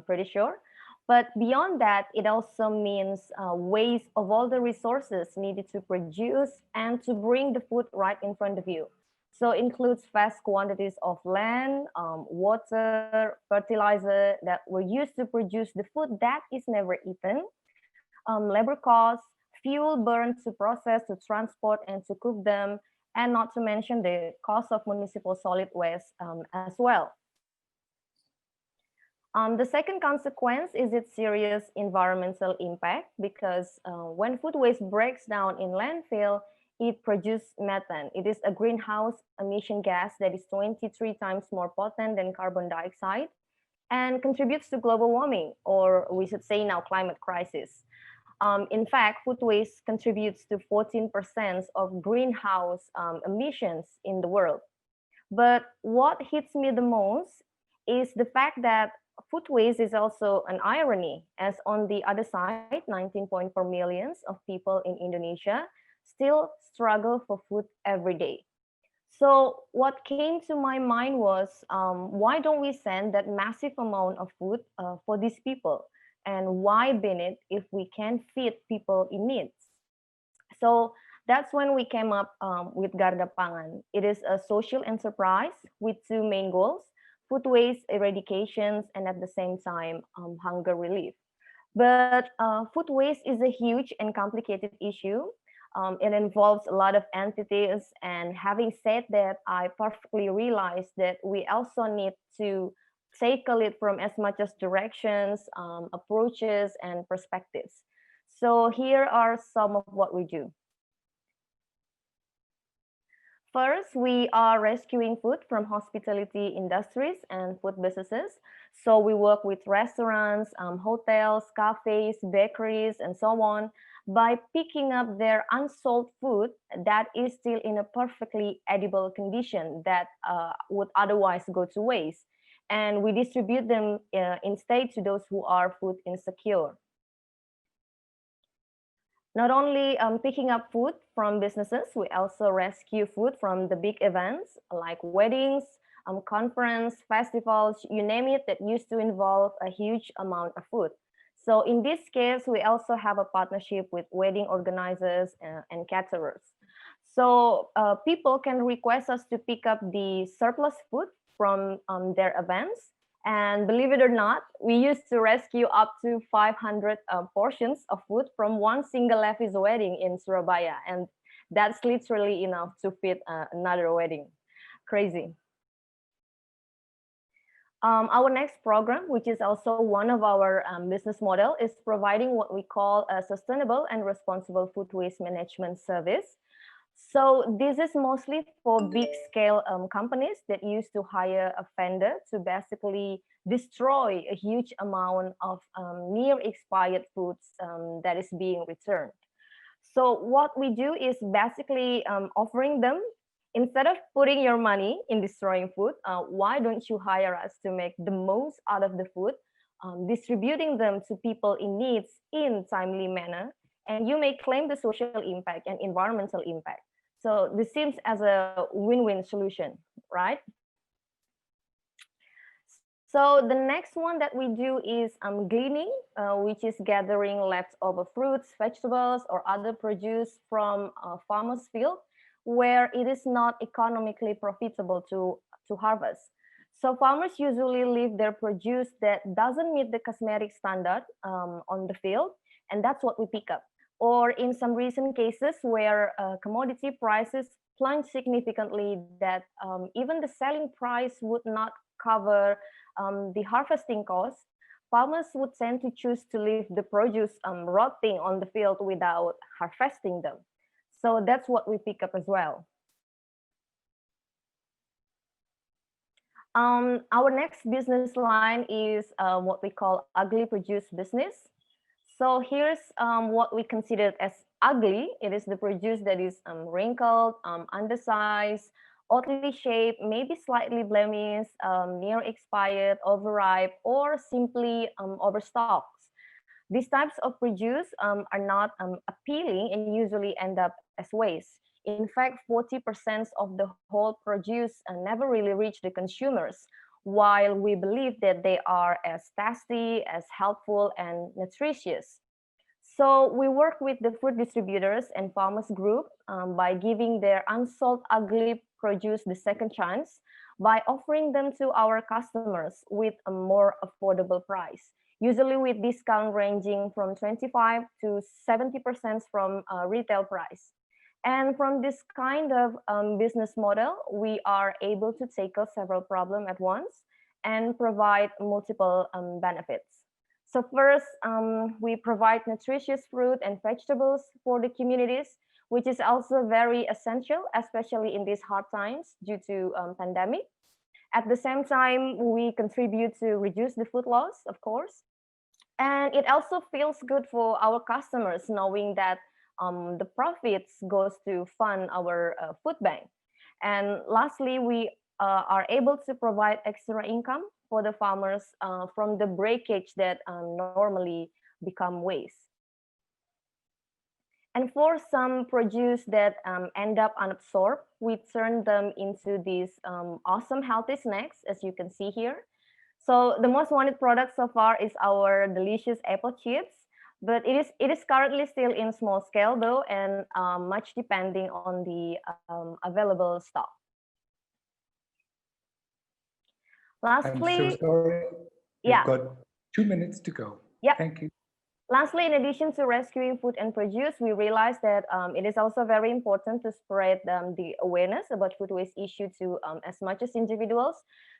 pretty sure. But beyond that, it also means waste of all the resources needed to produce and to bring the food right in front of you. So it includes vast quantities of land, water, fertilizer that were used to produce the food that is never eaten, labor costs, fuel burned to process, to transport, and to cook them, and not to mention the cost of municipal solid waste as well. The second consequence is its serious environmental impact, because when food waste breaks down in landfill, it produces methane. It is a greenhouse emission gas that is 23 times more potent than carbon dioxide and contributes to global warming, or we should say now climate crisis. In fact, food waste contributes to 14% of greenhouse emissions in the world. But what hits me the most is the fact that food waste is also an irony, as on the other side, 19.4 million of people in Indonesia still struggle for food every day. So what came to my mind was, why don't we send that massive amount of food for these people? And why bin it if we can feed people in need? So that's when we came up with Garda Pangan. It is a social enterprise with two main goals: food waste eradication and at the same time hunger relief. But food waste is a huge and complicated issue. It involves a lot of entities, and having said that, I perfectly realize that we also need to tackle it from as much as directions, approaches, and perspectives. So here are some of what we do. First, we are rescuing food from hospitality industries and food businesses. So we work with restaurants, hotels, cafes, bakeries, and so on. by picking up their unsold food that is still in a perfectly edible condition that would otherwise go to waste. And we distribute them instead to those who are food insecure. Not only picking up food from businesses, we also rescue food from the big events like weddings, conference, festivals, you name it, that used to involve a huge amount of food. So in this case, we also have a partnership with wedding organizers and caterers. So people can request us to pick up the surplus food from their events. And believe it or not, we used to rescue up to 500 portions of food from one single Levi's wedding in Surabaya. And that's literally enough to feed another wedding. Crazy. Our next program, which is also one of our business model, is providing what we call a sustainable and responsible food waste management service. So this is mostly for big scale companies that used to hire a vendor to basically destroy a huge amount of near expired foods that is being returned. So what we do is basically offering them, instead of putting your money in destroying food, why don't you hire us to make the most out of the food, distributing them to people in needs in timely manner, and you may claim the social impact and environmental impact. So this seems as a win-win solution, right? So the next one that we do is gleaning, which is gathering leftover fruits, vegetables, or other produce from farmers' field where it is not economically profitable to harvest. So farmers usually leave their produce that doesn't meet the cosmetic standard on the field, and that's what we pick up. Or in some recent cases where commodity prices plunge significantly that even the selling price would not cover the harvesting costs, farmers would tend to choose to leave the produce rotting on the field without harvesting them. So that's what we pick up as well. Our next business line is what we call ugly produce business. So here's what we consider as ugly. It is the produce that is wrinkled, undersized, oddly shaped, maybe slightly blemished, near expired, overripe, or simply overstocked. These types of produce are not appealing and usually end up as waste. In fact, 40% of the whole produce never really reach the consumers, while we believe that they are as tasty, as helpful, and nutritious. So we work with the food distributors and farmers group by giving their unsold ugly produce the second chance by offering them to our customers with a more affordable price, usually with discount ranging from 25 to 70% from retail price. And from this kind of business model, we are able to tackle several problems at once and provide multiple benefits. So first, we provide nutritious fruit and vegetables for the communities, which is also very essential, especially in these hard times due to pandemic. At the same time, we contribute to reduce the food loss, of course. And it also feels good for our customers knowing that the profits goes to fund our food bank. And lastly, we are able to provide extra income for the farmers from the breakage that normally become waste. And for some produce that end up unabsorbed, we turn them into these awesome healthy snacks, as you can see here. So the most wanted product so far is our delicious apple chips, but it is currently still in small scale though, and much depending on the available stock. Lastly, I'm so sorry. Yeah. We've got 2 minutes to go. Yeah. Thank you. Lastly, in addition to rescuing food and produce, we realized that it is also very important to spread the awareness about food waste issue to as much as individuals.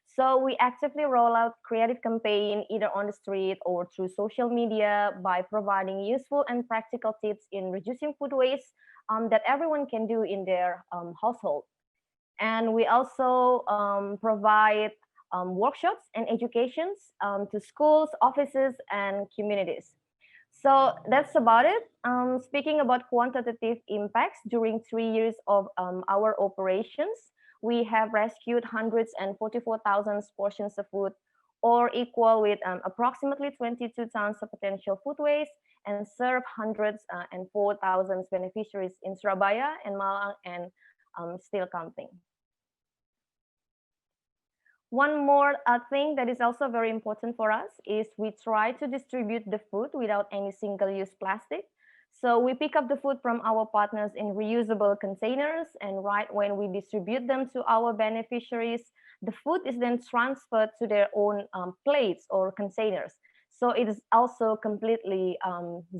So we actively roll out creative campaign either on the street or through social media by providing useful and practical tips in reducing food waste that everyone can do in their household. And we also provide workshops and educations to schools, offices, and communities. So that's about it. Speaking about quantitative impacts, during 3 years of our operations, we have rescued 144,000 portions of food, or equal with approximately 22 tons of potential food waste, and serve hundreds and 4,000 beneficiaries in Surabaya and Malang, and still counting. One more thing that is also very important for us is we try to distribute the food without any single-use plastic. So we pick up the food from our partners in reusable containers, and right when we distribute them to our beneficiaries, the food is then transferred to their own plates or containers. So it is also completely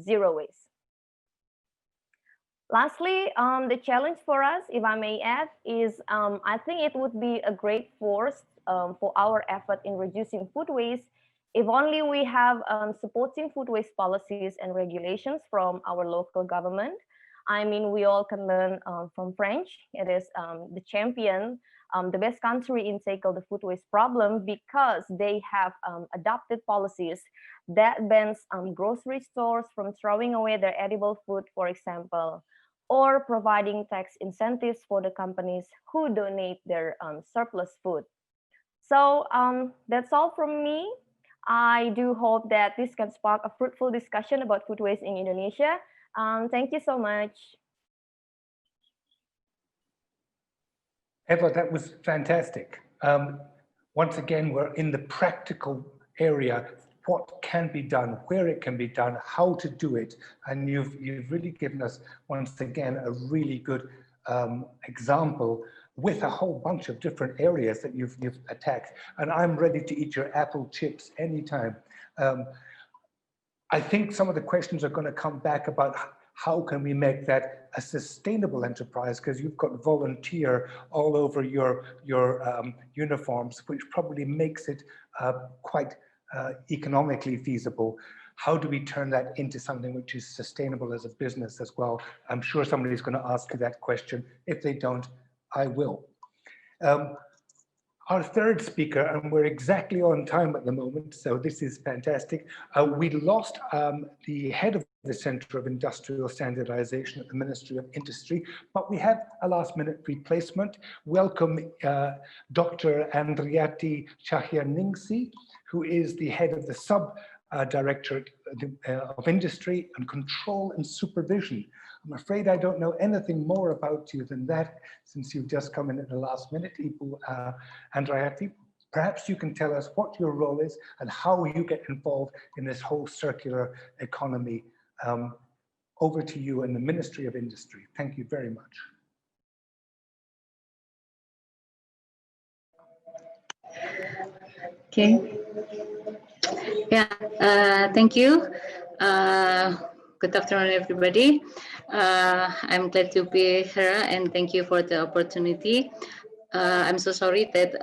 zero waste. Lastly, the challenge for us, if I may add, is I think it would be a great force for our effort in reducing food waste if only we have supporting food waste policies and regulations from our local government. I mean, we all can learn from French. It is the champion, the best country in tackle the food waste problem, because they have adopted policies that bans grocery stores from throwing away their edible food, for example, or providing tax incentives for the companies who donate their surplus food. So that's all from me. I do hope that this can spark a fruitful discussion about food waste in Indonesia. Thank you so much. Eva, that was fantastic. Once again, we're in the practical area, what can be done, where it can be done, how to do it. And you've really given us, once again, a really good example with a whole bunch of different areas that you've attacked. And I'm ready to eat your apple chips anytime. I think some of the questions are going to come back about how can we make that a sustainable enterprise, because you've got volunteer all over your uniforms, which probably makes it quite economically feasible. How do we turn that into something which is sustainable as a business as well? I'm sure somebody's going to ask you that question. If they don't, I will. Our third speaker, and we're exactly on time at the moment, so this is fantastic. We lost the head of the Center of Industrial Standardization at the Ministry of Industry, but we have a last-minute replacement. Welcome Dr. Andriati Cahyaningsi, who is the head of the Sub-Directorate of Industry and Control and Supervision. I'm afraid I don't know anything more about you than that, since you've just come in at the last minute, Ibu Andriati. Perhaps you can tell us what your role is and how you get involved in this whole circular economy. Over to you and the Ministry of Industry. Thank you very much. Okay. Yeah, thank you. Good afternoon, everybody. I'm glad to be here, and thank you for the opportunity. I'm so sorry that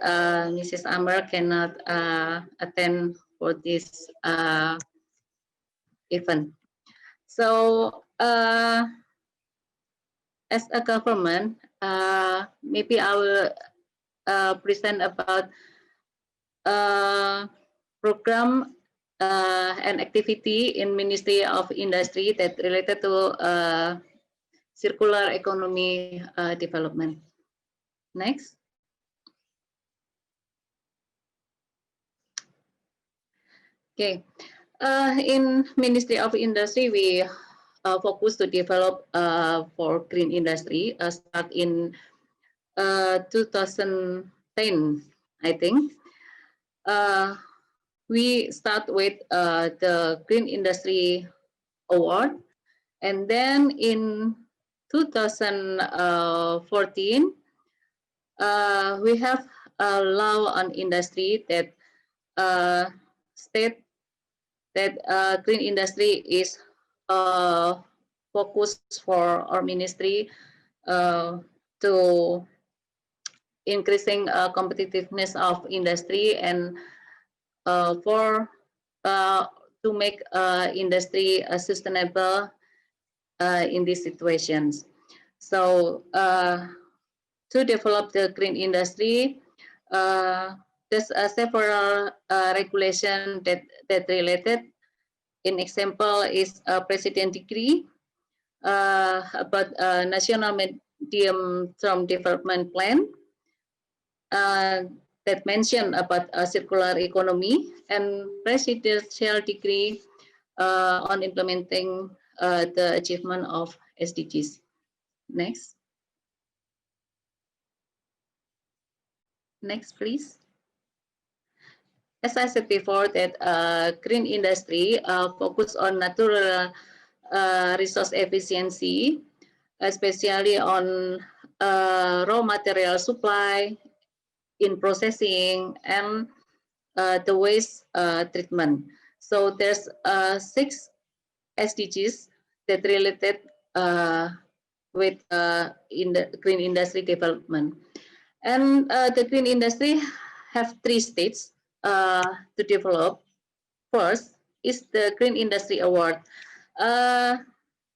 Mrs. Amber cannot attend for this event. So, as a government, maybe I will present about program and activity in Ministry of Industry that related to circular economy development. Next. Okay. In Ministry of Industry, we focus to develop for green industry. Start in 2010, I think. We start with the Green Industry Award, and then in 2014, we have a law on industry that state that green industry is focused for our ministry to increasing competitiveness of industry and to make industry sustainable in these situations. So to develop the green industry, there's several regulations that related in example is a president decree about a national medium-term development plan that mentioned about a circular economy, and presidential decree on implementing the achievement of SDGs. Next. Next, please. As I said before, that green industry focus on natural resource efficiency, especially on raw material supply, in processing, and the waste treatment. So there's 6 SDGs that related with in the green industry development. And the green industry have 3 stages to develop. First is the Green Industry Award. The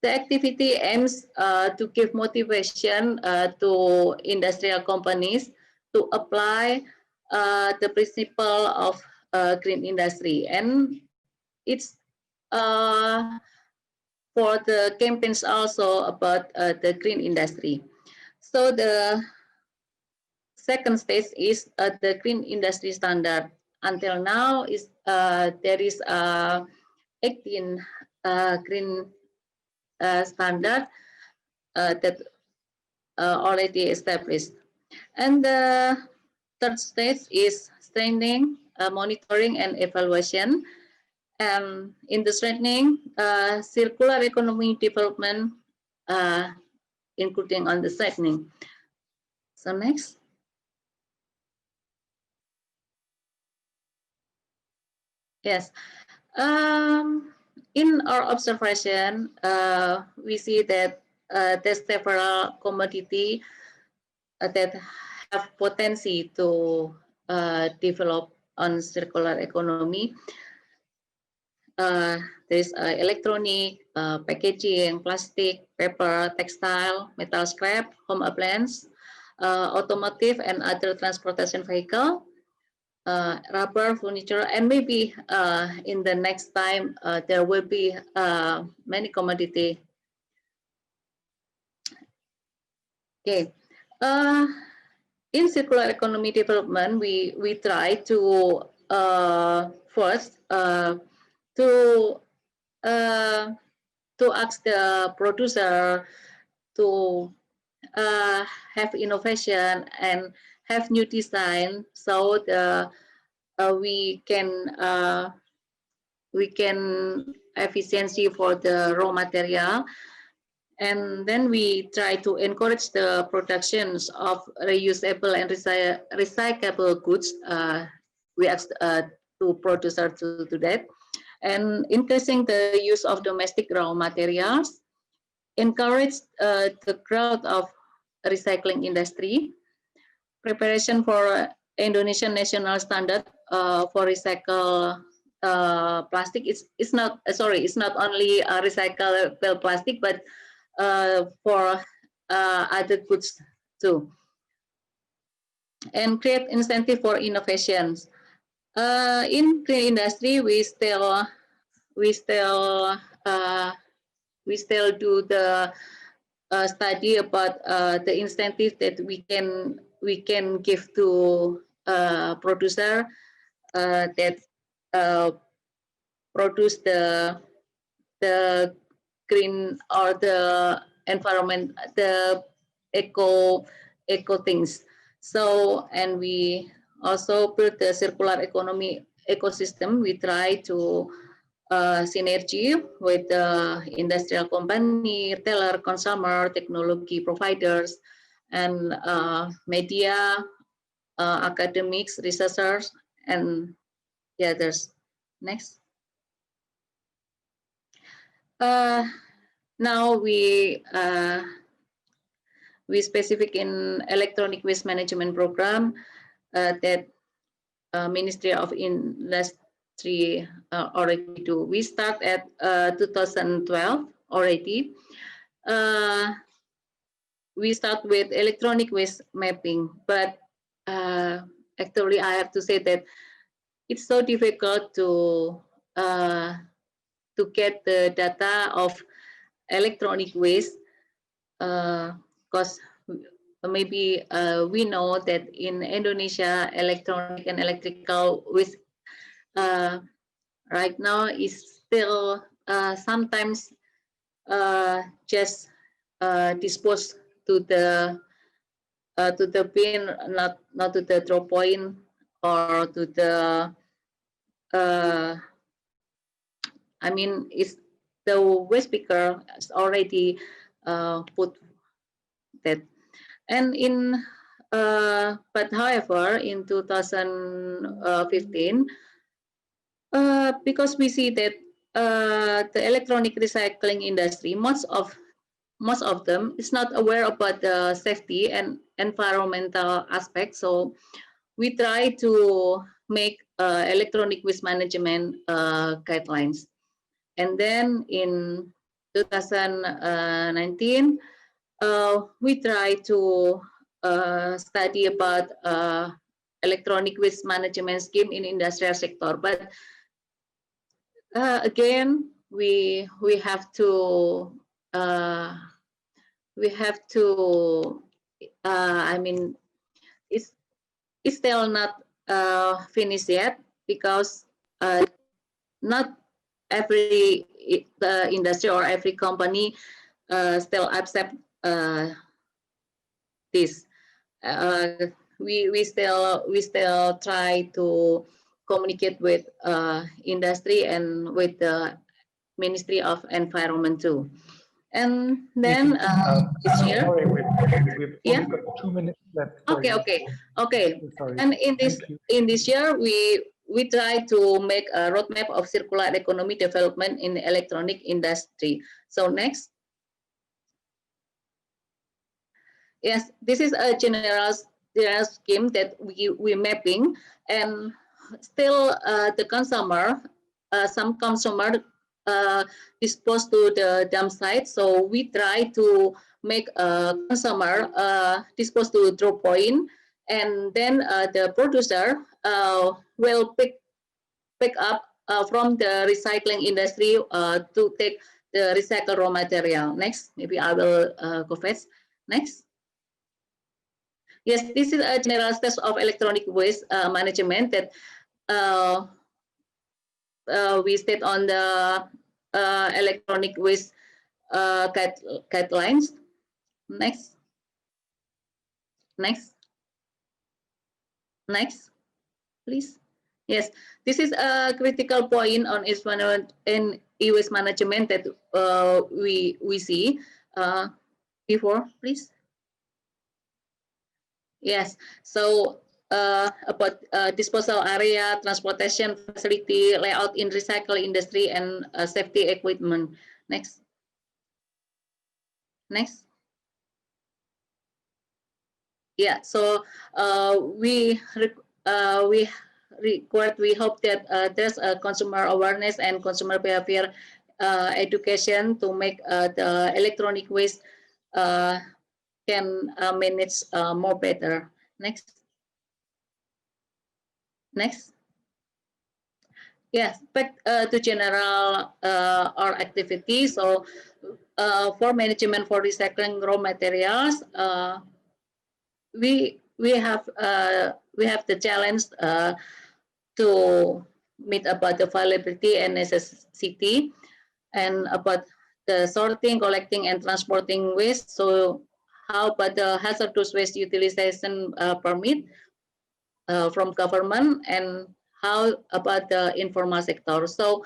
activity aims to give motivation to industrial companies to apply the principle of green industry, and it's for the campaigns also about the green industry. So the second stage is the green industry standard. Until now, is there is 18 green standard that already established. And the third stage is strengthening, monitoring, and evaluation. And in the strengthening, circular economy development, including on the strengthening. So next. Yes. In our observation, we see that there's several commodity that have potency to develop on circular economy. There's electronic, packaging, plastic, paper, textile, metal scrap, home appliance, automotive, and other transportation vehicle, rubber, furniture, and maybe in the next time there will be many commodity. Okay. In circular economy development, we try to first to ask the producer to have innovation and have new design, so the we can efficiency for the raw material, and then we try to encourage the productions of reusable and recyclable goods. We ask to producer to do that, and increasing the use of domestic raw materials, encourage the growth of recycling industry, preparation for Indonesian national standard for recycle plastic. It's not only recyclable plastic, but for other goods too, and create incentive for innovations. In green industry, we still do the study about the incentive that we can give to producer that produce the green or the environment, the eco things. So, and we also build the circular economy ecosystem. We try to synergy with the industrial company, retailer, consumer, technology providers, and media, academics, researchers, and the others. Next. Now we specific in electronic waste management program that Ministry of Industry already do. We start at 2012 already. We start with electronic waste mapping, but actually I have to say that it's so difficult to to get the data of electronic waste, because maybe we know that in Indonesia, electronic and electrical waste right now is still sometimes just disposed to the bin, not to the drop point or to the I mean, it's the waste picker is already put that. And in but however, in 2015, because we see that the electronic recycling industry, most of them is not aware about the safety and environmental aspects. So we try to make electronic waste management guidelines. And then in 2019, we try to study about electronic waste management scheme in industrial sector. But again, we have to I mean, it's still not finished yet, because not every industry or every company still accept this. We still try to communicate with industry and with the Ministry of Environment too. And then this year, sorry, we've yeah, only got 2 minutes left. Okay. Sorry. And in this year, we try to make a roadmap of circular economy development in the electronic industry. So next. Yes, this is a general scheme that we mapping, and still the consumer, some consumer disposed to the dump site. So we try to make a consumer disposed to drop point, and then the producer will pick up from the recycling industry to take the recycled raw material. Next, maybe I will go fast. Next. Yes, this is a general test of electronic waste management that we state on the electronic waste guidelines. Next. Next, please. Yes, this is a critical point on e-waste management that we see. Before, please. Yes, so about disposal area, transportation facility, layout in recycle industry, and safety equipment. Next. Yeah, so we hope that there's a consumer awareness and consumer behavior education to make the electronic waste can manage more better. Next. Yes, back to general our activity. So for management for recycling raw materials, we have the challenge to meet about the availability and necessity, and about the sorting, collecting, and transporting waste. So how about the hazardous waste utilization permit from government, and how about the informal sector? So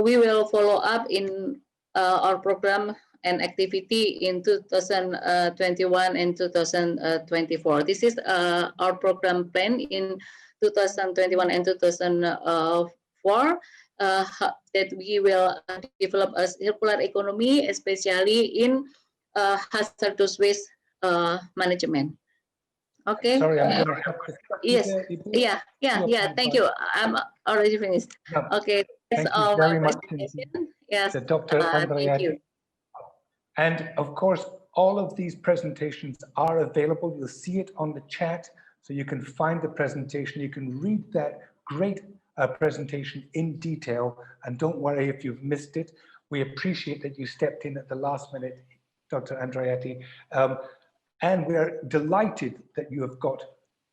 we will follow up in our program and activity in 2021 and 2024. This is our program plan in 2021 and 2004, that we will develop a circular economy, especially in hazardous waste management. Okay. Sorry, I'm going to have to stop you yes. there, Yeah. Thank you. I'm already finished. No, okay. That's thank you all very my much. Yes. Dr. Andrea. Thank you. And of course, all of these presentations are available. You'll see it on the chat, so you can find the presentation. You can read that great presentation in detail, and don't worry if you've missed it. We appreciate that you stepped in at the last minute, Dr. Andreatti, and we are delighted that you have got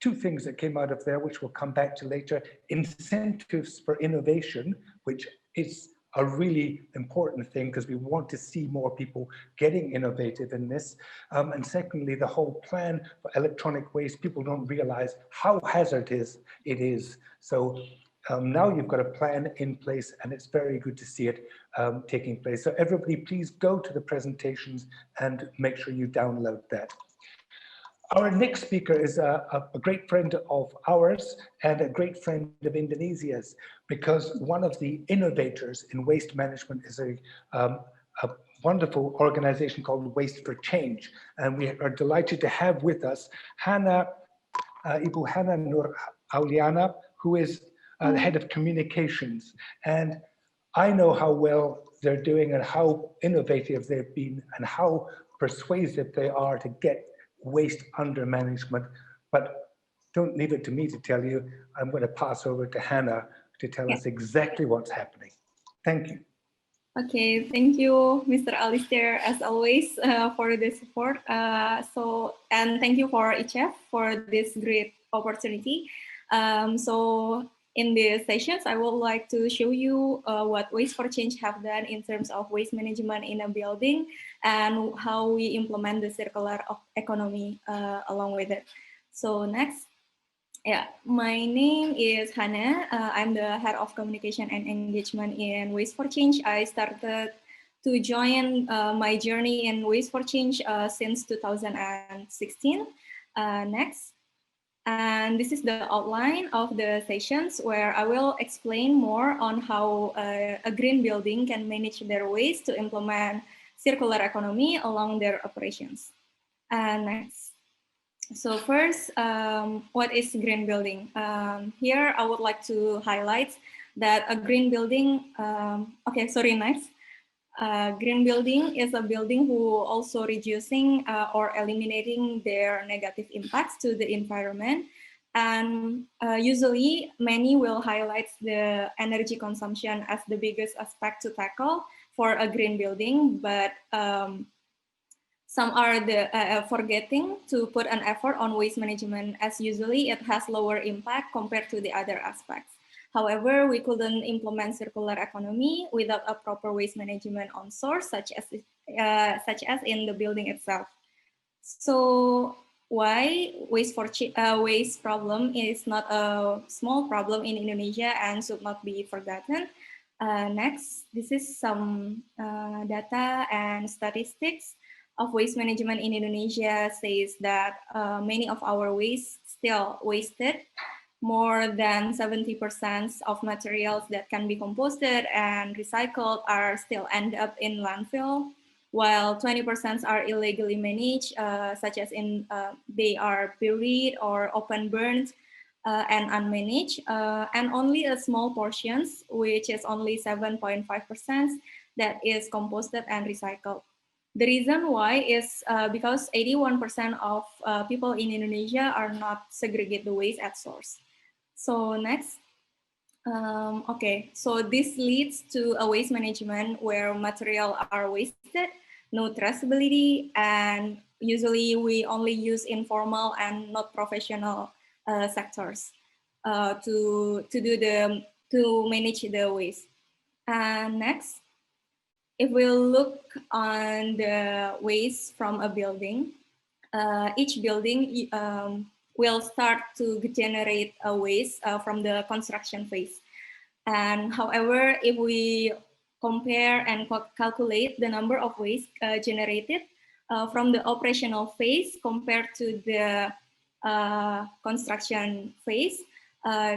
two things that came out of there, which we'll come back to later: incentives for innovation, which is a really important thing because we want to see more people getting innovative in this. And secondly, the whole plan for electronic waste. People don't realize how hazardous it is. So now you've got a plan in place, and it's very good to see it taking place. So everybody, please go to the presentations and make sure you download that. Our next speaker is a great friend of ours and a great friend of Indonesia's, because one of the innovators in waste management is a wonderful organization called Waste for Change. And we are delighted to have with us Ibu Hana Nur Auliana, who is the head of communications. And I know how well they're doing and how innovative they've been and how persuasive they are to get waste under management, but don't leave it to me to tell you. I'm going to pass over to Hannah to tell us exactly what's happening. Thank you. Okay, thank you, Mr. Alistair, as always, for the support. And thank you for ICEF for this great opportunity. So in the sessions, I would like to show you what Waste for Change have done in terms of waste management in a building and how we implement the circular economy along with it. So next, my name is Hannah. I'm the head of communication and engagement in Waste for Change. I started to join my journey in Waste for Change since 2016. Next. And this is the outline of the sessions where I will explain more on how a green building can manage their waste to implement circular economy along their operations. Next. So first, what is green building? Here I would like to highlight that a green building, next. Green building is a building who also reducing or eliminating their negative impacts to the environment. And usually many will highlight the energy consumption as the biggest aspect to tackle for a green building, but some are forgetting to put an effort on waste management, as usually it has lower impact compared to the other aspects. However, we couldn't implement circular economy without a proper waste management on source, such as in the building itself. So why waste problem is not a small problem in Indonesia and should not be forgotten. Next, this is some data and statistics of waste management in Indonesia. Says that many of our waste still wasted. More than 70% of materials that can be composted and recycled are still end up in landfill, while 20% are illegally managed, such as they are buried or open burned and unmanaged, and only a small portions, which is only 7.5%, that is composted and recycled. The reason why is because 81% of people in Indonesia are not segregate the waste at source. So next, so this leads to a waste management where material are wasted, no traceability, and usually we only use informal and not professional sectors to manage the waste. And next, if we look on the waste from a building, each building will start to generate a waste from the construction phase. And however, if we compare and calculate the number of waste generated from the operational phase compared to the construction phase,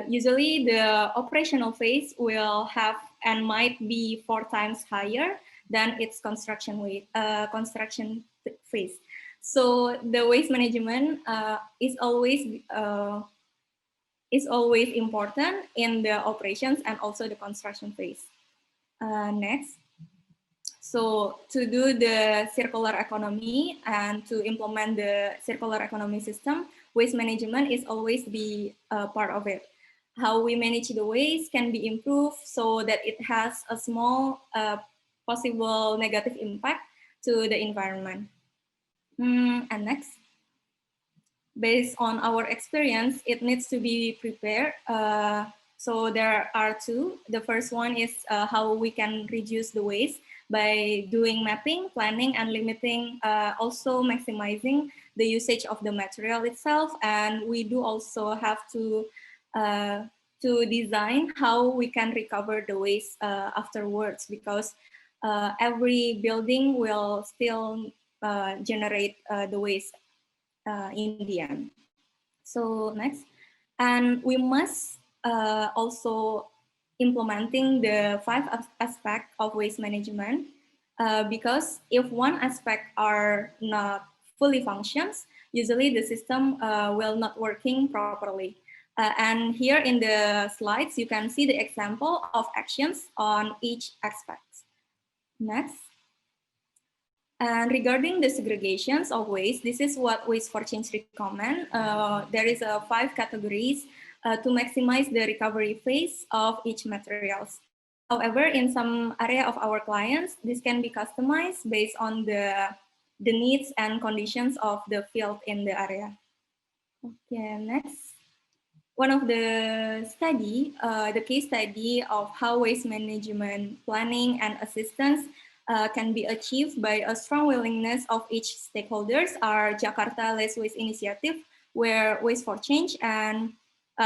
usually the operational phase will have and might be 4 times higher than its construction phase. So the waste management is always important in the operations and also the construction phase. Next, so to do the circular economy and to implement the circular economy system, waste management is always be part of it. how we manage the waste can be improved so that it has a small possible negative impact to the environment. And next, based on our experience, it needs to be prepared. So there are two. The first one is how we can reduce the waste by doing mapping, planning, and limiting, also maximizing the usage of the material itself. And we do also have to design how we can recover the waste afterwards, because every building will still generate the waste in the end. So next, and we must also implementing the 5 aspects of waste management, because if one aspect are not fully functions, usually the system will not working properly. And here in the slides, you can see the example of actions on each aspect. Next. And regarding the segregations of waste, this is what Waste for Change recommend. There is 5 categories to maximize the recovery phase of each materials. However, in some area of our clients, this can be customized based on the needs and conditions of the field in the area. Okay, next. One of the study, the case study of how waste management planning and assistance can be achieved by a strong willingness of each stakeholders are Jakarta Less Waste Initiative, where Waste for Change and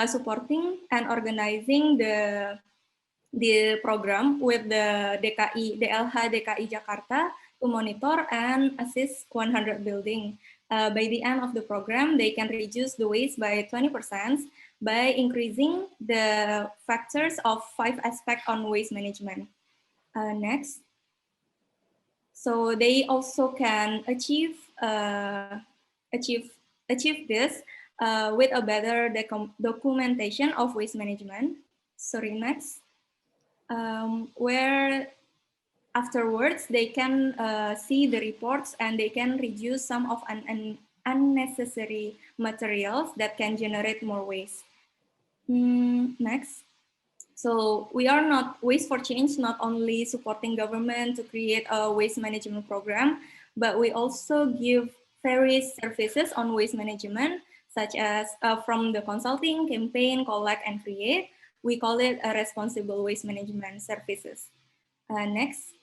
supporting and organizing the program with the DLH DKI Jakarta to monitor and assist 100 building. By the end of the program, they can reduce the waste by 20% by increasing the factors of 5 aspects on waste management. Next. So they also can achieve this with a better documentation of waste management. Sorry, next. Where afterwards they can see the reports and they can reduce some of unnecessary materials that can generate more waste. Next. So we are not Waste for Change, not only supporting government to create a waste management program, but we also give various services on waste management, such as from the consulting, campaign, collect, and create. We call it a responsible waste management services. Next.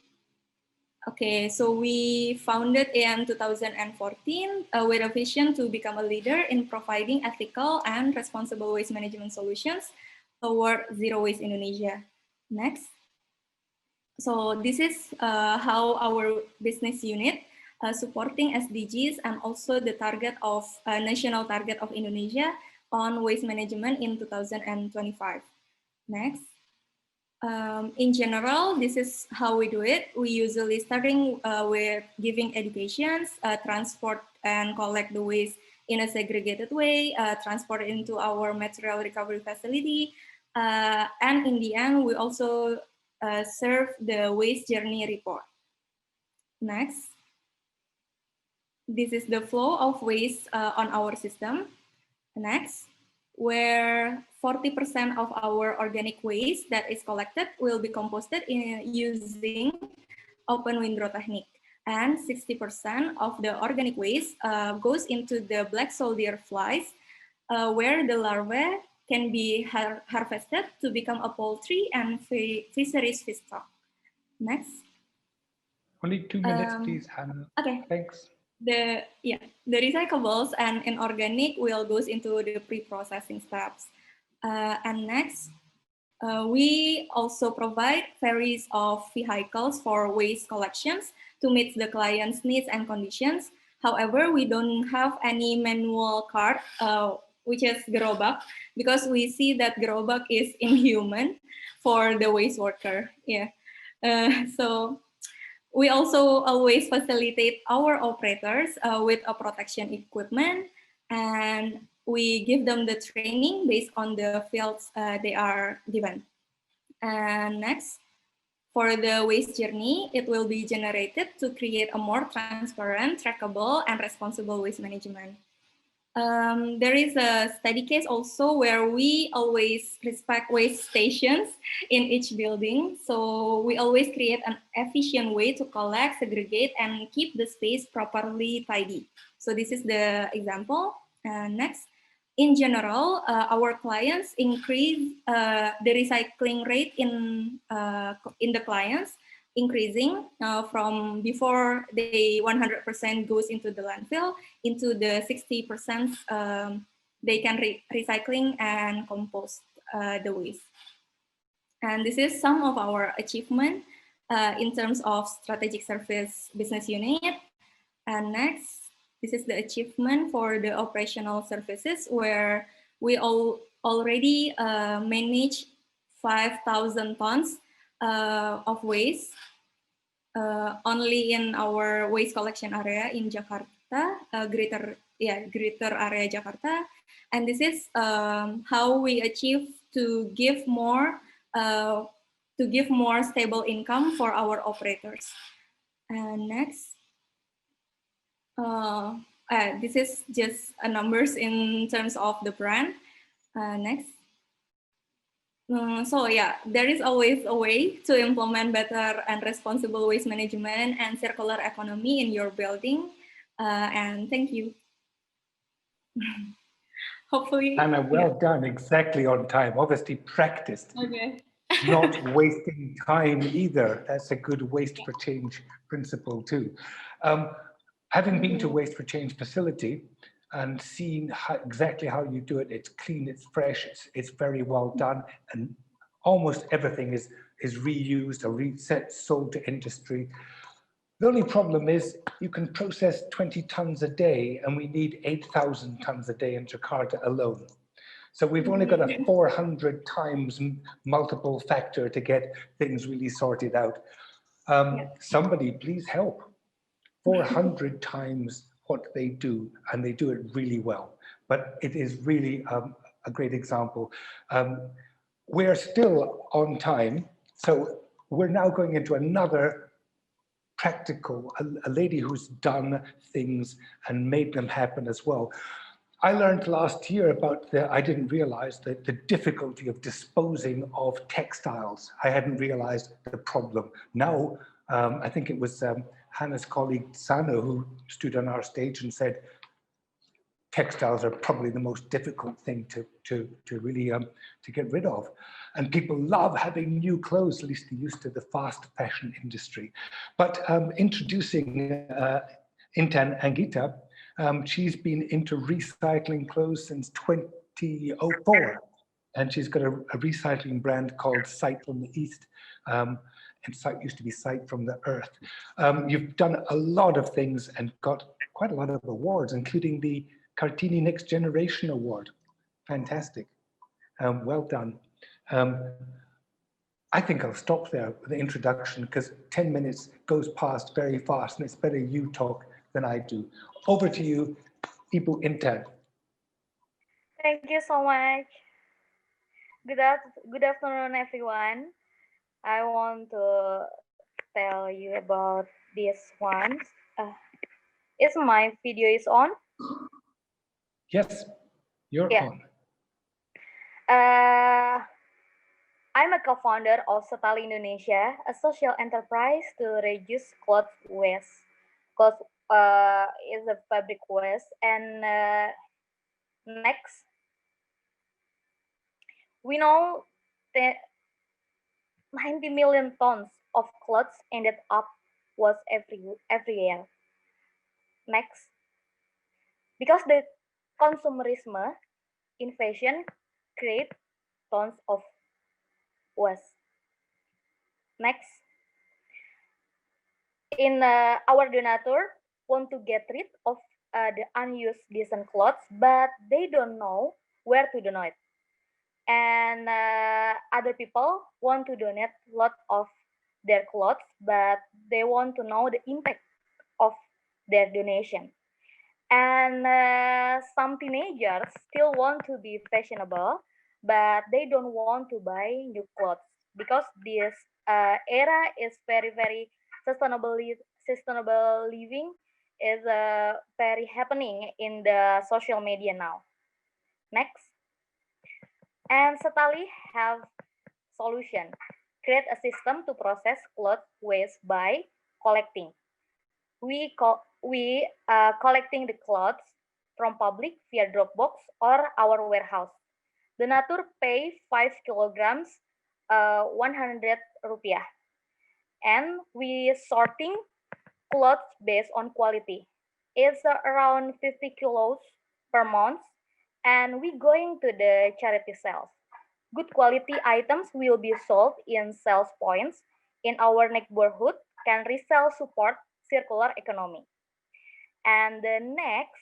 Okay, so we founded in 2014 with a vision to become a leader in providing ethical and responsible waste management solutions toward Zero Waste Indonesia. Next. So this is how our business unit supporting SDGs and also the target of national target of Indonesia on waste management in 2025. Next. In general, this is how we do it. We usually starting with giving educations, transport and collect the waste in a segregated way, transport it into our material recovery facility. And in the end, we also serve the waste journey report. Next. This is the flow of waste on our system. Next. Where 40% of our organic waste that is collected will be composted using open windrow technique. And 60% of the organic waste goes into the black soldier flies, where the larvae can be harvested to become a poultry and fisheries fish stock. Next. Only 2 minutes, please, Hannah. Okay. Thanks. The recyclables and inorganic will goes into the pre-processing steps. And next, we also provide ferries of vehicles for waste collections to meet the client's needs and conditions. However, we don't have any manual cart, which is gerobak, because we see that gerobak is inhuman for the waste worker. Yeah. So we also always facilitate our operators with a protection equipment, and we give them the training based on the fields they are given. And next, for the waste journey, it will be generated to create a more transparent, trackable, and responsible waste management. There is a study case also where we always respect waste stations in each building. So we always create an efficient way to collect, segregate, and keep the space properly tidy. So this is the example. Next, in general, our clients increase the recycling rate in the clients, increasing from before they 100% goes into the landfill into the 60% they can recycling and compost the waste. And this is some of our achievement in terms of strategic service business unit. And next, this is the achievement for the operational services where we already manage 5,000 tons of waste only in our waste collection area in Jakarta, greater area Jakarta. And this is how we achieve to give more stable income for our operators. And next, this is just numbers in terms of the brand. Next. So yeah, there is always a way to implement better and responsible waste management and circular economy in your building. And thank you. Hopefully. Anna, well done, exactly on time. Obviously practiced. Okay. Not wasting time either. That's a good waste for change principle too. Having been to Waste for Change facility and seen exactly how you do it, it's clean, it's fresh, it's very well done, and almost everything is reused or reset, sold to industry. The only problem is you can process 20 tons a day, and we need 8,000 tons a day in Jakarta alone. So we've only got a 400 times multiple factor to get things really sorted out. Somebody please help. 400 times what they do, and they do it really well. But it is really a great example. We're still on time, so we're now going into another practical, a lady who's done things and made them happen as well. I learned last year about I didn't realize that the difficulty of disposing of textiles. I hadn't realized the problem. Now, I think it was Hannah's colleague Sano who stood on our stage and said, textiles are probably the most difficult thing to really to get rid of. And people love having new clothes, at least they're used to the fast fashion industry. But introducing Intan Anggita, she's been into recycling clothes since 2004. And she's got a recycling brand called Sight from the East. And Sight used to be Sight from the Earth. You've done a lot of things and got quite a lot of awards, including the Kartini Next Generation Award. Fantastic. Well done. I think I'll stop there with the introduction because 10 minutes goes past very fast and it's better you talk than I do. Over to you, Ibu Intan. Thank you so much. Good afternoon, everyone. I want to tell you about this one. Is my video is on? Yes, you're on. I'm a co-founder of Settle Indonesia, a social enterprise to reduce cloth waste. Cloth is a fabric waste. And next, we know that 90 million tons of clothes ended up was every year. Next, because the consumerism in fashion create tons of waste. Next, in our donator want to get rid of the unused decent clothes, but they don't know where to donate. And other people want to donate a lot of their clothes, but they want to know the impact of their donation. And some teenagers still want to be fashionable, but they don't want to buy new clothes because this era is very, very sustainable living is very happening in the social media now. Next. And Setali have solution. Create a system to process cloth waste by collecting. We collecting the clothes from public via Dropbox or our warehouse. The Natur pay 5 kilograms, 100 rupiah. And we sorting clothes based on quality. It's around 50 kilos per month, and we going to the charity sales. Good quality items will be sold in sales points in our neighborhood, can resell support circular economy. And the next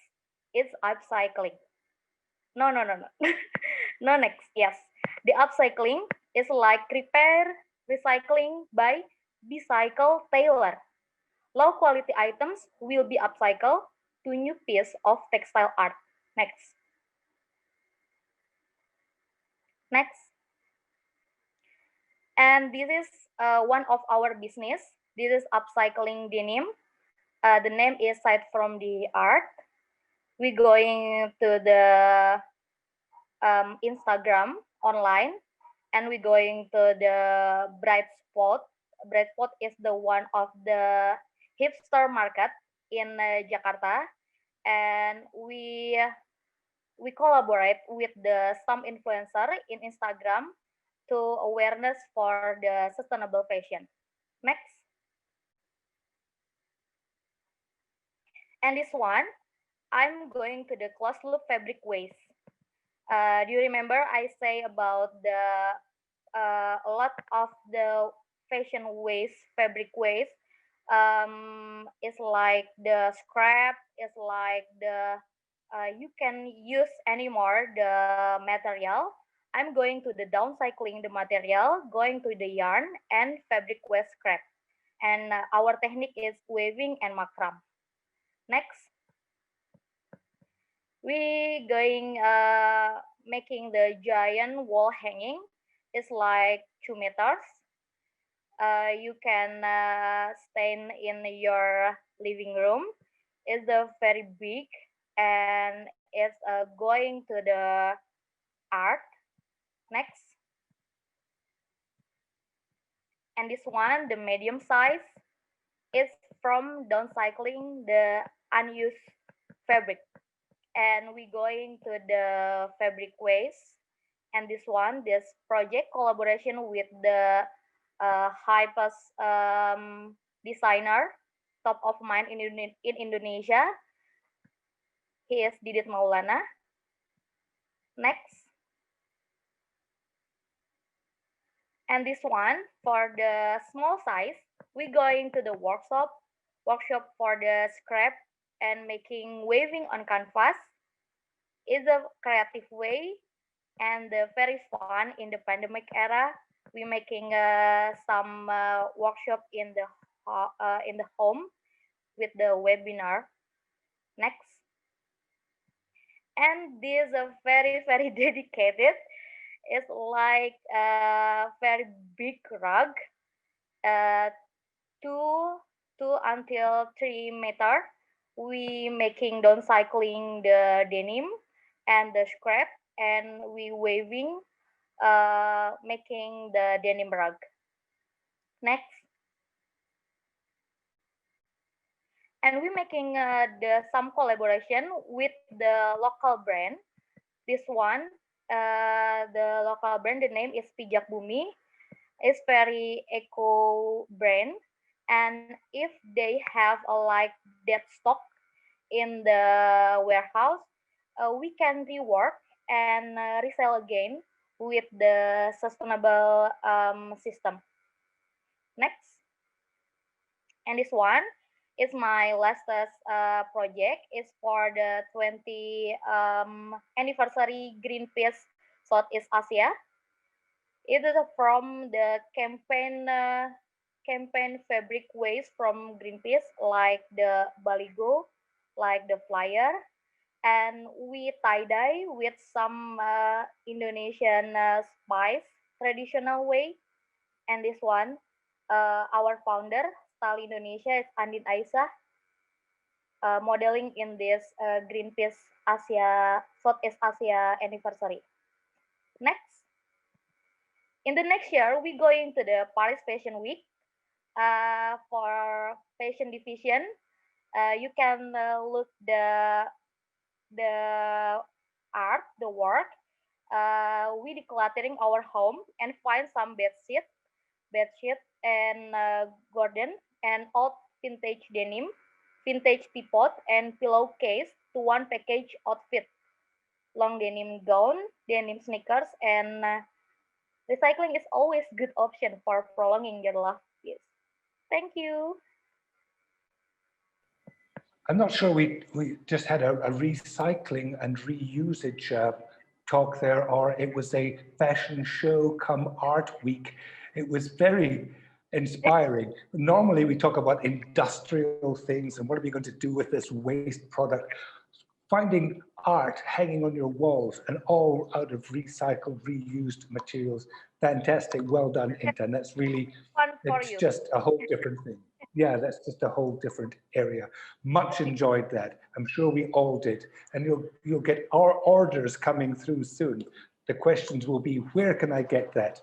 is upcycling. No. No, next, yes. The upcycling is like repair, recycling by Bicycle Tailor. Low quality items will be upcycled to new piece of textile art. Next. Next. And this is one of our business. This is upcycling denim. The name is Side from the Art. We going to the Instagram online, and we going to the Bright Spot. Bright Spot is the one of the hipster market in Jakarta, and we collaborate with some influencer in Instagram to awareness for the sustainable fashion. Next. And this one, I'm going to the closed loop fabric waste. Do you remember I say about the a lot of the fashion waste, fabric waste, is like the scrap, is like the you can use anymore the material. I'm going to the downcycling the material, going to the yarn and fabric waste scrap. And our technique is weaving and macram. Next. We going making the giant wall hanging. It's like 2 meters. You can stand in your living room. It's very big, and it's going to the art. Next. And this one, the medium size, is from downcycling the unused fabric. And we going to the fabric waste. And this one, this project collaboration with the Hypes designer, top of mind in Indonesia. He is Didit Maulana. Next. And this one, for the small size, we going to the workshop for the scrap and making weaving on canvas. Is a creative way and very fun in the pandemic era. We making some workshop in the home with the webinar. Next. And this is a very dedicated. It's like a very big rug, 2 until 3 meter. We making downcycling the denim and the scrap, and we weaving, making the denim rug. Next. And we making some collaboration with the local brand. This one, the local brand, the name is Pijak Bumi. It's very eco brand, and if they have a like dead stock in the warehouse, we can rework and resell again with the sustainable system. Next. And this one is my latest project. It's for the 20 anniversary Greenpeace Southeast Asia. It is from the campaign fabric waste from Greenpeace, like the baligo, like the flyer, and we tie-dye with some Indonesian spice, traditional way. And this one, our founder, Style Indonesia, is Andin Aisyah. modeling in this Greenpeace Southeast Asia anniversary. Next, in the next year, we're going to the Paris Fashion Week. For fashion division, you can look the art, the work. We decluttering our home and find some bed sheet and garden and old vintage denim, vintage teapot and pillowcase to one package outfit. Long denim gown, denim sneakers, and recycling is always good option for prolonging your life. Yes. Thank you. I'm not sure we just had a recycling and reusage talk there, or it was a fashion show come art week. It was very inspiring. Normally we talk about industrial things and what are we going to do with this waste product. Finding art hanging on your walls and all out of recycled, reused materials. Fantastic, well done, Intan. That's really, it's just a whole different thing. Yeah, that's just a whole different area. Much enjoyed that. I'm sure we all did. And you'll get our orders coming through soon. The questions will be, where can I get that?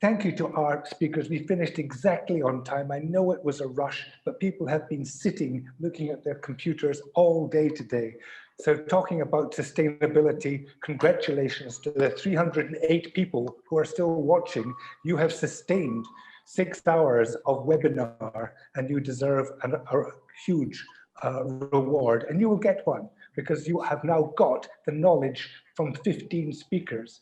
Thank you to our speakers. We finished exactly on time. I know it was a rush, but people have been sitting, looking at their computers all day today. So talking about sustainability, congratulations to the 308 people who are still watching. You have sustained 6 hours of webinar and you deserve a huge reward, and you will get one because you have now got the knowledge from 15 speakers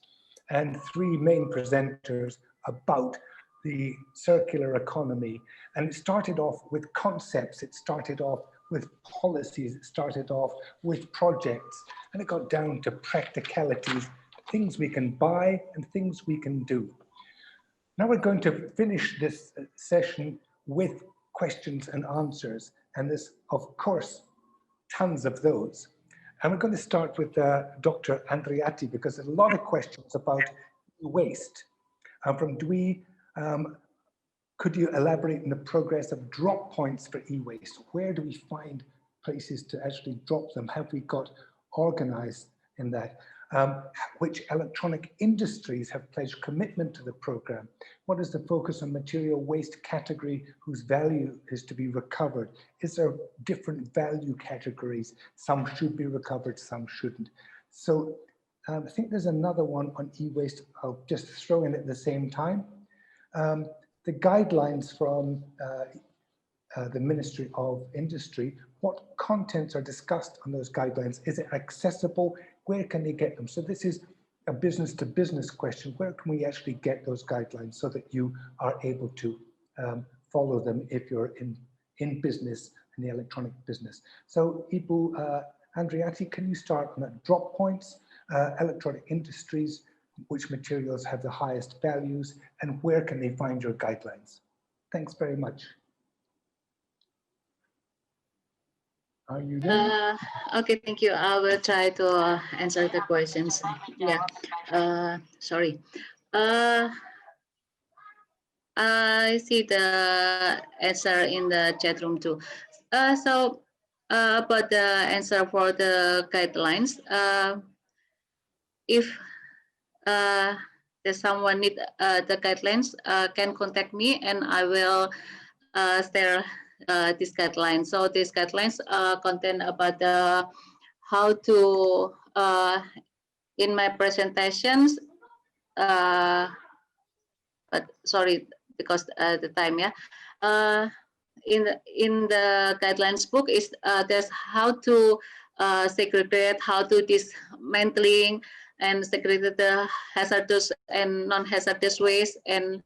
and 3 main presenters about the circular economy. And it started off with concepts, it started off with policies, it started off with projects, and it got down to practicalities, things we can buy and things we can do. Now we're going to finish this session with questions and answers, and there's, of course, tons of those. And we're going to start with Dr. Andriati, because there's a lot of questions about waste. From Dwi, could you elaborate on the progress of drop points for e-waste? Where do we find places to actually drop them? Have we got organized in that? Which electronic industries have pledged commitment to the program? What is the focus on material waste category whose value is to be recovered? Is there different value categories? Some should be recovered, some shouldn't. So I think there's another one on e-waste I'll just throw in at the same time. The guidelines from the Ministry of Industry, what contents are discussed on those guidelines? Is it accessible? Where can they get them? So this is a business to business question. Where can we actually get those guidelines so that you are able to follow them if you're in business, in the electronic business? So Ibu Andriati, can you start on that? Drop points, electronic industries, which materials have the highest values, and where can they find your guidelines? Thanks very much. Are you there? Okay, thank you. I will try to answer the questions. Yeah, sorry. I see the answer in the chat room too. So about the answer for the guidelines, if there's someone need the guidelines, can contact me and I will share this guideline. So these guidelines contain about the how to in my presentations. But sorry, because the time, yeah. In the guidelines book is there's how to segregate, how to dismantling and segregate the hazardous and non-hazardous waste, and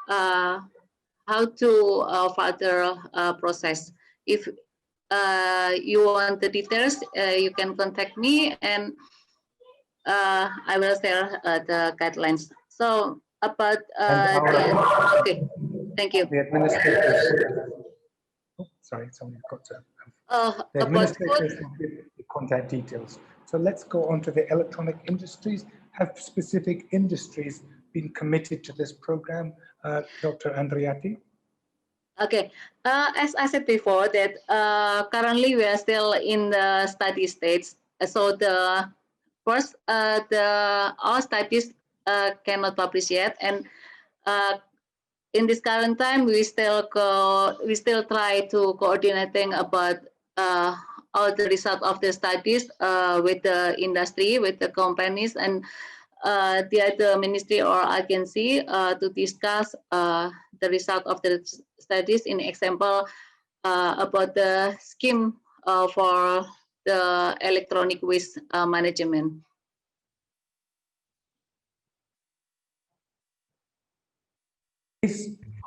how to further process. If you want the details, you can contact me and I will share the guidelines. So about okay, thank you. The administrators. Oh, sorry, somebody got to. The administrators will give the contact details. So let's go on to the electronic industries. Have specific industries been committed to this program, Dr. Andriati? Okay, as I said before, that currently we are still in the study stage. So the first, our studies cannot publish yet, and in this current time, we still try to coordinating about all the result of the studies with the industry, with the companies, and the other ministry or agency to discuss the result of the studies. In example, about the scheme for the electronic waste management.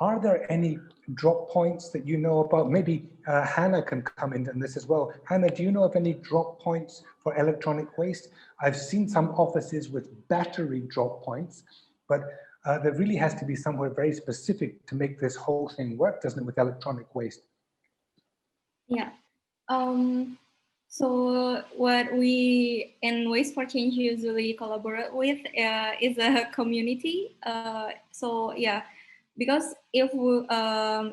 Are there any drop points that you know about? Maybe Hannah can come in on this as well. Hannah, do you know of any drop points for electronic waste? I've seen some offices with battery drop points, but there really has to be somewhere very specific to make this whole thing work, doesn't it, with electronic waste? Yeah. So what we in Waste for Change usually collaborate with is a community. So yeah, because if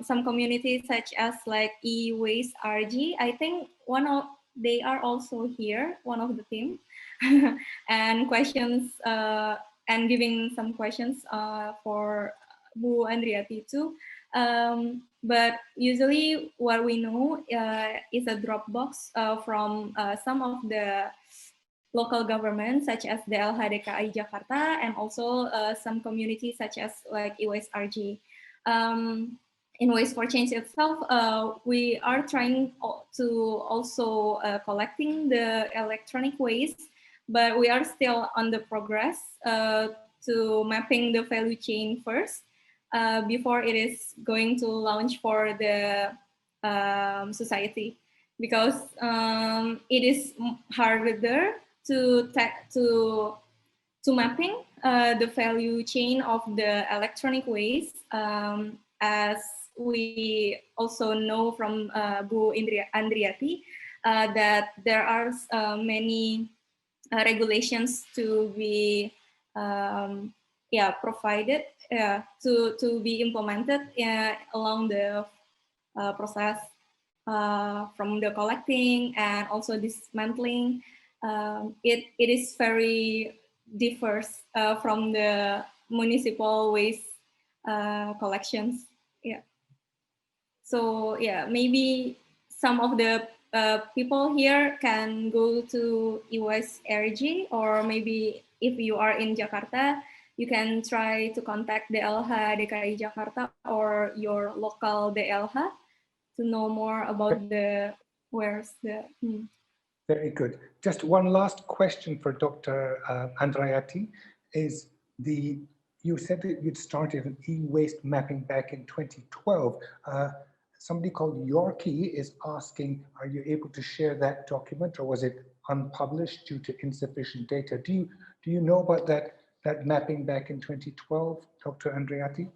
some communities such as like e-waste RG, I think they are also here, one of the team, and questions and giving some questions for Bu Andriati too. But usually what we know is a Dropbox from some of the local governments such as the LHDKI Jakarta and also some communities such as like e-waste RG. In Waste for Change itself, we are trying to also collecting the electronic waste, but we are still on the progress to mapping the value chain first before it is going to launch for the society, because it is harder to mapping the value chain of the electronic waste, as we also know from Bu Andriati that there are many regulations to be provided to be implemented along the process from the collecting and also dismantling. It is very diverse from the municipal waste collections. Yeah. So yeah, maybe some of the people here can go to e-waste RG, or maybe if you are in Jakarta, you can try to contact the LHDKI Jakarta or your local DLH to know more about the where's the. Very good. Just one last question for Dr. Andriati is you said that you'd started an e-waste mapping back in 2012. Somebody called Yorkie is asking, are you able to share that document, or was it unpublished due to insufficient data? Do you know about that mapping back in 2012, Dr. Andriati?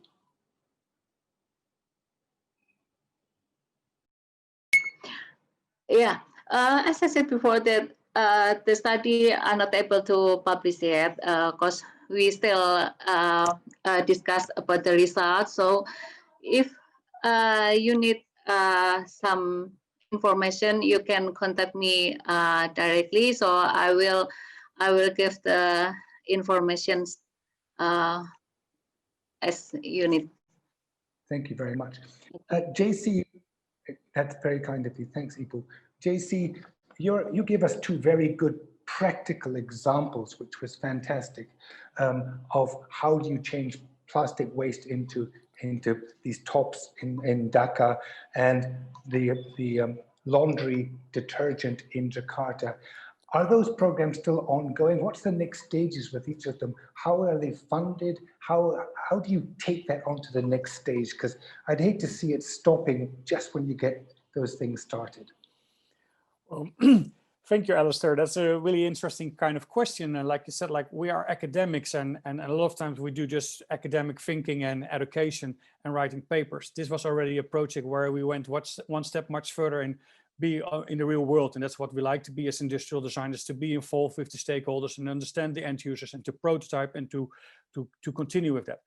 Yeah, as I said before, that the study are not able to publish yet because we still discuss about the results. So if you need some information, you can contact me directly. So I will give the information as you need. Thank you very much. JC, that's very kind of you. Thanks, Ipu. JC, you gave us two very good practical examples, which was fantastic, of how do you change plastic waste into these tops in Dhaka and the laundry detergent in Jakarta. Are those programs still ongoing? What's the next stages with each of them? How are they funded? How do you take that on to the next stage? Because I'd hate to see it stopping just when you get those things started. Well, thank you, Alistair. That's a really interesting kind of question. And like you said, like we are academics and a lot of times we do just academic thinking and education and writing papers. This was already a project where we went one step much further and be in the real world. And that's what we like to be as industrial designers, to be involved with the stakeholders and understand the end users and to prototype and to continue with that.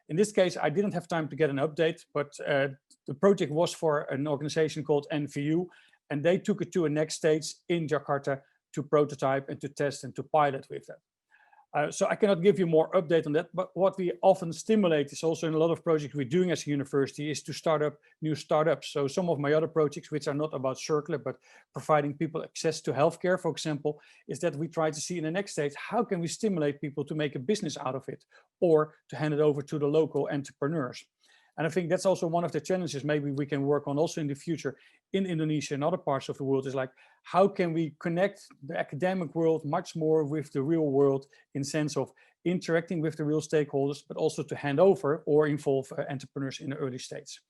In this case, I didn't have time to get an update, but the project was for an organization called NVU, and they took it to a next stage in Jakarta to prototype and to test and to pilot with that. So I cannot give you more update on that, but what we often stimulate is also in a lot of projects we're doing as a university is to start up new startups. So some of my other projects, which are not about circular, but providing people access to healthcare, for example, is that we try to see in the next stage, how can we stimulate people to make a business out of it or to hand it over to the local entrepreneurs? And I think that's also one of the challenges maybe we can work on also in the future in Indonesia and other parts of the world is like, how can we connect the academic world much more with the real world in sense of interacting with the real stakeholders, but also to hand over or involve entrepreneurs in the early stage.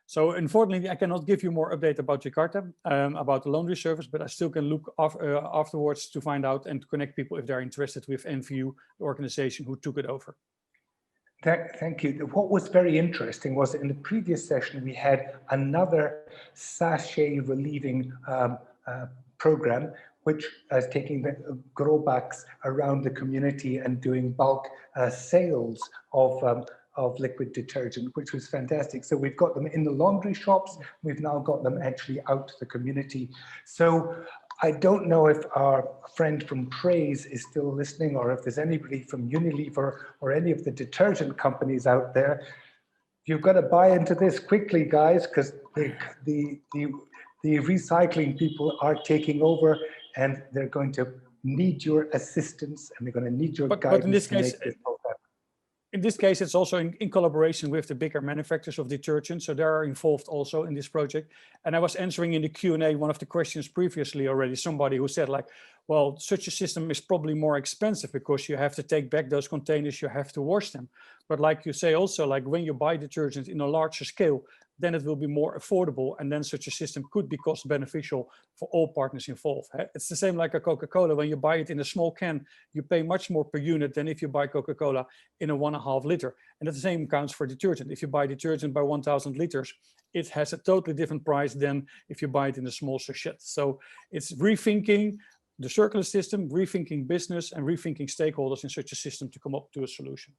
So unfortunately, I cannot give you more update about Jakarta, about the laundry service, but I still can look afterwards to find out and connect people if they're interested with NVU, the organization who took it over. Thank you. What was very interesting was that in the previous session, we had another sachet relieving program, which is taking the grow bags around the community and doing bulk sales of liquid detergent, which was fantastic. So we've got them in the laundry shops. We've now got them actually out to the community. So I don't know if our friend from Praise is still listening or if there's anybody from Unilever or any of the detergent companies out there. You've got to buy into this quickly, guys, because the recycling people are taking over and they're going to need your assistance and they're going to need your guidance. But in this case, to make this program. In this case, it's also in collaboration with the bigger manufacturers of detergent. So they are involved also in this project. And I was answering in the Q&A one of the questions previously already, somebody who said like, well, such a system is probably more expensive because you have to take back those containers, you have to wash them. But like you say also, like when you buy detergent in a larger scale, then it will be more affordable. And then such a system could be cost beneficial for all partners involved. It's the same like a Coca-Cola. When you buy it in a small can, you pay much more per unit than if you buy Coca-Cola in a 1.5 liter. And the same counts for detergent. If you buy detergent by 1,000 liters, it has a totally different price than if you buy it in a small sachet. So it's rethinking the circular system, rethinking business and rethinking stakeholders in such a system to come up to a solution.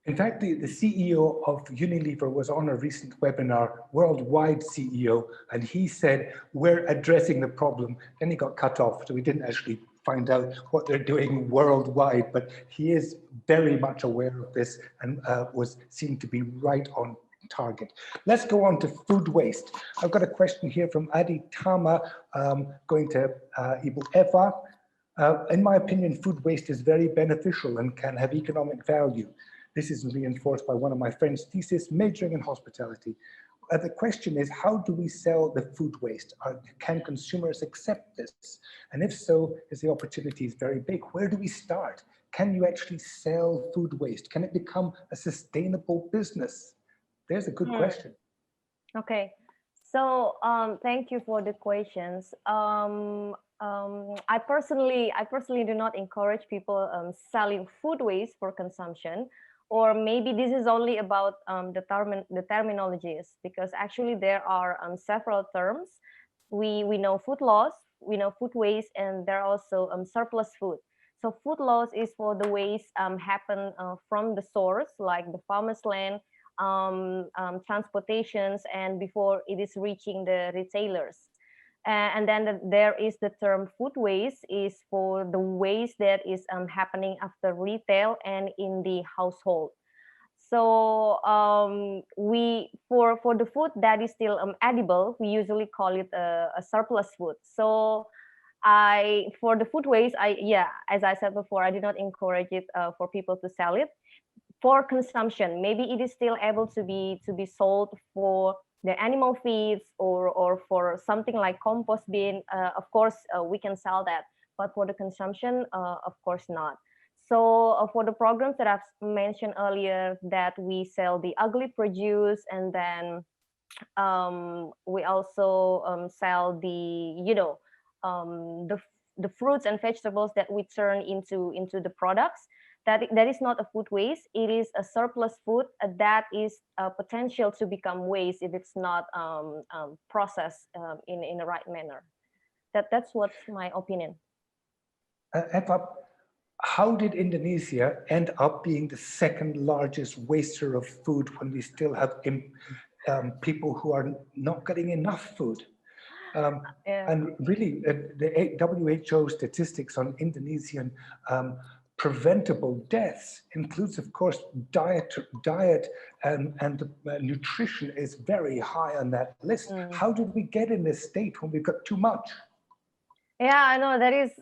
In fact, the CEO of Unilever was on a recent webinar, worldwide CEO, and he said, we're addressing the problem. Then he got cut off, so we didn't actually find out what they're doing worldwide, but he is very much aware of this and was seen to be right on target. Let's go on to food waste. I've got a question here from Adi Tama, going to Ibu Eva. In my opinion, food waste is very beneficial and can have economic value. This is reinforced by one of my friend's thesis, majoring in hospitality. The question is, how do we sell the food waste? Can consumers accept this? And if so, is the opportunity very big? Where do we start? Can you actually sell food waste? Can it become a sustainable business? There's a good question. Okay, so thank you for the questions. I personally do not encourage people selling food waste for consumption. Or maybe this is only about the terminologies, because actually there are several terms. We know food loss, we know food waste, and there are also surplus food. So food loss is for the waste happen from the source, like the farmer's land, transportations, and before it is reaching the retailers. And then there is the term food waste is for the waste that is happening after retail and in the household. So for the food that is still edible, we usually call it a surplus food. So for the food waste, as I said before, I do not encourage it for people to sell it for consumption. Maybe it is still able to be sold for the animal feeds or for something like compost bin. Of course, we can sell that, but for the consumption, of course not. So for the programs that I've mentioned earlier, that we sell the ugly produce, and then we also sell the the fruits and vegetables that we turn into the products. That is not a food waste. It is a surplus food that is potential to become waste if it's not processed in the right manner. That's what's my opinion. Eva, how did Indonesia end up being the second largest waster of food when we still have people who are not getting enough food? And really, the WHO statistics on Indonesian preventable deaths includes, of course, diet and nutrition is very high on that list. How did we get in this state when we've got too much? Yeah, I know that is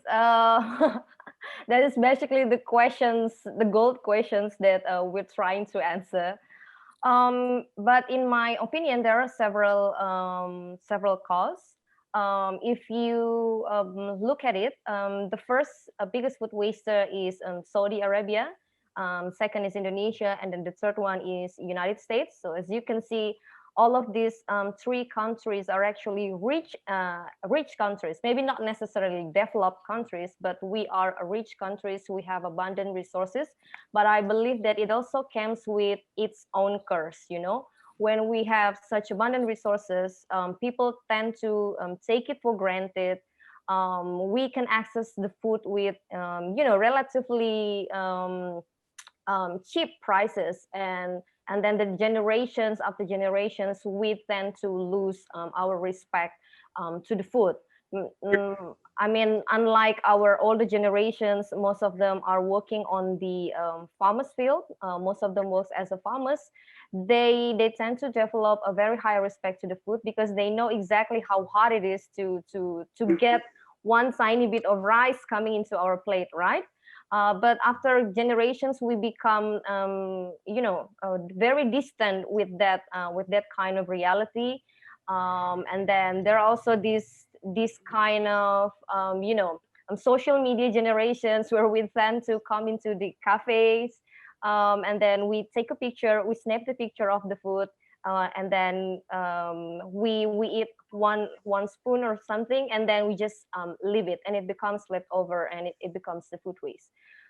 that is basically the questions, the gold questions that we're trying to answer. But in my opinion, there are several causes. If you look at it, the first biggest food waster is Saudi Arabia. Second is Indonesia, and then the third one is United States. So as you can see, all of these three countries are actually rich countries, maybe not necessarily developed countries, but we are rich countries. We have abundant resources, but I believe that it also comes with its own curse, you know. When we have such abundant resources, people tend to take it for granted. We can access the food with, you know, relatively cheap prices, and then the generations after generations, we tend to lose our respect to the food. I mean, unlike our older generations, most of them are working on the farmers field. Most of them work as a farmers. They tend to develop a very high respect to the food because they know exactly how hard it is to get one tiny bit of rice coming into our plate, right? But after generations, we become, you know, very distant with that kind of reality. And then there are also this kind of, you know, social media generations where we tend to come into the cafes, and then we take a picture, we snap the picture of the food, and then we eat one spoon or something, and then we just leave it, and it becomes leftover, and it becomes the food waste.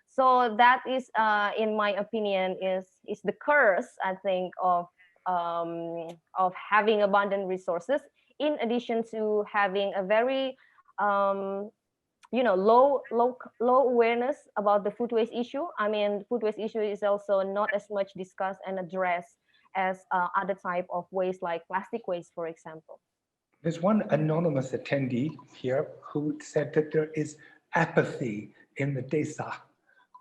So that is, in my opinion, is the curse, I think, of having abundant resources, in addition to having a very you know, low awareness about the food waste issue. I mean, food waste issue is also not as much discussed and addressed as other type of waste, like plastic waste, for example. There's one anonymous attendee here who said that there is apathy in the desa.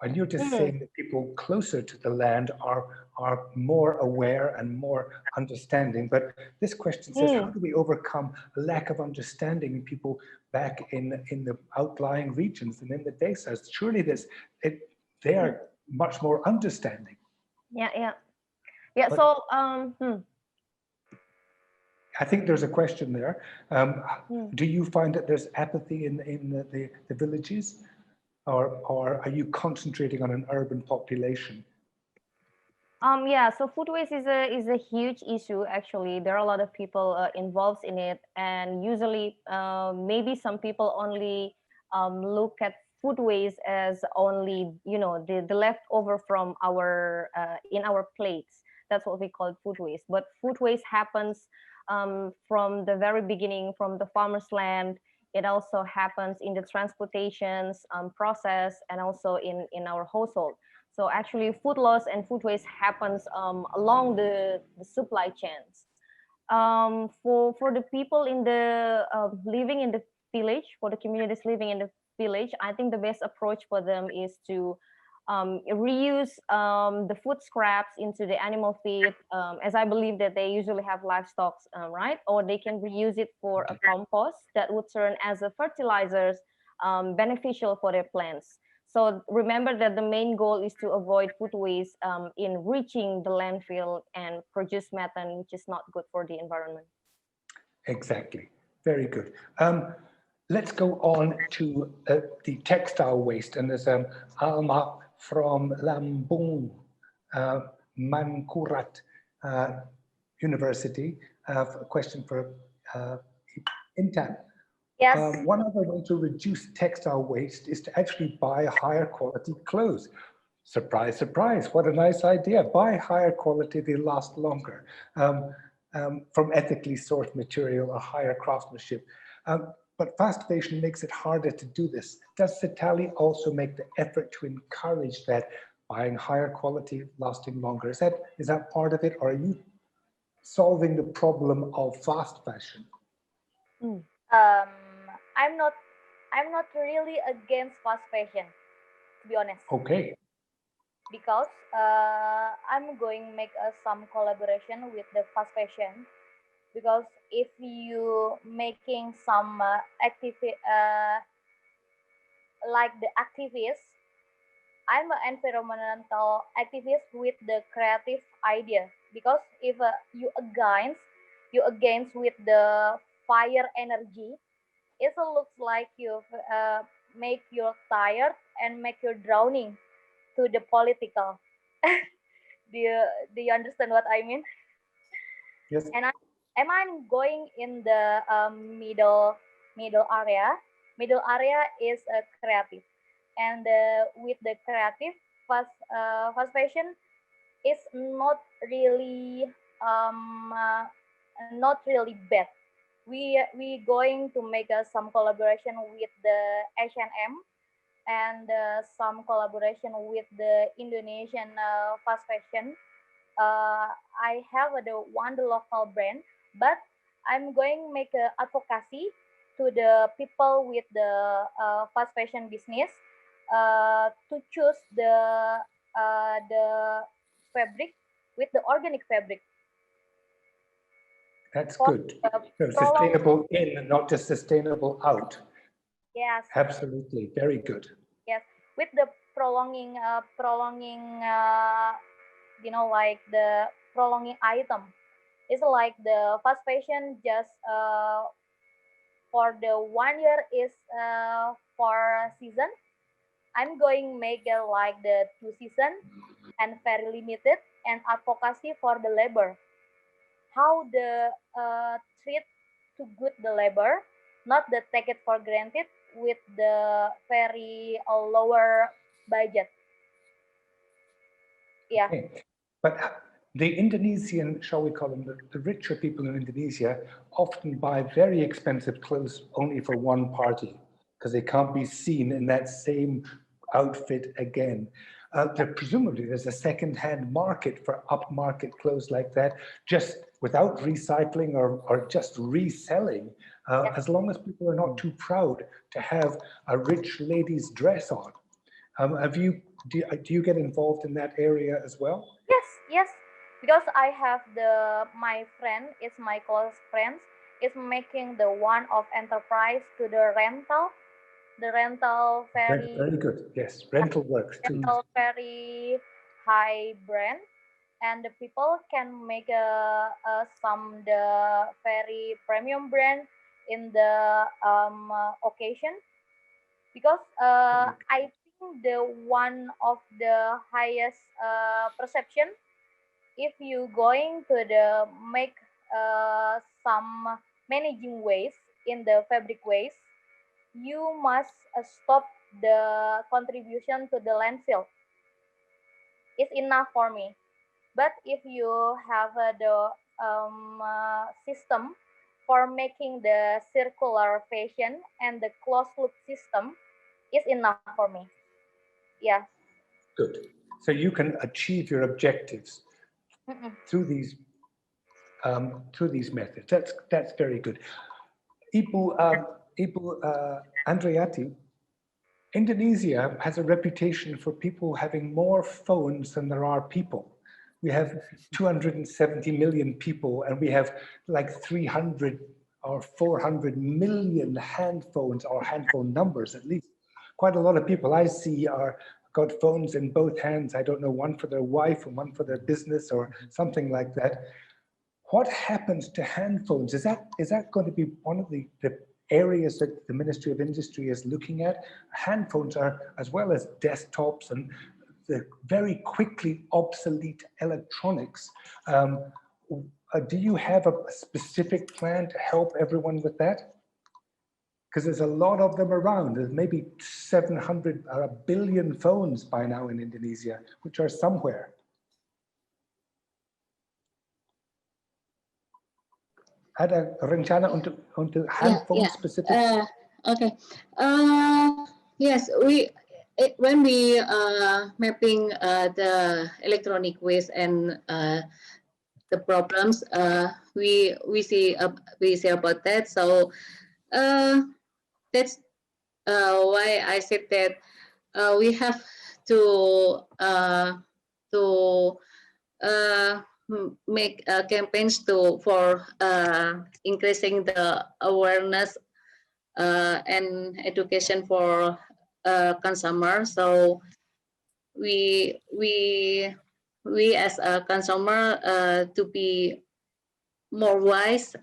And you're just saying that people closer to the land are more aware and more understanding. But this question says, how do we overcome a lack of understanding in people back in the outlying regions and in the desas? Surely they are much more understanding. Yeah. But, so I think there's a question there. Do you find that there's apathy in the villages? Or are you concentrating on an urban population? Yeah, so food waste is a huge issue. Actually, there are a lot of people involved in it, and usually, maybe some people only look at food waste as only, you know, the leftover from our in our plates. That's what we call food waste. But food waste happens from the very beginning, from the farmer's land. It also happens in the transportations process, and also in our household. So actually, food loss and food waste happens along the supply chains. For the people in the living in the village, for the communities living in the village, I think the best approach for them is to reuse the food scraps into the animal feed, as I believe that they usually have livestock, right? Or they can reuse it for a compost that would turn as a fertilizers, beneficial for their plants. So remember that the main goal is to avoid food waste in reaching the landfill and produce methane, which is not good for the environment. Exactly. Very good. Let's go on to the textile waste. And there's Alma from Lambung, Mankurat University. A question for Intan. Yes. One other way to reduce textile waste is to actually buy higher quality clothes. Surprise, surprise, what a nice idea. Buy higher quality, they last longer. From ethically sourced material or higher craftsmanship. but fast fashion makes it harder to do this. Does Citali also make the effort to encourage that buying higher quality, lasting longer? Is that part of it, or are you solving the problem of fast fashion? I'm not really against fast fashion, to be honest. Okay. Because I'm going to make some collaboration with the fast fashion. Because if you making some like the activists, I'm an environmental activist with the creative idea. Because if you against with the fire energy, it looks like you make you tired and make you drowning to the political. do you understand what I mean? Yes. And I'm going in the middle area. Middle area is creative, and with the creative fast fashion is not really bad. We going to make some collaboration with the H&M and some collaboration with the Indonesian fast fashion. I have the local brand, but I'm going to make advocacy to the people with the fast fashion business to choose the fabric with the organic fabric. That's good. So sustainable in, not just sustainable out. Yes. Absolutely, very good. Yes, with the prolonging, like the prolonging item. It's like the fast fashion just for the 1 year is for season. I'm going make like the 2 season and very limited and advocacy for the labor. How the treat to good the labor, not the take it for granted with the very lower budget. Yeah. Okay. But the Indonesian, shall we call them, the richer people in Indonesia often buy very expensive clothes only for one party because they can't be seen in that same outfit again. Presumably there's a second-hand market for upmarket clothes like that, just without recycling or just reselling, as long as people are not too proud to have a rich lady's dress on. Do you get involved in that area as well? Yes, because I have my friend, it's my close friends, is making the one of enterprise to the rental Very good. Yes, rental works too. Rental very high brand, and the people can make some the very premium brand in the occasion, because I think the one of the highest perception, if you going to the make some managing waste in the fabric waste, you must stop the contribution to the landfill. It's enough for me. But if you have the system for making the circular fashion and the closed loop system, it's enough for me. Yeah. Good. So you can achieve your objectives through these methods. That's very good. Ibu Andreati, Indonesia has a reputation for people having more phones than there are people. We have 270 million people, and we have like 300 or 400 million handphones, or handphone numbers at least. Quite a lot of people I see are got phones in both hands. I don't know, one for their wife and one for their business or something like that. What happens to handphones? Is that going to be one of the areas that the Ministry of Industry is looking at? Handphones are, as well as desktops and the very quickly obsolete electronics. Do you have a specific plan to help everyone with that? Because there's a lot of them around. There's maybe 700 or 1 billion phones by now in Indonesia, which are somewhere. ada rencana untuk handphone specific? Okay. Yes, when we mapping the electronic waste and the problems, we see about that. So that's why I said that we have to make campaigns for increasing the awareness and education for consumers. So we as a consumer to be more wise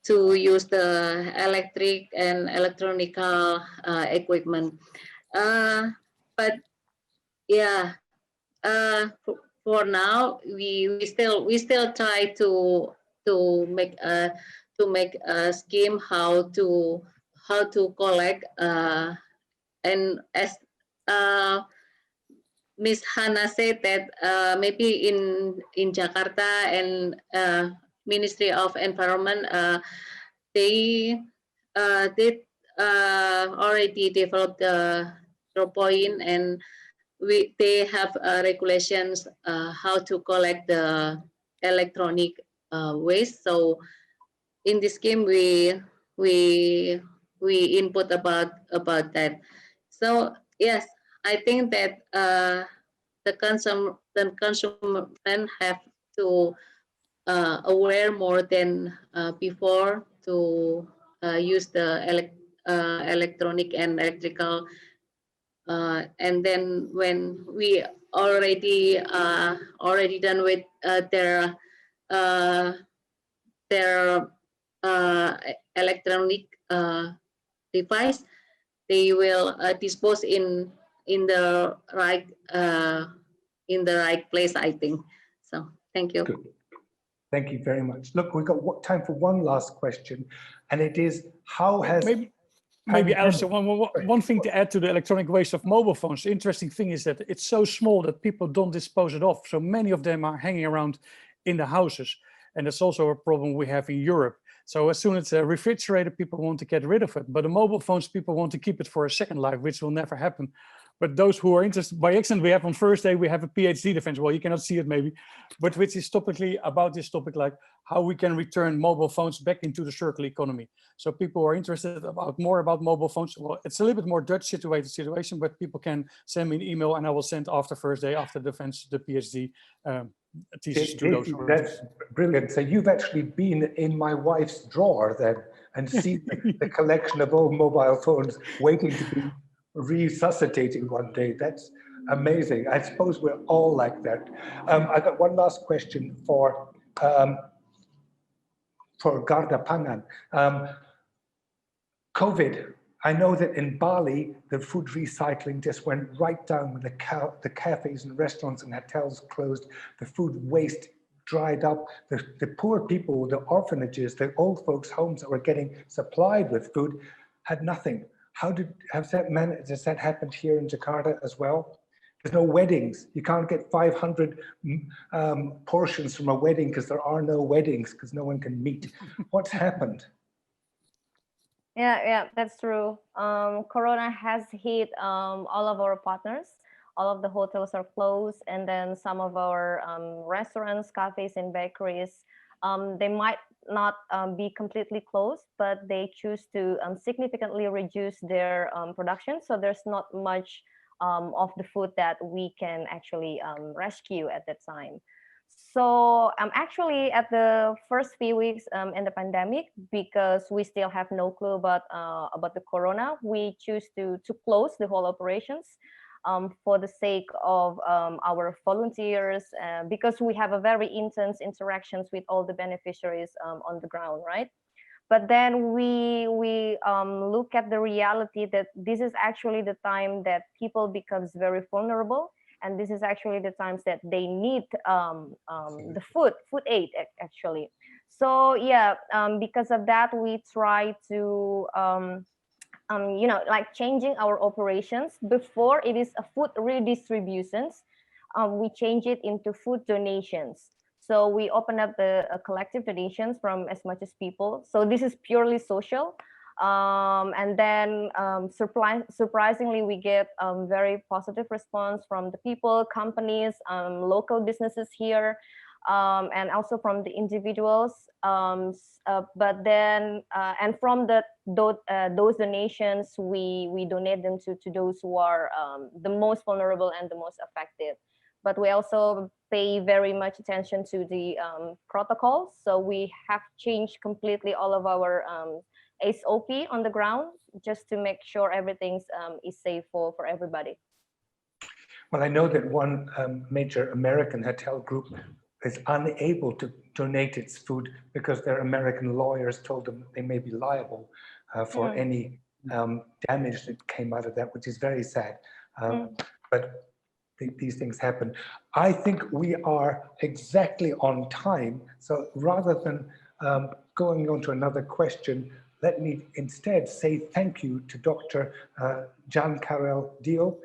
to use the electric and electronical equipment. But yeah, for now we still try to make a scheme how to collect and as Miss Hannah said that maybe in Jakarta and Ministry of Environment they already developed the point, and they have regulations how to collect the electronic waste. So in this scheme we input about that. So yes, I think that the consumer have to aware more than before to use the electronic and electrical, and then when we already done with their electronic device, they will dispose in the right place, I think. So thank you. Good. Thank you very much. Look, we've got time for one last question, and it is, how has maybe Alistair, one thing to add to the electronic waste of mobile phones. The interesting thing is that it's so small that people don't dispose it off. So many of them are hanging around in the houses. And that's also a problem we have in Europe. So as soon as it's a refrigerator, people want to get rid of it. But the mobile phones, people want to keep it for a second life, which will never happen. But those who are interested, by accident, we have on Thursday, we have a PhD defense. Well, you cannot see it maybe, but which is topically about this topic, like how we can return mobile phones back into the circular economy. So people who are interested more about mobile phones. Well, it's a little bit more Dutch situation, but people can send me an email and I will send after Thursday, after defense, the PhD thesis to those. That's brilliant. So you've actually been in my wife's drawer then and seen the collection of old mobile phones waiting to be resuscitating one day. That's amazing. I suppose we're all like that. I got one last question for Garda Pangan. COVID. I know that in Bali, the food recycling just went right down when the cafes and restaurants and hotels closed. The food waste dried up. The poor people, the orphanages, the old folks' homes that were getting supplied with food had nothing. Has that happened here in Jakarta as well? There's no weddings. You can't get 500 portions from a wedding because there are no weddings because no one can meet. What's happened? Yeah, that's true. Corona has hit all of our partners. All of the hotels are closed, and then some of our restaurants, cafes, and bakeries, they might not be completely closed, but they choose to significantly reduce their production. So there's not much of the food that we can actually rescue at that time. So actually at the first few weeks in the pandemic, because we still have no clue about the corona, we choose to close the whole operations for the sake of our volunteers, because we have a very intense interactions with all the beneficiaries on the ground, right? But then we look at the reality that this is actually the time that people becomes very vulnerable. And this is actually the times that they need the food aid actually. So yeah, because of that, we try to like changing our operations. Before it is a food redistributions, we change it into food donations. So we open up the collective donations from as much as people. So this is purely social. And then surprisingly, we get very positive response from the people, companies, local businesses here, and also from the individuals. But then, and from those donations, we donate them to those who are the most vulnerable and the most affected. But we also pay very much attention to the protocols. So we have changed completely all of our SOP on the ground just to make sure everything is safe for everybody. Well, I know that one major American hotel group is unable to donate its food because their American lawyers told them they may be liable for any damage that came out of that, which is very sad. But these things happen. I think we are exactly on time. So rather than going on to another question, let me instead say thank you to Dr. Jan Karel Dio,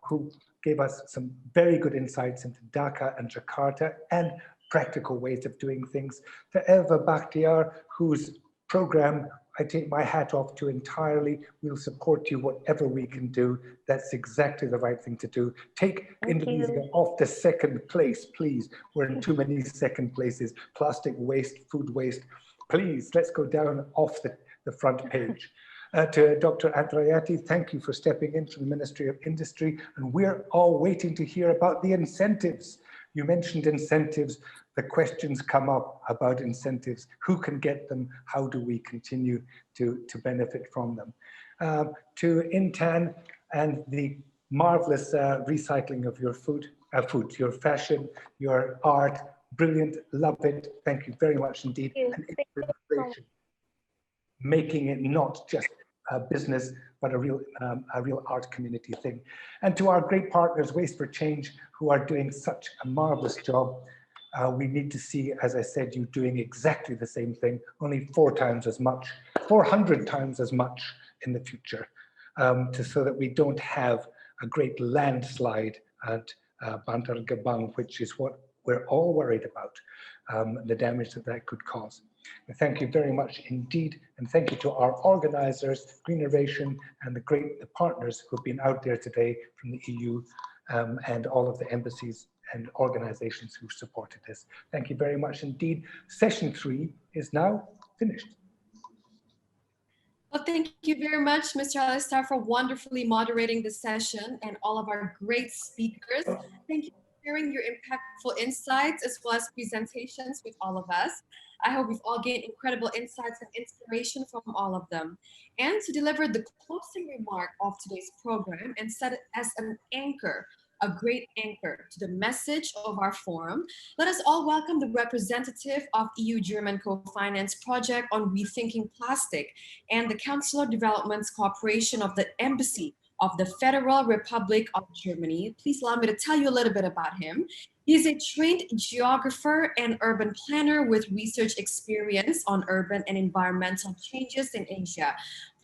who gave us some very good insights into Dhaka and Jakarta and practical ways of doing things. To Eva Bakhtiar, whose program I take my hat off to entirely. We'll support you whatever we can do. That's exactly the right thing to do. Take Indonesia off the second place, please. We're in too many second places. Plastic waste, food waste. Please, let's go down off the front page. To Dr. Andrayati, thank you for stepping into the Ministry of Industry, and we're all waiting to hear about the incentives. You mentioned incentives. The questions come up about incentives. Who can get them? How do we continue to benefit from them? To Intan and the marvelous recycling of your food, your fashion, your art, brilliant, love it. Thank you very much indeed. And inspiration, making it not just a business, but a real art community thing. And to our great partners, Waste for Change, who are doing such a marvelous job. We need to see, as I said, you doing exactly the same thing, only 4 times as much, 400 times as much in the future, so that we don't have a great landslide at Bantar Gebang, which is what we're all worried about, the damage that could cause. Thank you very much indeed, and thank you to our organizers, Greeneration, and the partners who've been out there today from the EU and all of the embassies and organizations who supported this. Thank you very much indeed. Session 3 is now finished. Well, thank you very much, Mr. Alistar, for wonderfully moderating the session and all of our great speakers. Thank you for sharing your impactful insights as well as presentations with all of us. I hope we've all gained incredible insights and inspiration from all of them. And to deliver the closing remark of today's program and set it as an anchor, a great anchor to the message of our forum, let us all welcome the representative of EU-German Co-Finance Project on Rethinking Plastic and the Council of Development's cooperation of the Embassy of the Federal Republic of Germany. Please allow me to tell you a little bit about him. He's a trained geographer and urban planner with research experience on urban and environmental changes in Asia.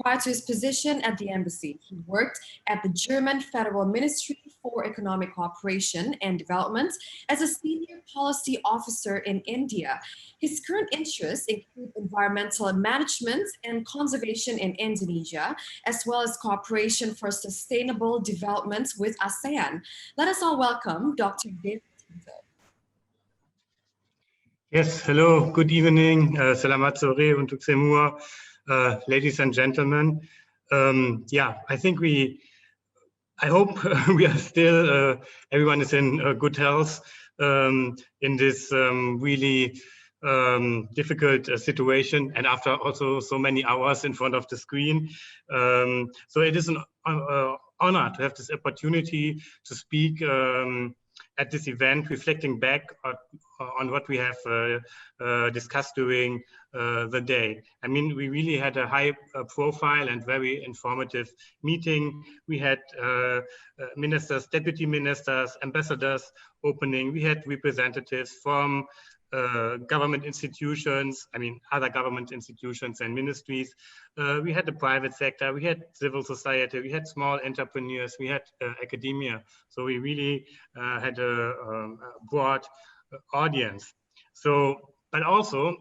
Prior to his position at the embassy, he worked at the German Federal Ministry for Economic Cooperation and Development as a senior policy officer in India. His current interests include environmental management and conservation in Indonesia, as well as cooperation for sustainable development with ASEAN. Let us all welcome Dr. David. Yes, hello, good evening, selamat sore untuk semua, ladies and gentlemen. Yeah, I hope we are still, everyone is in good health in this really difficult situation, and after also so many hours in front of the screen. So it is an honor to have this opportunity to speak at this event, reflecting back on what we have discussed during the day. I mean, we really had a high profile and very informative meeting. We had ministers, deputy ministers, ambassadors opening. We had representatives from government institutions, I mean, other government institutions and ministries. We had the private sector, we had civil society, we had small entrepreneurs, we had academia. So we really had a broad audience. So, but also,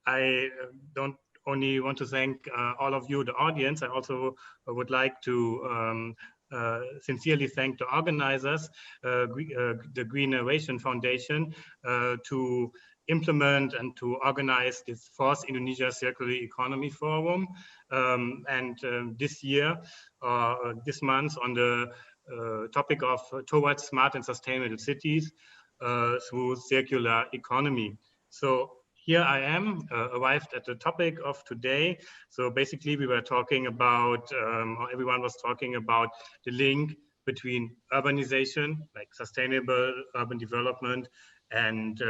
I don't only want to thank all of you, the audience. I also would like to sincerely thank the organizers, the Greeneration Foundation, to implement and to organize this 4th Indonesia Circular Economy Forum. This year, this month, on the topic of towards smart and sustainable cities through circular economy. So here I am, arrived at the topic of today. So basically we were talking about, or everyone was talking about the link between urbanization, like sustainable urban development, and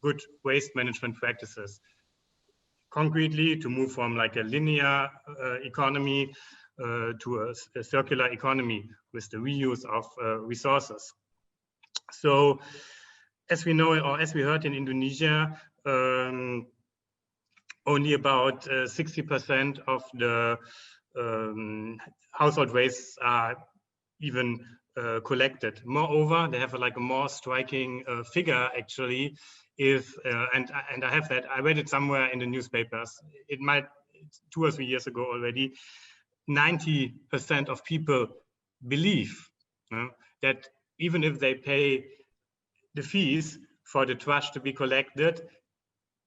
good waste management practices. Concretely, to move from like a linear economy to a circular economy with the reuse of resources. So as we know, or as we heard in Indonesia, only about 60% of the household wastes are even collected. Moreover, they have like a more striking figure actually. If and I have that, I read it somewhere in the newspapers. It might 2 or 3 years ago already. 90% of people believe that even if they pay the fees for the trash to be collected,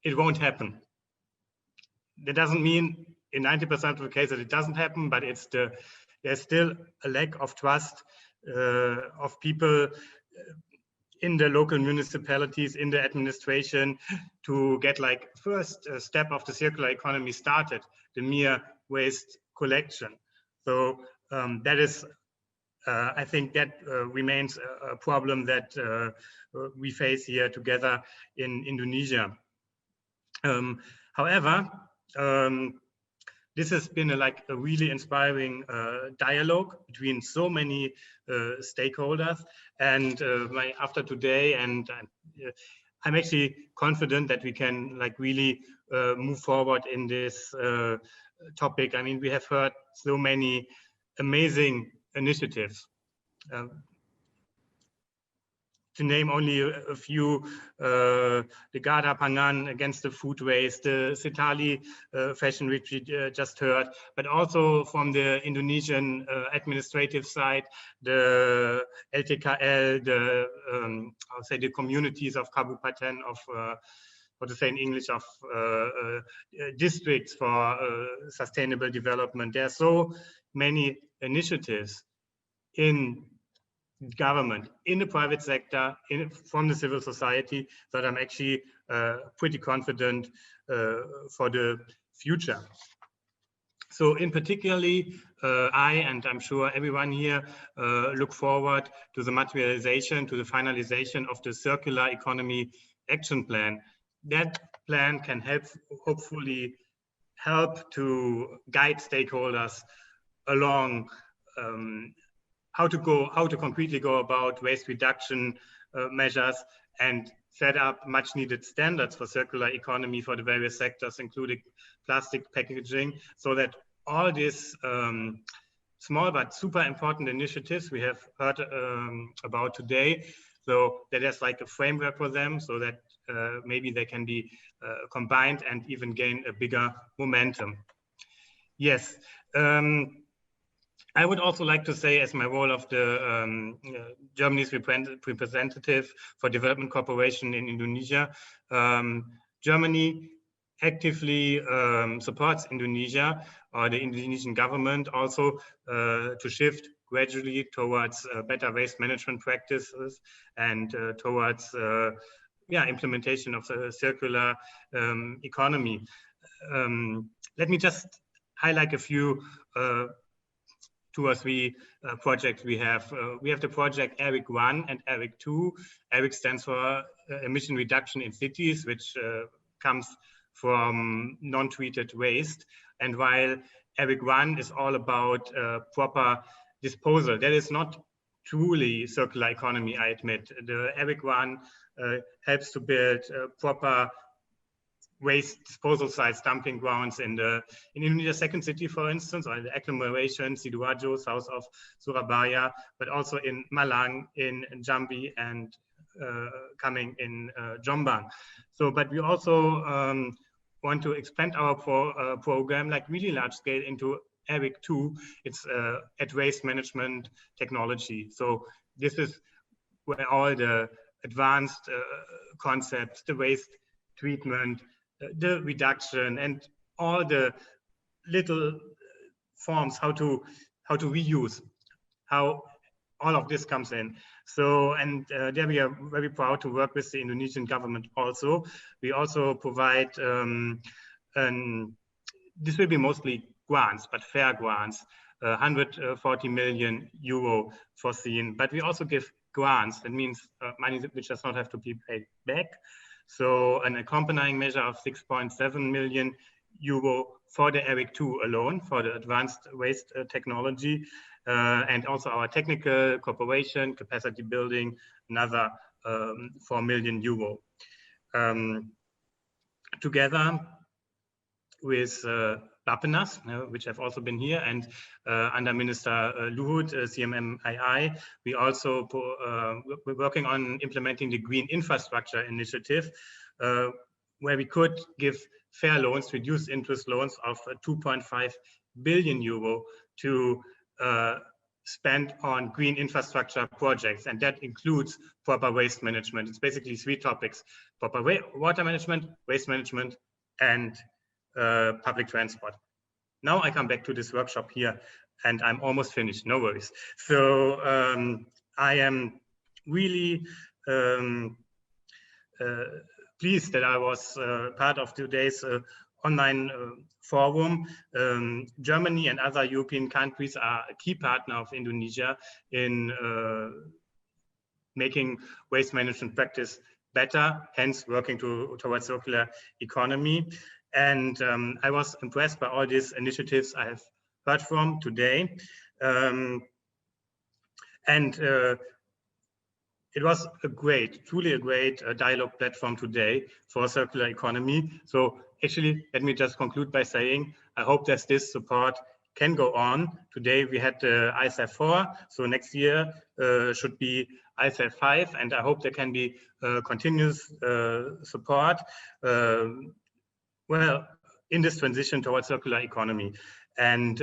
it won't happen. That doesn't mean in 90% of the cases it doesn't happen, but it's there's still a lack of trust of people in the local municipalities, in the administration, to get like first step of the circular economy started, the mere waste collection. So that is, I think that remains a problem that we face here together in Indonesia. However, this has been like a really inspiring dialogue between so many stakeholders, and after today, and I'm actually confident that we can like really move forward in this topic. I mean, we have heard so many amazing initiatives. To name only a few, the Garda Pangan against the food waste, the Setali fashion, which we just heard, but also from the Indonesian administrative side, the LTKL, the I'll say the communities of Kabupaten, of what to say in English, of districts for sustainable development. There are so many initiatives in government, in the private sector, from the civil society, that I'm actually pretty confident for the future. So in particularly, I, and I'm sure everyone here, look forward to the materialization, to the finalization of the Circular Economy Action Plan. That plan can hopefully help to guide stakeholders along how to concretely go about waste reduction measures, and set up much needed standards for circular economy for the various sectors, including plastic packaging, so that all these small but super important initiatives we have heard about today, so that there's like a framework for them, so that maybe they can be combined and even gain a bigger momentum. Yes. I would also like to say, as my role of the Germany's representative for development cooperation in Indonesia, Germany actively supports Indonesia, or the Indonesian government also, to shift gradually towards better waste management practices and towards implementation of the circular economy. Let me just highlight a few 2 or 3 projects we have. We have the project ERIC 1 and ERIC 2. ERIC stands for emission reduction in cities, which comes from non-treated waste. And while ERIC 1 is all about proper disposal, that is not truly circular economy, I admit. The ERIC 1 helps to build proper waste disposal sites, dumping grounds in Indonesia second city, for instance, or in the agglomeration, Sidoarjo, south of Surabaya, but also in Malang, in Jambi, and coming in Jombang. So, but we also want to expand our program, like really large scale, into ERIC 2. It's at waste management technology. So this is where all the advanced concepts, the waste treatment, the reduction, and all the little forms how to reuse, how all of this comes in. So, and there we are very proud to work with the Indonesian government also. We also provide, this will be mostly grants, but fair grants, 140 million euro foreseen. But we also give grants. That means money which does not have to be paid back. So an accompanying measure of 6.7 million euro for the ERIC 2 alone, for the advanced waste technology, and also our technical cooperation, capacity building, another 4 million euro. Together with Bapenas, which have also been here, and under Minister Luhut, CMMII, we also we're working on implementing the Green Infrastructure Initiative, where we could give fair loans, reduced interest loans of 2.5 billion euro to spend on green infrastructure projects, and that includes proper waste management. It's basically 3 topics: proper water management, waste management, and public transport. Now I come back to this workshop here, and I'm almost finished, no worries. So I am really pleased that I was part of today's online forum. Germany and other European countries are a key partner of Indonesia in making waste management practice better, hence working towards circular economy. And I was impressed by all these initiatives I have heard from today. It was a truly a great dialogue platform today for circular economy. So actually, let me just conclude by saying, I hope that this support can go on. Today we had ICEF 4, so next year should be ICEF 5, and I hope there can be continuous support well, in this transition towards circular economy, and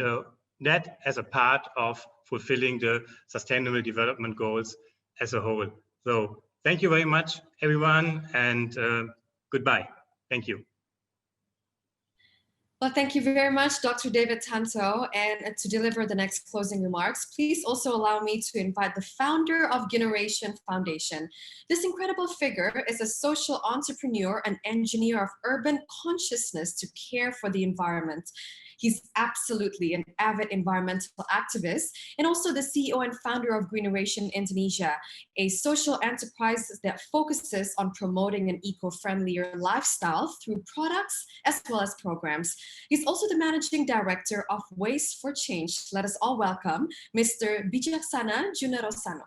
that as a part of fulfilling the Sustainable Development Goals as a whole. So thank you very much, everyone, and goodbye. Thank you. Well, thank you very much, Dr. David Tanto. And to deliver the next closing remarks, please also allow me to invite the founder of Greeneration Foundation. This incredible figure is a social entrepreneur and engineer of urban consciousness to care for the environment. He's absolutely an avid environmental activist and also the CEO and founder of Greeneration Indonesia, a social enterprise that focuses on promoting an eco-friendlier lifestyle through products as well as programs. He's also the managing director of Waste for Change. Let us all welcome Mr. Bijaksana Junarosano.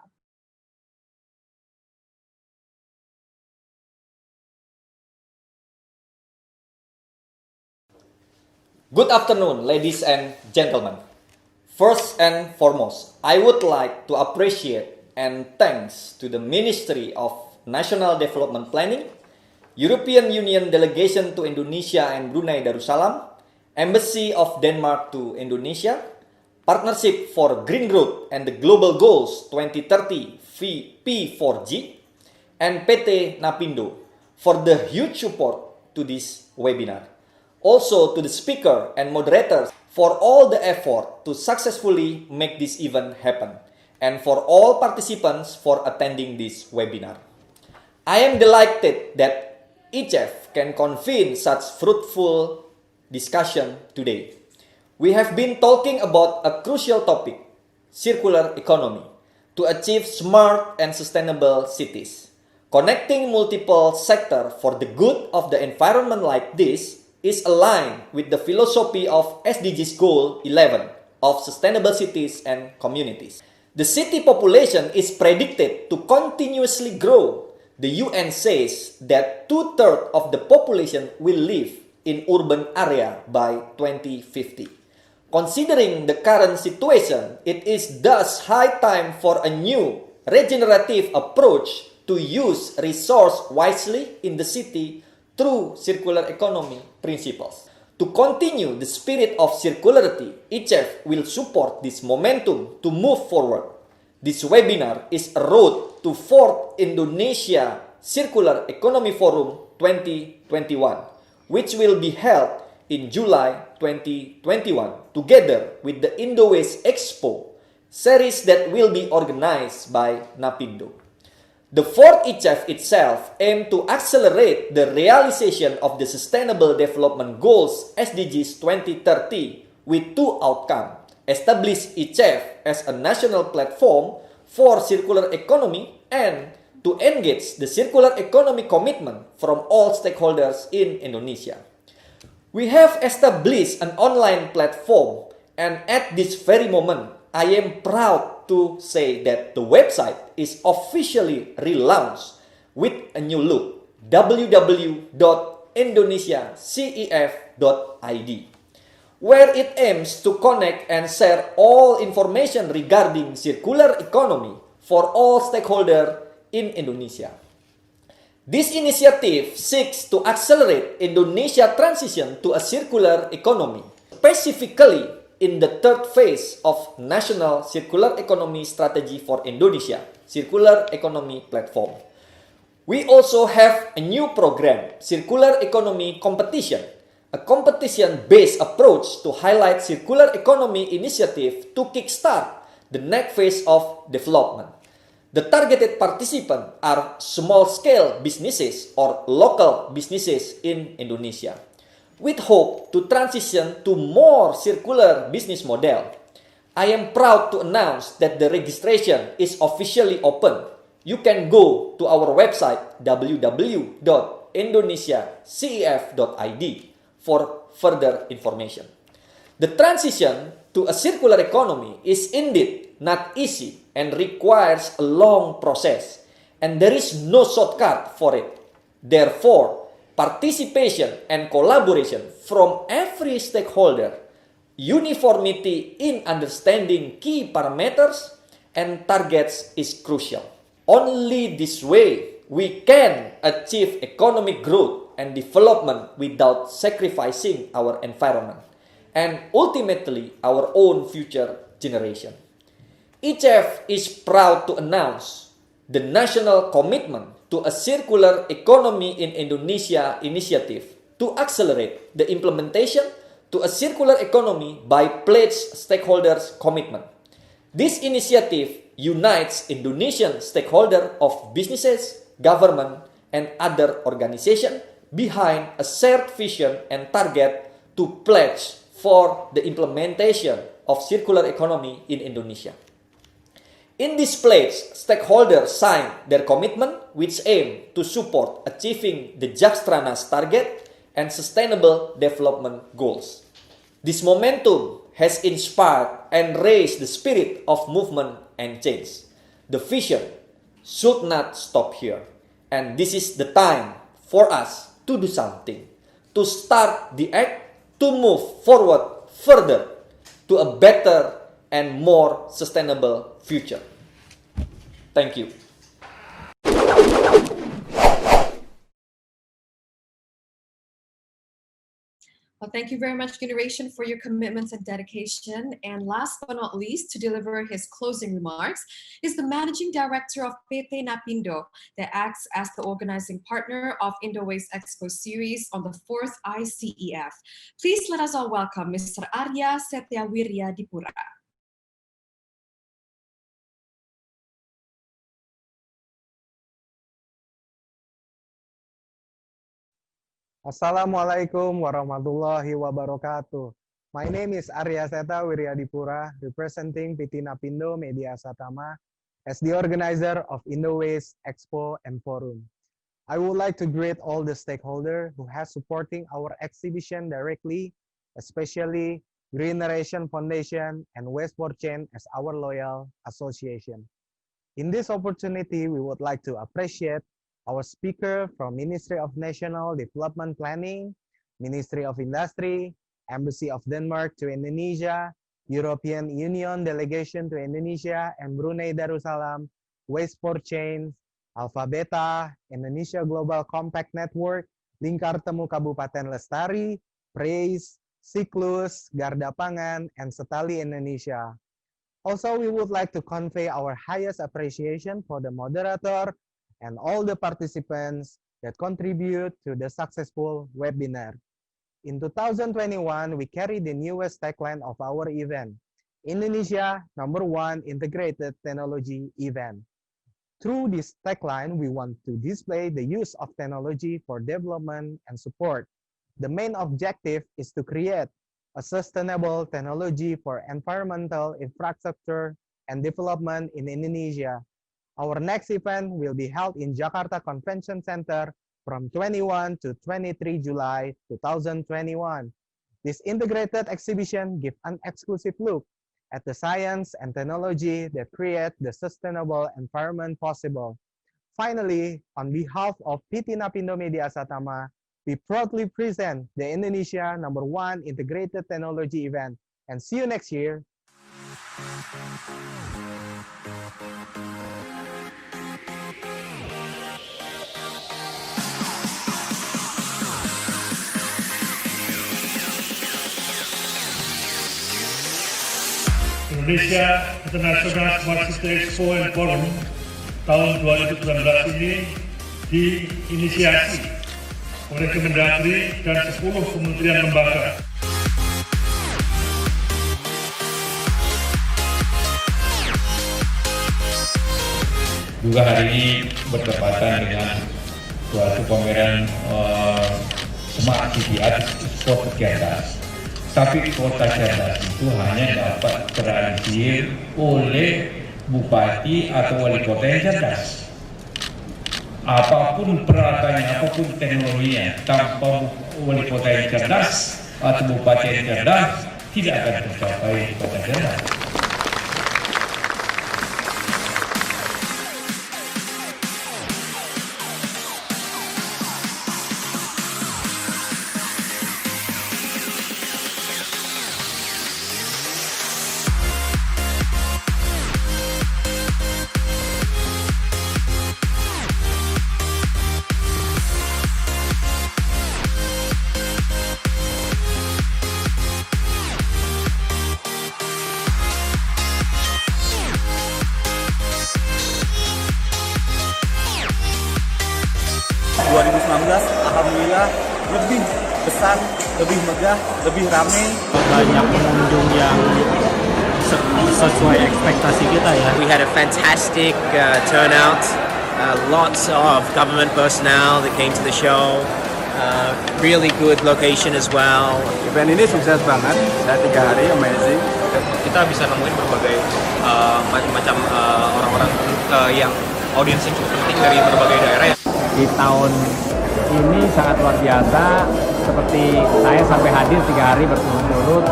Good afternoon, ladies and gentlemen. First and foremost, I would like to appreciate and thanks to the Ministry of National Development Planning, European Union Delegation to Indonesia and Brunei Darussalam, Embassy of Denmark to Indonesia, Partnership for Green Growth and the Global Goals 2030 P4G, and PT Napindo for the huge support to this webinar. Also to the speaker and moderators for all the effort to successfully make this event happen, and for all participants for attending this webinar. I am delighted that ICEF can convene such fruitful discussion today. We have been talking about a crucial topic, circular economy, to achieve smart and sustainable cities. Connecting multiple sectors for the good of the environment like this is aligned with the philosophy of SDGs Goal 11 of sustainable cities and communities. The city population is predicted to continuously grow. The UN says that 2/3 of the population will live in urban area by 2050. Considering the current situation, it is thus high time for a new regenerative approach to use resource wisely in the city through circular economy principles. To continue the spirit of circularity, ICEF will support this momentum to move forward. This webinar is a road to 4th Indonesia Circular Economy Forum 2021, which will be held in July 2021, together with the Indo-Waste Expo series that will be organized by Napindo. The fourth ICEF itself aims to accelerate the realization of the Sustainable Development Goals SDGs 2030 with two outcomes. Establish ICEF as a national platform for circular economy and to engage the circular economy commitment from all stakeholders in Indonesia. We have established an online platform, and at this very moment, I am proud to say that the website is officially relaunched with a new look, www.indonesiacef.id, where it aims to connect and share all information regarding circular economy for all stakeholders in Indonesia. This initiative seeks to accelerate Indonesia's transition to a circular economy, specifically in the third phase of National Circular Economy Strategy for Indonesia, Circular Economy Platform. We also have a new program, Circular Economy Competition, a competition-based approach to highlight circular economy initiative to kickstart the next phase of development. The targeted participants are small-scale businesses or local businesses in Indonesia, with hope to transition to more circular business model. I am proud to announce that the registration is officially open. You can go to our website www.indonesiacef.id for further information. The transition to a circular economy is indeed not easy and requires a long process, and there is no shortcut for it. Therefore, participation and collaboration from every stakeholder, uniformity in understanding key parameters and targets is crucial. Only this way we can achieve economic growth and development without sacrificing our environment and ultimately our own future generation. ICEF is proud to announce the national commitment to a circular economy in Indonesia initiative to accelerate the implementation to a circular economy by pledged stakeholders' commitment. This initiative unites Indonesian stakeholders of businesses, government, and other organizations behind a shared vision and target to pledge for the implementation of circular economy in Indonesia. In this pledge, stakeholders sign their commitment which aim to support achieving the Jakstrana's target and sustainable development goals. This momentum has inspired and raised the spirit of movement and change. The vision should not stop here, and this is the time for us to do something, to start the act, to move forward further to a better and more sustainable future. Thank you. Well, thank you very much, Greeneration, for your commitments and dedication. And last but not least, to deliver his closing remarks, is the Managing Director of PT Napindo that acts as the organizing partner of Indo-Waste Expo Series on the 4th ICEF. Please let us all welcome Mr. Arya Setiawirya Dipura. Assalamualaikum warahmatullahi wabarakatuh. My name is Arya Seta Wiryadipura, representing PT Napindo Media Satama as the organizer of Indo-Waste Expo and Forum. I would like to greet all the stakeholders who have supporting our exhibition directly, especially Greeneration Foundation and Waste for Change as our loyal association. In this opportunity, we would like to appreciate our speaker from Ministry of National Development Planning, Ministry of Industry, Embassy of Denmark to Indonesia, European Union Delegation to Indonesia and Brunei Darussalam, Waste for Change, Alpha Beta, Indonesia Global Compact Network, Lingkar Temu Kabupaten Lestari, Praise, Siklus, Garda Pangan, and Setali Indonesia. Also, we would like to convey our highest appreciation for the moderator and all the participants that contribute to the successful webinar. In 2021, we carried the newest tagline of our event, Indonesia #1 Integrated Technology Event. Through this tagline, we want to display the use of technology for development and support. The main objective is to create a sustainable technology for environmental infrastructure and development in Indonesia. Our next event will be held in Jakarta Convention Center from 21 to 23 July 2021. This integrated exhibition gives an exclusive look at the science and technology that create the sustainable environment possible. Finally, on behalf of PT Napindo Media Satama, we proudly present the Indonesia #1 Integrated Technology Event. And see you next year. Indonesia International Smart City Expo and Forum tahun 2019 ini diinisiasi oleh Kemendagri dan 10 kementerian lembaga. Juga hari ini bertepatan dengan suatu pameran Smart City Expo cerdas. Tapi kota cerdas itu hanya dapat terrealisir oleh bupati atau wali kota yang cerdas. Apapun peralatannya, apapun teknologinya, tanpa wali kota yang cerdas atau bupati yang cerdas, tidak akan tercapai kota cerdas. Alhamdulillah lebih besar, lebih megah, lebih ramai. Banyak pengunjung yang sesuai ekspektasi kita ya. We had a fantastic turnout, lots of government personnel that came to the show. Really good location as well. Event ini sukses banget, saya 3 hari amazing. Kita bisa nemuin berbagai macam-macam orang-orang yang audiens yang cukup penting dari berbagai daerah. Di tahun ini sangat luar biasa, seperti saya sampai hadir 3 hari berturut-turut.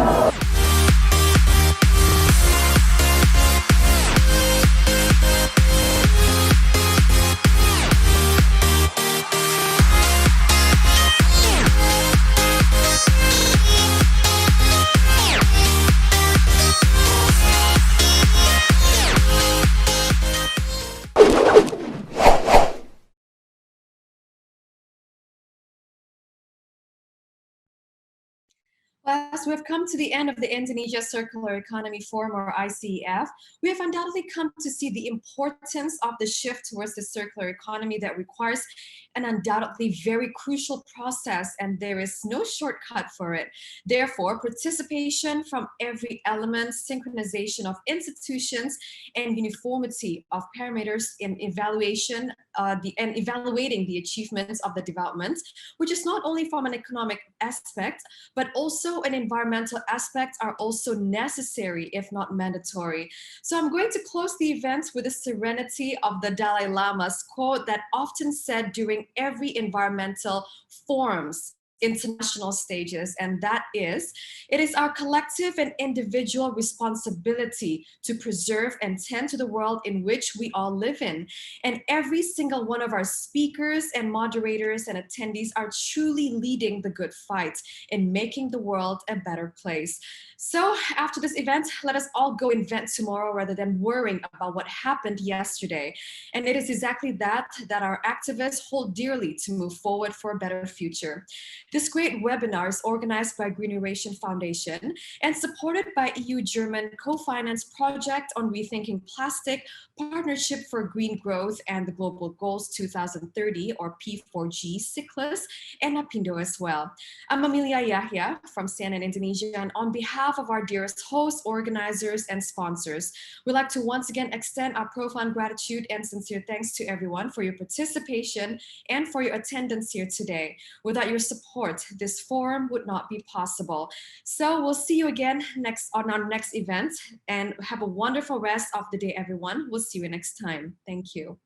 As we've come to the end of the Indonesia Circular Economy Forum, or ICEF, we have undoubtedly come to see the importance of the shift towards the circular economy that requires an undoubtedly very crucial process, and there is no shortcut for it. Therefore, participation from every element, synchronization of institutions, and uniformity of parameters in evaluation and evaluating the achievements of the development, which is not only from an economic aspect, but also an environmental aspect, are also necessary, if not mandatory. So I'm going to close the event with the serenity of the Dalai Lama's quote that often said during every environmental forums: international stages, and that is, it is our collective and individual responsibility to preserve and tend to the world in which we all live in. And every single one of our speakers and moderators and attendees are truly leading the good fight in making the world a better place. So after this event, let us all go invent tomorrow rather than worrying about what happened yesterday. And it is exactly that our activists hold dearly to move forward for a better future. This great webinar is organized by Greeneration Foundation and supported by EU-German co-finance project on rethinking plastic, Partnership for Green Growth and the Global Goals 2030, or P4G, CICLUS, and Apindo as well. I'm Amelia Yahya from CNN Indonesia, and on behalf of our dearest hosts, organizers, and sponsors, we'd like to once again extend our profound gratitude and sincere thanks to everyone for your participation and for your attendance here today. Without your support, this forum would not be possible. So we'll see you again on our next event, and have a wonderful rest of the day, everyone. We'll see you next time. Thank you.